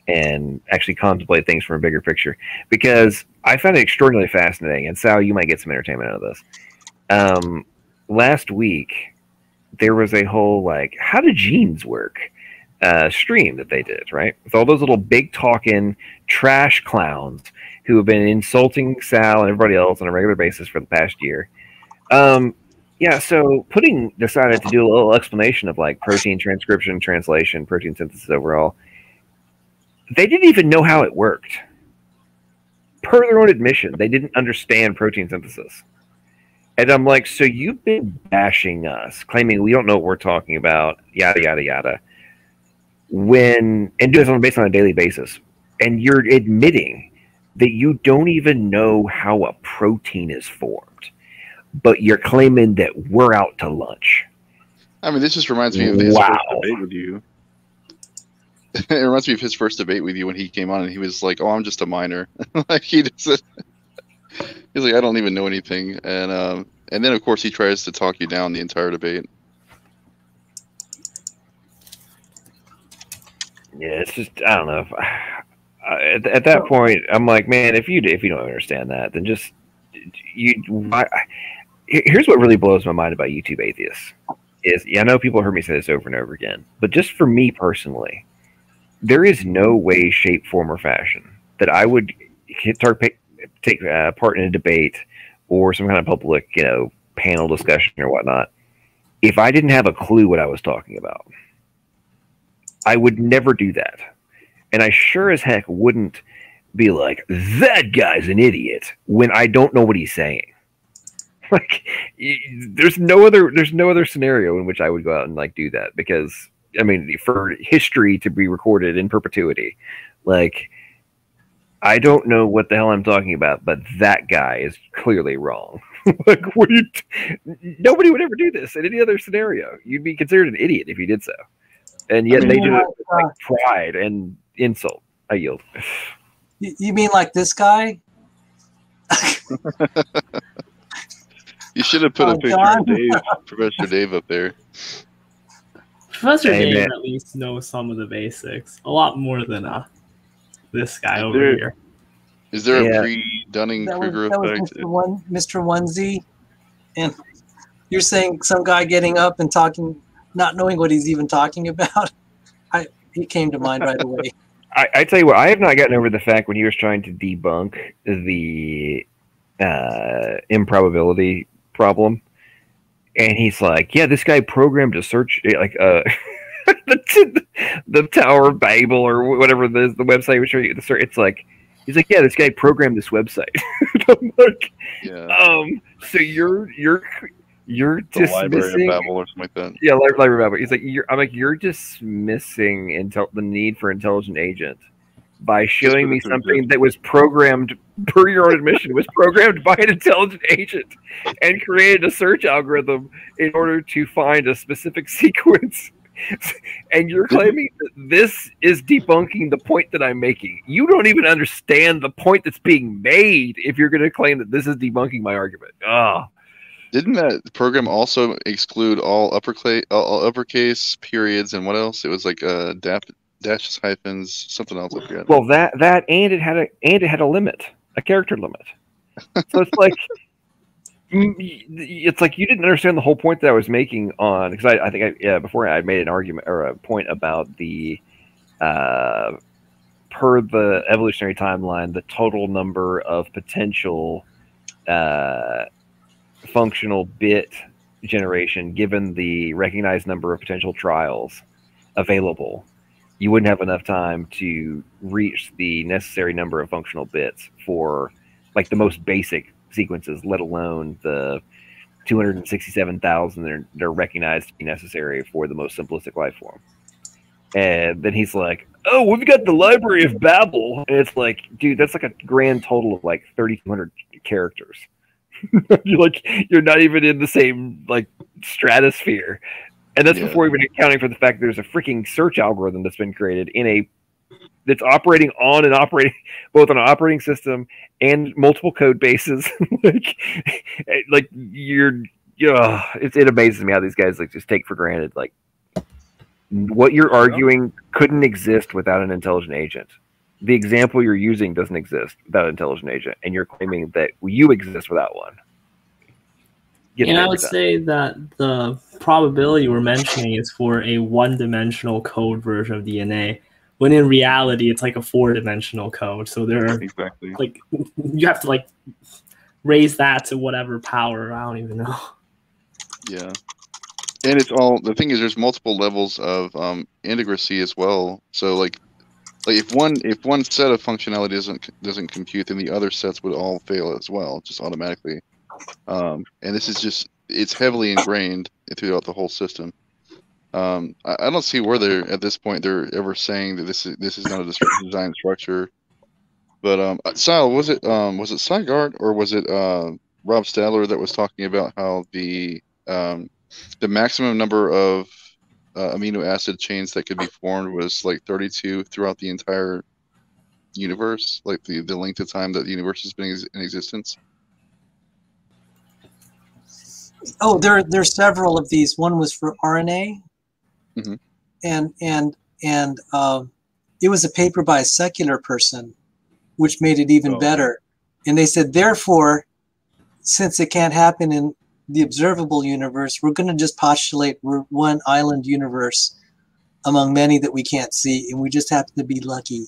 and actually contemplate things from a bigger picture, because I found it extraordinarily fascinating, and Sal, you might get some entertainment out of this. Last week, there was a whole, how do genes work? Stream that they did, right? With all those little big talking trash clowns who have been insulting Sal and everybody else on a regular basis for the past year. Yeah, so Pudding decided to do a little explanation of protein transcription, translation, protein synthesis overall. They didn't even know how it worked. Per their own admission, they didn't understand protein synthesis. And I'm like, so you've been bashing us, claiming we don't know what we're talking about, yada, yada, yada. And do this based on a daily basis, and you're admitting that you don't even know how a protein is formed, but you're claiming that we're out to lunch. I mean, this just reminds me of the debate with you. it reminds me of his first debate with you when he came on, and he was like, "Oh, I'm just a minor." Like he doesn't. He's like, "I don't even know anything," and then of course he tries to talk you down the entire debate. Yeah, it's just I don't know. At that point, I'm like, man, if you don't understand that, then just here's what really blows my mind about YouTube atheists is I know people heard me say this over and over again, but just for me personally, there is no way, shape, form, or fashion that I would take part in a debate or some kind of public, panel discussion or whatnot if I didn't have a clue what I was talking about. I would never do that. And I sure as heck wouldn't be like, that guy's an idiot when I don't know what he's saying. Like, there's no other scenario in which I would go out and like do that, because I mean, for history to be recorded in perpetuity, like, I don't know what the hell I'm talking about, but that guy is clearly wrong. Like, nobody would ever do this in any other scenario. You'd be considered an idiot if you did so. And yet they do it with like pride and insult. I yield. You mean like this guy? You should have put a picture of Dave, Professor Dave up there. Professor Dave at least knows some of the basics. A lot more than this guy over here. Is there a pre-Dunning-Kruger effect? That was Mr. Onesie. And you're saying some guy getting up and talking, not knowing what he's even talking about? He came to mind right away. I tell you what, I have not gotten over the fact when he was trying to debunk the improbability problem, and he's like, yeah, this guy programmed a search, like the Tower of Babel or whatever the website was showing you the search. It's like, he's like, yeah, this guy programmed this website. I'm like, so you're the Library of Babel or something like that. Yeah, Library of Babel. He's like, you're dismissing the need for intelligent agent by showing me something that was programmed, per your own admission, was programmed by an intelligent agent and created a search algorithm in order to find a specific sequence. And you're claiming that this is debunking the point that I'm making. You don't even understand the point that's being made if you're going to claim that this is debunking my argument. Didn't that program also exclude all uppercase periods and what else? It was like dashes, hyphens, something else. I forget. Well, that and it had a limit, a character limit. So it's like you didn't understand the whole point that I was making on, because I think before I made an argument or a point about the per the evolutionary timeline, the total number of potential functional bit generation given the recognized number of potential trials available, you wouldn't have enough time to reach the necessary number of functional bits for like the most basic sequences, let alone the 267,000 that are recognized to be necessary for the most simplistic life form. And then he's like, oh, we've got the Library of Babel. And it's like, dude, that's like a grand total of like 3,200 characters. You're not even in the same like stratosphere, and that's before even accounting for the fact that there's a freaking search algorithm that's been created that's operating on both on an operating system and multiple code bases. It amazes me how these guys like just take for granted like what you're arguing couldn't exist without an intelligent agent. The example you're using doesn't exist without an intelligent agent, and you're claiming that you exist without one. And I would say that the probability we're mentioning is for a one-dimensional code version of DNA, when in reality it's like a four-dimensional code. So there are like you have to like raise that to whatever power. I don't even know. Yeah. And it's all, the thing is there's multiple levels of integracy as well. So like if one set of functionality doesn't compute, then the other sets would all fail as well, just automatically. And this is just, it's heavily ingrained throughout the whole system. I don't see where they're at this point they're ever saying that this is not a design structure. But Sal, was it Sygart or was it Rob Stadler that was talking about how the maximum number of amino acid chains that could be formed was like 32 throughout the entire universe, like the length of time that the universe has been in existence. Oh, there's several of these. One was for RNA, Mm-hmm. and it was a paper by a secular person, which made it even better. And they said, therefore, since it can't happen in the observable universe, we're going to just postulate we're one island universe among many that we can't see, and we just happen to be lucky.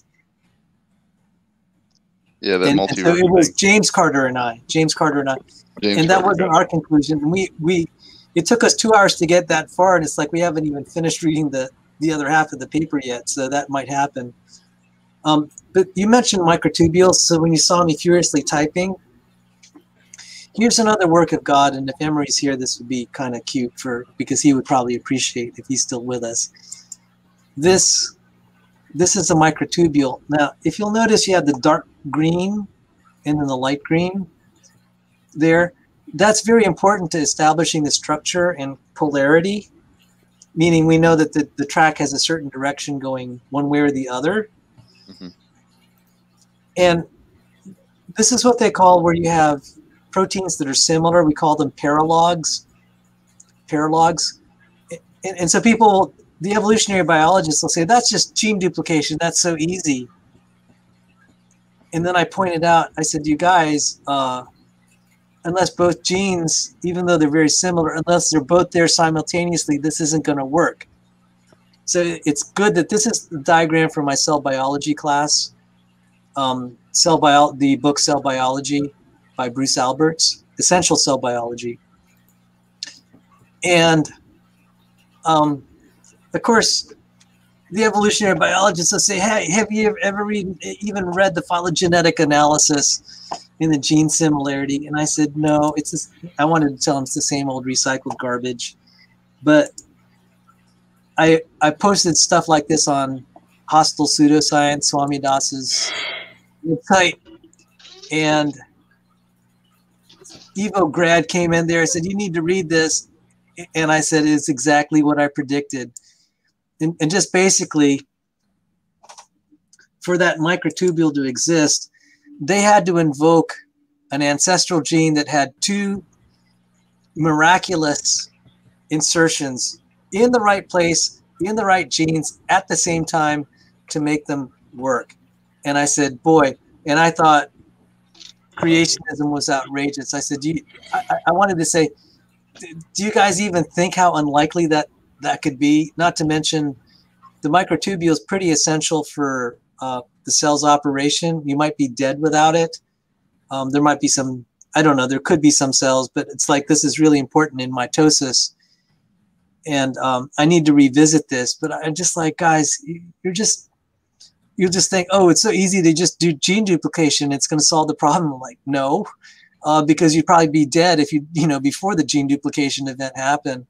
Yeah, that and multiverse. So it was thing. James Carter and I, James and that wasn't our conclusion. And it took us 2 hours to get that far, and it's like we haven't even finished reading the other half of the paper yet, so that might happen. But you mentioned microtubules, so when you saw me furiously typing, here's another work of God, and if Emory's here, this would be kind of cute because he would probably appreciate if he's still with us. This is a microtubule. Now, if you'll notice, you have the dark green and then the light green there. That's very important to establishing the structure and polarity, meaning we know that the track has a certain direction going one way or the other. Mm-hmm. And this is what they call where you have proteins that are similar. We call them paralogs. And so people, the evolutionary biologists will say, that's just gene duplication. That's so easy. And then I pointed out, I said, you guys, unless both genes, even though they're very similar, unless they're both there simultaneously, this isn't going to work. So it's good that this is the diagram for my cell biology class, the book Cell Biology by Bruce Alberts, Essential Cell Biology. And of course, the evolutionary biologists will say, hey, have you ever even read the phylogenetic analysis in the gene similarity? And I said, no, it's just, I wanted to tell them it's the same old recycled garbage. But I posted stuff like this on Hostile Pseudoscience, Swami Das's website, and Evo Grad came in there and said, you need to read this. And I said, it's exactly what I predicted. And just basically, for that microtubule to exist, they had to invoke an ancestral gene that had 2 miraculous insertions in the right place, in the right genes at the same time to make them work. And I said, boy, and I thought creationism was outrageous. I said, I wanted to say, do you guys even think how unlikely that could be? Not to mention the microtubule is pretty essential for the cell's operation. You might be dead without it. There might be some, I don't know, there could be some cells, but it's like this is really important in mitosis. And I need to revisit this, but I'm just like, guys, you'll just think, oh, it's so easy to just do gene duplication. It's going to solve the problem. I'm like, no, because you'd probably be dead if before the gene duplication event happened.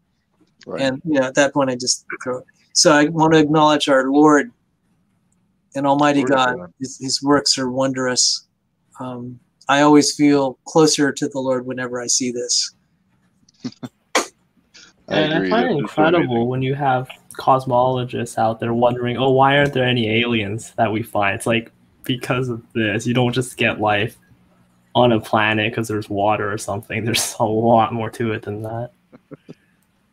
Right. And at that point, I just throw it. So I want to acknowledge our Lord and Almighty God. His works are wondrous. I always feel closer to the Lord whenever I see this. And I find it incredible when you have cosmologists out there wondering, oh, why aren't there any aliens that we find? It's like, because of this, you don't just get life on a planet because there's water or something. There's a lot more to it than that.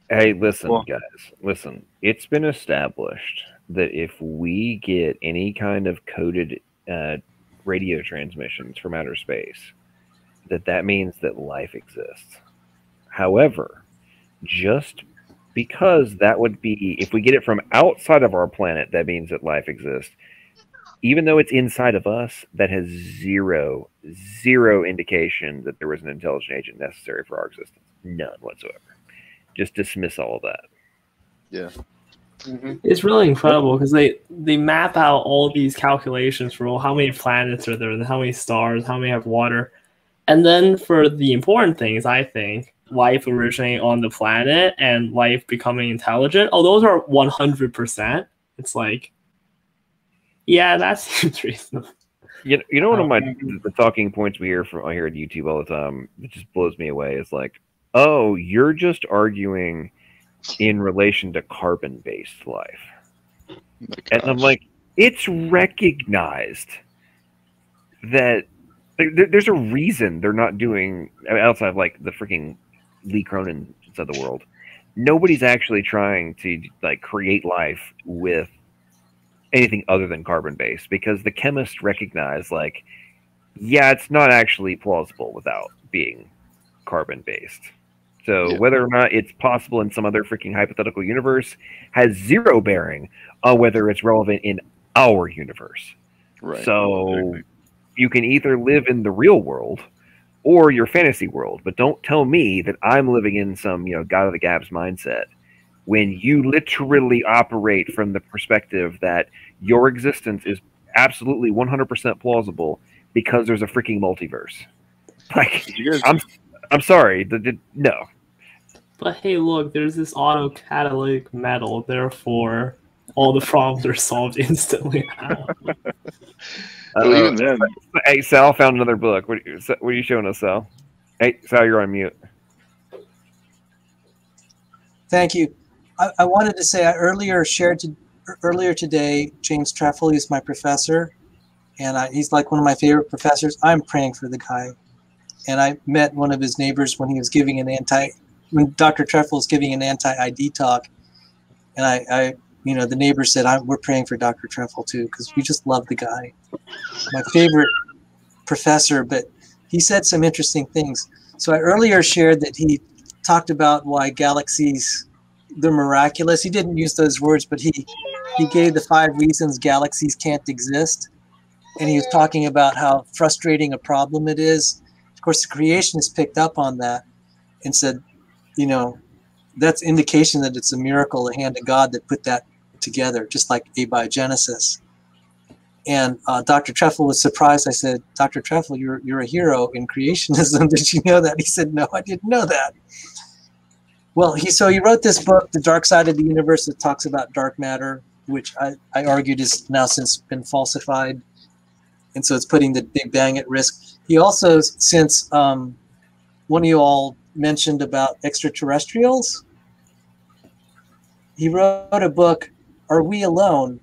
Hey, listen, guys, listen. It's been established that if we get any kind of coded radio transmissions from outer space, that means that life exists. However, just because that would be, if we get it from outside of our planet, that means that life exists. Even though it's inside of us, that has zero indication that there was an intelligent agent necessary for our existence. None whatsoever. Just dismiss all of that. Yeah. Mm-hmm. It's really incredible because they map out all these calculations for how many planets are there and how many stars, how many have water. And then for the important things, I think, life originating on the planet and life becoming intelligent, those are 100%. It's like, yeah, that seems reasonable. You know, one of the talking points we hear at YouTube all the time, it just blows me away. Is like, oh, you're just arguing in relation to carbon-based life. And I'm like, it's recognized that there's a reason they're not doing, outside of like the freaking Lee Cronin of the world, nobody's actually trying to like create life with anything other than carbon-based, because the chemists recognize, like, yeah, it's not actually plausible without being carbon-based. So whether or not it's possible in some other freaking hypothetical universe has zero bearing on whether it's relevant in our universe. Right. So you can either live in the real world or your fantasy world, but don't tell me that I'm living in some, God of the Gaps mindset when you literally operate from the perspective that your existence is absolutely 100% plausible because there's a freaking multiverse. Like, I'm sorry, no. But hey, look, there's this autocatalytic metal, therefore all the problems are solved instantly now. Even then, hey, Sal found another book. What are you showing us, Sal? Hey, Sal, you're on mute. Thank you. I wanted to say I earlier today, James Treffel is my professor, and he's like one of my favorite professors. I'm praying for the guy. And I met one of his neighbors when he was giving when Dr. Treffel was giving an anti-ID talk, and I the neighbor said, we're praying for Dr. Treffel too, because we just love the guy. My favorite professor, but he said some interesting things. So I earlier shared that he talked about why galaxies, they're miraculous. He didn't use those words, but he gave the 5 reasons galaxies can't exist. And he was talking about how frustrating a problem it is. Of course, the creationists picked up on that and said, that's indication that it's a miracle, the hand of God that put that together, just like abiogenesis. And Dr. Treffel was surprised. I said, Dr. Treffel, you're a hero in creationism. Did you know that? He said, no, I didn't know that. Well, he wrote this book, The Dark Side of the Universe, that talks about dark matter, which I argued is now since been falsified. And so it's putting the Big Bang at risk. He also, since one of you all mentioned about extraterrestrials, he wrote a book, Are We Alone?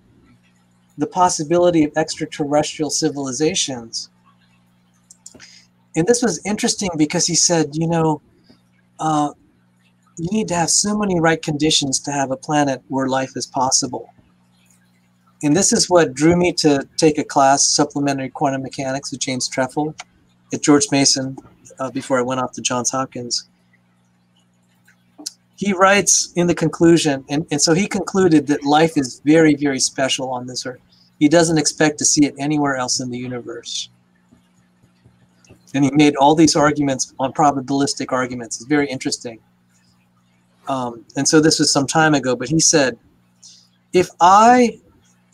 The Possibility of Extraterrestrial Civilizations. And this was interesting because he said, you need to have so many right conditions to have a planet where life is possible. And this is what drew me to take a class, Supplementary Quantum Mechanics, with James Treffel at George Mason before I went off to Johns Hopkins. He writes in the conclusion, and so he concluded that life is very, very special on this earth. He doesn't expect to see it anywhere else in the universe. And he made all these arguments on probabilistic arguments. It's very interesting. And so this was some time ago, but he said, if I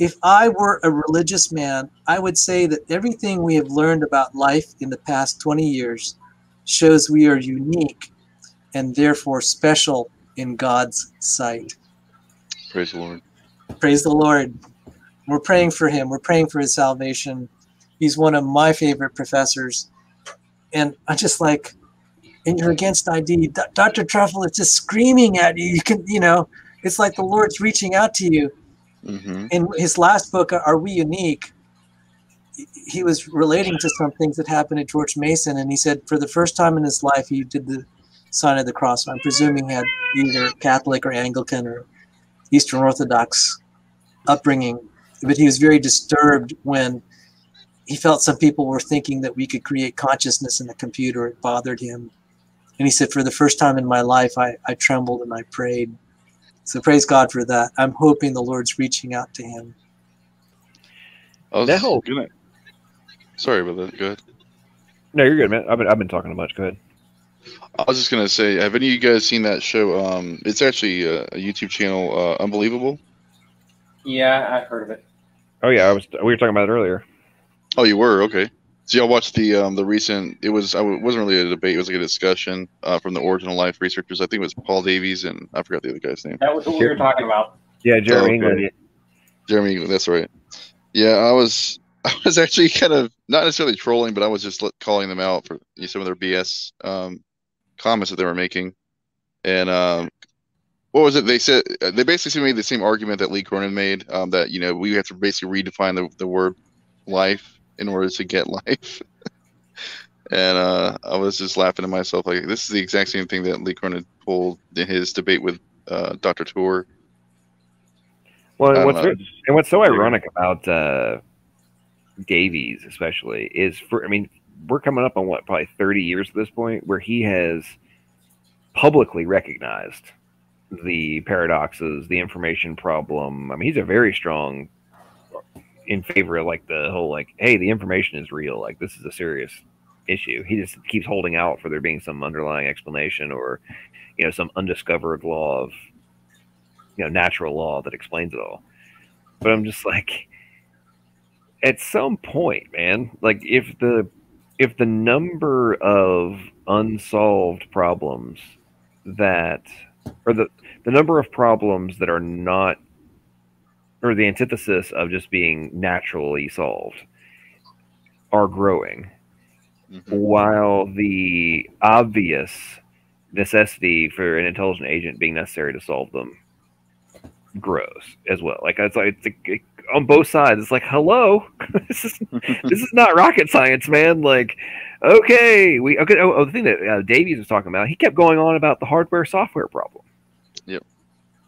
were a religious man, I would say that everything we have learned about life in the past 20 years shows we are unique and therefore special in God's sight. Praise the Lord. Praise the Lord. We're praying for him. We're praying for his salvation. He's one of my favorite professors. And I just like, and you're against ID. Dr. Treffel is just screaming at you. You can, it's like the Lord's reaching out to you. Mm-hmm. In his last book, Are We Unique? He was relating to some things that happened at George Mason, and he said for the first time in his life, he did the sign of the cross. I'm presuming he had either Catholic or Anglican or Eastern Orthodox upbringing, but he was very disturbed when he felt some people were thinking that we could create consciousness in a computer. It bothered him. And he said, for the first time in my life, I trembled and I prayed. So praise God for that. I'm hoping the Lord's reaching out to him. Sorry about that. Go ahead. No, you're good, man. I've been talking too much. Go ahead. I was just gonna say, have any of you guys seen that show? It's actually a YouTube channel, Unbelievable. Yeah, I've heard of it. Oh yeah, we were talking about it earlier. Oh, you were? Okay. So y'all watched the recent? It wasn't really a debate. It was like a discussion from the Original Life researchers. I think it was Paul Davies and I forgot the other guy's name. That was what we were talking about. Yeah, Jeremy England. Jeremy England. That's right. Yeah, I was actually kind of not necessarily trolling, but I was just calling them out for some of their BS comments that they were making. And what was it? They said they basically made the same argument that Lee Cronin made, that we have to basically redefine the word life in order to get life. And I was just laughing to myself, like, this is the exact same thing that Lee Cronin pulled in his debate with Dr. Tour. Well, what's so ironic about Davies, especially, is we're coming up on probably 30 years at this point, where he has publicly recognized the paradoxes, the information problem. I mean, he's a very strong in favor of like the whole like, hey, the information is real. Like, this is a serious issue. He just keeps holding out for there being some underlying explanation, or some undiscovered law of natural law that explains it all. But I'm just like, at some point, man, like if the number of unsolved problems that, or the number of problems that are not, or the antithesis of just being naturally solved, are growing, while the obvious necessity for an intelligent agent being necessary to solve them grows as well. Like, it's on both sides. It's like, hello, this is not rocket science, man. Like, okay. The thing that Davies was talking about, he kept going on about the hardware software problem. Yep.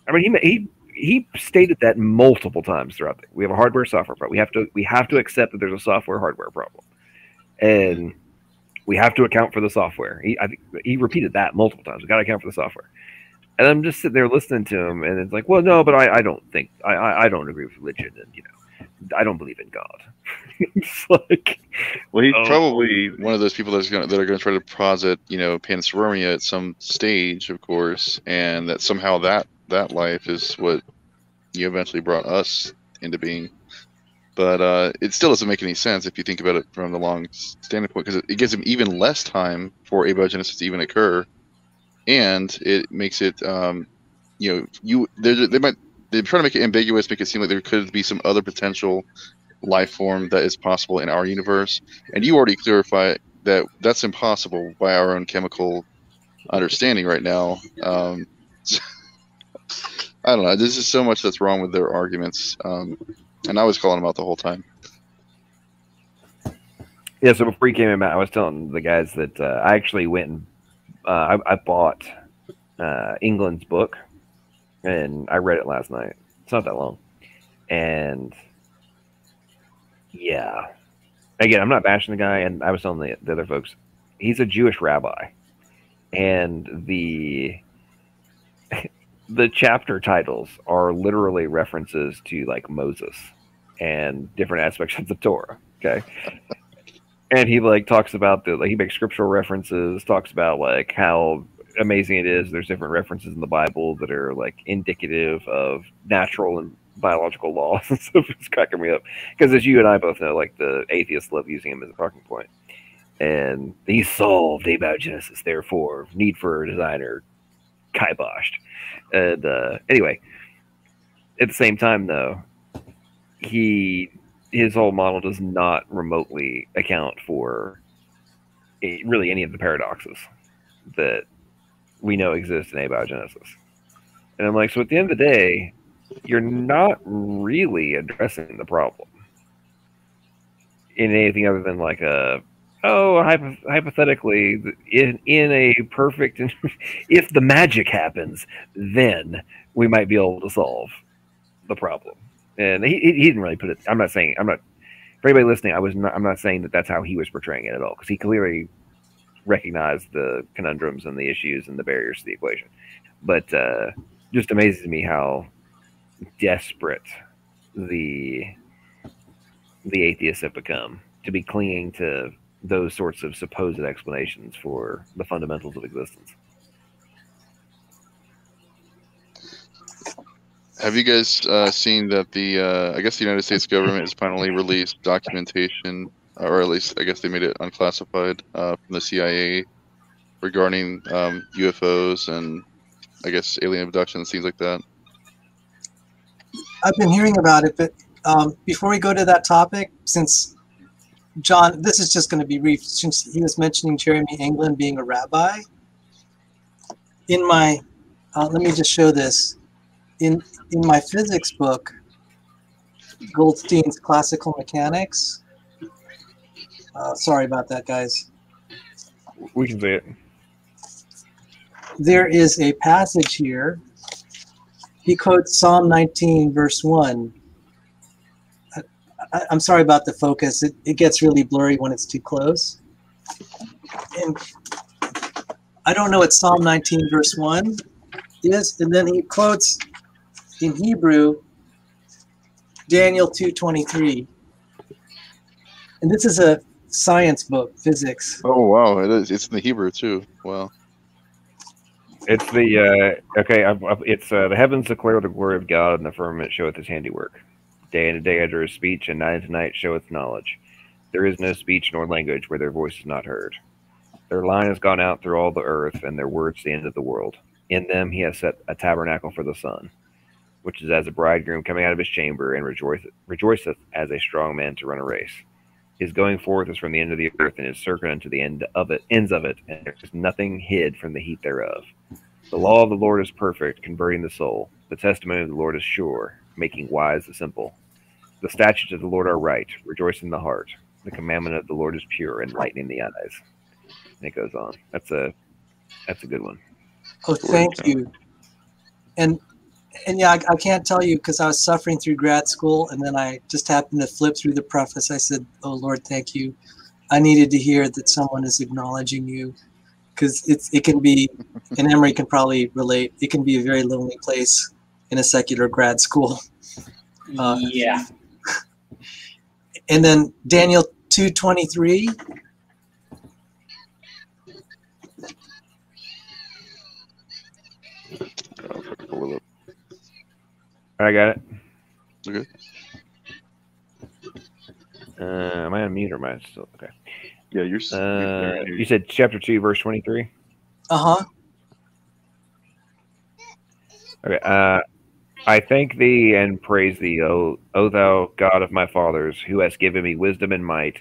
I mean, he stated that multiple times throughout. We have a hardware software problem. We have to accept that there's a software hardware problem, and we have to account for the software. I think he repeated that multiple times. We got to account for the software. And I'm just sitting there listening to him, and it's like, well, no, but I don't think I don't agree with religion, and I don't believe in God. It's like, well, he's probably one of those people that are going to try to posit, panspermia at some stage, of course, and that somehow that life is what eventually brought us into being. But it still doesn't make any sense if you think about it from the long standing point, because it gives him even less time for abiogenesis to even occur. And it makes it, they're trying to make it ambiguous, make it seem like there could be some other potential life form that is possible in our universe. And you already clarified that that's impossible by our own chemical understanding right now. I don't know. There's just so much that's wrong with their arguments. And I was calling them out the whole time. Yeah, so before he came in, I was telling the guys that I actually went and I bought England's book, and I read it last night. It's not that long. And yeah, again, I'm not bashing the guy, and I was telling the other folks, he's a Jewish rabbi, and the chapter titles are literally references to like Moses and different aspects of the Torah. Okay. And he like talks about he makes scriptural references, talks about like how amazing it is. There's different references in the Bible that are like indicative of natural and biological laws and stuff. It's cracking me up, because as you and I both know, like the atheists love using him as a talking point. And he solved abiogenesis, therefore need for a designer kiboshed. And anyway, at the same time though, his whole model does not remotely account for really any of the paradoxes that we know exist in abiogenesis. And I'm like, so at the end of the day, you're not really addressing the problem in anything other than like hypothetically, in a perfect, if the magic happens, then we might be able to solve the problem. And he didn't really put it. For anybody listening, I'm not saying that that's how he was portraying it at all, because he clearly recognized the conundrums and the issues and the barriers to the equation. But just amazes me how desperate the atheists have become to be clinging to those sorts of supposed explanations for the fundamentals of existence. Have you guys seen that I guess the United States government has finally released documentation, or at least I guess they made it unclassified, from the CIA regarding UFOs and I guess alien abductions, things like that? I've been hearing about it, but before we go to that topic, since John, this is just going to be brief, since he was mentioning Jeremy England being a rabbi, in my Let me just show this. In my physics book, Goldstein's Classical Mechanics. Sorry about that, guys. We can see it. There is a passage here. He quotes Psalm 19, verse 1. I'm sorry about the focus. It gets really blurry when it's too close. And I don't know what Psalm 19, verse 1 is. And then he quotes in Hebrew, Daniel 2:23. And this is a science book, physics. Oh wow, it is. It's in the Hebrew too. Wow. It's the it's the heavens declare the glory of God, and the firmament showeth his handiwork. Day and day uttereth speech, and night to night showeth knowledge. There is no speech nor language where their voice is not heard. Their line has gone out through all the earth, and their words to the end of the world. In them he has set a tabernacle for the sun, which is as a bridegroom coming out of his chamber, and rejoiceth as a strong man to run a race. His going forth is from the end of the earth, and his circuit unto the ends of it, and there is nothing hid from the heat thereof. The law of the Lord is perfect, converting the soul. The testimony of the Lord is sure, making wise the simple. The statutes of the Lord are right, rejoicing the heart. The commandment of the Lord is pure, enlightening the eyes. And it goes on. That's a good one. Oh, thank you. And yeah, I can't tell you because I was suffering through grad school, and then I just happened to flip through the preface. I said, "Oh Lord, thank you." I needed to hear that someone is acknowledging you, because it can be, and Emory can probably relate. It can be a very lonely place in a secular grad school. Yeah. And then Daniel 2:23. I got it. Okay. Am I on mute or am I still okay? Yeah, you're. You said chapter 2, verse 23. Uh-huh. Okay. I thank thee and praise thee, O thou God of my fathers, who hast given me wisdom and might,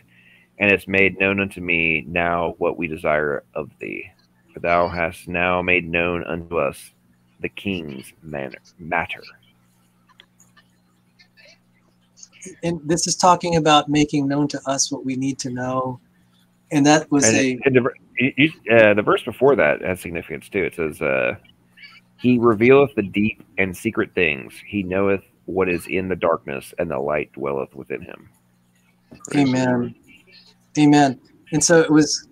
and hast made known unto me now what we desire of thee. For thou hast now made known unto us the king's matter. And this is talking about making known to us what we need to know. And that was the verse before that has significance too. It says, he revealeth the deep and secret things. He knoweth what is in the darkness, and the light dwelleth within him. Amen. Amen. And so it was,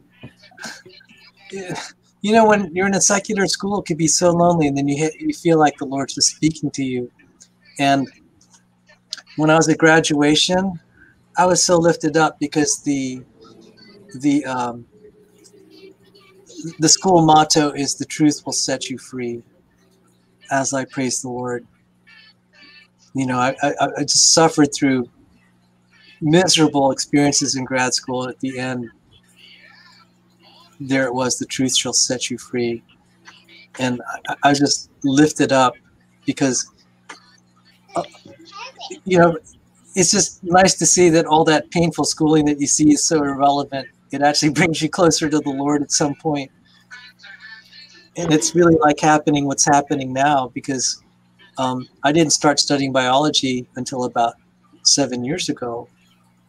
you know, when you're in a secular school, it could be so lonely, and then you feel like the Lord's just speaking to you. And when I was at graduation, I was so lifted up because the school motto is "The truth will set you free." As I praise the Lord, you know, I just suffered through miserable experiences in grad school. At the end, there it was: "The truth shall set you free," and I was just lifted up because, you know, it's just nice to see that all that painful schooling that you see is so irrelevant. It actually brings you closer to the Lord at some point. And it's really like what's happening now, because I didn't start studying biology until about 7 years ago.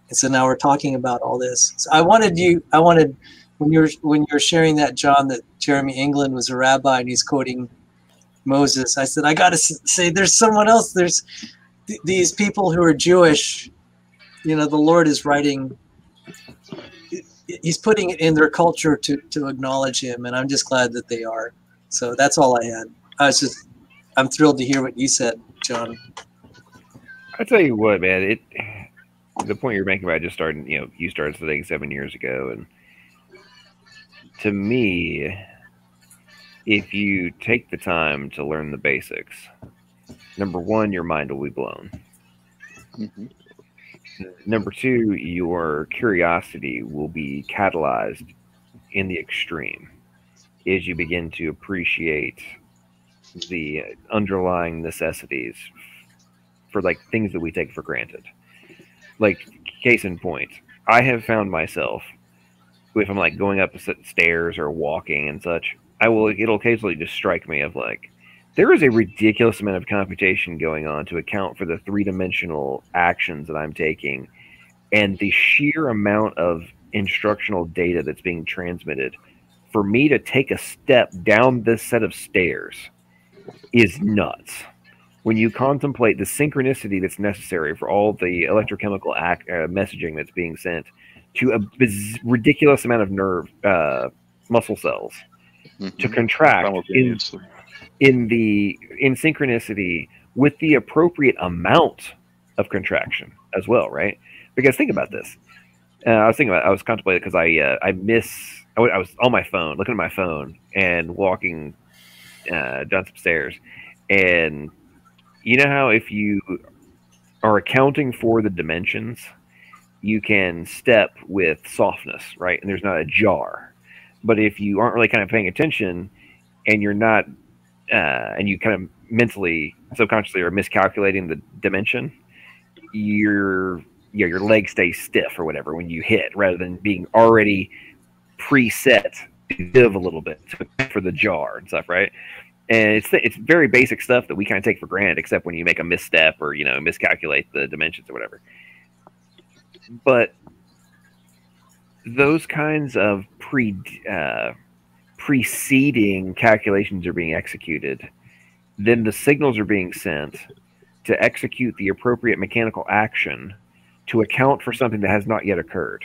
And so now we're talking about all this. So I wanted when you're sharing that, John, that Jeremy England was a rabbi and he's quoting Moses. I said, I got to say, there's someone else. There's these people who are Jewish. You know, the Lord is writing. He's putting it in their culture to acknowledge him, and I'm just glad that they are. So that's all I had. I'm thrilled to hear what you said, John. I tell you what, man, the point you're making about just starting, you started studying 7 years ago, and to me, if you take the time to learn the basics, number one, your mind will be blown. Mm-hmm. Number two, your curiosity will be catalyzed in the extreme as you begin to appreciate the underlying necessities for like things that we take for granted. Like, case in point, I have found myself, if I'm like going up stairs or walking and such, it'll occasionally just strike me of like, there is a ridiculous amount of computation going on to account for the three-dimensional actions that I'm taking, and the sheer amount of instructional data that's being transmitted. For me to take a step down this set of stairs is nuts. When you contemplate the synchronicity that's necessary for all the electrochemical messaging that's being sent to a ridiculous amount of nerve muscle cells to contract in synchronicity with the appropriate amount of contraction as well, right? Because think about this. I was contemplating because I was on my phone, looking at my phone and walking down some stairs, and you know how if you are accounting for the dimensions, you can step with softness, right? And there's not a jar. But if you aren't really kind of paying attention and you're not, and you kind of mentally, subconsciously are miscalculating the dimension, your leg stays stiff or whatever when you hit, rather than being already preset to give a little bit for the jar and stuff, right? And it's very basic stuff that we kind of take for granted, except when you make a misstep or miscalculate the dimensions or whatever. But those kinds of preceding calculations are being executed. Then the signals are being sent to execute the appropriate mechanical action to account for something that has not yet occurred.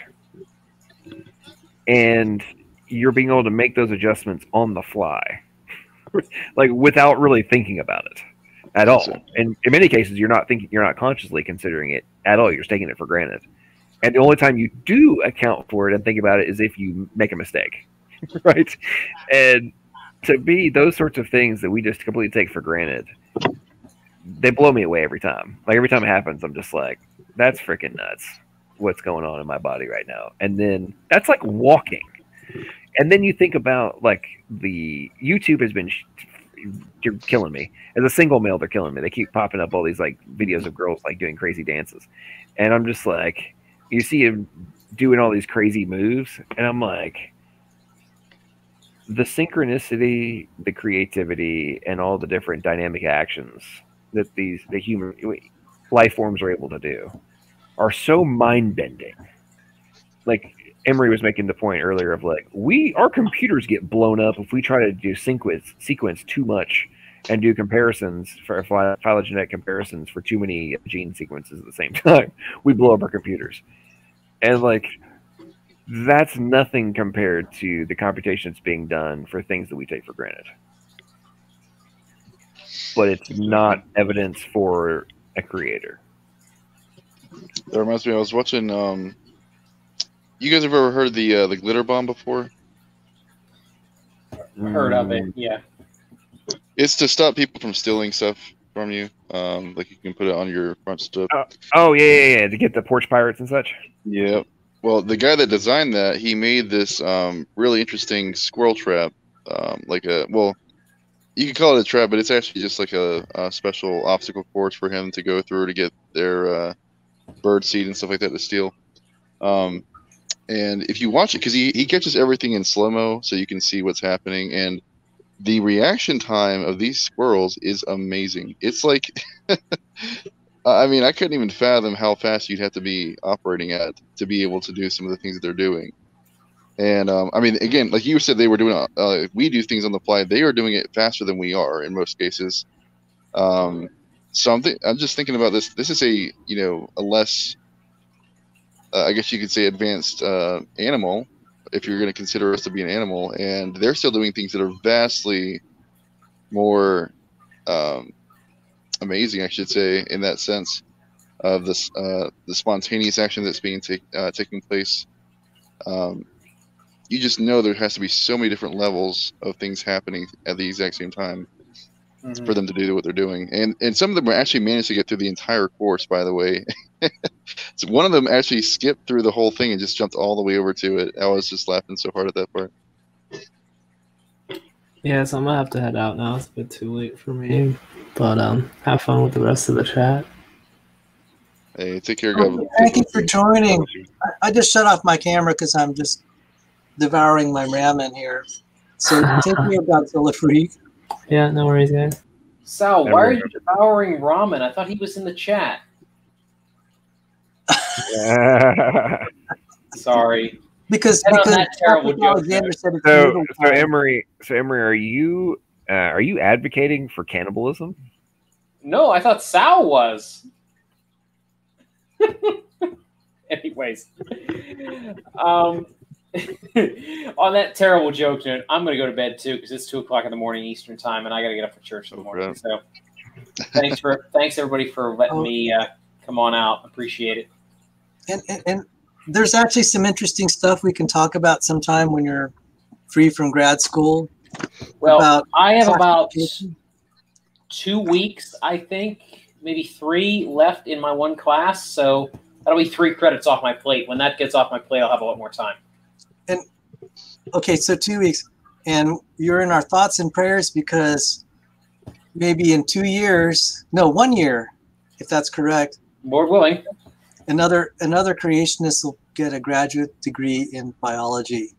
And you're being able to make those adjustments on the fly, like without really thinking about it at all. And in many cases, you're not consciously considering it at all. You're just taking it for granted. And the only time you do account for it and think about it is if you make a mistake, right? And to be those sorts of things that we just completely take for granted, they blow me away every time. Like every time it happens, I'm just like, that's freaking nuts. What's going on in my body right now? And then that's like walking. And then you think about like the YouTube has been, you're killing me. As a single male, they're killing me. They keep popping up all these like videos of girls like doing crazy dances. And I'm just like, you see him doing all these crazy moves. And I'm like, the synchronicity, the creativity, and all the different dynamic actions that the human life forms are able to do are so mind-bending. Like Emory was making the point earlier of like, our computers get blown up if we try to do sequence too much and do comparisons for phylogenetic comparisons for too many gene sequences at the same time. We blow up our computers. And like, that's nothing compared to the computation that's being done for things that we take for granted. But it's not evidence for a creator. That reminds me, I was watching. You guys have ever heard the glitter bomb before? Heard of it, yeah. It's to stop people from stealing stuff from you. Like you can put it on your front step. Yeah, to get the porch pirates and such. Yeah. Well, the guy that designed that, he made this really interesting squirrel trap. You could call it a trap, but it's actually just like a special obstacle course for him to go through to get their bird seed and stuff like that to steal. And if you watch it, because he catches everything in slow-mo so you can see what's happening, and the reaction time of these squirrels is amazing. It's like, I mean, I couldn't even fathom how fast you'd have to be operating at to be able to do some of the things that they're doing. And I mean, again, like you said, they were doing. We do things on the fly. They are doing it faster than we are in most cases. So I'm just thinking about this. This is a less, I guess you could say, advanced animal, if you're going to consider us to be an animal, and they're still doing things that are vastly more amazing, I should say, in that sense of this the spontaneous action that's being taking place. You just know there has to be so many different levels of things happening at the exact same time for them to do what they're doing. And some of them actually managed to get through the entire course, by the way. So one of them actually skipped through the whole thing and just jumped all the way over to it. I was just laughing so hard at that part. Yeah, so I'm gonna have to head out now. It's a bit too late for me. But have fun with the rest of the chat. Hey, take care, guys. Thank you for joining. I just shut off my camera because I'm just devouring my ramen here. So take care, Godzilla Freak. Yeah, no worries, guys. Sal, why are you devouring ramen? I thought he was in the chat. Sorry. Because that terrible joke. Alexander said it's So Emory, are you advocating for cannibalism? No, I thought Sal was. Anyways, on that terrible joke note, I'm going to go to bed too because it's 2 o'clock in the morning Eastern time, and I got to get up for church in the morning. So, thanks everybody for letting me come on out. Appreciate it. And there's actually some interesting stuff we can talk about sometime when you're free from grad school. Well, I have about 2 weeks, I think, maybe 3 left in my one class, so that'll be 3 credits off my plate. When that gets off my plate, I'll have a lot more time. And okay, so 2 weeks, and you're in our thoughts and prayers because maybe in 1 year, if that's correct. Lord willing. Another creationist will get a graduate degree in biology.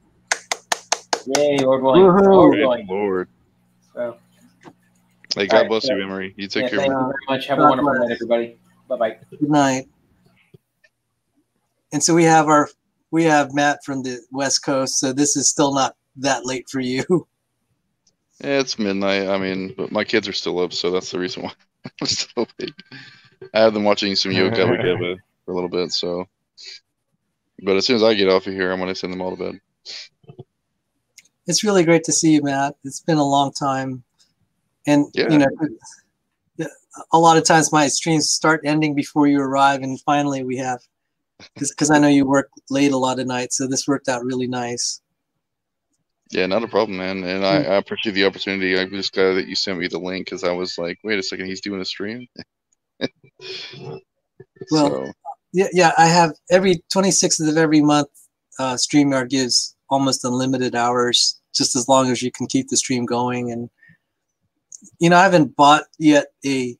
Yay, Lord willing. Lord willing. Lord. So, hey, God bless you, Emory. You take care. Thank you very much. Have a wonderful night, everybody. Bye-bye. Good night. And so we have Matt from the West Coast, so this is still not that late for you. Yeah, it's midnight. I mean, but my kids are still up, so that's the reason why I'm still awake. I have them watching some yoga for a little bit, so. But as soon as I get off of here, I'm going to send them all to bed. It's really great to see you, Matt. It's been a long time. And, you know, a lot of times my streams start ending before you arrive, and finally we have, because I know you work late a lot of nights, so this worked out really nice. Yeah, not a problem, man. And I appreciate the opportunity. I'm just glad that you sent me the link because I was like, wait a second, he's doing a stream? Well, so. yeah, I have every 26th of every month, StreamYard gives almost unlimited hours, just as long as you can keep the stream going. And, you know, I haven't bought yet a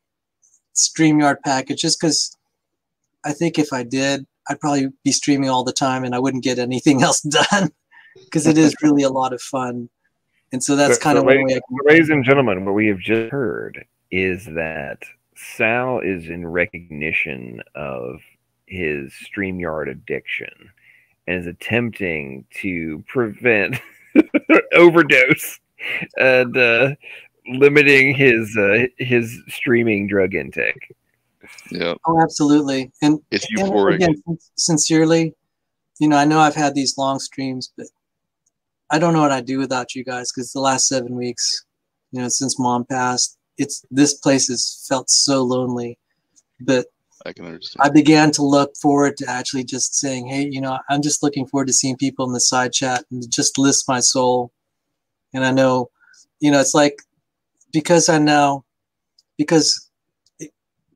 StreamYard package just because I think if I did, I'd probably be streaming all the time and I wouldn't get anything else done because it is really a lot of fun. And so that's kind of one way I can. Ladies and gentlemen, what we have just heard is that Sal is in recognition of his StreamYard addiction and is attempting to prevent overdose and limiting his streaming drug intake. Yeah. Oh, absolutely. And it's euphoric. And again, sincerely, you know, I know I've had these long streams, but I don't know what I'd do without you guys because the last 7 weeks, you know, since Mom passed, this place has felt so lonely. But I can understand. I began to look forward to actually just saying, hey, you know, I'm just looking forward to seeing people in the side chat and just list my soul. And I know, you know, it's like, because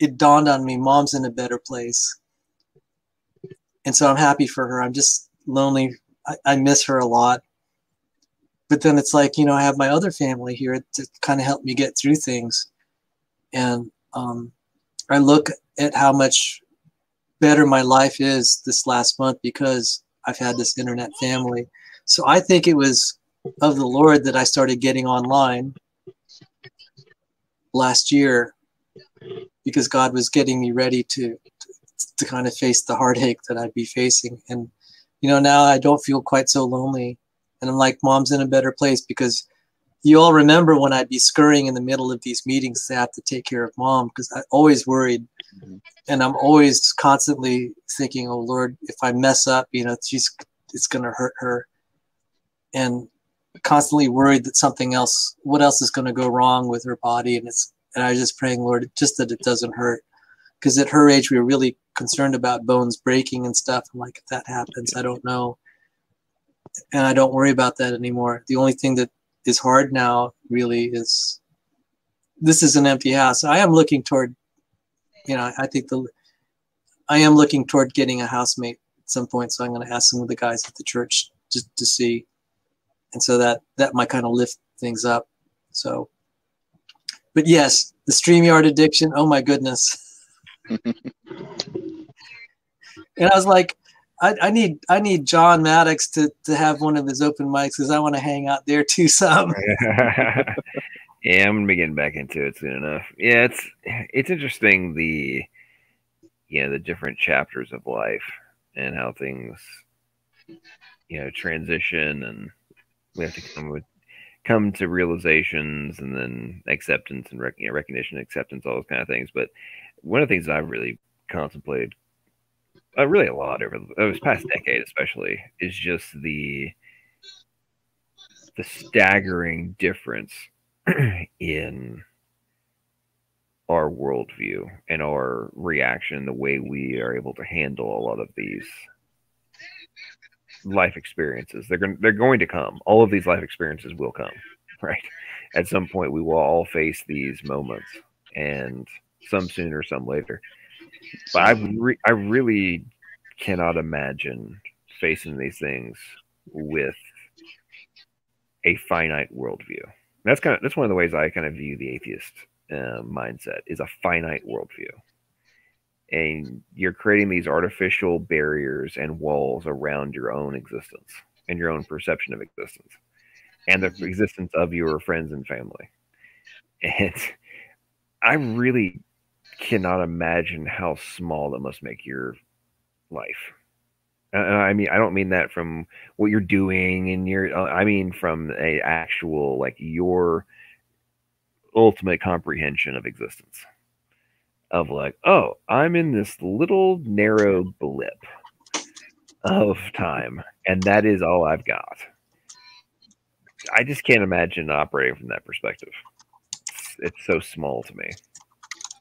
it dawned on me, Mom's in a better place. And so I'm happy for her. I'm just lonely. I miss her a lot. But then it's like, you know, I have my other family here to kind of help me get through things. And I look at how much better my life is this last month because I've had this internet family. So I think it was of the Lord that I started getting online last year because God was getting me ready to kind of face the heartache that I'd be facing. And, you know, now I don't feel quite so lonely. And I'm like, Mom's in a better place because you all remember when I'd be scurrying in the middle of these meetings to have to take care of Mom because I always worried. And I'm always constantly thinking, oh, Lord, if I mess up, you know, it's going to hurt her. And constantly worried that what else is going to go wrong with her body. And I was just praying, Lord, just that it doesn't hurt. Because at her age, we were really concerned about bones breaking and stuff. I'm like, if that happens, I don't know. And I don't worry about that anymore. The only thing that is hard now really is this is an empty house. I am looking toward, you know, I am looking toward getting a housemate at some point. So I'm going to ask some of the guys at the church just to see. And so that might kind of lift things up. So, but yes, the StreamYard addiction. Oh my goodness. And I was like, I need John Maddox to have one of his open mics because I want to hang out there too some. Yeah, I'm gonna be getting back into it soon enough. Yeah, it's interesting the the different chapters of life and how things transition, and we have to come to realizations and then acceptance and recognition, acceptance, all those kind of things. But one of the things I've really contemplated really a lot over this past decade, especially, is just the staggering difference in our worldview and our reaction, the way we are able to handle a lot of these life experiences. They're going to come. All of these life experiences will come, right? At some point, we will all face these moments, and some sooner, some later. But I really cannot imagine facing these things with a finite worldview. That's one of the ways I kind of view the atheist mindset, is a finite worldview. And you're creating these artificial barriers and walls around your own existence and your own perception of existence and the existence of your friends and family. And I really cannot imagine how small that must make your life. I mean, I don't mean that from what you're doing and I mean from a actual, like, your ultimate comprehension of existence, of like, oh, I'm in this little narrow blip of time, and that is all I've got. I just can't imagine operating from that perspective. It's so small to me.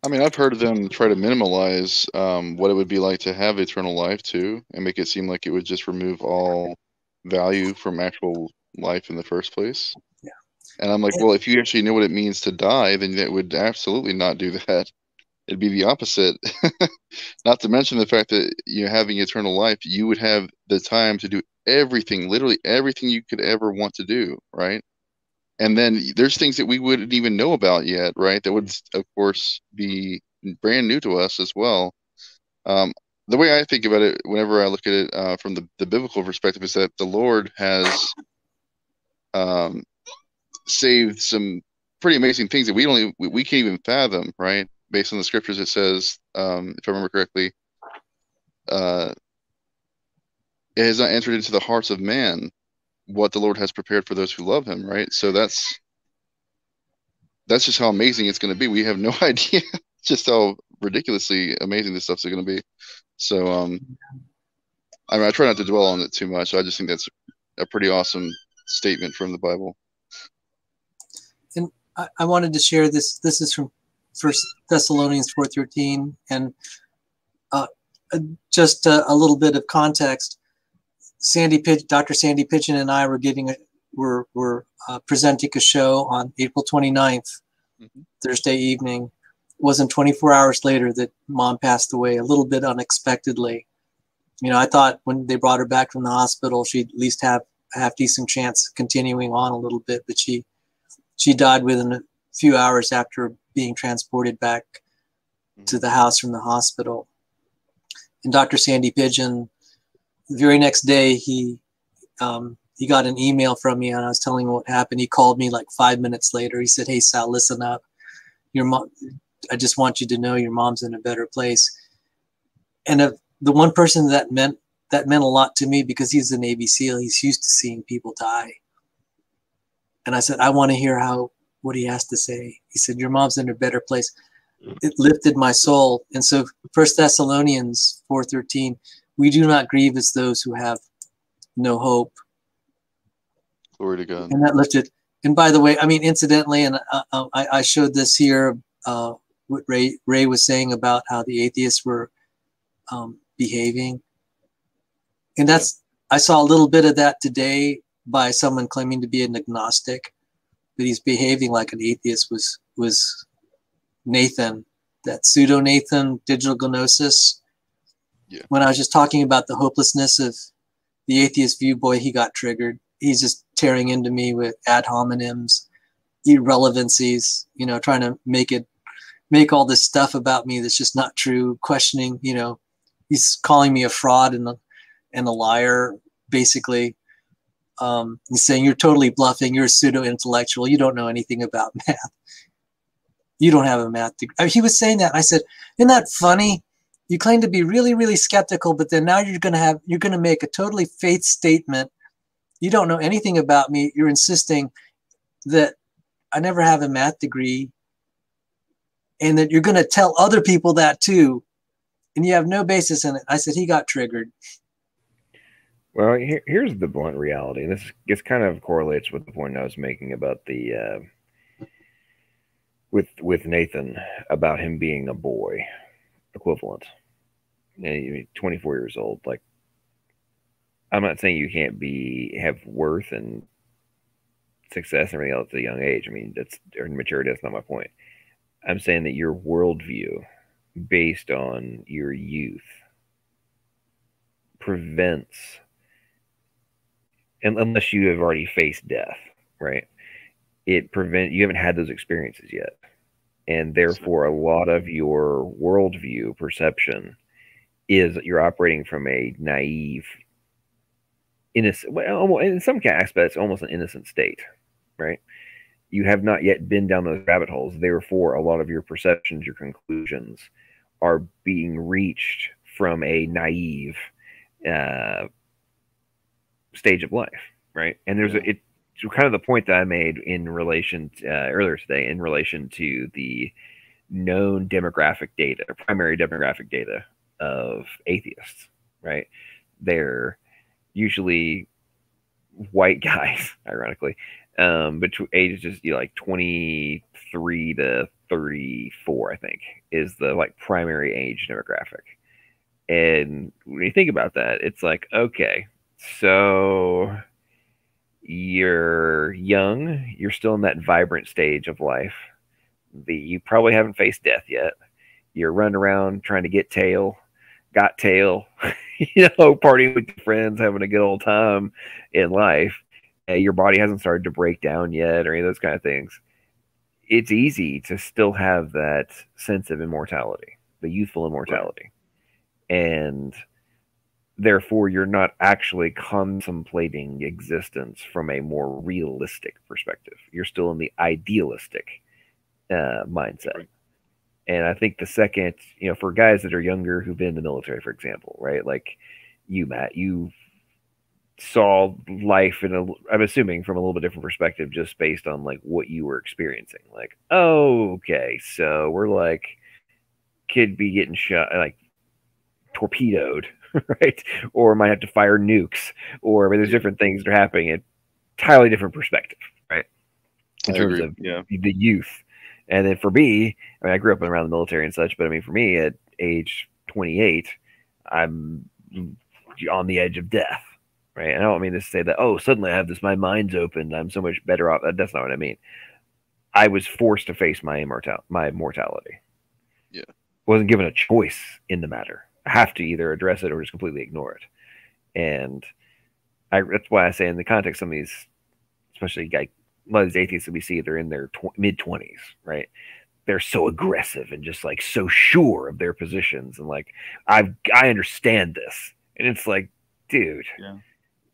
I mean, I've heard of them try to minimalize what it would be like to have eternal life too, and make it seem like it would just remove all value from actual life in the first place. Yeah. And I'm like, well, if you actually know what it means to die, then that would absolutely not do that. It'd be the opposite. Not to mention the fact that having eternal life, you would have the time to do everything, literally everything you could ever want to do, right? And then there's things that we wouldn't even know about yet, right? That would, of course, be brand new to us as well. The way I think about it, whenever I look at it from the biblical perspective, is that the Lord has saved some pretty amazing things that we can't even fathom, right? Based on the scriptures, it says, if I remember correctly, it has not entered into the hearts of man what the Lord has prepared for those who love him, right? So that's just how amazing it's going to be. We have no idea just how ridiculously amazing this stuff's going to be. So, I mean, I try not to dwell on it too much. I just think that's a pretty awesome statement from the Bible. And I wanted to share this. This is from 1 Thessalonians 4:13, and just a little bit of context. Dr. Sandy Pigeon and I were presenting a show on April 29th, Thursday evening. It wasn't 24 hours later that Mom passed away, a little bit unexpectedly. I thought when they brought her back from the hospital, she'd at least have a half-decent chance of continuing on a little bit, but she died within a few hours after being transported back to the house from the hospital. And Dr. Sandy Pigeon, the very next day, he got an email from me, and I was telling him what happened. He called me like 5 minutes later. He said, "Hey, Sal, listen up. Your mom. I just want you to know your mom's in a better place." And the one person that meant a lot to me, because he's a Navy SEAL, he's used to seeing people die. And I said, "I want to hear what he has to say." He said, "Your mom's in a better place." It lifted my soul. And so 1 Thessalonians 4:13. We do not grieve as those who have no hope. Glory to God. And that lifted. And by the way, I mean, incidentally, and I showed this here, what Ray was saying about how the atheists were behaving. And I saw a little bit of that today by someone claiming to be an agnostic, that he's behaving like an atheist was Nathan, that pseudo Nathan, digital gnosis. Yeah. When I was just talking about the hopelessness of the atheist view, boy, he got triggered. He's just tearing into me with ad hominems, irrelevancies, trying to make all this stuff about me that's just not true, questioning, he's calling me a fraud and a liar, basically. He's saying you're totally bluffing. You're a pseudo-intellectual. You don't know anything about math. You don't have a math degree. He was saying that. I said, isn't that funny? You claim to be really, really skeptical, but then now you're going to make a totally faith statement. You don't know anything about me. You're insisting that I never have a math degree, and that you're going to tell other people that too, and you have no basis in it. I said, he got triggered. Well, here's the blunt reality. This kind of correlates with the point I was making about the with Nathan, about him being a boy equivalent. 24 years old. Like, I'm not saying you can't have worth and success and everything else at a young age. I mean, or maturity. That's not my point. I'm saying that your worldview, based on your youth, prevents, and unless you have already faced death, right? You haven't had those experiences yet, and therefore a lot of your worldview perception is that you're operating from a naive, innocent, well, in some aspects, almost an innocent state, right? You have not yet been down those rabbit holes. Therefore, a lot of your perceptions, your conclusions, are being reached from a naive stage of life, right? And it's kind of the point that I made in relation to, earlier today, in relation to the known demographic data, primary demographic data of atheists, right? They're usually white guys, ironically, between ages like 23 to 34, I think, is the like primary age demographic. And when you think about that, it's like, okay, so you're young, you're still in that vibrant stage of life. You probably haven't faced death yet. You're running around trying to got tail, partying with your friends, having a good old time in life. Your body hasn't started to break down yet or any of those kind of things. It's easy to still have that sense of immortality, the youthful immortality. Right. And therefore, you're not actually contemplating existence from a more realistic perspective. You're still in the idealistic mindset. Right. And I think the second, for guys that are younger who've been in the military, for example, right? Like you, Matt, you saw life I'm assuming from a little bit different perspective, just based on like what you were experiencing. Like, oh, okay, so we're like, kid be getting shot, like torpedoed, right? Or might have to fire nukes, or there's different things that are happening in entirely different perspective, right? In terms of the youth. And then for me, I grew up around the military and such, but I mean, for me at age 28, I'm on the edge of death, right? And I don't mean to say that, oh, suddenly I have my mind's opened, I'm so much better off. That's not what I mean. I was forced to face my mortality. Yeah. Wasn't given a choice in the matter. I have to either address it or just completely ignore it. And that's why I say in the context of some of these, especially a lot of these atheists that we see, they're in their mid-20s, right? They're so aggressive and just like so sure of their positions and like, I understand this. And it's like, dude,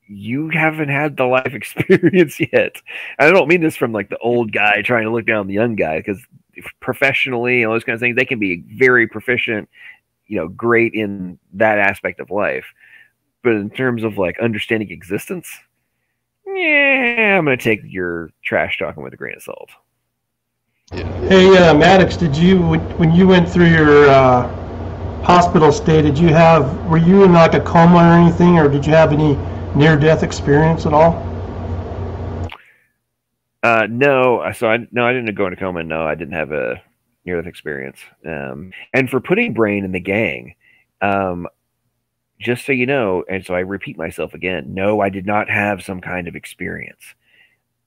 you haven't had the life experience yet. I don't mean this from like the old guy trying to look down on the young guy, because professionally and all those kinds of things, they can be very proficient, great in that aspect of life. But in terms of like understanding existence, I'm going to take your trash talking with a grain of salt. Hey, Maddox, when you went through your hospital stay, were you in like a coma or anything, or did you have any near-death experience at all? No. So I didn't go into coma. No, I didn't have a near-death experience. And for putting Brain in the gang, just so you know, and so I repeat myself again, no, I did not have some kind of experience.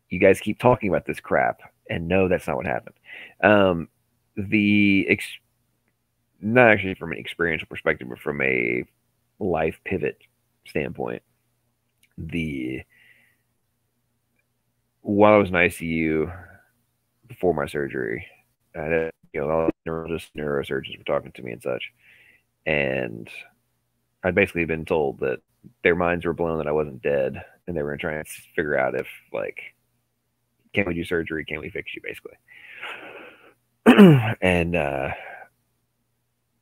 You guys keep talking about this crap, and no, that's not what happened. Not actually from an experiential perspective, but from a life pivot standpoint. While I was in ICU before my surgery, I had, all the neurosurgeons were talking to me and such, and I'd basically been told that their minds were blown that I wasn't dead, and they were trying to figure out if, like, can we do surgery? Can we fix you, basically? And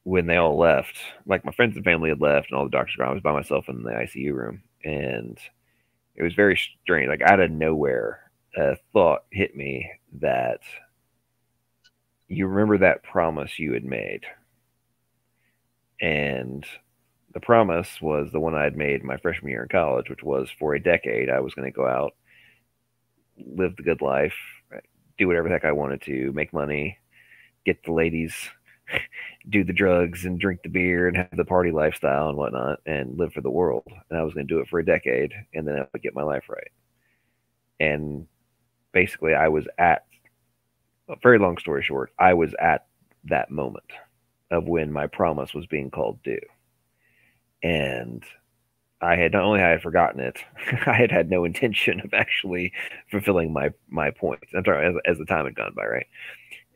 when they all left, like my friends and family had left and all the doctors were gone, I was by myself in the ICU room, and it was very strange. Like, out of nowhere, a thought hit me that you remember that promise you had made. And the promise was the one I had made my freshman year in college, which was for a decade I was going to go out, live the good life, do whatever the heck I wanted to, make money, get the ladies, do the drugs and drink the beer and have the party lifestyle and whatnot, and live for the world. And I was going to do it for a decade, and then I would get my life right. And basically, I was at, a very long story short, I was at that moment of when my promise was being called due. And I had, not only had I forgotten it, I had had no intention of actually fulfilling my point. I'm sorry, as the time had gone by, right?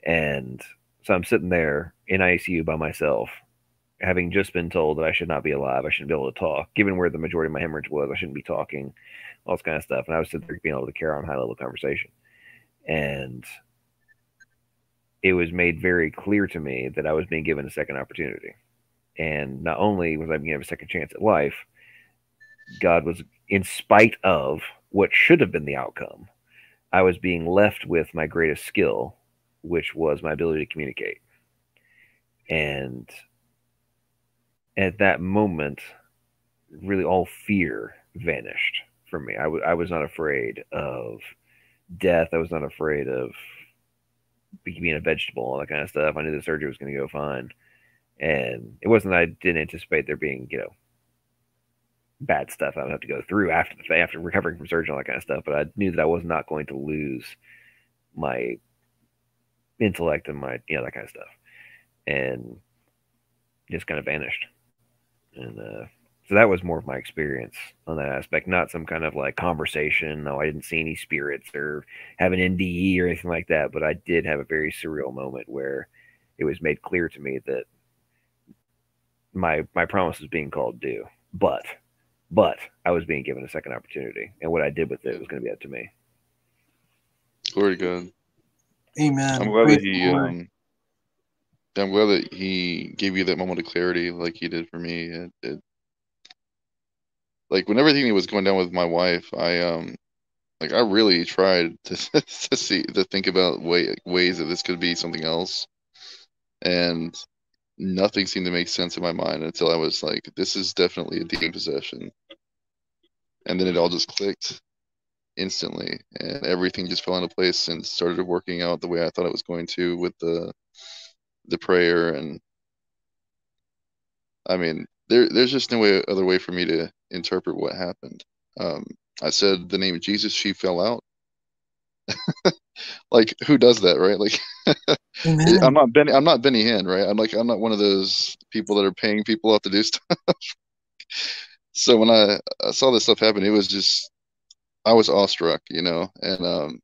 And so I'm sitting there in ICU by myself, having just been told that I should not be alive, I shouldn't be able to talk, given where the majority of my hemorrhage was, I shouldn't be talking, all this kind of stuff. And I was sitting there being able to carry on high-level conversation. And it was made very clear to me that I was being given a second opportunity. And not only was I being given a second chance at life, God was, in spite of what should have been the outcome, I was being left with my greatest skill, which was my ability to communicate. And at that moment, really all fear vanished from me. I was not afraid of death. I was not afraid of being a vegetable, all that kind of stuff. I knew the surgery was going to go fine. And it wasn't that I didn't anticipate there being, bad stuff I would have to go through after recovering from surgery and all that kind of stuff. But I knew that I was not going to lose my intellect and my, that kind of stuff. And just kind of vanished. And so that was more of my experience on that aspect, not some kind of like conversation. No, I didn't see any spirits or have an NDE or anything like that. But I did have a very surreal moment where it was made clear to me that my promise was being called due, but I was being given a second opportunity, and what I did with it was going to be up to me. Glory to God. Amen. I'm glad that he gave you that moment of clarity, like he did for me. Like when everything was going down with my wife, I really tried to think about ways that this could be something else, and nothing seemed to make sense in my mind until I was like, this is definitely a demon possession. And then it all just clicked instantly, and everything just fell into place and started working out the way I thought it was going to with the prayer. And I mean, there's just no other way for me to interpret what happened. I said the name of Jesus, she fell out. Like, who does that, right? Like, I'm not Benny Hinn, right? I'm not one of those people that are paying people out to do stuff. So when I saw this stuff happen, it was just, I was awestruck, and I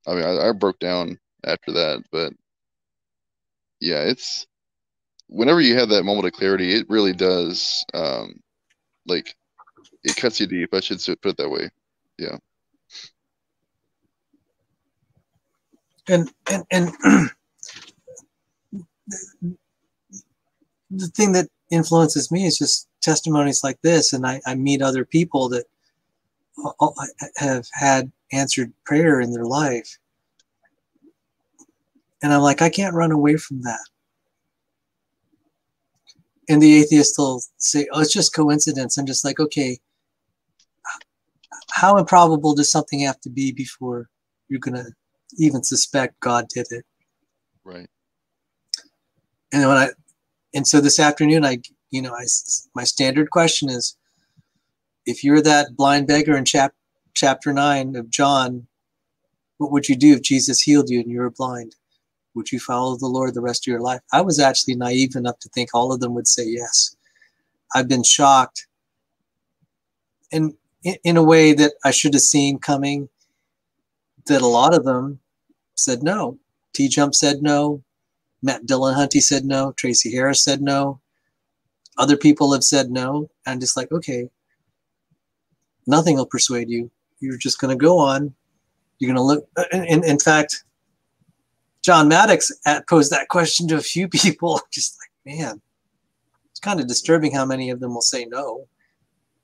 mean, I broke down after that. But yeah, it's, whenever you have that moment of clarity, it really does, like, it cuts you deep. I should put it that way. Yeah. And the thing that influences me is just testimonies like this, and I meet other people that have had answered prayer in their life, and I'm like, I can't run away from that. And the atheist will say, oh, it's just coincidence. I'm just like, okay, how improbable does something have to be before you're going to even suspect God did it? Right. And so this afternoon, my standard question is, if you're that blind beggar in chapter 9 of John, what would you do if Jesus healed you and you were blind? Would you follow the Lord the rest of your life? I was actually naive enough to think all of them would say yes. I've been shocked, and in a way that I should have seen coming, that a lot of them said no. T-Jump said no. Matt Dillahunty said no. Tracy Harris said no. Other people have said no. I'm just like, okay. nothing will persuade you. You're just going to go on. You're going to look. In fact, John Maddox posed that question to a few people. Just like, man, it's kind of disturbing how many of them will say no.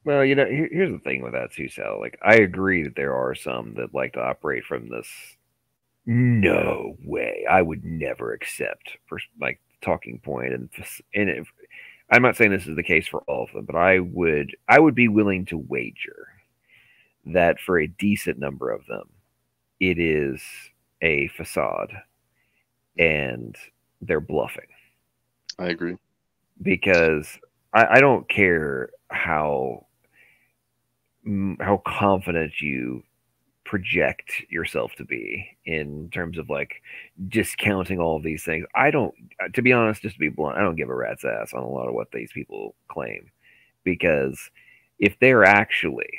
Well, you know, here's the thing with that too, Sal. Like, I agree that there are some that like to operate from this. No way, I would never accept for like talking point, and if, I'm not saying this is the case for all of them, but I would be willing to wager that for a decent number of them, it is a facade and they're bluffing. I agree. Because I don't care how confident you project yourself to be in terms of like discounting all of these things. I don't, to be honest, just to be blunt, I don't give a rat's ass on a lot of what these people claim, because if they're actually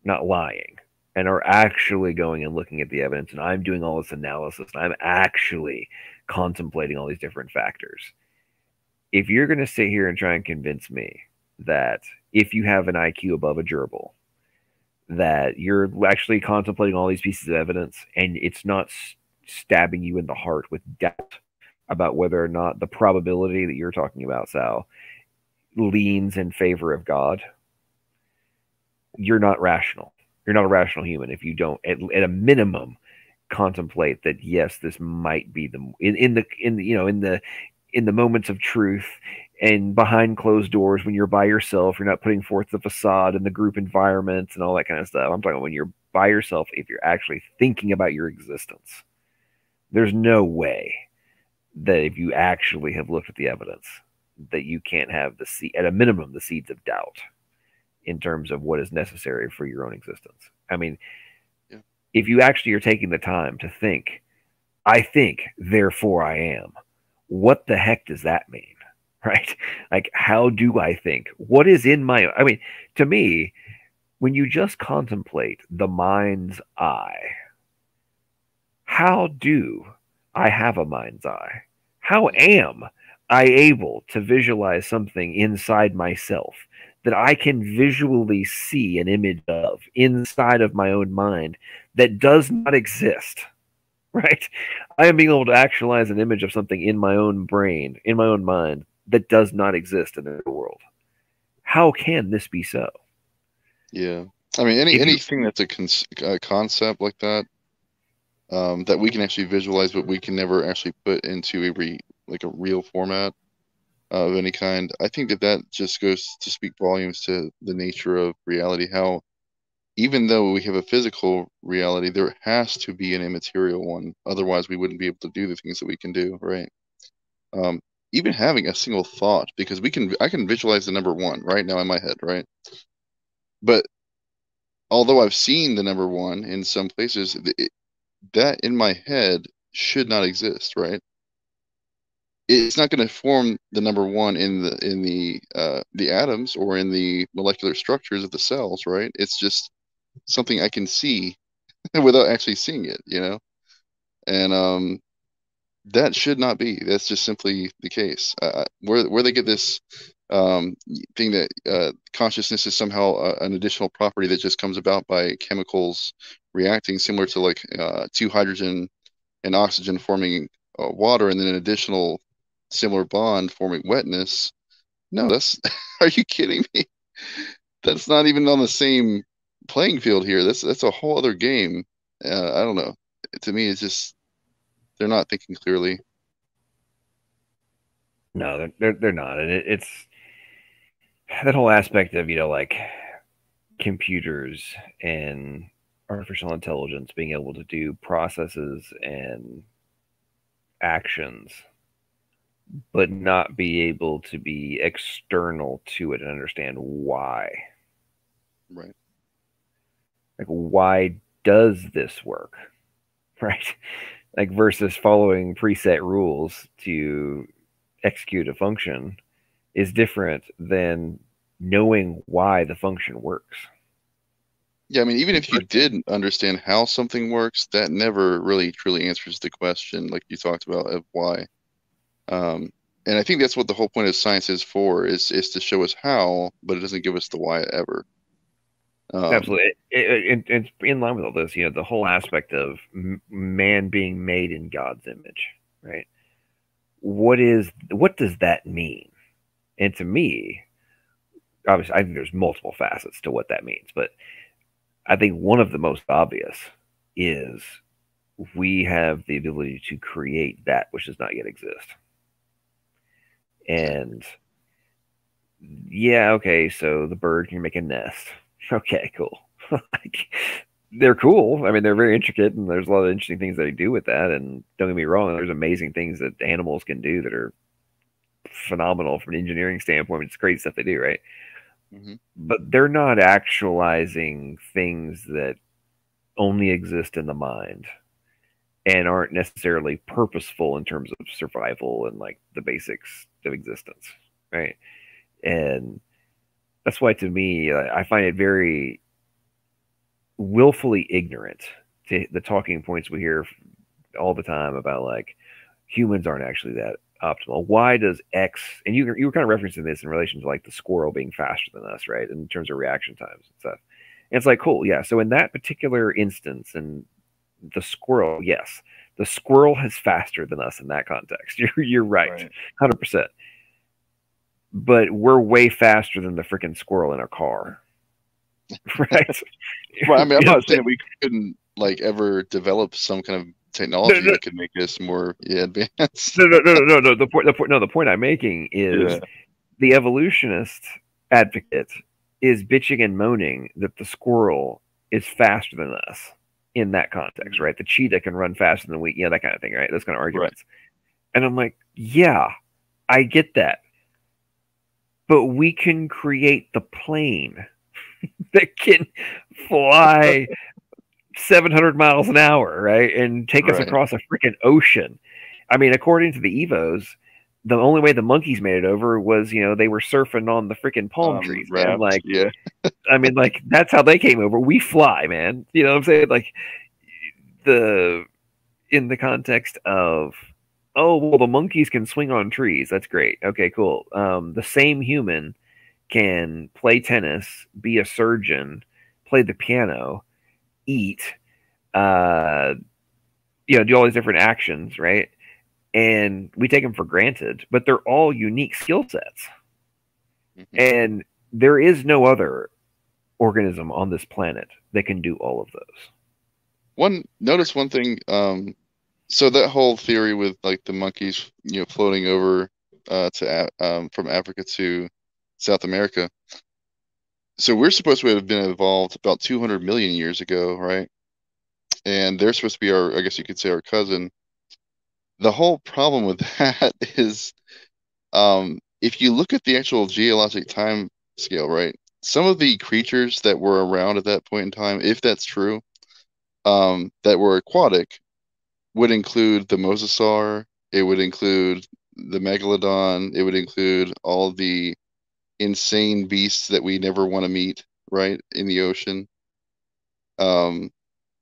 not lying and are actually going and looking at the evidence, and I'm doing all this analysis and I'm actually contemplating all these different factors, if you're going to sit here and try and convince me that if you have an IQ above a gerbil, that you're actually contemplating all these pieces of evidence and it's not stabbing you in the heart with doubt about whether or not the probability that you're talking about, Sal, leans in favor of God, you're not rational. You're not a rational human if you don't, at a minimum, contemplate that yes, this might be in the moments of truth and behind closed doors, when you're by yourself, you're not putting forth the facade and the group environment and all that kind of stuff. I'm talking when you're by yourself, if you're actually thinking about your existence, there's no way that if you actually have looked at the evidence that you can't have at a minimum, the seeds of doubt in terms of what is necessary for your own existence. I mean, yeah. If you actually are taking the time to think, I think, therefore I am, what the heck does that mean? Right? Like, how do I think? What is in my, I mean, to me, when you just contemplate the mind's eye, how do I have a mind's eye? How am I able to visualize something inside myself that I can visually see an image of inside of my own mind that does not exist? Right? I am being able to actualize an image of something in my own brain, in my own mind, that does not exist in the world. How can this be so? Yeah. I mean, anything that's a concept like that, that we can actually visualize, but we can never actually put into a real format of any kind. I think that just goes to speak volumes to the nature of reality, how even though we have a physical reality, there has to be an immaterial one. Otherwise, we wouldn't be able to do the things that we can do, right? Even having a single thought, because I can visualize the number 1 right now in my head, right? But although I've seen the number 1 in some places, that in my head should not exist, right? It's not going to form the number 1 in the atoms or in the molecular structures of the cells, right? It's just something I can see without actually seeing it, you know? And that should not be. That's just simply the case. Where they get this thing that consciousness is somehow an additional property that just comes about by chemicals reacting, similar to like 2 hydrogen and oxygen forming water, and then an additional similar bond forming wetness. No, that's are you kidding me? That's not even on the same playing field here. That's a whole other game. I don't know. To me, it's just they're not thinking clearly. No, they're not, and it's that whole aspect of like computers and artificial intelligence being able to do processes and actions, but not be able to be external to it and understand why. Right. Like, why does this work? Right? Like, versus following preset rules to execute a function is different than knowing why the function works. Yeah, I mean, even if you did understand how something works, that never really truly answers the question, like you talked about, of why. And I think that's what the whole point of science is for, is to show us how, but it doesn't give us the why ever. Absolutely. It's in line with all this, you know, the whole aspect of man being made in God's image, right? What does that mean? And to me, obviously, I think there's multiple facets to what that means, but I think one of the most obvious is we have the ability to create that which does not yet exist. And yeah, okay, so the bird can make a nest. Okay, cool. Like, they're cool. I mean, they're very intricate, and there's a lot of interesting things that they do with that. And don't get me wrong, there's amazing things that animals can do that are phenomenal from an engineering standpoint. It's great stuff they do, right? Mm-hmm. But they're not actualizing things that only exist in the mind and aren't necessarily purposeful in terms of survival and like the basics of existence, right? And that's why, to me, I find it very willfully ignorant to the talking points we hear all the time about like humans aren't actually that optimal. Why does X, and you were kind of referencing this in relation to like the squirrel being faster than us, right? In terms of reaction times and stuff. And it's like, cool, yeah. So in that particular instance, and the squirrel, yes, the squirrel is faster than us in that context. You're right, 100%. But we're way faster than the freaking squirrel in our car, right? Well, I mean, I'm not saying we couldn't like ever develop some kind of technology that could make us more advanced. No. The point I'm making is the evolutionist advocate is bitching and moaning that the squirrel is faster than us in that context, right? The cheetah can run faster than we, that kind of thing, right? Those kind of arguments. Right. And I'm like, yeah, I get that. But we can create the plane that can fly 700 miles an hour, right? And take us across a freaking ocean. I mean, according to the Evos, the only way the monkeys made it over was, they were surfing on the freaking palm trees, man. Like, I mean, like, that's how they came over. We fly, man. You know what I'm saying? Like, in the context of, oh, well, the monkeys can swing on trees. That's great. Okay, cool. The same human can play tennis, be a surgeon, play the piano, eat, do all these different actions, right? And we take them for granted, but they're all unique skill sets. Mm-hmm. And there is no other organism on this planet that can do all of those. Notice one thing. So that whole theory with like the monkeys, floating over from Africa to South America. So we're supposed to have been evolved about 200 million years ago, right? And they're supposed to be I guess you could say, our cousin. The whole problem with that is, if you look at the actual geologic time scale, right? Some of the creatures that were around at that point in time, if that's true, that were aquatic, would include the mosasaur. It would include the megalodon. It would include all the insane beasts that we never want to meet, right, in the ocean.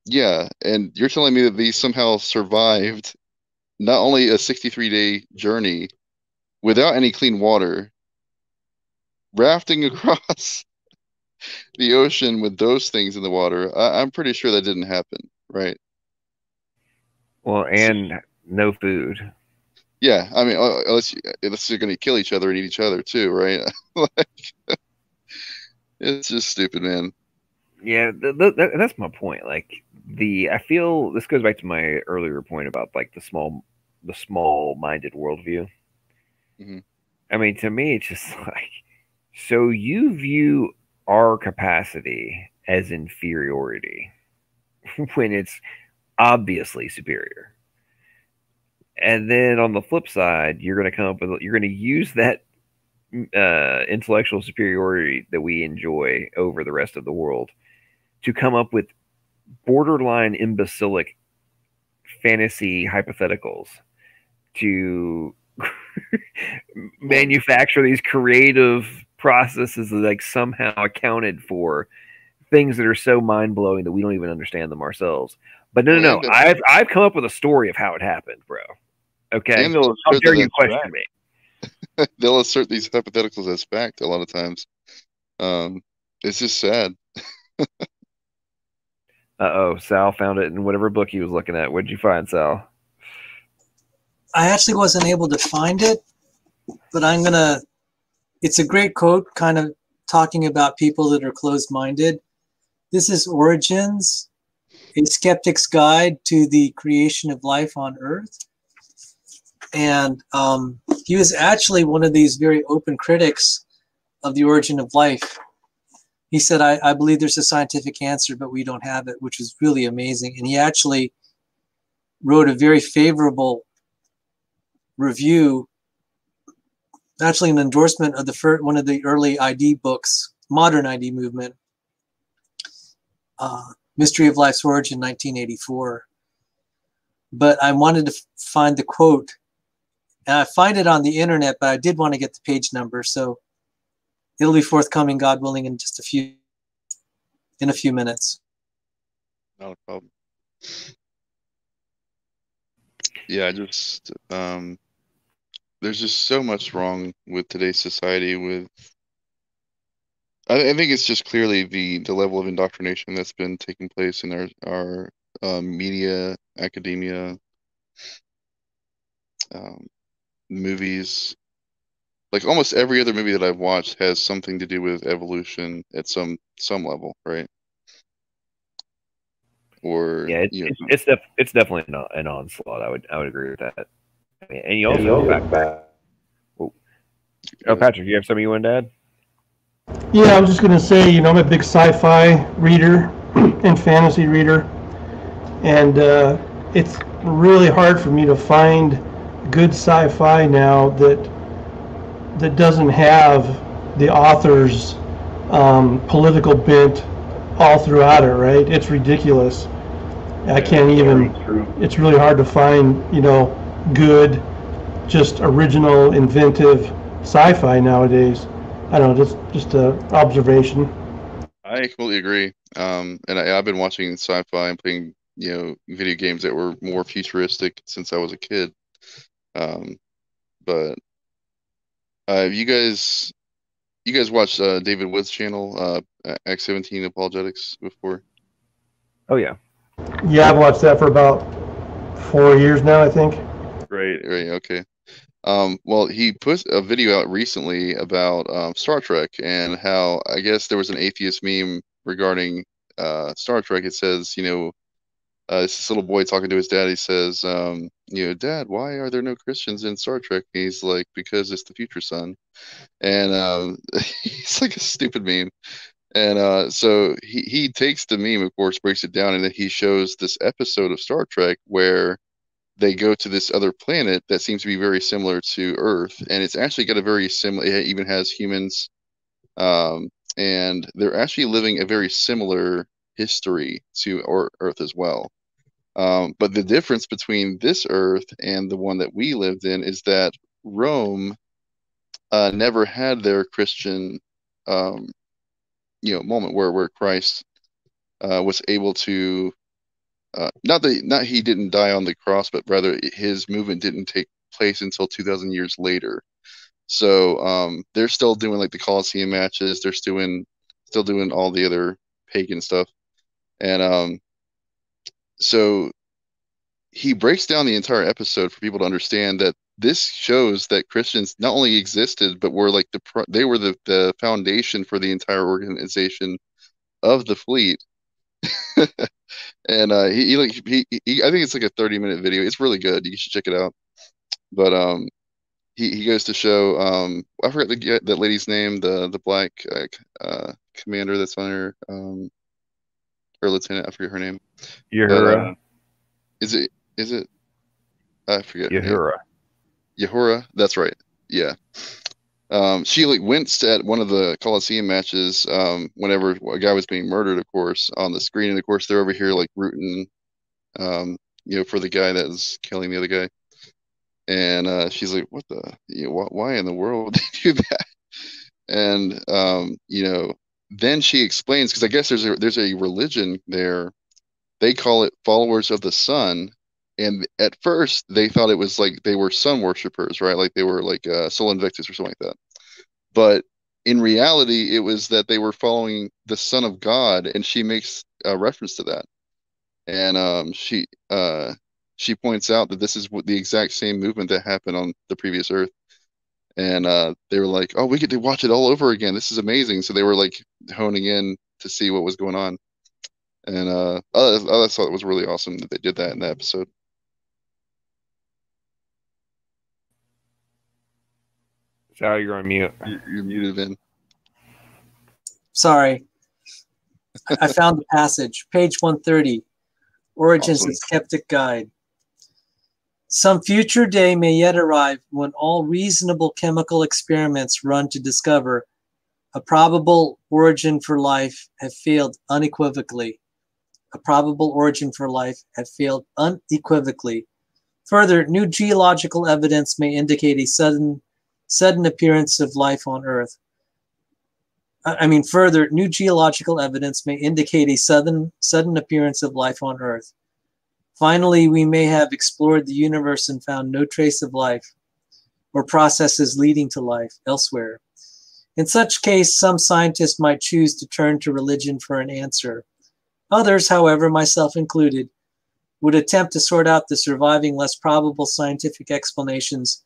Yeah, and you're telling me that these somehow survived not only a 63-day journey without any clean water, rafting across the ocean with those things in the water. I'm pretty sure that didn't happen, right? Well, and no food. Yeah, I mean, unless you're going to kill each other and eat each other too, right? Like, it's just stupid, man. Yeah, that's my point. Like, I feel this goes back to my earlier point about like the small-minded worldview. Mm-hmm. I mean, to me, it's just like, so you view our capacity as inferiority when it's obviously superior. And then on the flip side, you're going to use that intellectual superiority that we enjoy over the rest of the world to come up with borderline imbecilic fantasy hypotheticals to manufacture these creative processes that like somehow accounted for things that are so mind-blowing that we don't even understand them ourselves. But no. I've come up with a story of how it happened, bro. Okay? And how dare you question me? They'll assert these hypotheticals as fact a lot of times. It's just sad. Uh-oh, Sal found it in whatever book he was looking at. What did you find, Sal? I actually wasn't able to find it, but it's a great quote kind of talking about people that are closed-minded. This is Origins, A Skeptic's Guide to the Creation of Life on Earth. And he was actually one of these very open critics of the origin of life. He said, I believe there's a scientific answer, but we don't have it, which was really amazing. And he actually wrote a very favorable review, actually an endorsement of one of the early ID books, modern ID movement, Mystery of Life's Origin, 1984. But I wanted to find the quote, and I find it on the internet, but I did want to get the page number, so it'll be forthcoming, God willing, in a few minutes. Not a problem. Yeah, just there's just so much wrong with today's society. I think it's just clearly the level of indoctrination that's been taking place in our media, academia, movies. Like almost every other movie that I've watched has something to do with evolution at some level, right? Or yeah, it's definitely not an onslaught. I would agree with that. I mean, and you also back. Oh, Patrick, you have something you want to add? Yeah, I was just going to say, I'm a big sci-fi reader and fantasy reader, and it's really hard for me to find good sci-fi now that doesn't have the author's political bent all throughout it, right? It's ridiculous. I can't even, it's really hard to find, good, just original, inventive sci-fi nowadays. I don't know, just an observation. I completely agree. And I've been watching sci-fi and playing, video games that were more futuristic since I was a kid. But you guys watched David Wood's channel, X17 Apologetics before? Oh yeah. Yeah, I've watched that for about 4 years now, I think. Right, okay. Well, he put a video out recently about Star Trek and how I guess there was an atheist meme regarding Star Trek. It says, it's this little boy talking to his dad. He says, Dad, why are there no Christians in Star Trek? And he's like, because it's the future, son. And he's like a stupid meme. And so he takes the meme, of course, breaks it down, and then he shows this episode of Star Trek where they go to this other planet that seems to be very similar to Earth, and it's actually got a very similar. It even has humans, and they're actually living a very similar history to Earth as well. But the difference between this Earth and the one that we lived in is that Rome never had their Christian, moment where Christ was able to. Not he didn't die on the cross, but rather his movement didn't take place until 2,000 years later. So they're still doing like the Colosseum matches. They're still doing all the other pagan stuff, and so he breaks down the entire episode for people to understand that this shows that Christians not only existed, but were like they were the foundation for the entire organization of the fleet. And I think it's like a 30-minute video. It's really good. You should check it out. But he goes to show I forgot that lady's name, the black commander that's on her lieutenant. I forget her name. Uhura. Is it? I forget. Uhura. Uhura. That's right. Yeah. She like winced at one of the Colosseum matches whenever a guy was being murdered, of course, on the screen. And of course, they're over here like rooting, for the guy that was killing the other guy. And she's like, "What the? Why in the world did you do that?" And then she explains, because I guess there's a religion there. They call it followers of the sun. And at first, they thought it was like they were sun worshippers, right? Like they were like Sol Invictus or something like that. But in reality, it was that they were following the Son of God, and she makes a reference to that. And she points out that this is the exact same movement that happened on the previous Earth. And they were like, "Oh, we get to watch it all over again. This is amazing." So they were like honing in to see what was going on. And I thought it was really awesome that they did that in the episode. Sorry, you're on mute. You're muted, Vin. Sorry. I found the passage. Page 130. Origins Awesome. of Skeptic Guide. Some future day may yet arrive when all reasonable chemical experiments run to discover a probable origin for life have failed unequivocally. A probable origin for life have failed unequivocally. Further, new geological evidence may indicate a sudden appearance of life on Earth. Further, new geological evidence may indicate a sudden appearance of life on Earth. Finally, we may have explored the universe and found no trace of life or processes leading to life elsewhere. In such case, some scientists might choose to turn to religion for an answer. Others, however, myself included, would attempt to sort out the surviving, less probable scientific explanations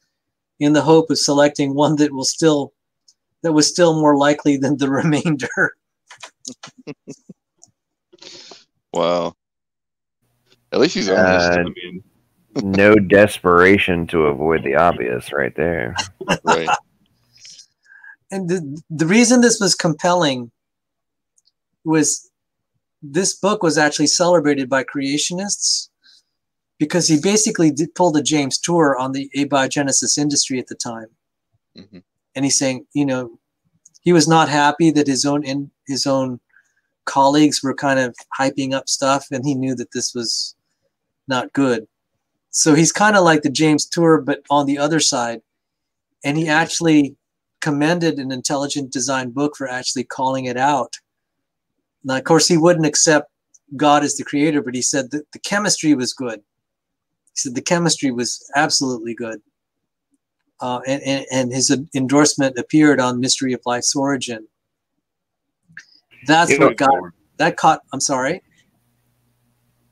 in the hope of selecting one that was still more likely than the remainder. Wow. At least he's honest. I mean, no desperation to avoid the obvious right there. Right. And the reason this was compelling was this book was actually celebrated by creationists because he basically pulled a James Tour on the abiogenesis industry at the time. Mm-hmm. And he's saying, he was not happy that his own colleagues were kind of hyping up stuff, and he knew that this was not good. So he's kind of like the James Tour, but on the other side. And he actually commended an intelligent design book for actually calling it out. Now, of course, he wouldn't accept God as the creator, but he said that the chemistry was good. He said the chemistry was absolutely good. And his endorsement appeared on Mystery of Life's Origin. That's what caught. I'm sorry.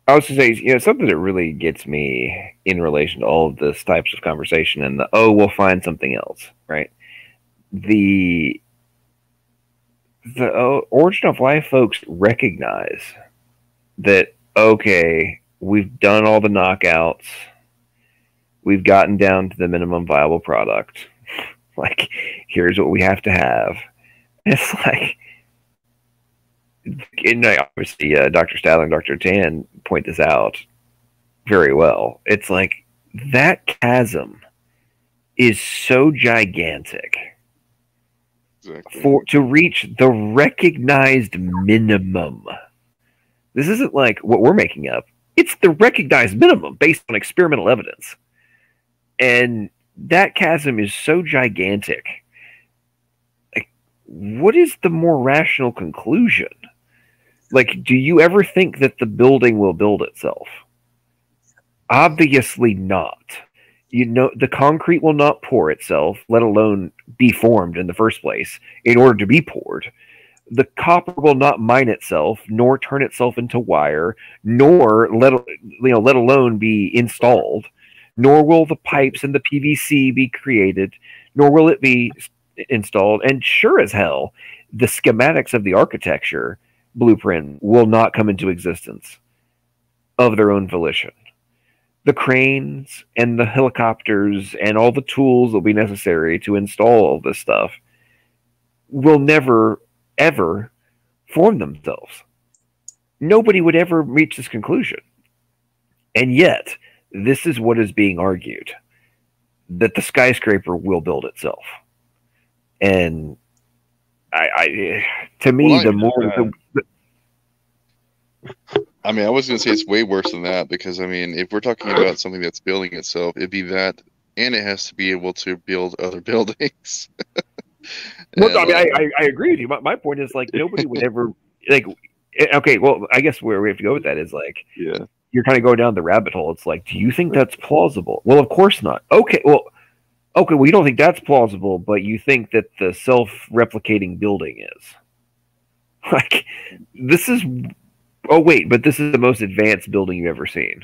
I was to say, something that really gets me in relation to all of this types of conversation and we'll find something else, right? The Origin of Life folks recognize that, okay, we've done all the knockouts. We've gotten down to the minimum viable product. Like, here's what we have to have. It's like, and obviously, Dr. Stadler and Dr. Tan point this out very well. It's like that chasm is so gigantic. Exactly. To reach the recognized minimum. This isn't like what we're making up. It's the recognized minimum based on experimental evidence. And that chasm is so gigantic. Like, what is the more rational conclusion? Like, do you ever think that the building will build itself? Obviously not. The concrete will not pour itself, let alone be formed in the first place, in order to be poured. The copper will not mine itself, nor turn itself into wire, nor let alone be installed. Nor will the pipes and the PVC be created, nor will it be installed. And sure as hell, the schematics of the architecture blueprint will not come into existence of their own volition. The cranes and the helicopters and all the tools that will be necessary to install all this stuff will never, ever form themselves. Nobody would ever reach this conclusion. And yet, this is what is being argued, that the skyscraper will build itself. And to me, the more... I mean, I was going to say it's way worse than that, because, I mean, if we're talking about something that's building itself, it'd be that, and it has to be able to build other buildings. Well, I mean, I agree with you. My point is, like, nobody would ever, like, okay, well, I guess where we have to go with that is, like, yeah, you're kind of going down the rabbit hole. It's like, do you think that's plausible? Well, of course not. Okay, well, Okay, well, you don't think that's plausible, but you think that the self-replicating building is. Like, this is... Oh, wait, but this is the most advanced building you've ever seen.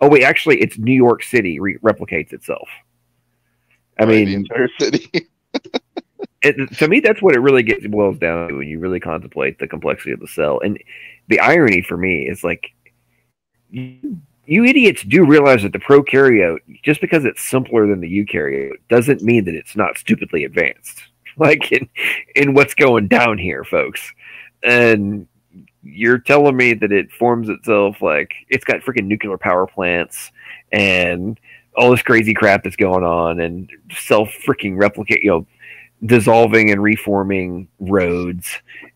Oh, wait, actually, it's New York City replicates itself. I mean... the entire city. To me, that's what it really boils down to when you really contemplate the complexity of the cell. And the irony for me is, like, you idiots do realize that the prokaryote, just because it's simpler than the eukaryote, doesn't mean that it's not stupidly advanced. Like in what's going down here, folks. And you're telling me that it forms itself, like, it's got freaking nuclear power plants and all this crazy crap that's going on, and self-freaking replicate, dissolving and reforming roads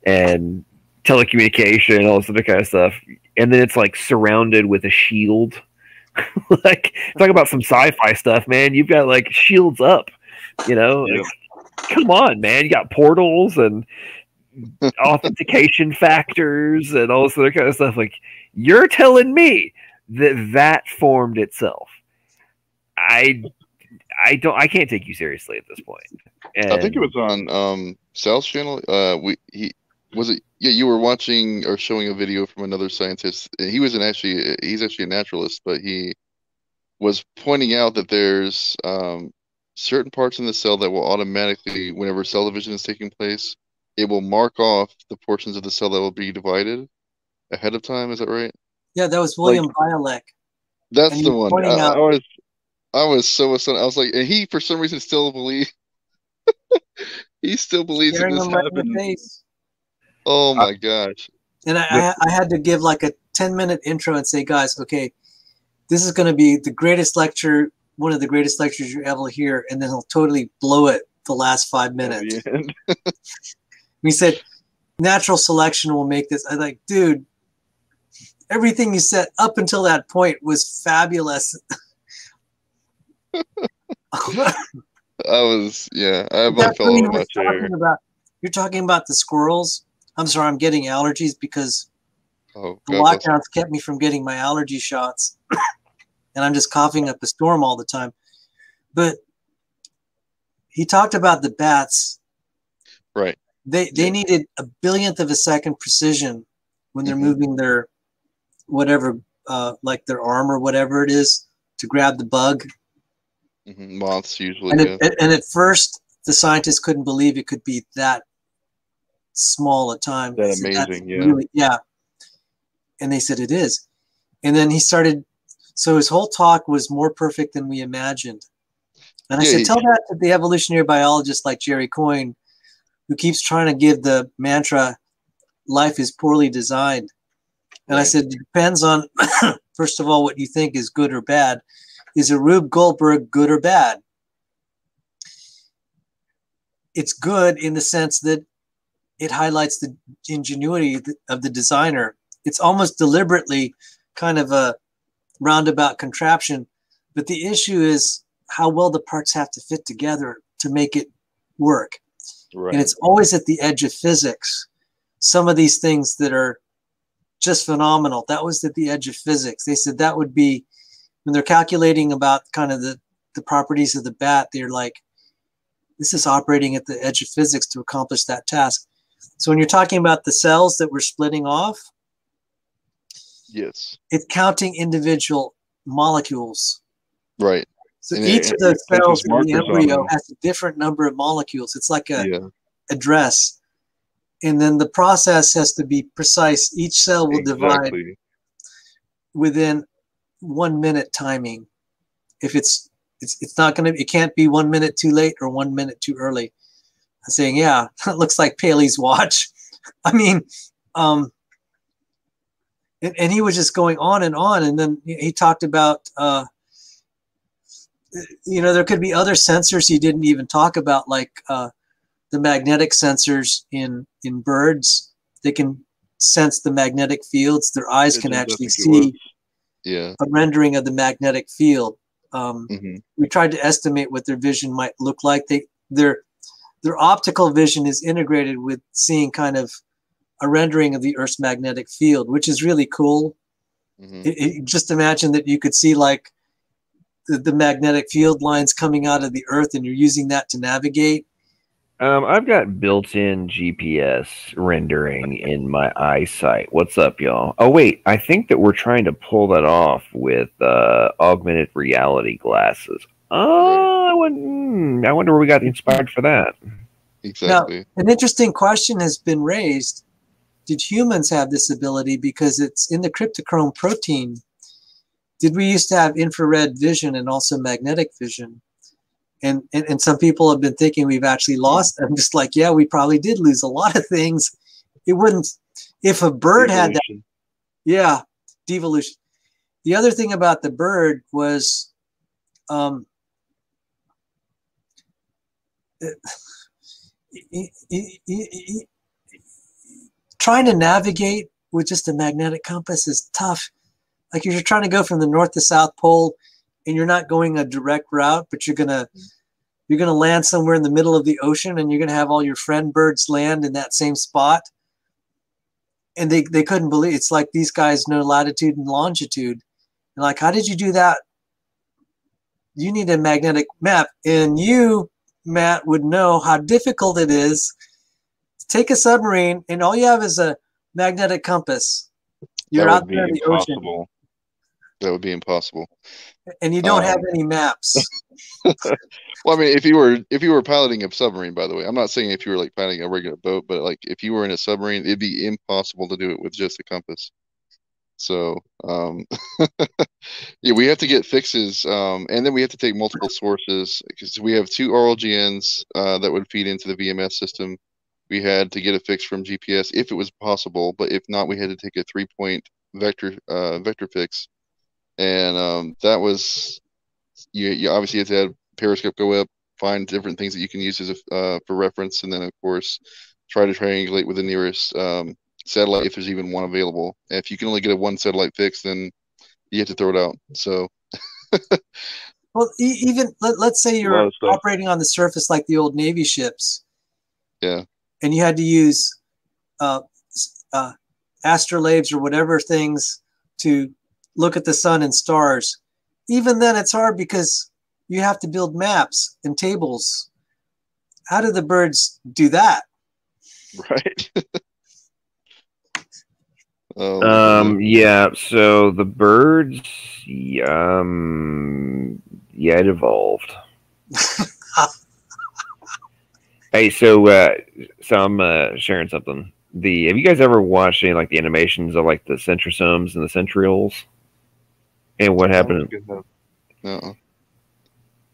and telecommunication, all this other kind of stuff. And then it's like surrounded with a shield. Like, talk about some sci-fi stuff, man. You've got like shields up, like, come on, man. You got portals and authentication factors and all this other kind of stuff. Like, you're telling me that formed itself. I can't take you seriously at this point. And I think it was on Sal's channel. You were watching or showing a video from another scientist. He's actually a naturalist, but he was pointing out that there's certain parts in the cell that will automatically, whenever cell division is taking place, it will mark off the portions of the cell that will be divided ahead of time. Is that right? Yeah, that was William Bialek. That's the one. I was so astounded. I was like, and he, for some reason, still believes. He still believes that this happened. Oh my gosh! And I had to give like a 10-minute intro and say, guys, okay, this is going to be the greatest lecture, one of the greatest lectures you ever hear, and then he'll totally blow it the last 5 minutes. We said, natural selection will make this. I'm like, dude, everything you said up until that point was fabulous. I about fell out of my chair. You're talking about the squirrels. I'm sorry, I'm getting allergies because the God lockdowns kept me from getting my allergy shots. And I'm just coughing up a storm all the time. But he talked about the bats. Right. They needed a billionth of a second precision when they're moving their whatever, like their arm or whatever it is, to grab the bug. Moths usually. And at first, the scientists couldn't believe it could be that small a time. That amazing, really, yeah. And they said it is. And then he started. So his whole talk was more perfect than we imagined. And I said, tell that to the evolutionary biologist like Jerry Coyne, who keeps trying to give the mantra, life is poorly designed. And I said, it depends on, first of all, what you think is good or bad. Is a Rube Goldberg good or bad? It's good in the sense that it highlights the ingenuity of the designer. It's almost deliberately kind of a roundabout contraption, but the issue is how well the parts have to fit together to make it work. Right. And it's always at the edge of physics. Some of these things that are just phenomenal, that was at the edge of physics. They said that would be, when they're calculating about kind of the properties of the bat, they're like, this is operating at the edge of physics to accomplish that task. So when you're talking about the cells that we're splitting off, yes, it's counting individual molecules. Right. So each of those cells in the embryo has a different number of molecules. It's like a dress. And then the process has to be precise. Each cell will divide within 1 minute timing. If it's not going to, it can't be 1 minute too late or 1 minute too early. I'm saying, yeah, it looks like Paley's watch. I mean, and he was just going on. And then he talked about, there could be other sensors he didn't even talk about, like the magnetic sensors in birds. They can sense the magnetic fields. Their eyes can actually see a rendering of the magnetic field. We tried to estimate what their vision might look like. Their optical vision is integrated with seeing kind of a rendering of the Earth's magnetic field, which is really cool. Just imagine that you could see like the magnetic field lines coming out of the Earth, and you're using that to navigate? I've got built-in GPS rendering in my eyesight. What's up, y'all? Oh, wait. I think that we're trying to pull that off with augmented reality glasses. Oh, I wonder where we got inspired for that. Exactly. Now, an interesting question has been raised. Did humans have this ability? Because it's in the cryptochrome protein. Did we used to have infrared vision and also magnetic vision? And some people have been thinking we've actually lost. I'm just like, yeah, we probably did lose a lot of things. It wouldn't, if a bird had that. Yeah, devolution. The other thing about the bird was trying to navigate with just a magnetic compass is tough. Like if you're trying to go from the North to South Pole and you're not going a direct route, but you're gonna land somewhere in the middle of the ocean, and you're gonna have all your friend birds land in that same spot. And they couldn't believe it's like these guys know latitude and longitude. And like, how did you do that? You need a magnetic map, and you, Matt, would know how difficult it is to take a submarine and all you have is a magnetic compass. You're out there in the ocean. That would be impossible. And you don't have any maps. Well, I mean, if you were piloting a submarine, by the way, I'm not saying if you were like piloting a regular boat, but like if you were in a submarine, it'd be impossible to do it with just a compass. So, yeah, we have to get fixes, and then we have to take multiple sources because we have 2 RLGNs that would feed into the VMS system. We had to get a fix from GPS if it was possible, but if not, we had to take a 3-point vector fix. And that was you obviously have to have periscope go up, find different things that you can use as for reference, and then of course try to triangulate with the nearest satellite if there's even one available. And if you can only get a 1 satellite fix, then you have to throw it out. So well, even let's say you're operating on the surface like the old Navy ships. Yeah. And you had to use astrolabes or whatever things to look at the sun and stars. Even then, it's hard because you have to build maps and tables. How do the birds do that? Right. Yeah. So the birds, yeah, it evolved. Hey, so I'm sharing something. Have you guys ever watched any like the animations of like the centrosomes and the centrioles? And what happened? No.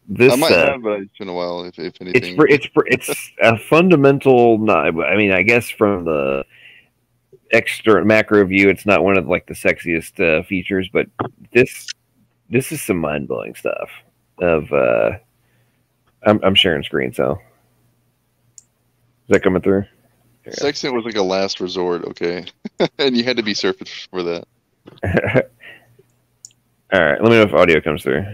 This I might have, but it's been a while. If anything, it's a fundamental. I mean, I guess from the extra macro view, it's not one of like the sexiest features, but this is some mind blowing stuff. I'm sharing screen, so is that coming through? Sextant was like a last resort, okay, and you had to be surfaced for that. All right, let me know if audio comes through.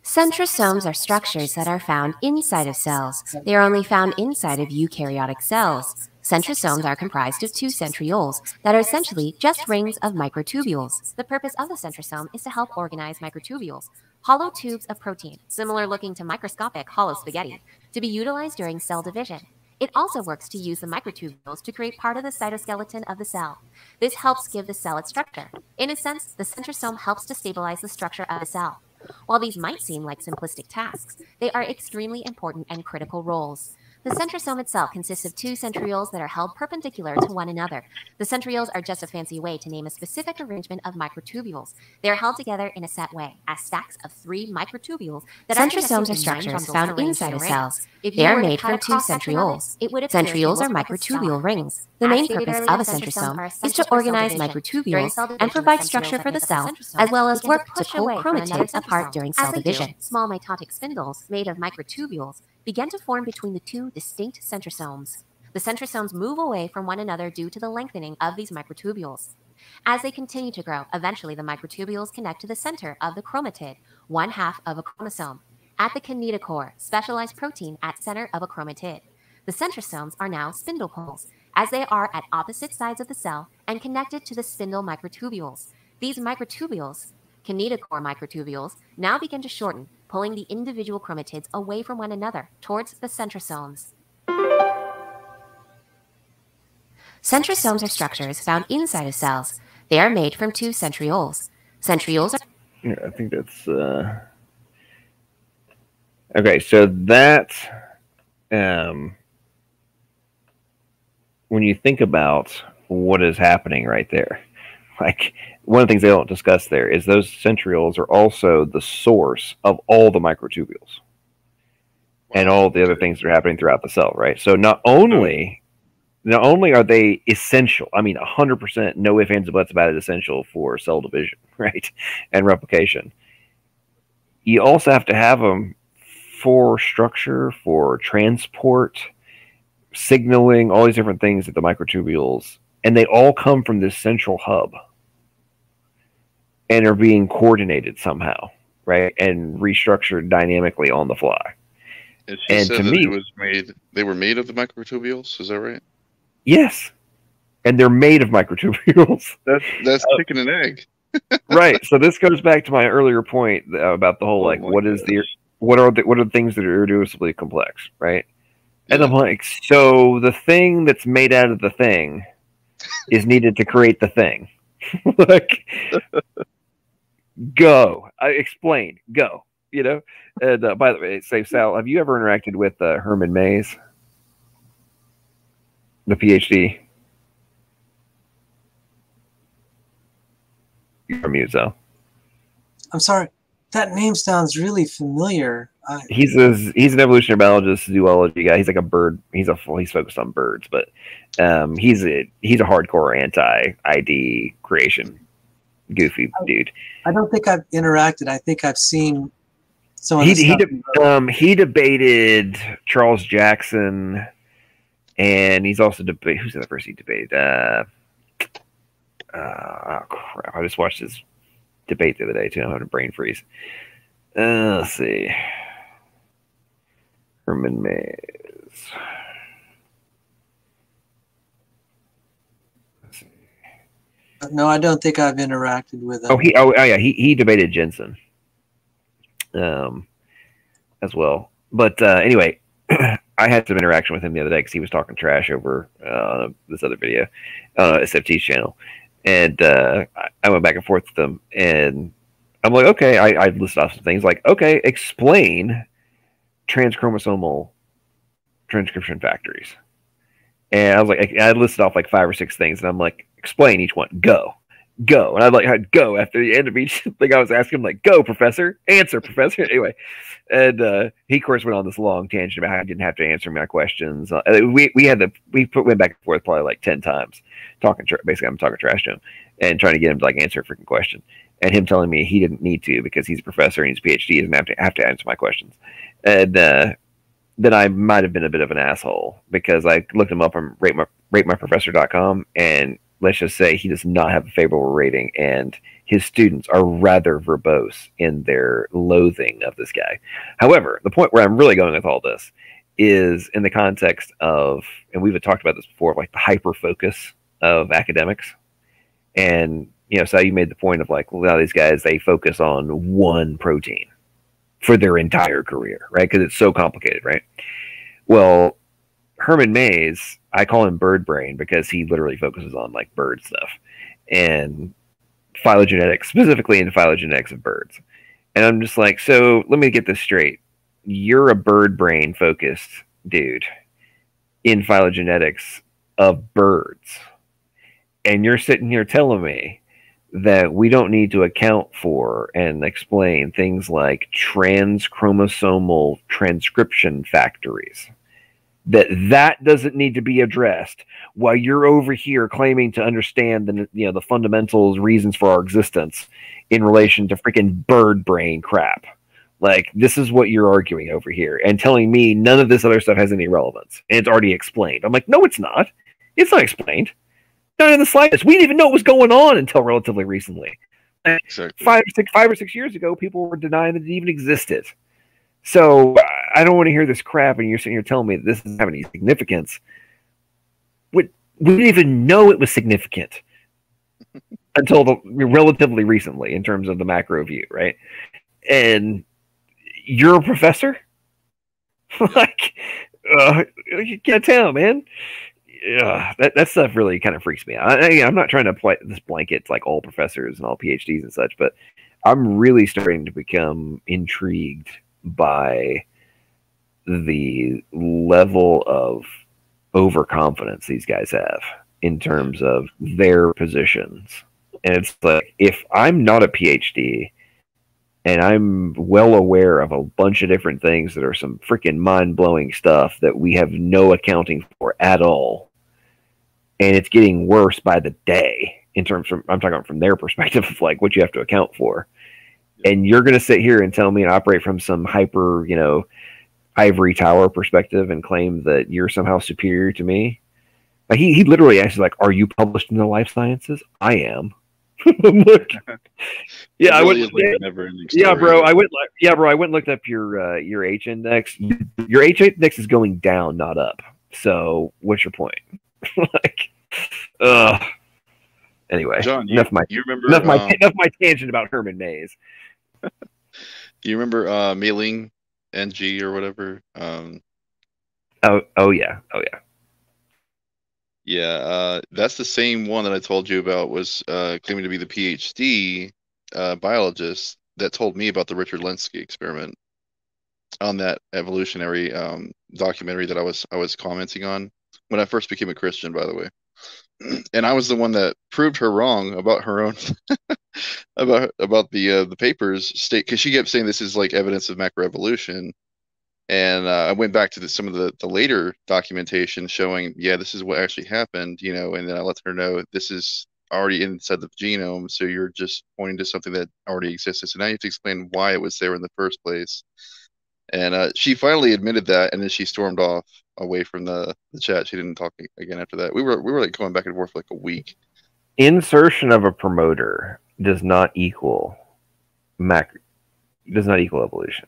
Centrosomes are structures that are found inside of cells. They are only found inside of eukaryotic cells. Centrosomes are comprised of 2 centrioles that are essentially just rings of microtubules. The purpose of the centrosome is to help organize microtubules, hollow tubes of protein, similar looking to microscopic hollow spaghetti, to be utilized during cell division. It also works to use the microtubules to create part of the cytoskeleton of the cell. This helps give the cell its structure. In a sense, the centrosome helps to stabilize the structure of the cell. While these might seem like simplistic tasks, they are extremely important and critical roles. The centrosome itself consists of 2 centrioles that are held perpendicular to one another. The centrioles are just a fancy way to name a specific arrangement of microtubules. They are held together in a set way, as stacks of 3 microtubules that centrosomes are structures found inside of cells. They are made from 2 centrioles. Centrioles are microtubule rings. The main purpose of a centrosome is to organize microtubules and provide structure for the cell, as well as work to pull chromatids apart during cell division. Small mitotic spindles made of microtubules begin to form between the 2 distinct centrosomes. The centrosomes move away from one another due to the lengthening of these microtubules. As they continue to grow, eventually the microtubules connect to the center of the chromatid, 1/2 of a chromosome. At the kinetochore, specialized protein at center of a chromatid. The centrosomes are now spindle poles, as they are at opposite sides of the cell and connected to the spindle microtubules. These microtubules kinetochore microtubules now begin to shorten, pulling the individual chromatids away from one another towards the centrosomes. Centrosomes are structures found inside of cells. They are made from two centrioles. Centrioles are... Yeah, I think that's... Okay, so that... when you think about what is happening right there, like one of the things they don't discuss there is those centrioles are also the source of all the microtubules and all the other things that are happening throughout the cell, right? So not only are they essential, I mean 100%, no ifs, ands, or buts about it, essential for cell division, right, and replication, you also have to have them for structure, for transport, signaling, all these different things that the microtubules, and they all come from this central hub and are being coordinated somehow, right, and restructured dynamically on the fly. And she said to that me, they were made of the microtubules. Is that right? Yes, and they're made of microtubules. That's chicken and egg. Right. So this goes back to my earlier point about the whole what are the things that are irreducibly complex, right? And I'm like, so the thing that's made out of the thing is needed to create the thing. Like, go. I explain. Go. You know. And by the way, say Sal, have you ever interacted with Herman Mays, the PhD? You're from mute, Sal. I'm sorry. That name sounds really familiar. He's an evolutionary biologist, zoology guy. He's like a bird. He's focused on birds, but he's a hardcore anti-ID creation, goofy dude. I don't think I've interacted. I think I've seen some of he debated Charles Jackson, and he's also debated. Who's the other person he debated? Oh crap! I just watched his debate the other day too. I'm having a brain freeze. Let's see. Herman Mays. No, I don't think I've interacted with him. He debated Jensen, as well. But anyway, I had some interaction with him the other day because he was talking trash over this other video on SFT's channel, and I went back and forth with him, and I'm like, okay, I listed off some things like, okay, explain transchromosomal transcription factories. And I was like, I listed off like 5 or 6 things, and I'm like, explain each one. Go. And I'd like, I'd go after the end of each thing I was asking him, like, go, professor. Answer, professor. Anyway. And he, of course, went on this long tangent about how he didn't have to answer my questions. We went back and forth probably like 10 times, basically I'm talking trash to him and trying to get him to like answer a freaking question. And him telling me he didn't need to because he's a professor and he's a PhD, he doesn't have to answer my questions. And then I might have been a bit of an asshole because I looked him up on ratemyprofessor.com, and let's just say he does not have a favorable rating, and his students are rather verbose in their loathing of this guy. However, the point where I'm really going with all this is in the context of, and we've talked about this before, like the hyper focus of academics. And so you made the point of like, well, now these guys, they focus on one protein for their entire career, right? Because it's so complicated, right? Well, Herman Mays, I call him bird brain because he literally focuses on like bird stuff and phylogenetics, specifically into phylogenetics of birds. And I'm just like, so let me get this straight. You're a bird brain focused dude in phylogenetics of birds. And you're sitting here telling me that we don't need to account for and explain things like transchromosomal transcription factories. That doesn't need to be addressed while you're over here claiming to understand the fundamentals, reasons for our existence in relation to freaking bird brain crap. Like, this is what you're arguing over here and telling me none of this other stuff has any relevance and it's already explained. I'm like, no, it's not. It's not explained. Not in the slightest. We didn't even know what was going on until relatively recently. Exactly. 5 or 6 years ago, people were denying that it even existed. So I don't want to hear this crap, and you're sitting here telling me that this doesn't have any significance. We didn't even know it was significant. until relatively recently in terms of the macro view, right? And you're a professor? Like, you can't tell, man. That stuff really kind of freaks me out. I'm not trying to apply this blanket to like all professors and all PhDs and such, but I'm really starting to become intrigued by the level of overconfidence these guys have in terms of their positions. And it's like, if I'm not a PhD and I'm well aware of a bunch of different things that are some freaking mind-blowing stuff that we have no accounting for at all, and it's getting worse by the day in terms of, I'm talking from their perspective of like what you have to account for. And you're going to sit here and tell me and operate from some hyper, ivory tower perspective and claim that you're somehow superior to me. Like he literally asked, like, are you published in the life sciences? I am. Look, yeah, I went. Yeah, bro, I went and looked up your H index. Your H index is going down, not up. So, what's your point? Like, anyway, John, enough my tangent about Herman Mays. You remember Mei-Ling NG or whatever? Oh yeah. Yeah, that's the same one that I told you about was claiming to be the PhD biologist that told me about the Richard Lenski experiment on that evolutionary documentary that I was commenting on when I first became a Christian, by the way. And I was the one that proved her wrong about her own about the papers state, because she kept saying this is like evidence of macroevolution. And I went back to some of the later documentation showing, yeah, this is what actually happened, and then I let her know this is already inside the genome, so you're just pointing to something that already existed. So now you have to explain why it was there in the first place. And she finally admitted that, and then she stormed off away from the chat. She didn't talk again after that. We were like going back and forth for like a week. Insertion of a promoter does not equal evolution.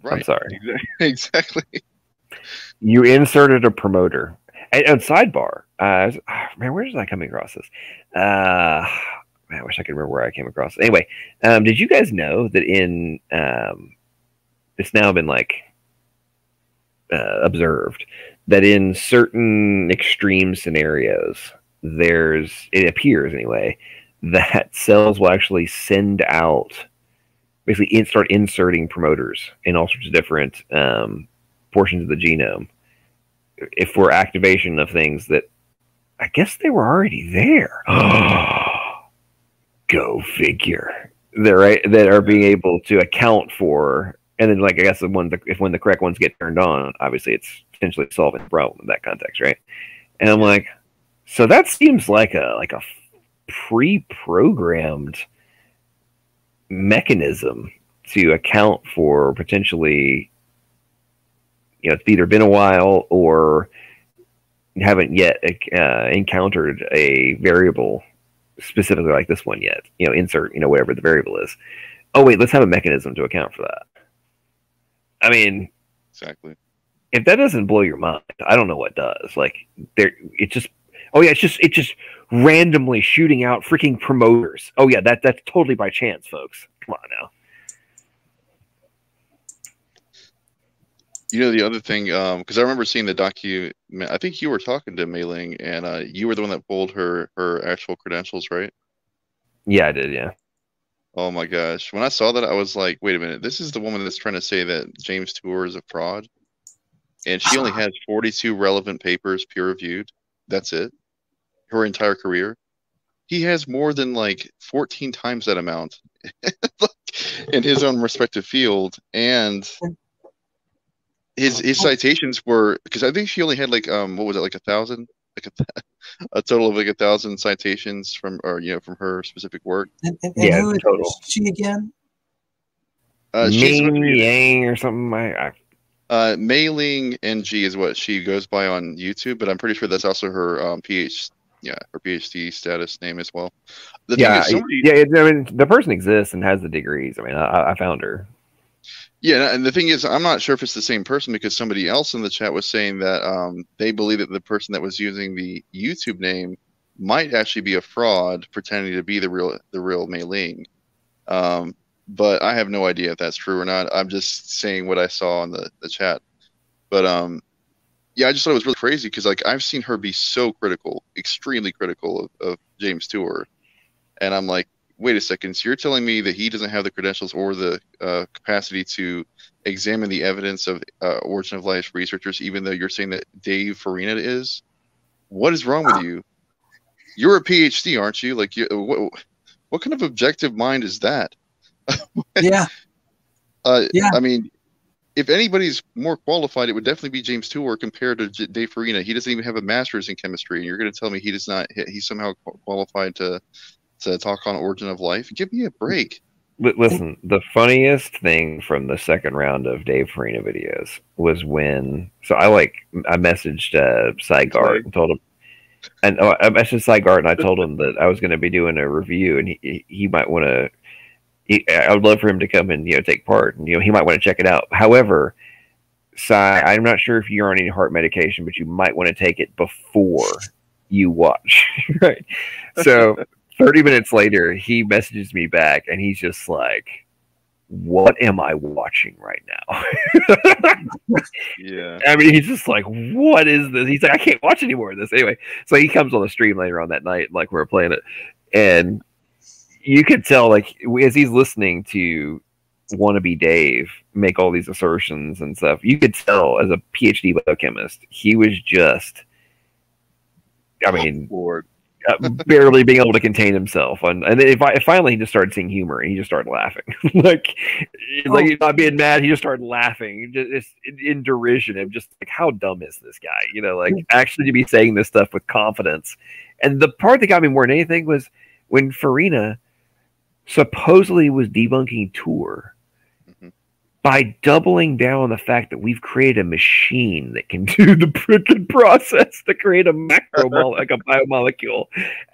Right. I'm sorry. Exactly. You inserted a promoter. And sidebar, man, where did I come across this? Man, I wish I could remember where I came across it. Anyway, did you guys know that in it's now been like observed that in certain extreme scenarios, it appears anyway, that cells will actually send out, basically start inserting promoters in all sorts of different portions of the genome if for activation of things that I guess they were already there. Go figure. That are being able to account for, and then like I guess when the correct ones get turned on, obviously it's potentially solving the problem in that context, right? And I'm like, so that seems like a pre-programmed mechanism to account for potentially, it's either been a while or haven't yet encountered a variable specifically like this one yet. Insert whatever the variable is. Oh wait, let's have a mechanism to account for that. I mean, exactly. If that doesn't blow your mind, I don't know what does. Like it's just randomly shooting out freaking promoters. Oh yeah, that's totally by chance, folks. Come on now. The other thing, because I remember seeing the document, I think you were talking to Mei-Ling, and you were the one that pulled her actual credentials, right? Yeah, I did, yeah. Oh my gosh. When I saw that, I was like, wait a minute, this is the woman that's trying to say that James Tour is a fraud? And she only has 42 relevant papers peer-reviewed. That's it. Her entire career. He has more than like 14 times that amount in his own respective field. And his citations were, because I think she only had like what was it, like 1,000, like a total of like 1,000 citations from her specific work. And yeah, who total. is she again? Ming Yang or something. Mei-Ling NG is what she goes by on YouTube, but I'm pretty sure that's also her her PhD status name as well. The thing is, I mean, the person exists and has the degrees. I mean, I found her. Yeah, and the thing is, I'm not sure if it's the same person, because somebody else in the chat was saying that they believe that the person that was using the YouTube name might actually be a fraud pretending to be the real Mei Ling. But I have no idea if that's true or not. I'm just saying what I saw in the chat. But yeah, I just thought it was really crazy because like I've seen her be so critical, extremely critical of James Tour, and I'm like, wait a second, so you're telling me that he doesn't have the credentials or the capacity to examine the evidence of origin of life researchers, even though you're saying that Dave Farina is? What is wrong with you? You're a PhD, aren't you? Like, what kind of objective mind is that? Yeah. Yeah. I mean, if anybody's more qualified, it would definitely be James Tour compared to Dave Farina. He doesn't even have a master's in chemistry, and you're going to tell me he does not? He's somehow qualified to talk on origin of life? Give me a break. Listen, the funniest thing from the second round of Dave Farina videos was when, I messaged Sygart and told him, and I messaged Sygart and I told him that I was going to be doing a review, and he might want to. I would love for him to come and take part, and he might want to check it out. However, I'm not sure if you're on any heart medication, but you might want to take it before you watch. Right? So 30 minutes later, he messages me back, and he's just like, "What am I watching right now?" Yeah. I mean, he's just like, "What is this?" He's like, "I can't watch any more of this." Anyway, so he comes on the stream later on that night, like we were playing it, and you could tell, like, as he's listening to wannabe Dave make all these assertions and stuff, you could tell as a PhD biochemist, he was just, I mean, barely being able to contain himself. And finally he just started seeing humor, and he just started laughing. like he's not being mad, he just started laughing, just in derision of just like, how dumb is this guy? Like, actually to be saying this stuff with confidence. And the part that got me more than anything was when Farina supposedly was debunking Tour by doubling down on the fact that we've created a machine that can do the freaking process to create a like a biomolecule.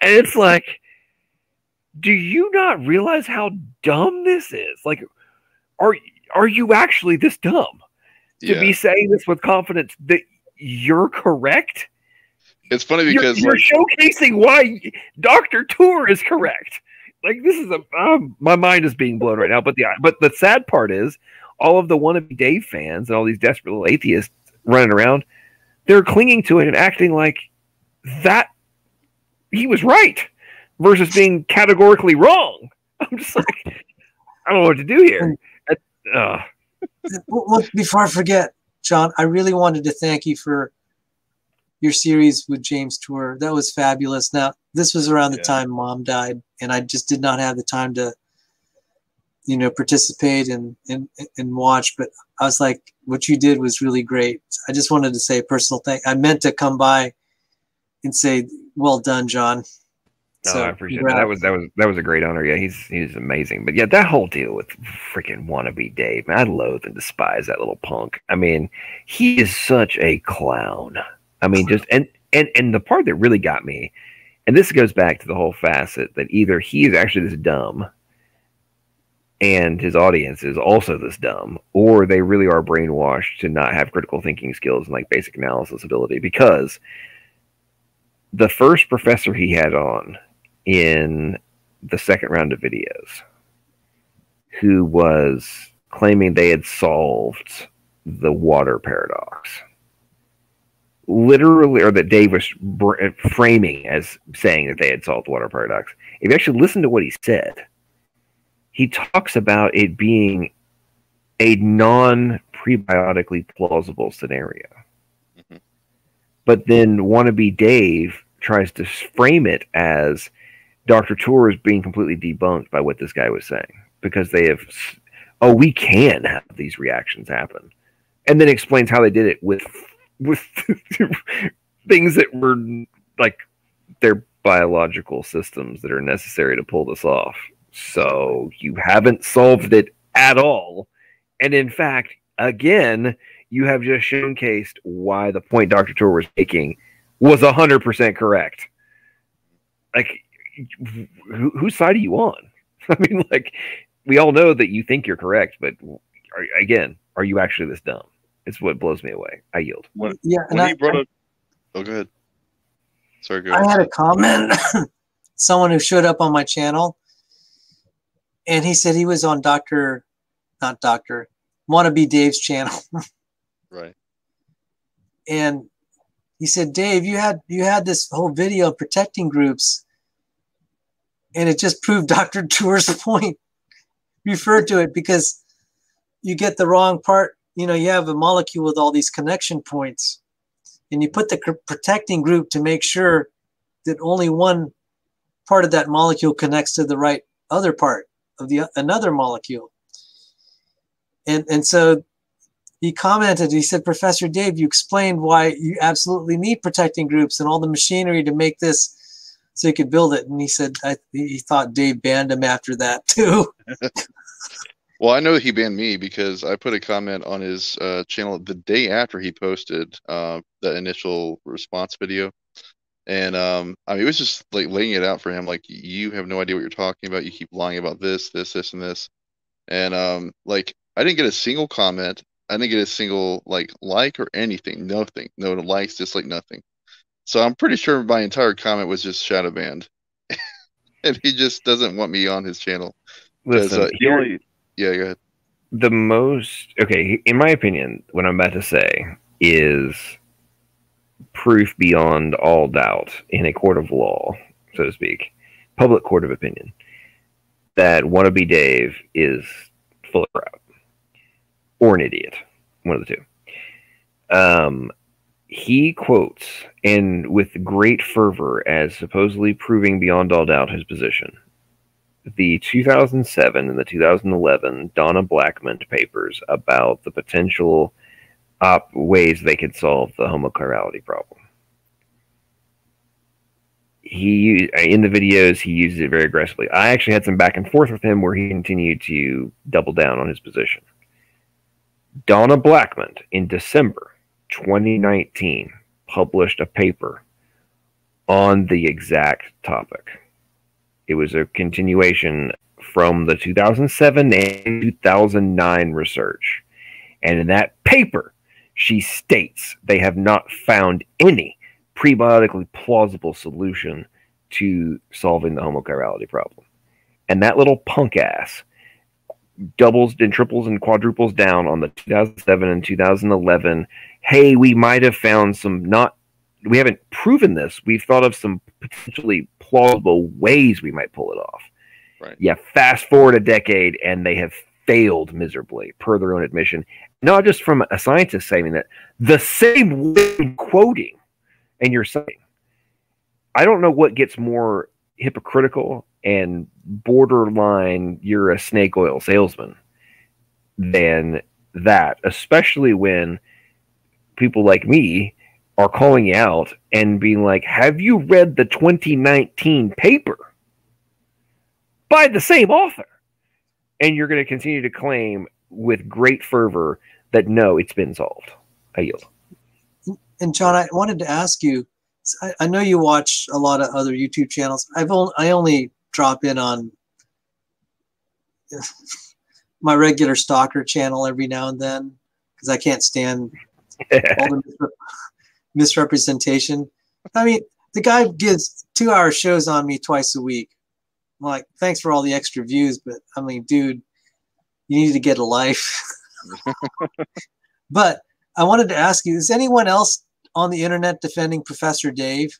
And it's like, do you not realize how dumb this is? Like, are you actually this dumb to be saying this with confidence that you're correct? It's funny because you're showcasing why Dr. Tour is correct. Like, this is my mind is being blown right now. But the sad part is, all of the wannabe Dave fans and all these desperate little atheists running around, they're clinging to it and acting like that he was right versus being categorically wrong. I'm just like, I don't know what to do here. Well, before I forget, John, I really wanted to thank you for your series with James Tour. That was fabulous. Now, this was around the time Mom died, and I just did not have the time to, participate and watch. But I was like, what you did was really great. I just wanted to say a personal thank. I meant to come by and say, well done, John. So I appreciate that. That was a great honor. Yeah, he's amazing. But yeah, that whole deal with freaking wannabe Dave, man, I loathe and despise that little punk. I mean, he is such a clown. I mean, just and the part that really got me, and this goes back to the whole facet that either he is actually this dumb and his audience is also this dumb, or they really are brainwashed to not have critical thinking skills and like basic analysis ability. Because the first professor he had on in the second round of videos, who was claiming they had solved the water paradox, literally, or that Dave was framing as saying that they had solved the water paradox. If you actually listen to what he said, he talks about it being a non-prebiotically plausible scenario. Mm-hmm. But then wannabe Dave tries to frame it as Dr. Tour is being completely debunked by what this guy was saying, because they have, we can have these reactions happen. And then explains how they did it with things that were like their biological systems that are necessary to pull this off. So you haven't solved it at all. And in fact, again, you have just showcased why the point Dr. Tour was making was 100% correct. Like, whose side are you on? I mean, like, we all know that you think you're correct, but are you actually this dumb? It's what blows me away. I yield. When he brought up, go ahead. Sorry, go I ahead. had a comment, someone who showed up on my channel, and he said he was on Wannabe Dave's channel. Right. And he said, Dave, you had this whole video of protecting groups, and it just proved Dr. Tour's point. Referred to it because you get the wrong part. You know, you have a molecule with all these connection points, and you put the protecting group to make sure that only one part of that molecule connects to the right other part of another molecule. And so he commented, he said, Professor Dave, you explained why you absolutely need protecting groups and all the machinery to make this so you could build it. And he said he thought Dave banned him after that too. Well, I know that he banned me because I put a comment on his channel the day after he posted the initial response video. And I mean, it was just like laying it out for him. Like, you have no idea what you're talking about. You keep lying about this, this, this, and this. And like, I didn't get a single comment. I didn't get a single like or anything. Nothing. No likes, dislike, nothing. So I'm pretty sure my entire comment was just shadow banned. And he just doesn't want me on his channel. Listen, Yeah, go ahead. The most, okay, in my opinion, what I'm about to say is proof beyond all doubt in a court of law, so to speak, public court of opinion, that Wannabe Dave is full of crap or an idiot, one of the two. He quotes, and with great fervor, as supposedly proving beyond all doubt his position, the 2007 and the 2011 Donna Blackman papers about the potential ways they could solve the homochirality problem. In the videos, he uses it very aggressively. I actually had some back and forth with him where he continued to double down on his position. Donna Blackman, in December 2019, published a paper on the exact topic. It was a continuation from the 2007 and 2009 research. And in that paper, she states they have not found any prebiotically plausible solution to solving the homochirality problem. And that little punk ass doubles and triples and quadruples down on the 2007 and 2011. Hey, we might have found some we haven't proven this. We've thought of some potentially plausible ways we might pull it off. Right. Yeah, fast forward a decade and they have failed miserably, per their own admission. Not just from a scientist saying that, the same way quoting, and you're saying. I don't know what gets more hypocritical and borderline, you're a snake oil salesman, than that, especially when people like me are calling you out and being like, have you read the 2019 paper by the same author? And you're going to continue to claim with great fervor that no, it's been solved. I yield. And John, I wanted to ask you, I know you watch a lot of other YouTube channels. I only drop in on my regular stalker channel every now and then because I can't stand all the misrepresentation. I mean, the guy gives 2-hour shows on me twice a week. I'm like, thanks for all the extra views, but I mean, dude, you need to get a life. But I wanted to ask you, is anyone else on the internet defending Professor Dave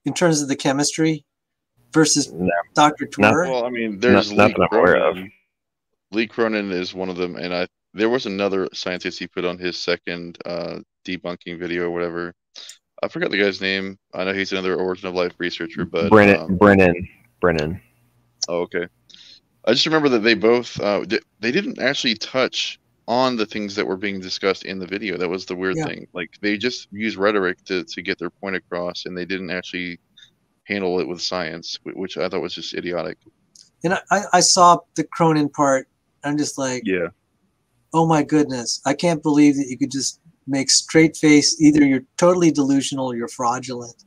in terms of the chemistry versus Dr. Tour? Well, I mean, there's Lee Cronin. Lee Cronin is one of them, and there was another scientist he put on his second debunking video or whatever. I forgot the guy's name. I know he's another origin of life researcher, but Brennan. Oh, okay. I just remember that they both they didn't actually touch on the things that were being discussed in the video. That was the weird thing. Like, they just used rhetoric to get their point across, and they didn't actually handle it with science, which I thought was just idiotic. And I saw the Cronin part. I'm just like, yeah, oh my goodness, I can't believe that you could just make straight face, either you're totally delusional or you're fraudulent,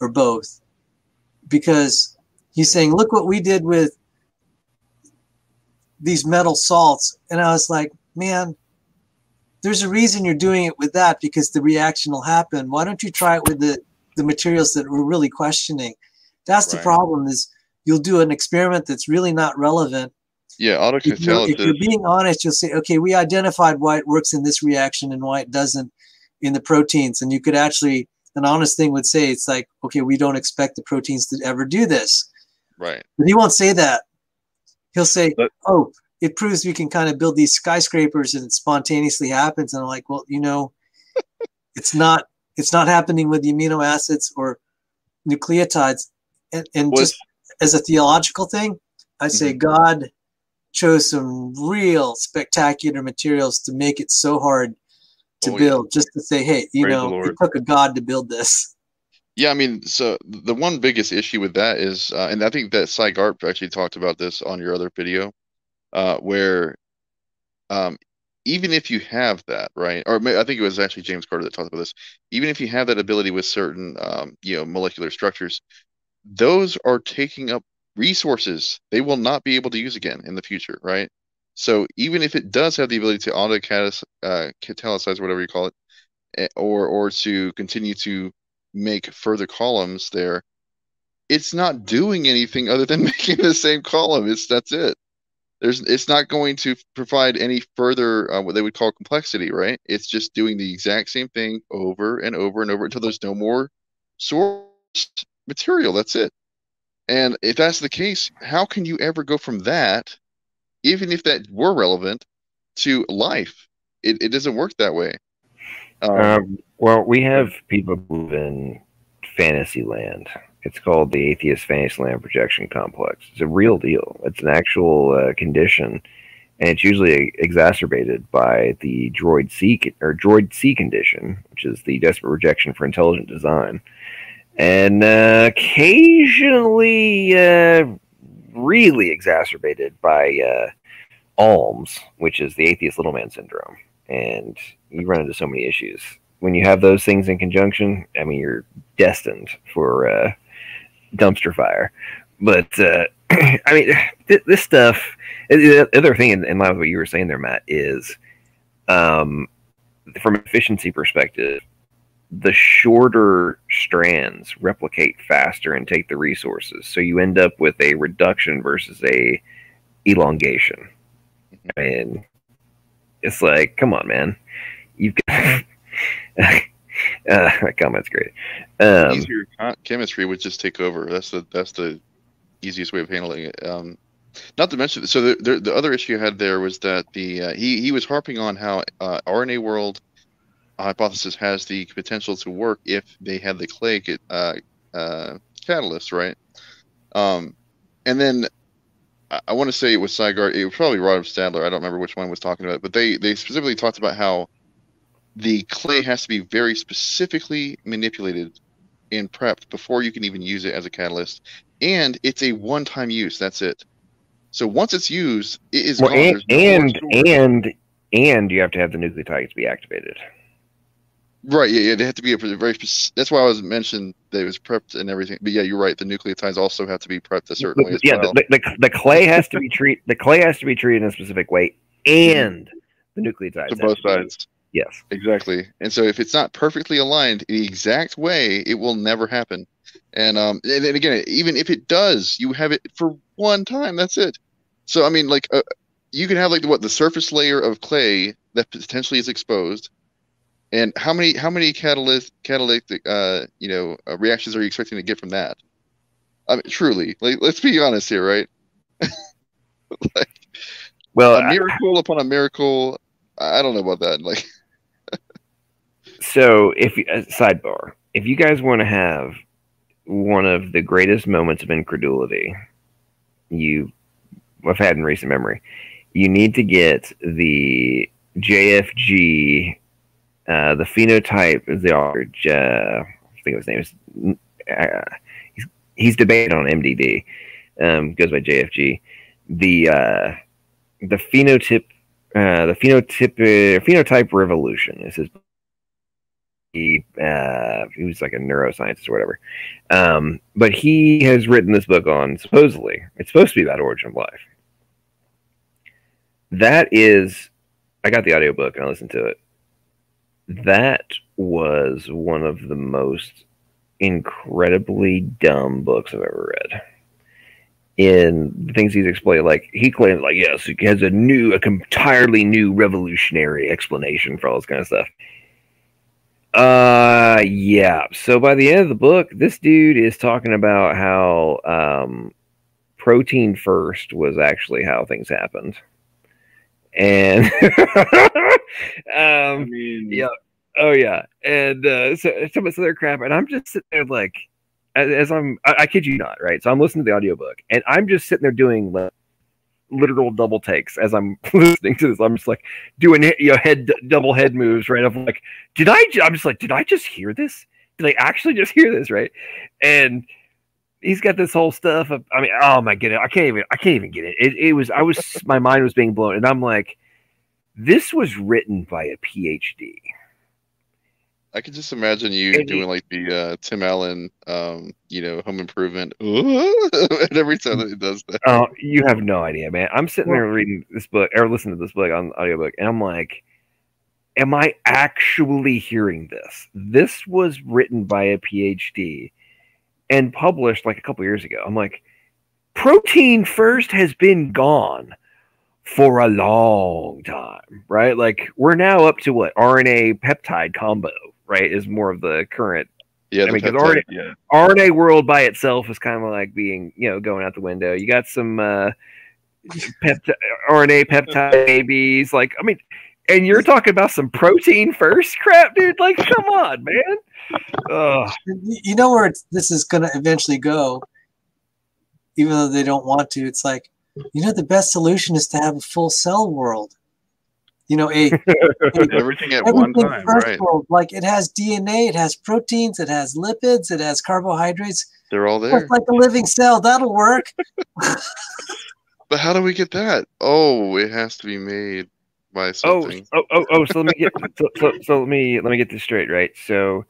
or both. Because he's saying, look what we did with these metal salts. And I was like, man, there's a reason you're doing it with that, because the reaction will happen. Why don't you try it with the the materials that we're really questioning. That's the Right. problem, is you'll do an experiment that's really not relevant. Yeah, If you're being honest, you'll say, okay, we identified why it works in this reaction and why it doesn't in the proteins. And you could actually, an honest thing would say, it's like, okay, we don't expect the proteins to ever do this. Right. But he won't say that. He'll say, oh, it proves we can kind of build these skyscrapers and it spontaneously happens. And I'm like, well, you know, it's not happening with the amino acids or nucleotides. And just as a theological thing, I say God chose some real spectacular materials to make it so hard to build, just to say, hey, you know, it took a God to build this. Yeah, I mean, so the one biggest issue with that is, and I think that Cy Garp actually talked about this on your other video, where even if you have that, right, or I think it was actually James Carter that talked about this, even if you have that ability with certain, you know, molecular structures, those are taking up resources they will not be able to use again in the future, right? So even if it does have the ability to catalyze, whatever you call it, or to continue to make further columns there, it's not doing anything other than making the same column. That's it. It's not going to provide any further what they would call complexity, right? It's just doing the exact same thing over and over and over until there's no more source material. That's it. And if that's the case, how can you ever go from that, even if that were relevant, to life? It doesn't work that way. Well, we have people who live in fantasy land. It's called the Atheist Fantasyland Projection Complex. It's a real deal. It's an actual condition, and it's usually exacerbated by the Droid C condition, which is the desperate rejection for intelligent design, and occasionally really exacerbated by ALMS, which is the Atheist Little Man Syndrome. And you run into so many issues when you have those things in conjunction. I mean, you're destined for dumpster fire. But I mean, this stuff. The other thing in line with what you were saying there, Matt, is from an efficiency perspective, the shorter strands replicate faster and take the resources, so you end up with a reduction versus a elongation. I mean, it's like, come on, man. You've got that comment's great. Easier chemistry would just take over. That's the easiest way of handling it. Not to mention, so the other issue I had there was that he was harping on how RNA world hypothesis has the potential to work if they had the clay catalyst, right? And then I want to say it was Sygart. It was probably Robert Stadler. I don't remember which one was talking about it, but they specifically talked about how the clay has to be very specifically manipulated and prepped before you can even use it as a catalyst, and it's a one-time use. That's it. So once it's used, it is gone. And you have to have the nucleotides be activated. Right. Yeah. They have to be a very. That's why I was mentioned that it was prepped and everything. But yeah, you're right. The nucleotides also have to be prepped a certain way as well. The clay has to be treated. The clay has to be treated in a specific way, and the nucleotides to both sides. Yes, exactly. And so if it's not perfectly aligned in the exact way, it will never happen. And again, even if it does, you have it for one time. That's it. So I mean, like you can have like the surface layer of clay that potentially is exposed. And how many catalytic reactions are you expecting to get from that? I mean, truly, like, let's be honest here, right? Like, well, a miracle upon a miracle. I don't know about that. Like, so sidebar, if you guys want to have one of the greatest moments of incredulity I've had in recent memory, you need to get the JFG. The phenotype is the author. I think his name is. He's debated on MDD. Goes by JFG. The phenotype revolution is his. He was like a neuroscientist or whatever. But he has written this book on, supposedly it's supposed to be about origin of life. That is, I got the audiobook and I listened to it. That was one of the most incredibly dumb books I've ever read. In the things he's explained, like he claims, like, yes, he has a entirely new revolutionary explanation for all this kind of stuff. Yeah. So by the end of the book, this dude is talking about how protein first was actually how things happened, and yeah, oh yeah, and so some other crap, and I'm just sitting there like, as I kid you not, right? So I'm listening to the audiobook, and I'm just sitting there doing like literal double takes as I'm listening to this. I'm just like doing double head moves, right? I'm like, I'm just like, did I just hear this? Did I actually just hear this, right? And he's got this whole stuff of, I mean, oh my goodness, I can't even get it. My mind was being blown, and I'm like, this was written by a PhD. I could just imagine you doing like the Tim Allen, Home Improvement, and every time that it does that. Oh, you have no idea, man. I'm sitting there reading this book or listening to this book on audiobook, and I'm like, am I actually hearing this? This was written by a PhD and published like a couple years ago. I'm like, protein first has been gone for a long time, right? Like, we're now up to what? RNA peptide combo, right? Is more of the current. Yeah, I mean, because RNA world by itself is kind of like being, going out the window. You got some RNA peptide babies, like, I mean, and you're talking about some protein first crap, dude. Like, come on, man. Ugh. You know where this is going to eventually go, even though they don't want to. It's like, the best solution is to have a full cell world. Everything at one time, right? World. Like, it has DNA, it has proteins, it has lipids, it has carbohydrates. They're all there. It's like a living cell. That'll work. But how do we get that? Oh, it has to be made by something. So let me get so let me get this straight, right? So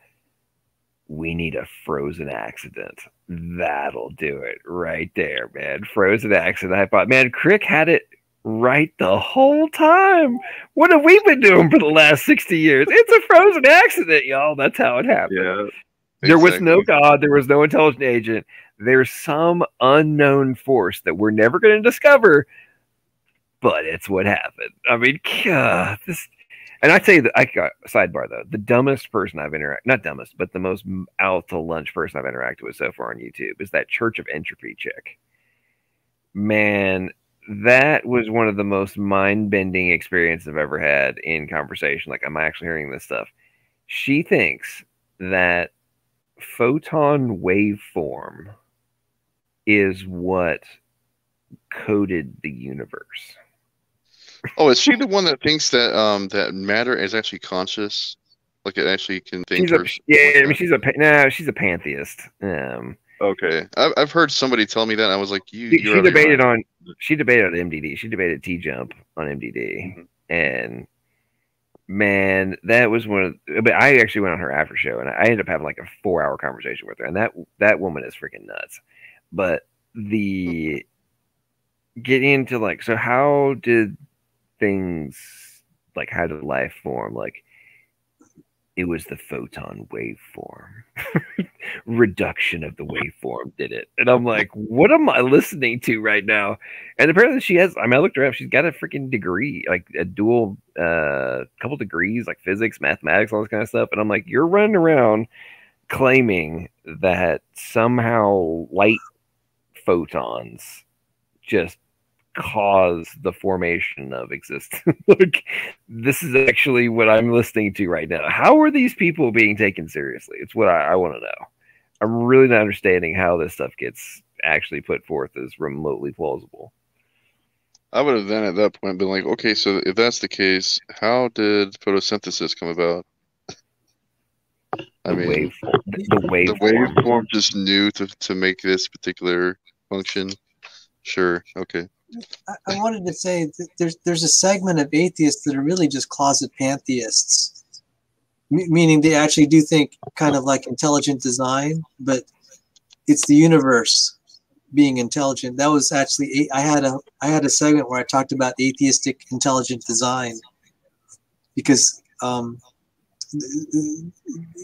we need a frozen accident. That'll do it right there, man. Frozen accident. I thought, man, Crick had it right the whole time. What have we been doing for the last 60 years? It's a frozen accident, y'all. That's how it happened. Yeah. There was no God. There was no intelligent agent. There's some unknown force that we're never going to discover, but it's what happened. I mean, this. And I'd say that sidebar though, the dumbest person I've not dumbest, but the most out to lunch person I've interacted with so far on YouTube is that Church of Entropy chick. Man, that was one of the most mind-bending experiences I've ever had in conversation. Like, I'm actually hearing this stuff. She thinks that photon waveform is what coded the universe. Oh, is she the one that thinks that that matter is actually conscious? Like, it actually can think? She's a pantheist. Okay, I've heard somebody tell me that. And I was like, she debated on MDD. She debated T-Jump on MDD, and man, that was but I actually went on her after show, and I ended up having like a 4-hour conversation with her, and that woman is freaking nuts. But the getting into like, so how did things, like, how did life form? Like, it was the photon waveform. Reduction of the waveform did it. And I'm like, what am I listening to right now? And apparently she has, I looked her up, she's got a freaking degree, like a dual, couple degrees, like physics, mathematics, all this kind of stuff. And I'm like, you're running around claiming that somehow light photons just cause the formation of existence. Like, this is actually what I'm listening to right now. How are these people being taken seriously? It's what I want to know. I'm really not understanding how this stuff gets actually put forth as remotely plausible. I would have then at that point been like, okay, so if that's the case, how did photosynthesis come about? The waveform just knew to make this particular function. Sure, okay. I wanted to say that there's a segment of atheists that are really just closet pantheists, meaning they actually do think kind of like intelligent design, but it's the universe being intelligent. That was actually, I had a segment where I talked about atheistic intelligent design, because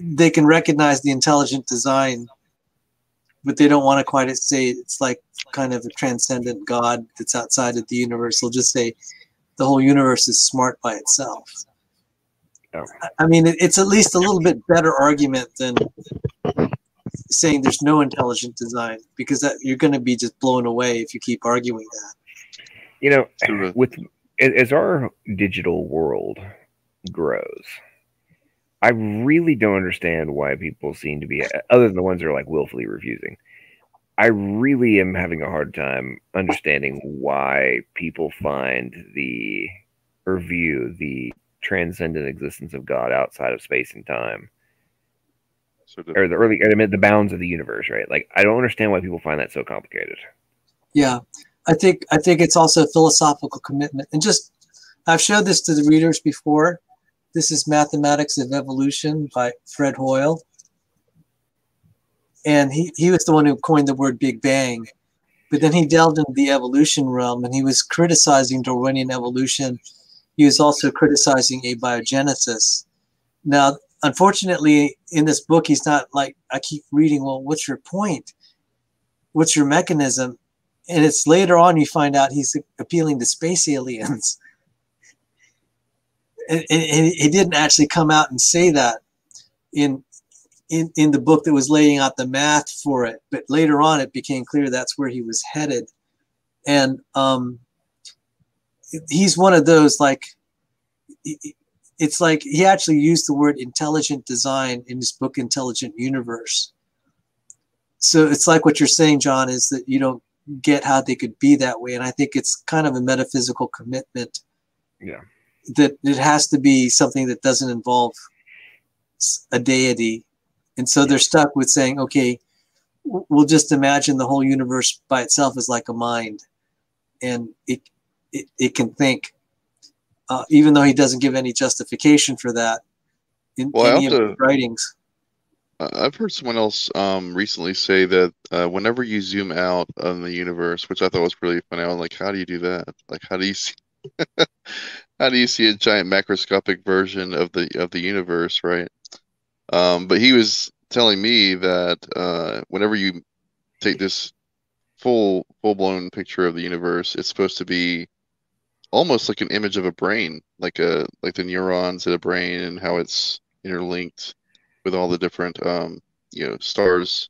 they can recognize the intelligent design, but they don't want to quite say it's like kind of a transcendent God that's outside of the universe. They'll just say the whole universe is smart by itself. Oh. I mean, it's at least a little bit better argument than saying there's no intelligent design, because that you're going to be just blown away if you keep arguing that. You know, as our digital world grows, I really don't understand why people seem to be, other than the ones that are like willfully refusing. I really am having a hard time understanding why people find or view the transcendent existence of God outside of space and time, or the bounds of the universe, right? Like, I don't understand why people find that so complicated. Yeah, I think it's also a philosophical commitment, and just I've showed this to the readers before. This is Mathematics of Evolution by Fred Hoyle. And he was the one who coined the word Big Bang. But then he delved into the evolution realm, and he was criticizing Darwinian evolution. He was also criticizing abiogenesis. Now, unfortunately, in this book, he's not like, I keep reading, well, what's your point? What's your mechanism? And it's later on you find out he's appealing to space aliens. And he didn't actually come out and say that in the book that was laying out the math for it, but later on it became clear that's where he was headed. And he's one of those, like, it's like he actually used the word intelligent design in his book Intelligent Universe. So it's like what you're saying, John, is that you don't get how they could be that way. And I think it's kind of a metaphysical commitment. Yeah. That it has to be something that doesn't involve a deity. And so they're stuck with saying, okay, we'll just imagine the whole universe by itself is like a mind, and it can think, even though he doesn't give any justification for that in any of his writings. I've heard someone else recently say that whenever you zoom out on the universe, which I thought was really funny, I was like, how do you do that? Like, how do you see how do you see a giant macroscopic version of the universe, right? But he was telling me that whenever you take this full-blown picture of the universe, it's supposed to be almost like an image of a brain, like the neurons in a brain and how it's interlinked with all the different stars,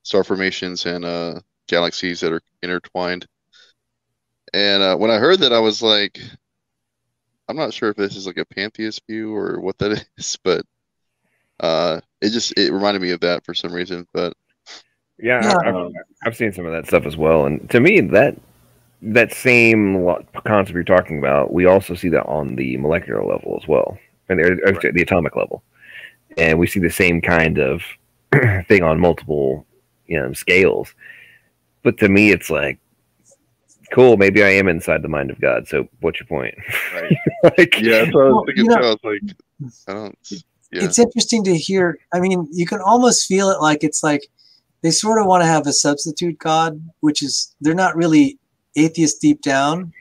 star formations, and galaxies that are intertwined. And when I heard that, I was like, I'm not sure if this is like a pantheist view or what that is, but it reminded me of that for some reason. But yeah. I've seen some of that stuff as well, and to me, that same concept you're talking about, we also see that on the molecular level as well, and the atomic level, and we see the same kind of thing on multiple scales. But to me, it's like, cool, maybe I am inside the mind of God. So what's your point? Right. Like, yeah, so I was thinking, I was like, I don't. Yeah. It's interesting to hear. I mean, you can almost feel it like it's like they sort of want to have a substitute God, which is they're not really atheists deep down.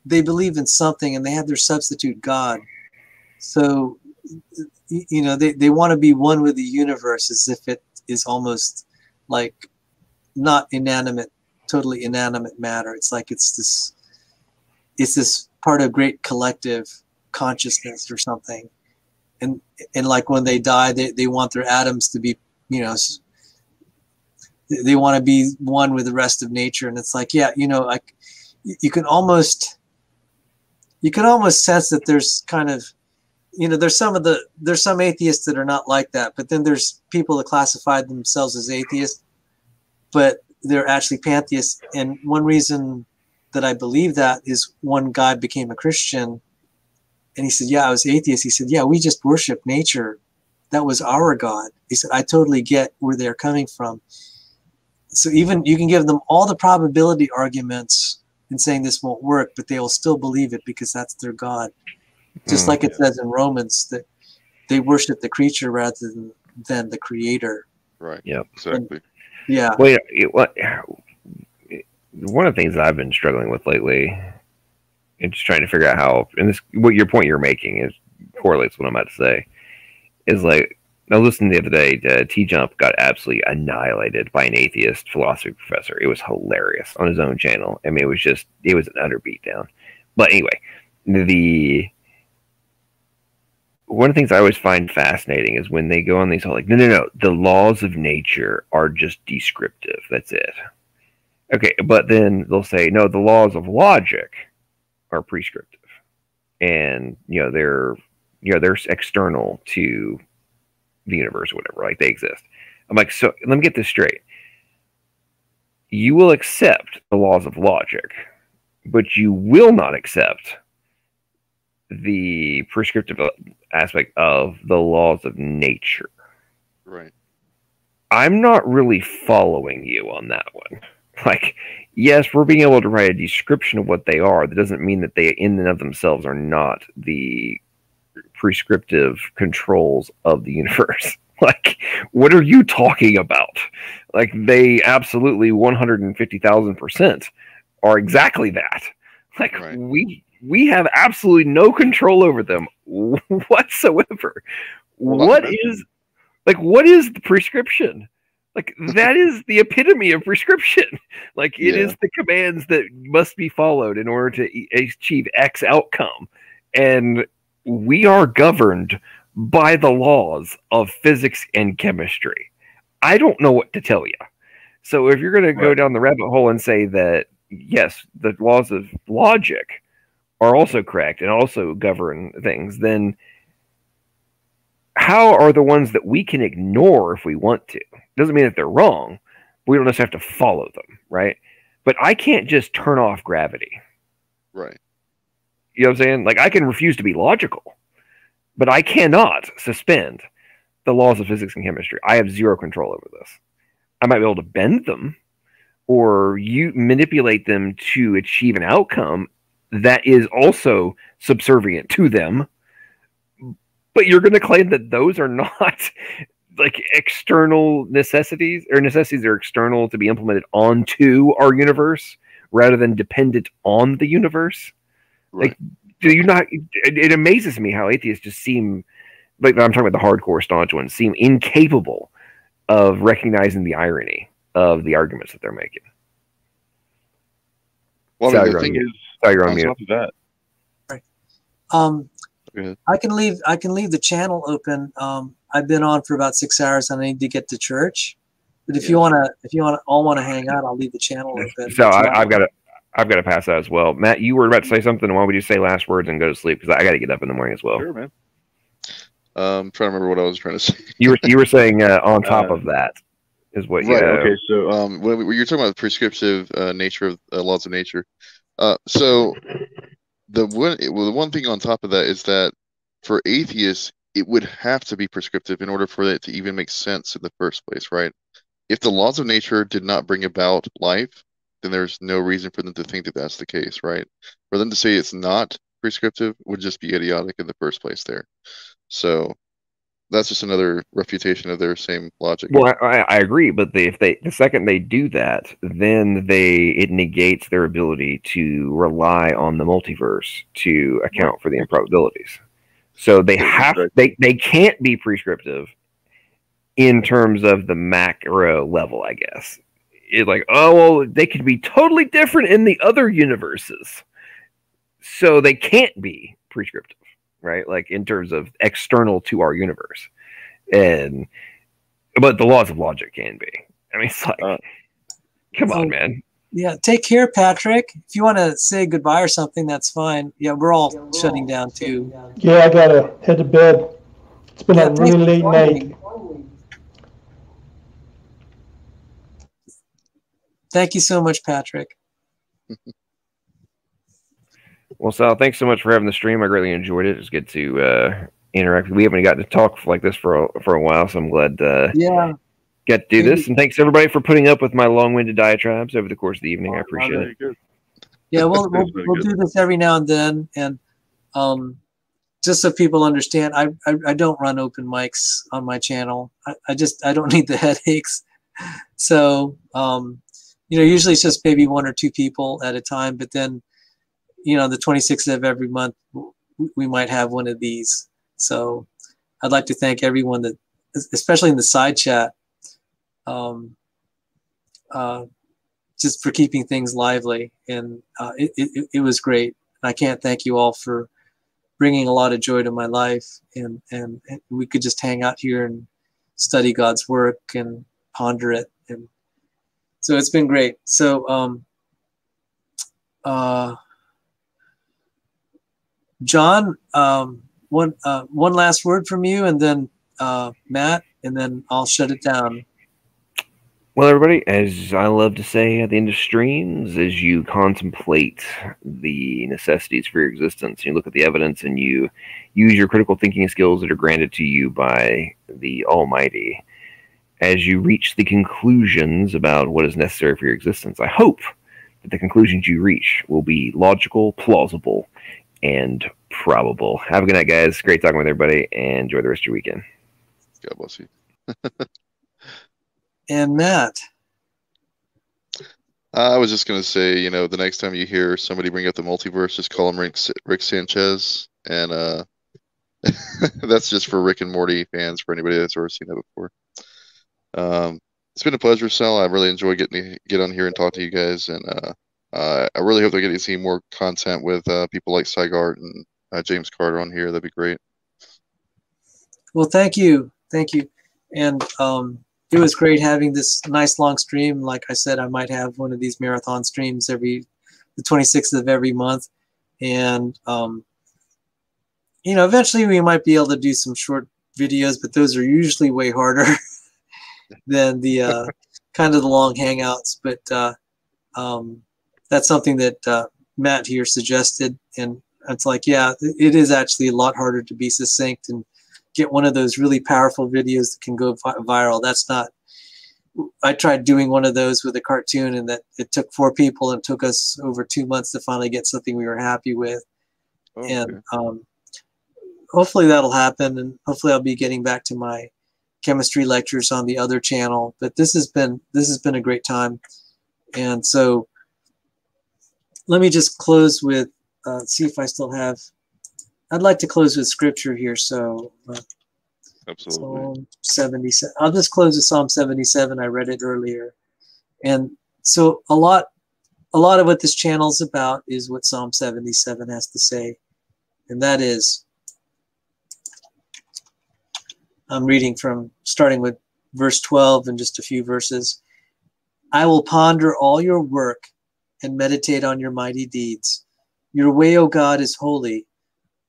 They believe in something and they have their substitute God. So, they want to be one with the universe as if it is almost like not inanimate, totally inanimate matter. It's like it's this part of great collective consciousness or something. And like when they die, they want their atoms to be, they want to be one with the rest of nature. And it's like, yeah, like you can almost sense that there's kind of, there's some atheists that are not like that, but then there's people that classify themselves as atheists, but they're actually pantheists. And one reason that I believe that is one guy became a Christian. And he said, yeah, I was atheist. He said, yeah, we just worship nature. That was our God. He said, I totally get where they're coming from. So even you can give them all the probability arguments in saying this won't work, but they will still believe it because that's their God. Just like it says in Romans that they worship the creature rather than the creator. Right. Yeah. Exactly. Yeah. Well, one of the things that I've been struggling with lately, and just trying to figure out how, and what your point you're making correlates with what I'm about to say, is like, I listened the other day, T-Jump got absolutely annihilated by an atheist philosophy professor. It was hilarious on his own channel. I mean, it was an utter beatdown. But anyway, one of the things I always find fascinating is when they go on these whole like, no, the laws of nature are just descriptive. That's it. Okay, but then they'll say, no, the laws of logic are prescriptive, and they're external to the universe or whatever, like they exist. I'm like, so let me get this straight. You will accept the laws of logic, but you will not accept the prescriptive aspect of the laws of nature. Right. I'm not really following you on that one. Like, yes, we're being able to write a description of what they are. That doesn't mean that they in and of themselves are not the prescriptive controls of the universe. Like, what are you talking about? Like, they absolutely 150,000% are exactly that. Like, right. We have absolutely no control over them whatsoever. Well, what is the prescription? Like, that is the epitome of prescription. Like, it is the commands that must be followed in order to achieve X outcome. And we are governed by the laws of physics and chemistry. I don't know what to tell you. So if you're going to go down the rabbit hole and say that, yes, the laws of logic are also correct and also govern things, then how are the ones that we can ignore if we want to? Doesn't mean that they're wrong. We don't just have to follow them, right? But I can't just turn off gravity. Right. You know what I'm saying? Like, I can refuse to be logical, but I cannot suspend the laws of physics and chemistry. I have zero control over this. I might be able to bend them or you manipulate them to achieve an outcome that is also subservient to them. But you're going to claim that those are not like external necessities, or necessities that are external to be implemented onto our universe rather than dependent on the universe. Right. Like, do you not? It amazes me how atheists just seem, like, I'm talking about the hardcore staunch ones, seem incapable of recognizing the irony of the arguments that they're making. Well, I mean, the thing is, you're on on mute. top of that, right. I can leave the channel open. I've been on for about 6 hours and I need to get to church. But if you all want to hang out, I'll leave the channel open. So I've got to pass out as well. Matt, you were about to say something. Why would you say last words and go to sleep? Because I got to get up in the morning as well. Sure, man. I'm trying to remember what I was trying to say. You were saying on top of that is what you. Right. Okay. So when you're talking about the prescriptive nature of laws of nature, so the one thing on top of that is that for atheists, it would have to be prescriptive in order for it to even make sense in the first place, right? If the laws of nature did not bring about life, then there's no reason for them to think that that's the case, right? For them to say it's not prescriptive would just be idiotic in the first place there. So that's just another refutation of their same logic. Well, I agree, but the second they do that, then it negates their ability to rely on the multiverse to account for the improbabilities. So they can't be prescriptive in terms of the macro level, I guess. It's like, oh, well, they could be totally different in the other universes. So they can't be prescriptive, right? Like in terms of external to our universe. But the laws of logic can be. I mean, it's like, come on, man. Yeah, take care, Patrick. If you want to say goodbye or something, that's fine. Yeah, we're all shutting down too. Yeah, I gotta head to bed. It's been a really late night. Thank you so much, Patrick. Well, Sal, thanks so much for having the stream. I greatly enjoyed it. It's good to interact. We haven't gotten to talk like this for a while, so I'm glad get to do this. And thanks everybody for putting up with my long-winded diatribes over the course of the evening. I appreciate it. Yeah, we'll do this every now and then, and just so people understand, I don't run open mics on my channel. I don't need the headaches. So usually it's just maybe 1 or 2 people at a time, but then the 26th of every month we might have one of these. So I'd like to thank everyone that, especially in the side chat, just for keeping things lively. And it was great. I can't thank you all for bringing a lot of joy to my life. And we could just hang out here and study God's work and ponder it. And so it's been great. So, John, one last word from you, and then Matt, and then I'll shut it down. Well, everybody, as I love to say at the end of streams, as you contemplate the necessities for your existence, you look at the evidence and you use your critical thinking skills that are granted to you by the Almighty, as you reach the conclusions about what is necessary for your existence, I hope that the conclusions you reach will be logical, plausible, and probable. Have a good night, guys. Great talking with everybody, and enjoy the rest of your weekend. God bless you. And Matt. I was just going to say, you know, the next time you hear somebody bring up the multiverse, just call him Rick Sanchez. And that's just for Rick and Morty fans, for anybody that's ever seen that before. It's been a pleasure, Sal. I really enjoy getting to get on here and talk to you guys. And I really hope they're getting to see more content with people like Sygart and James Carter on here. That'd be great. Well, thank you. Thank you. And it was great having this nice long stream. Like I said, I might have one of these marathon streams the 26th of every month. And, you know, eventually we might be able to do some short videos, but those are usually way harder than the kind of the long hangouts. But that's something that Matt here suggested. And it's like, yeah, it is actually a lot harder to be succinct and get one of those really powerful videos that can go viral. That's not, I tried doing one of those with a cartoon, and that it took 4 people and took us over 2 months to finally get something we were happy with. Okay. And hopefully that'll happen, and hopefully I'll be getting back to my chemistry lectures on the other channel. But this has been a great time. And so let me just close with, see if I still have, I'd like to close with scripture here. So absolutely. Psalm 77. I'll just close with Psalm 77. I read it earlier. And so a lot of what this channel is about is what Psalm 77 has to say. And that is, I'm reading from, starting with verse 12 and just a few verses. I will ponder all your work and meditate on your mighty deeds. Your way, O God, is holy.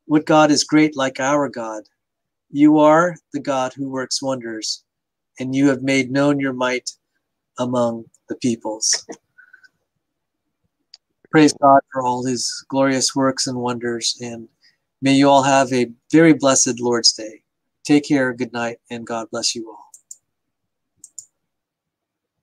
What God is great like our God? You are the God who works wonders, and you have made known your might among the peoples. Praise God for all his glorious works and wonders, and may you all have a very blessed Lord's Day. Take care, good night, and God bless you all.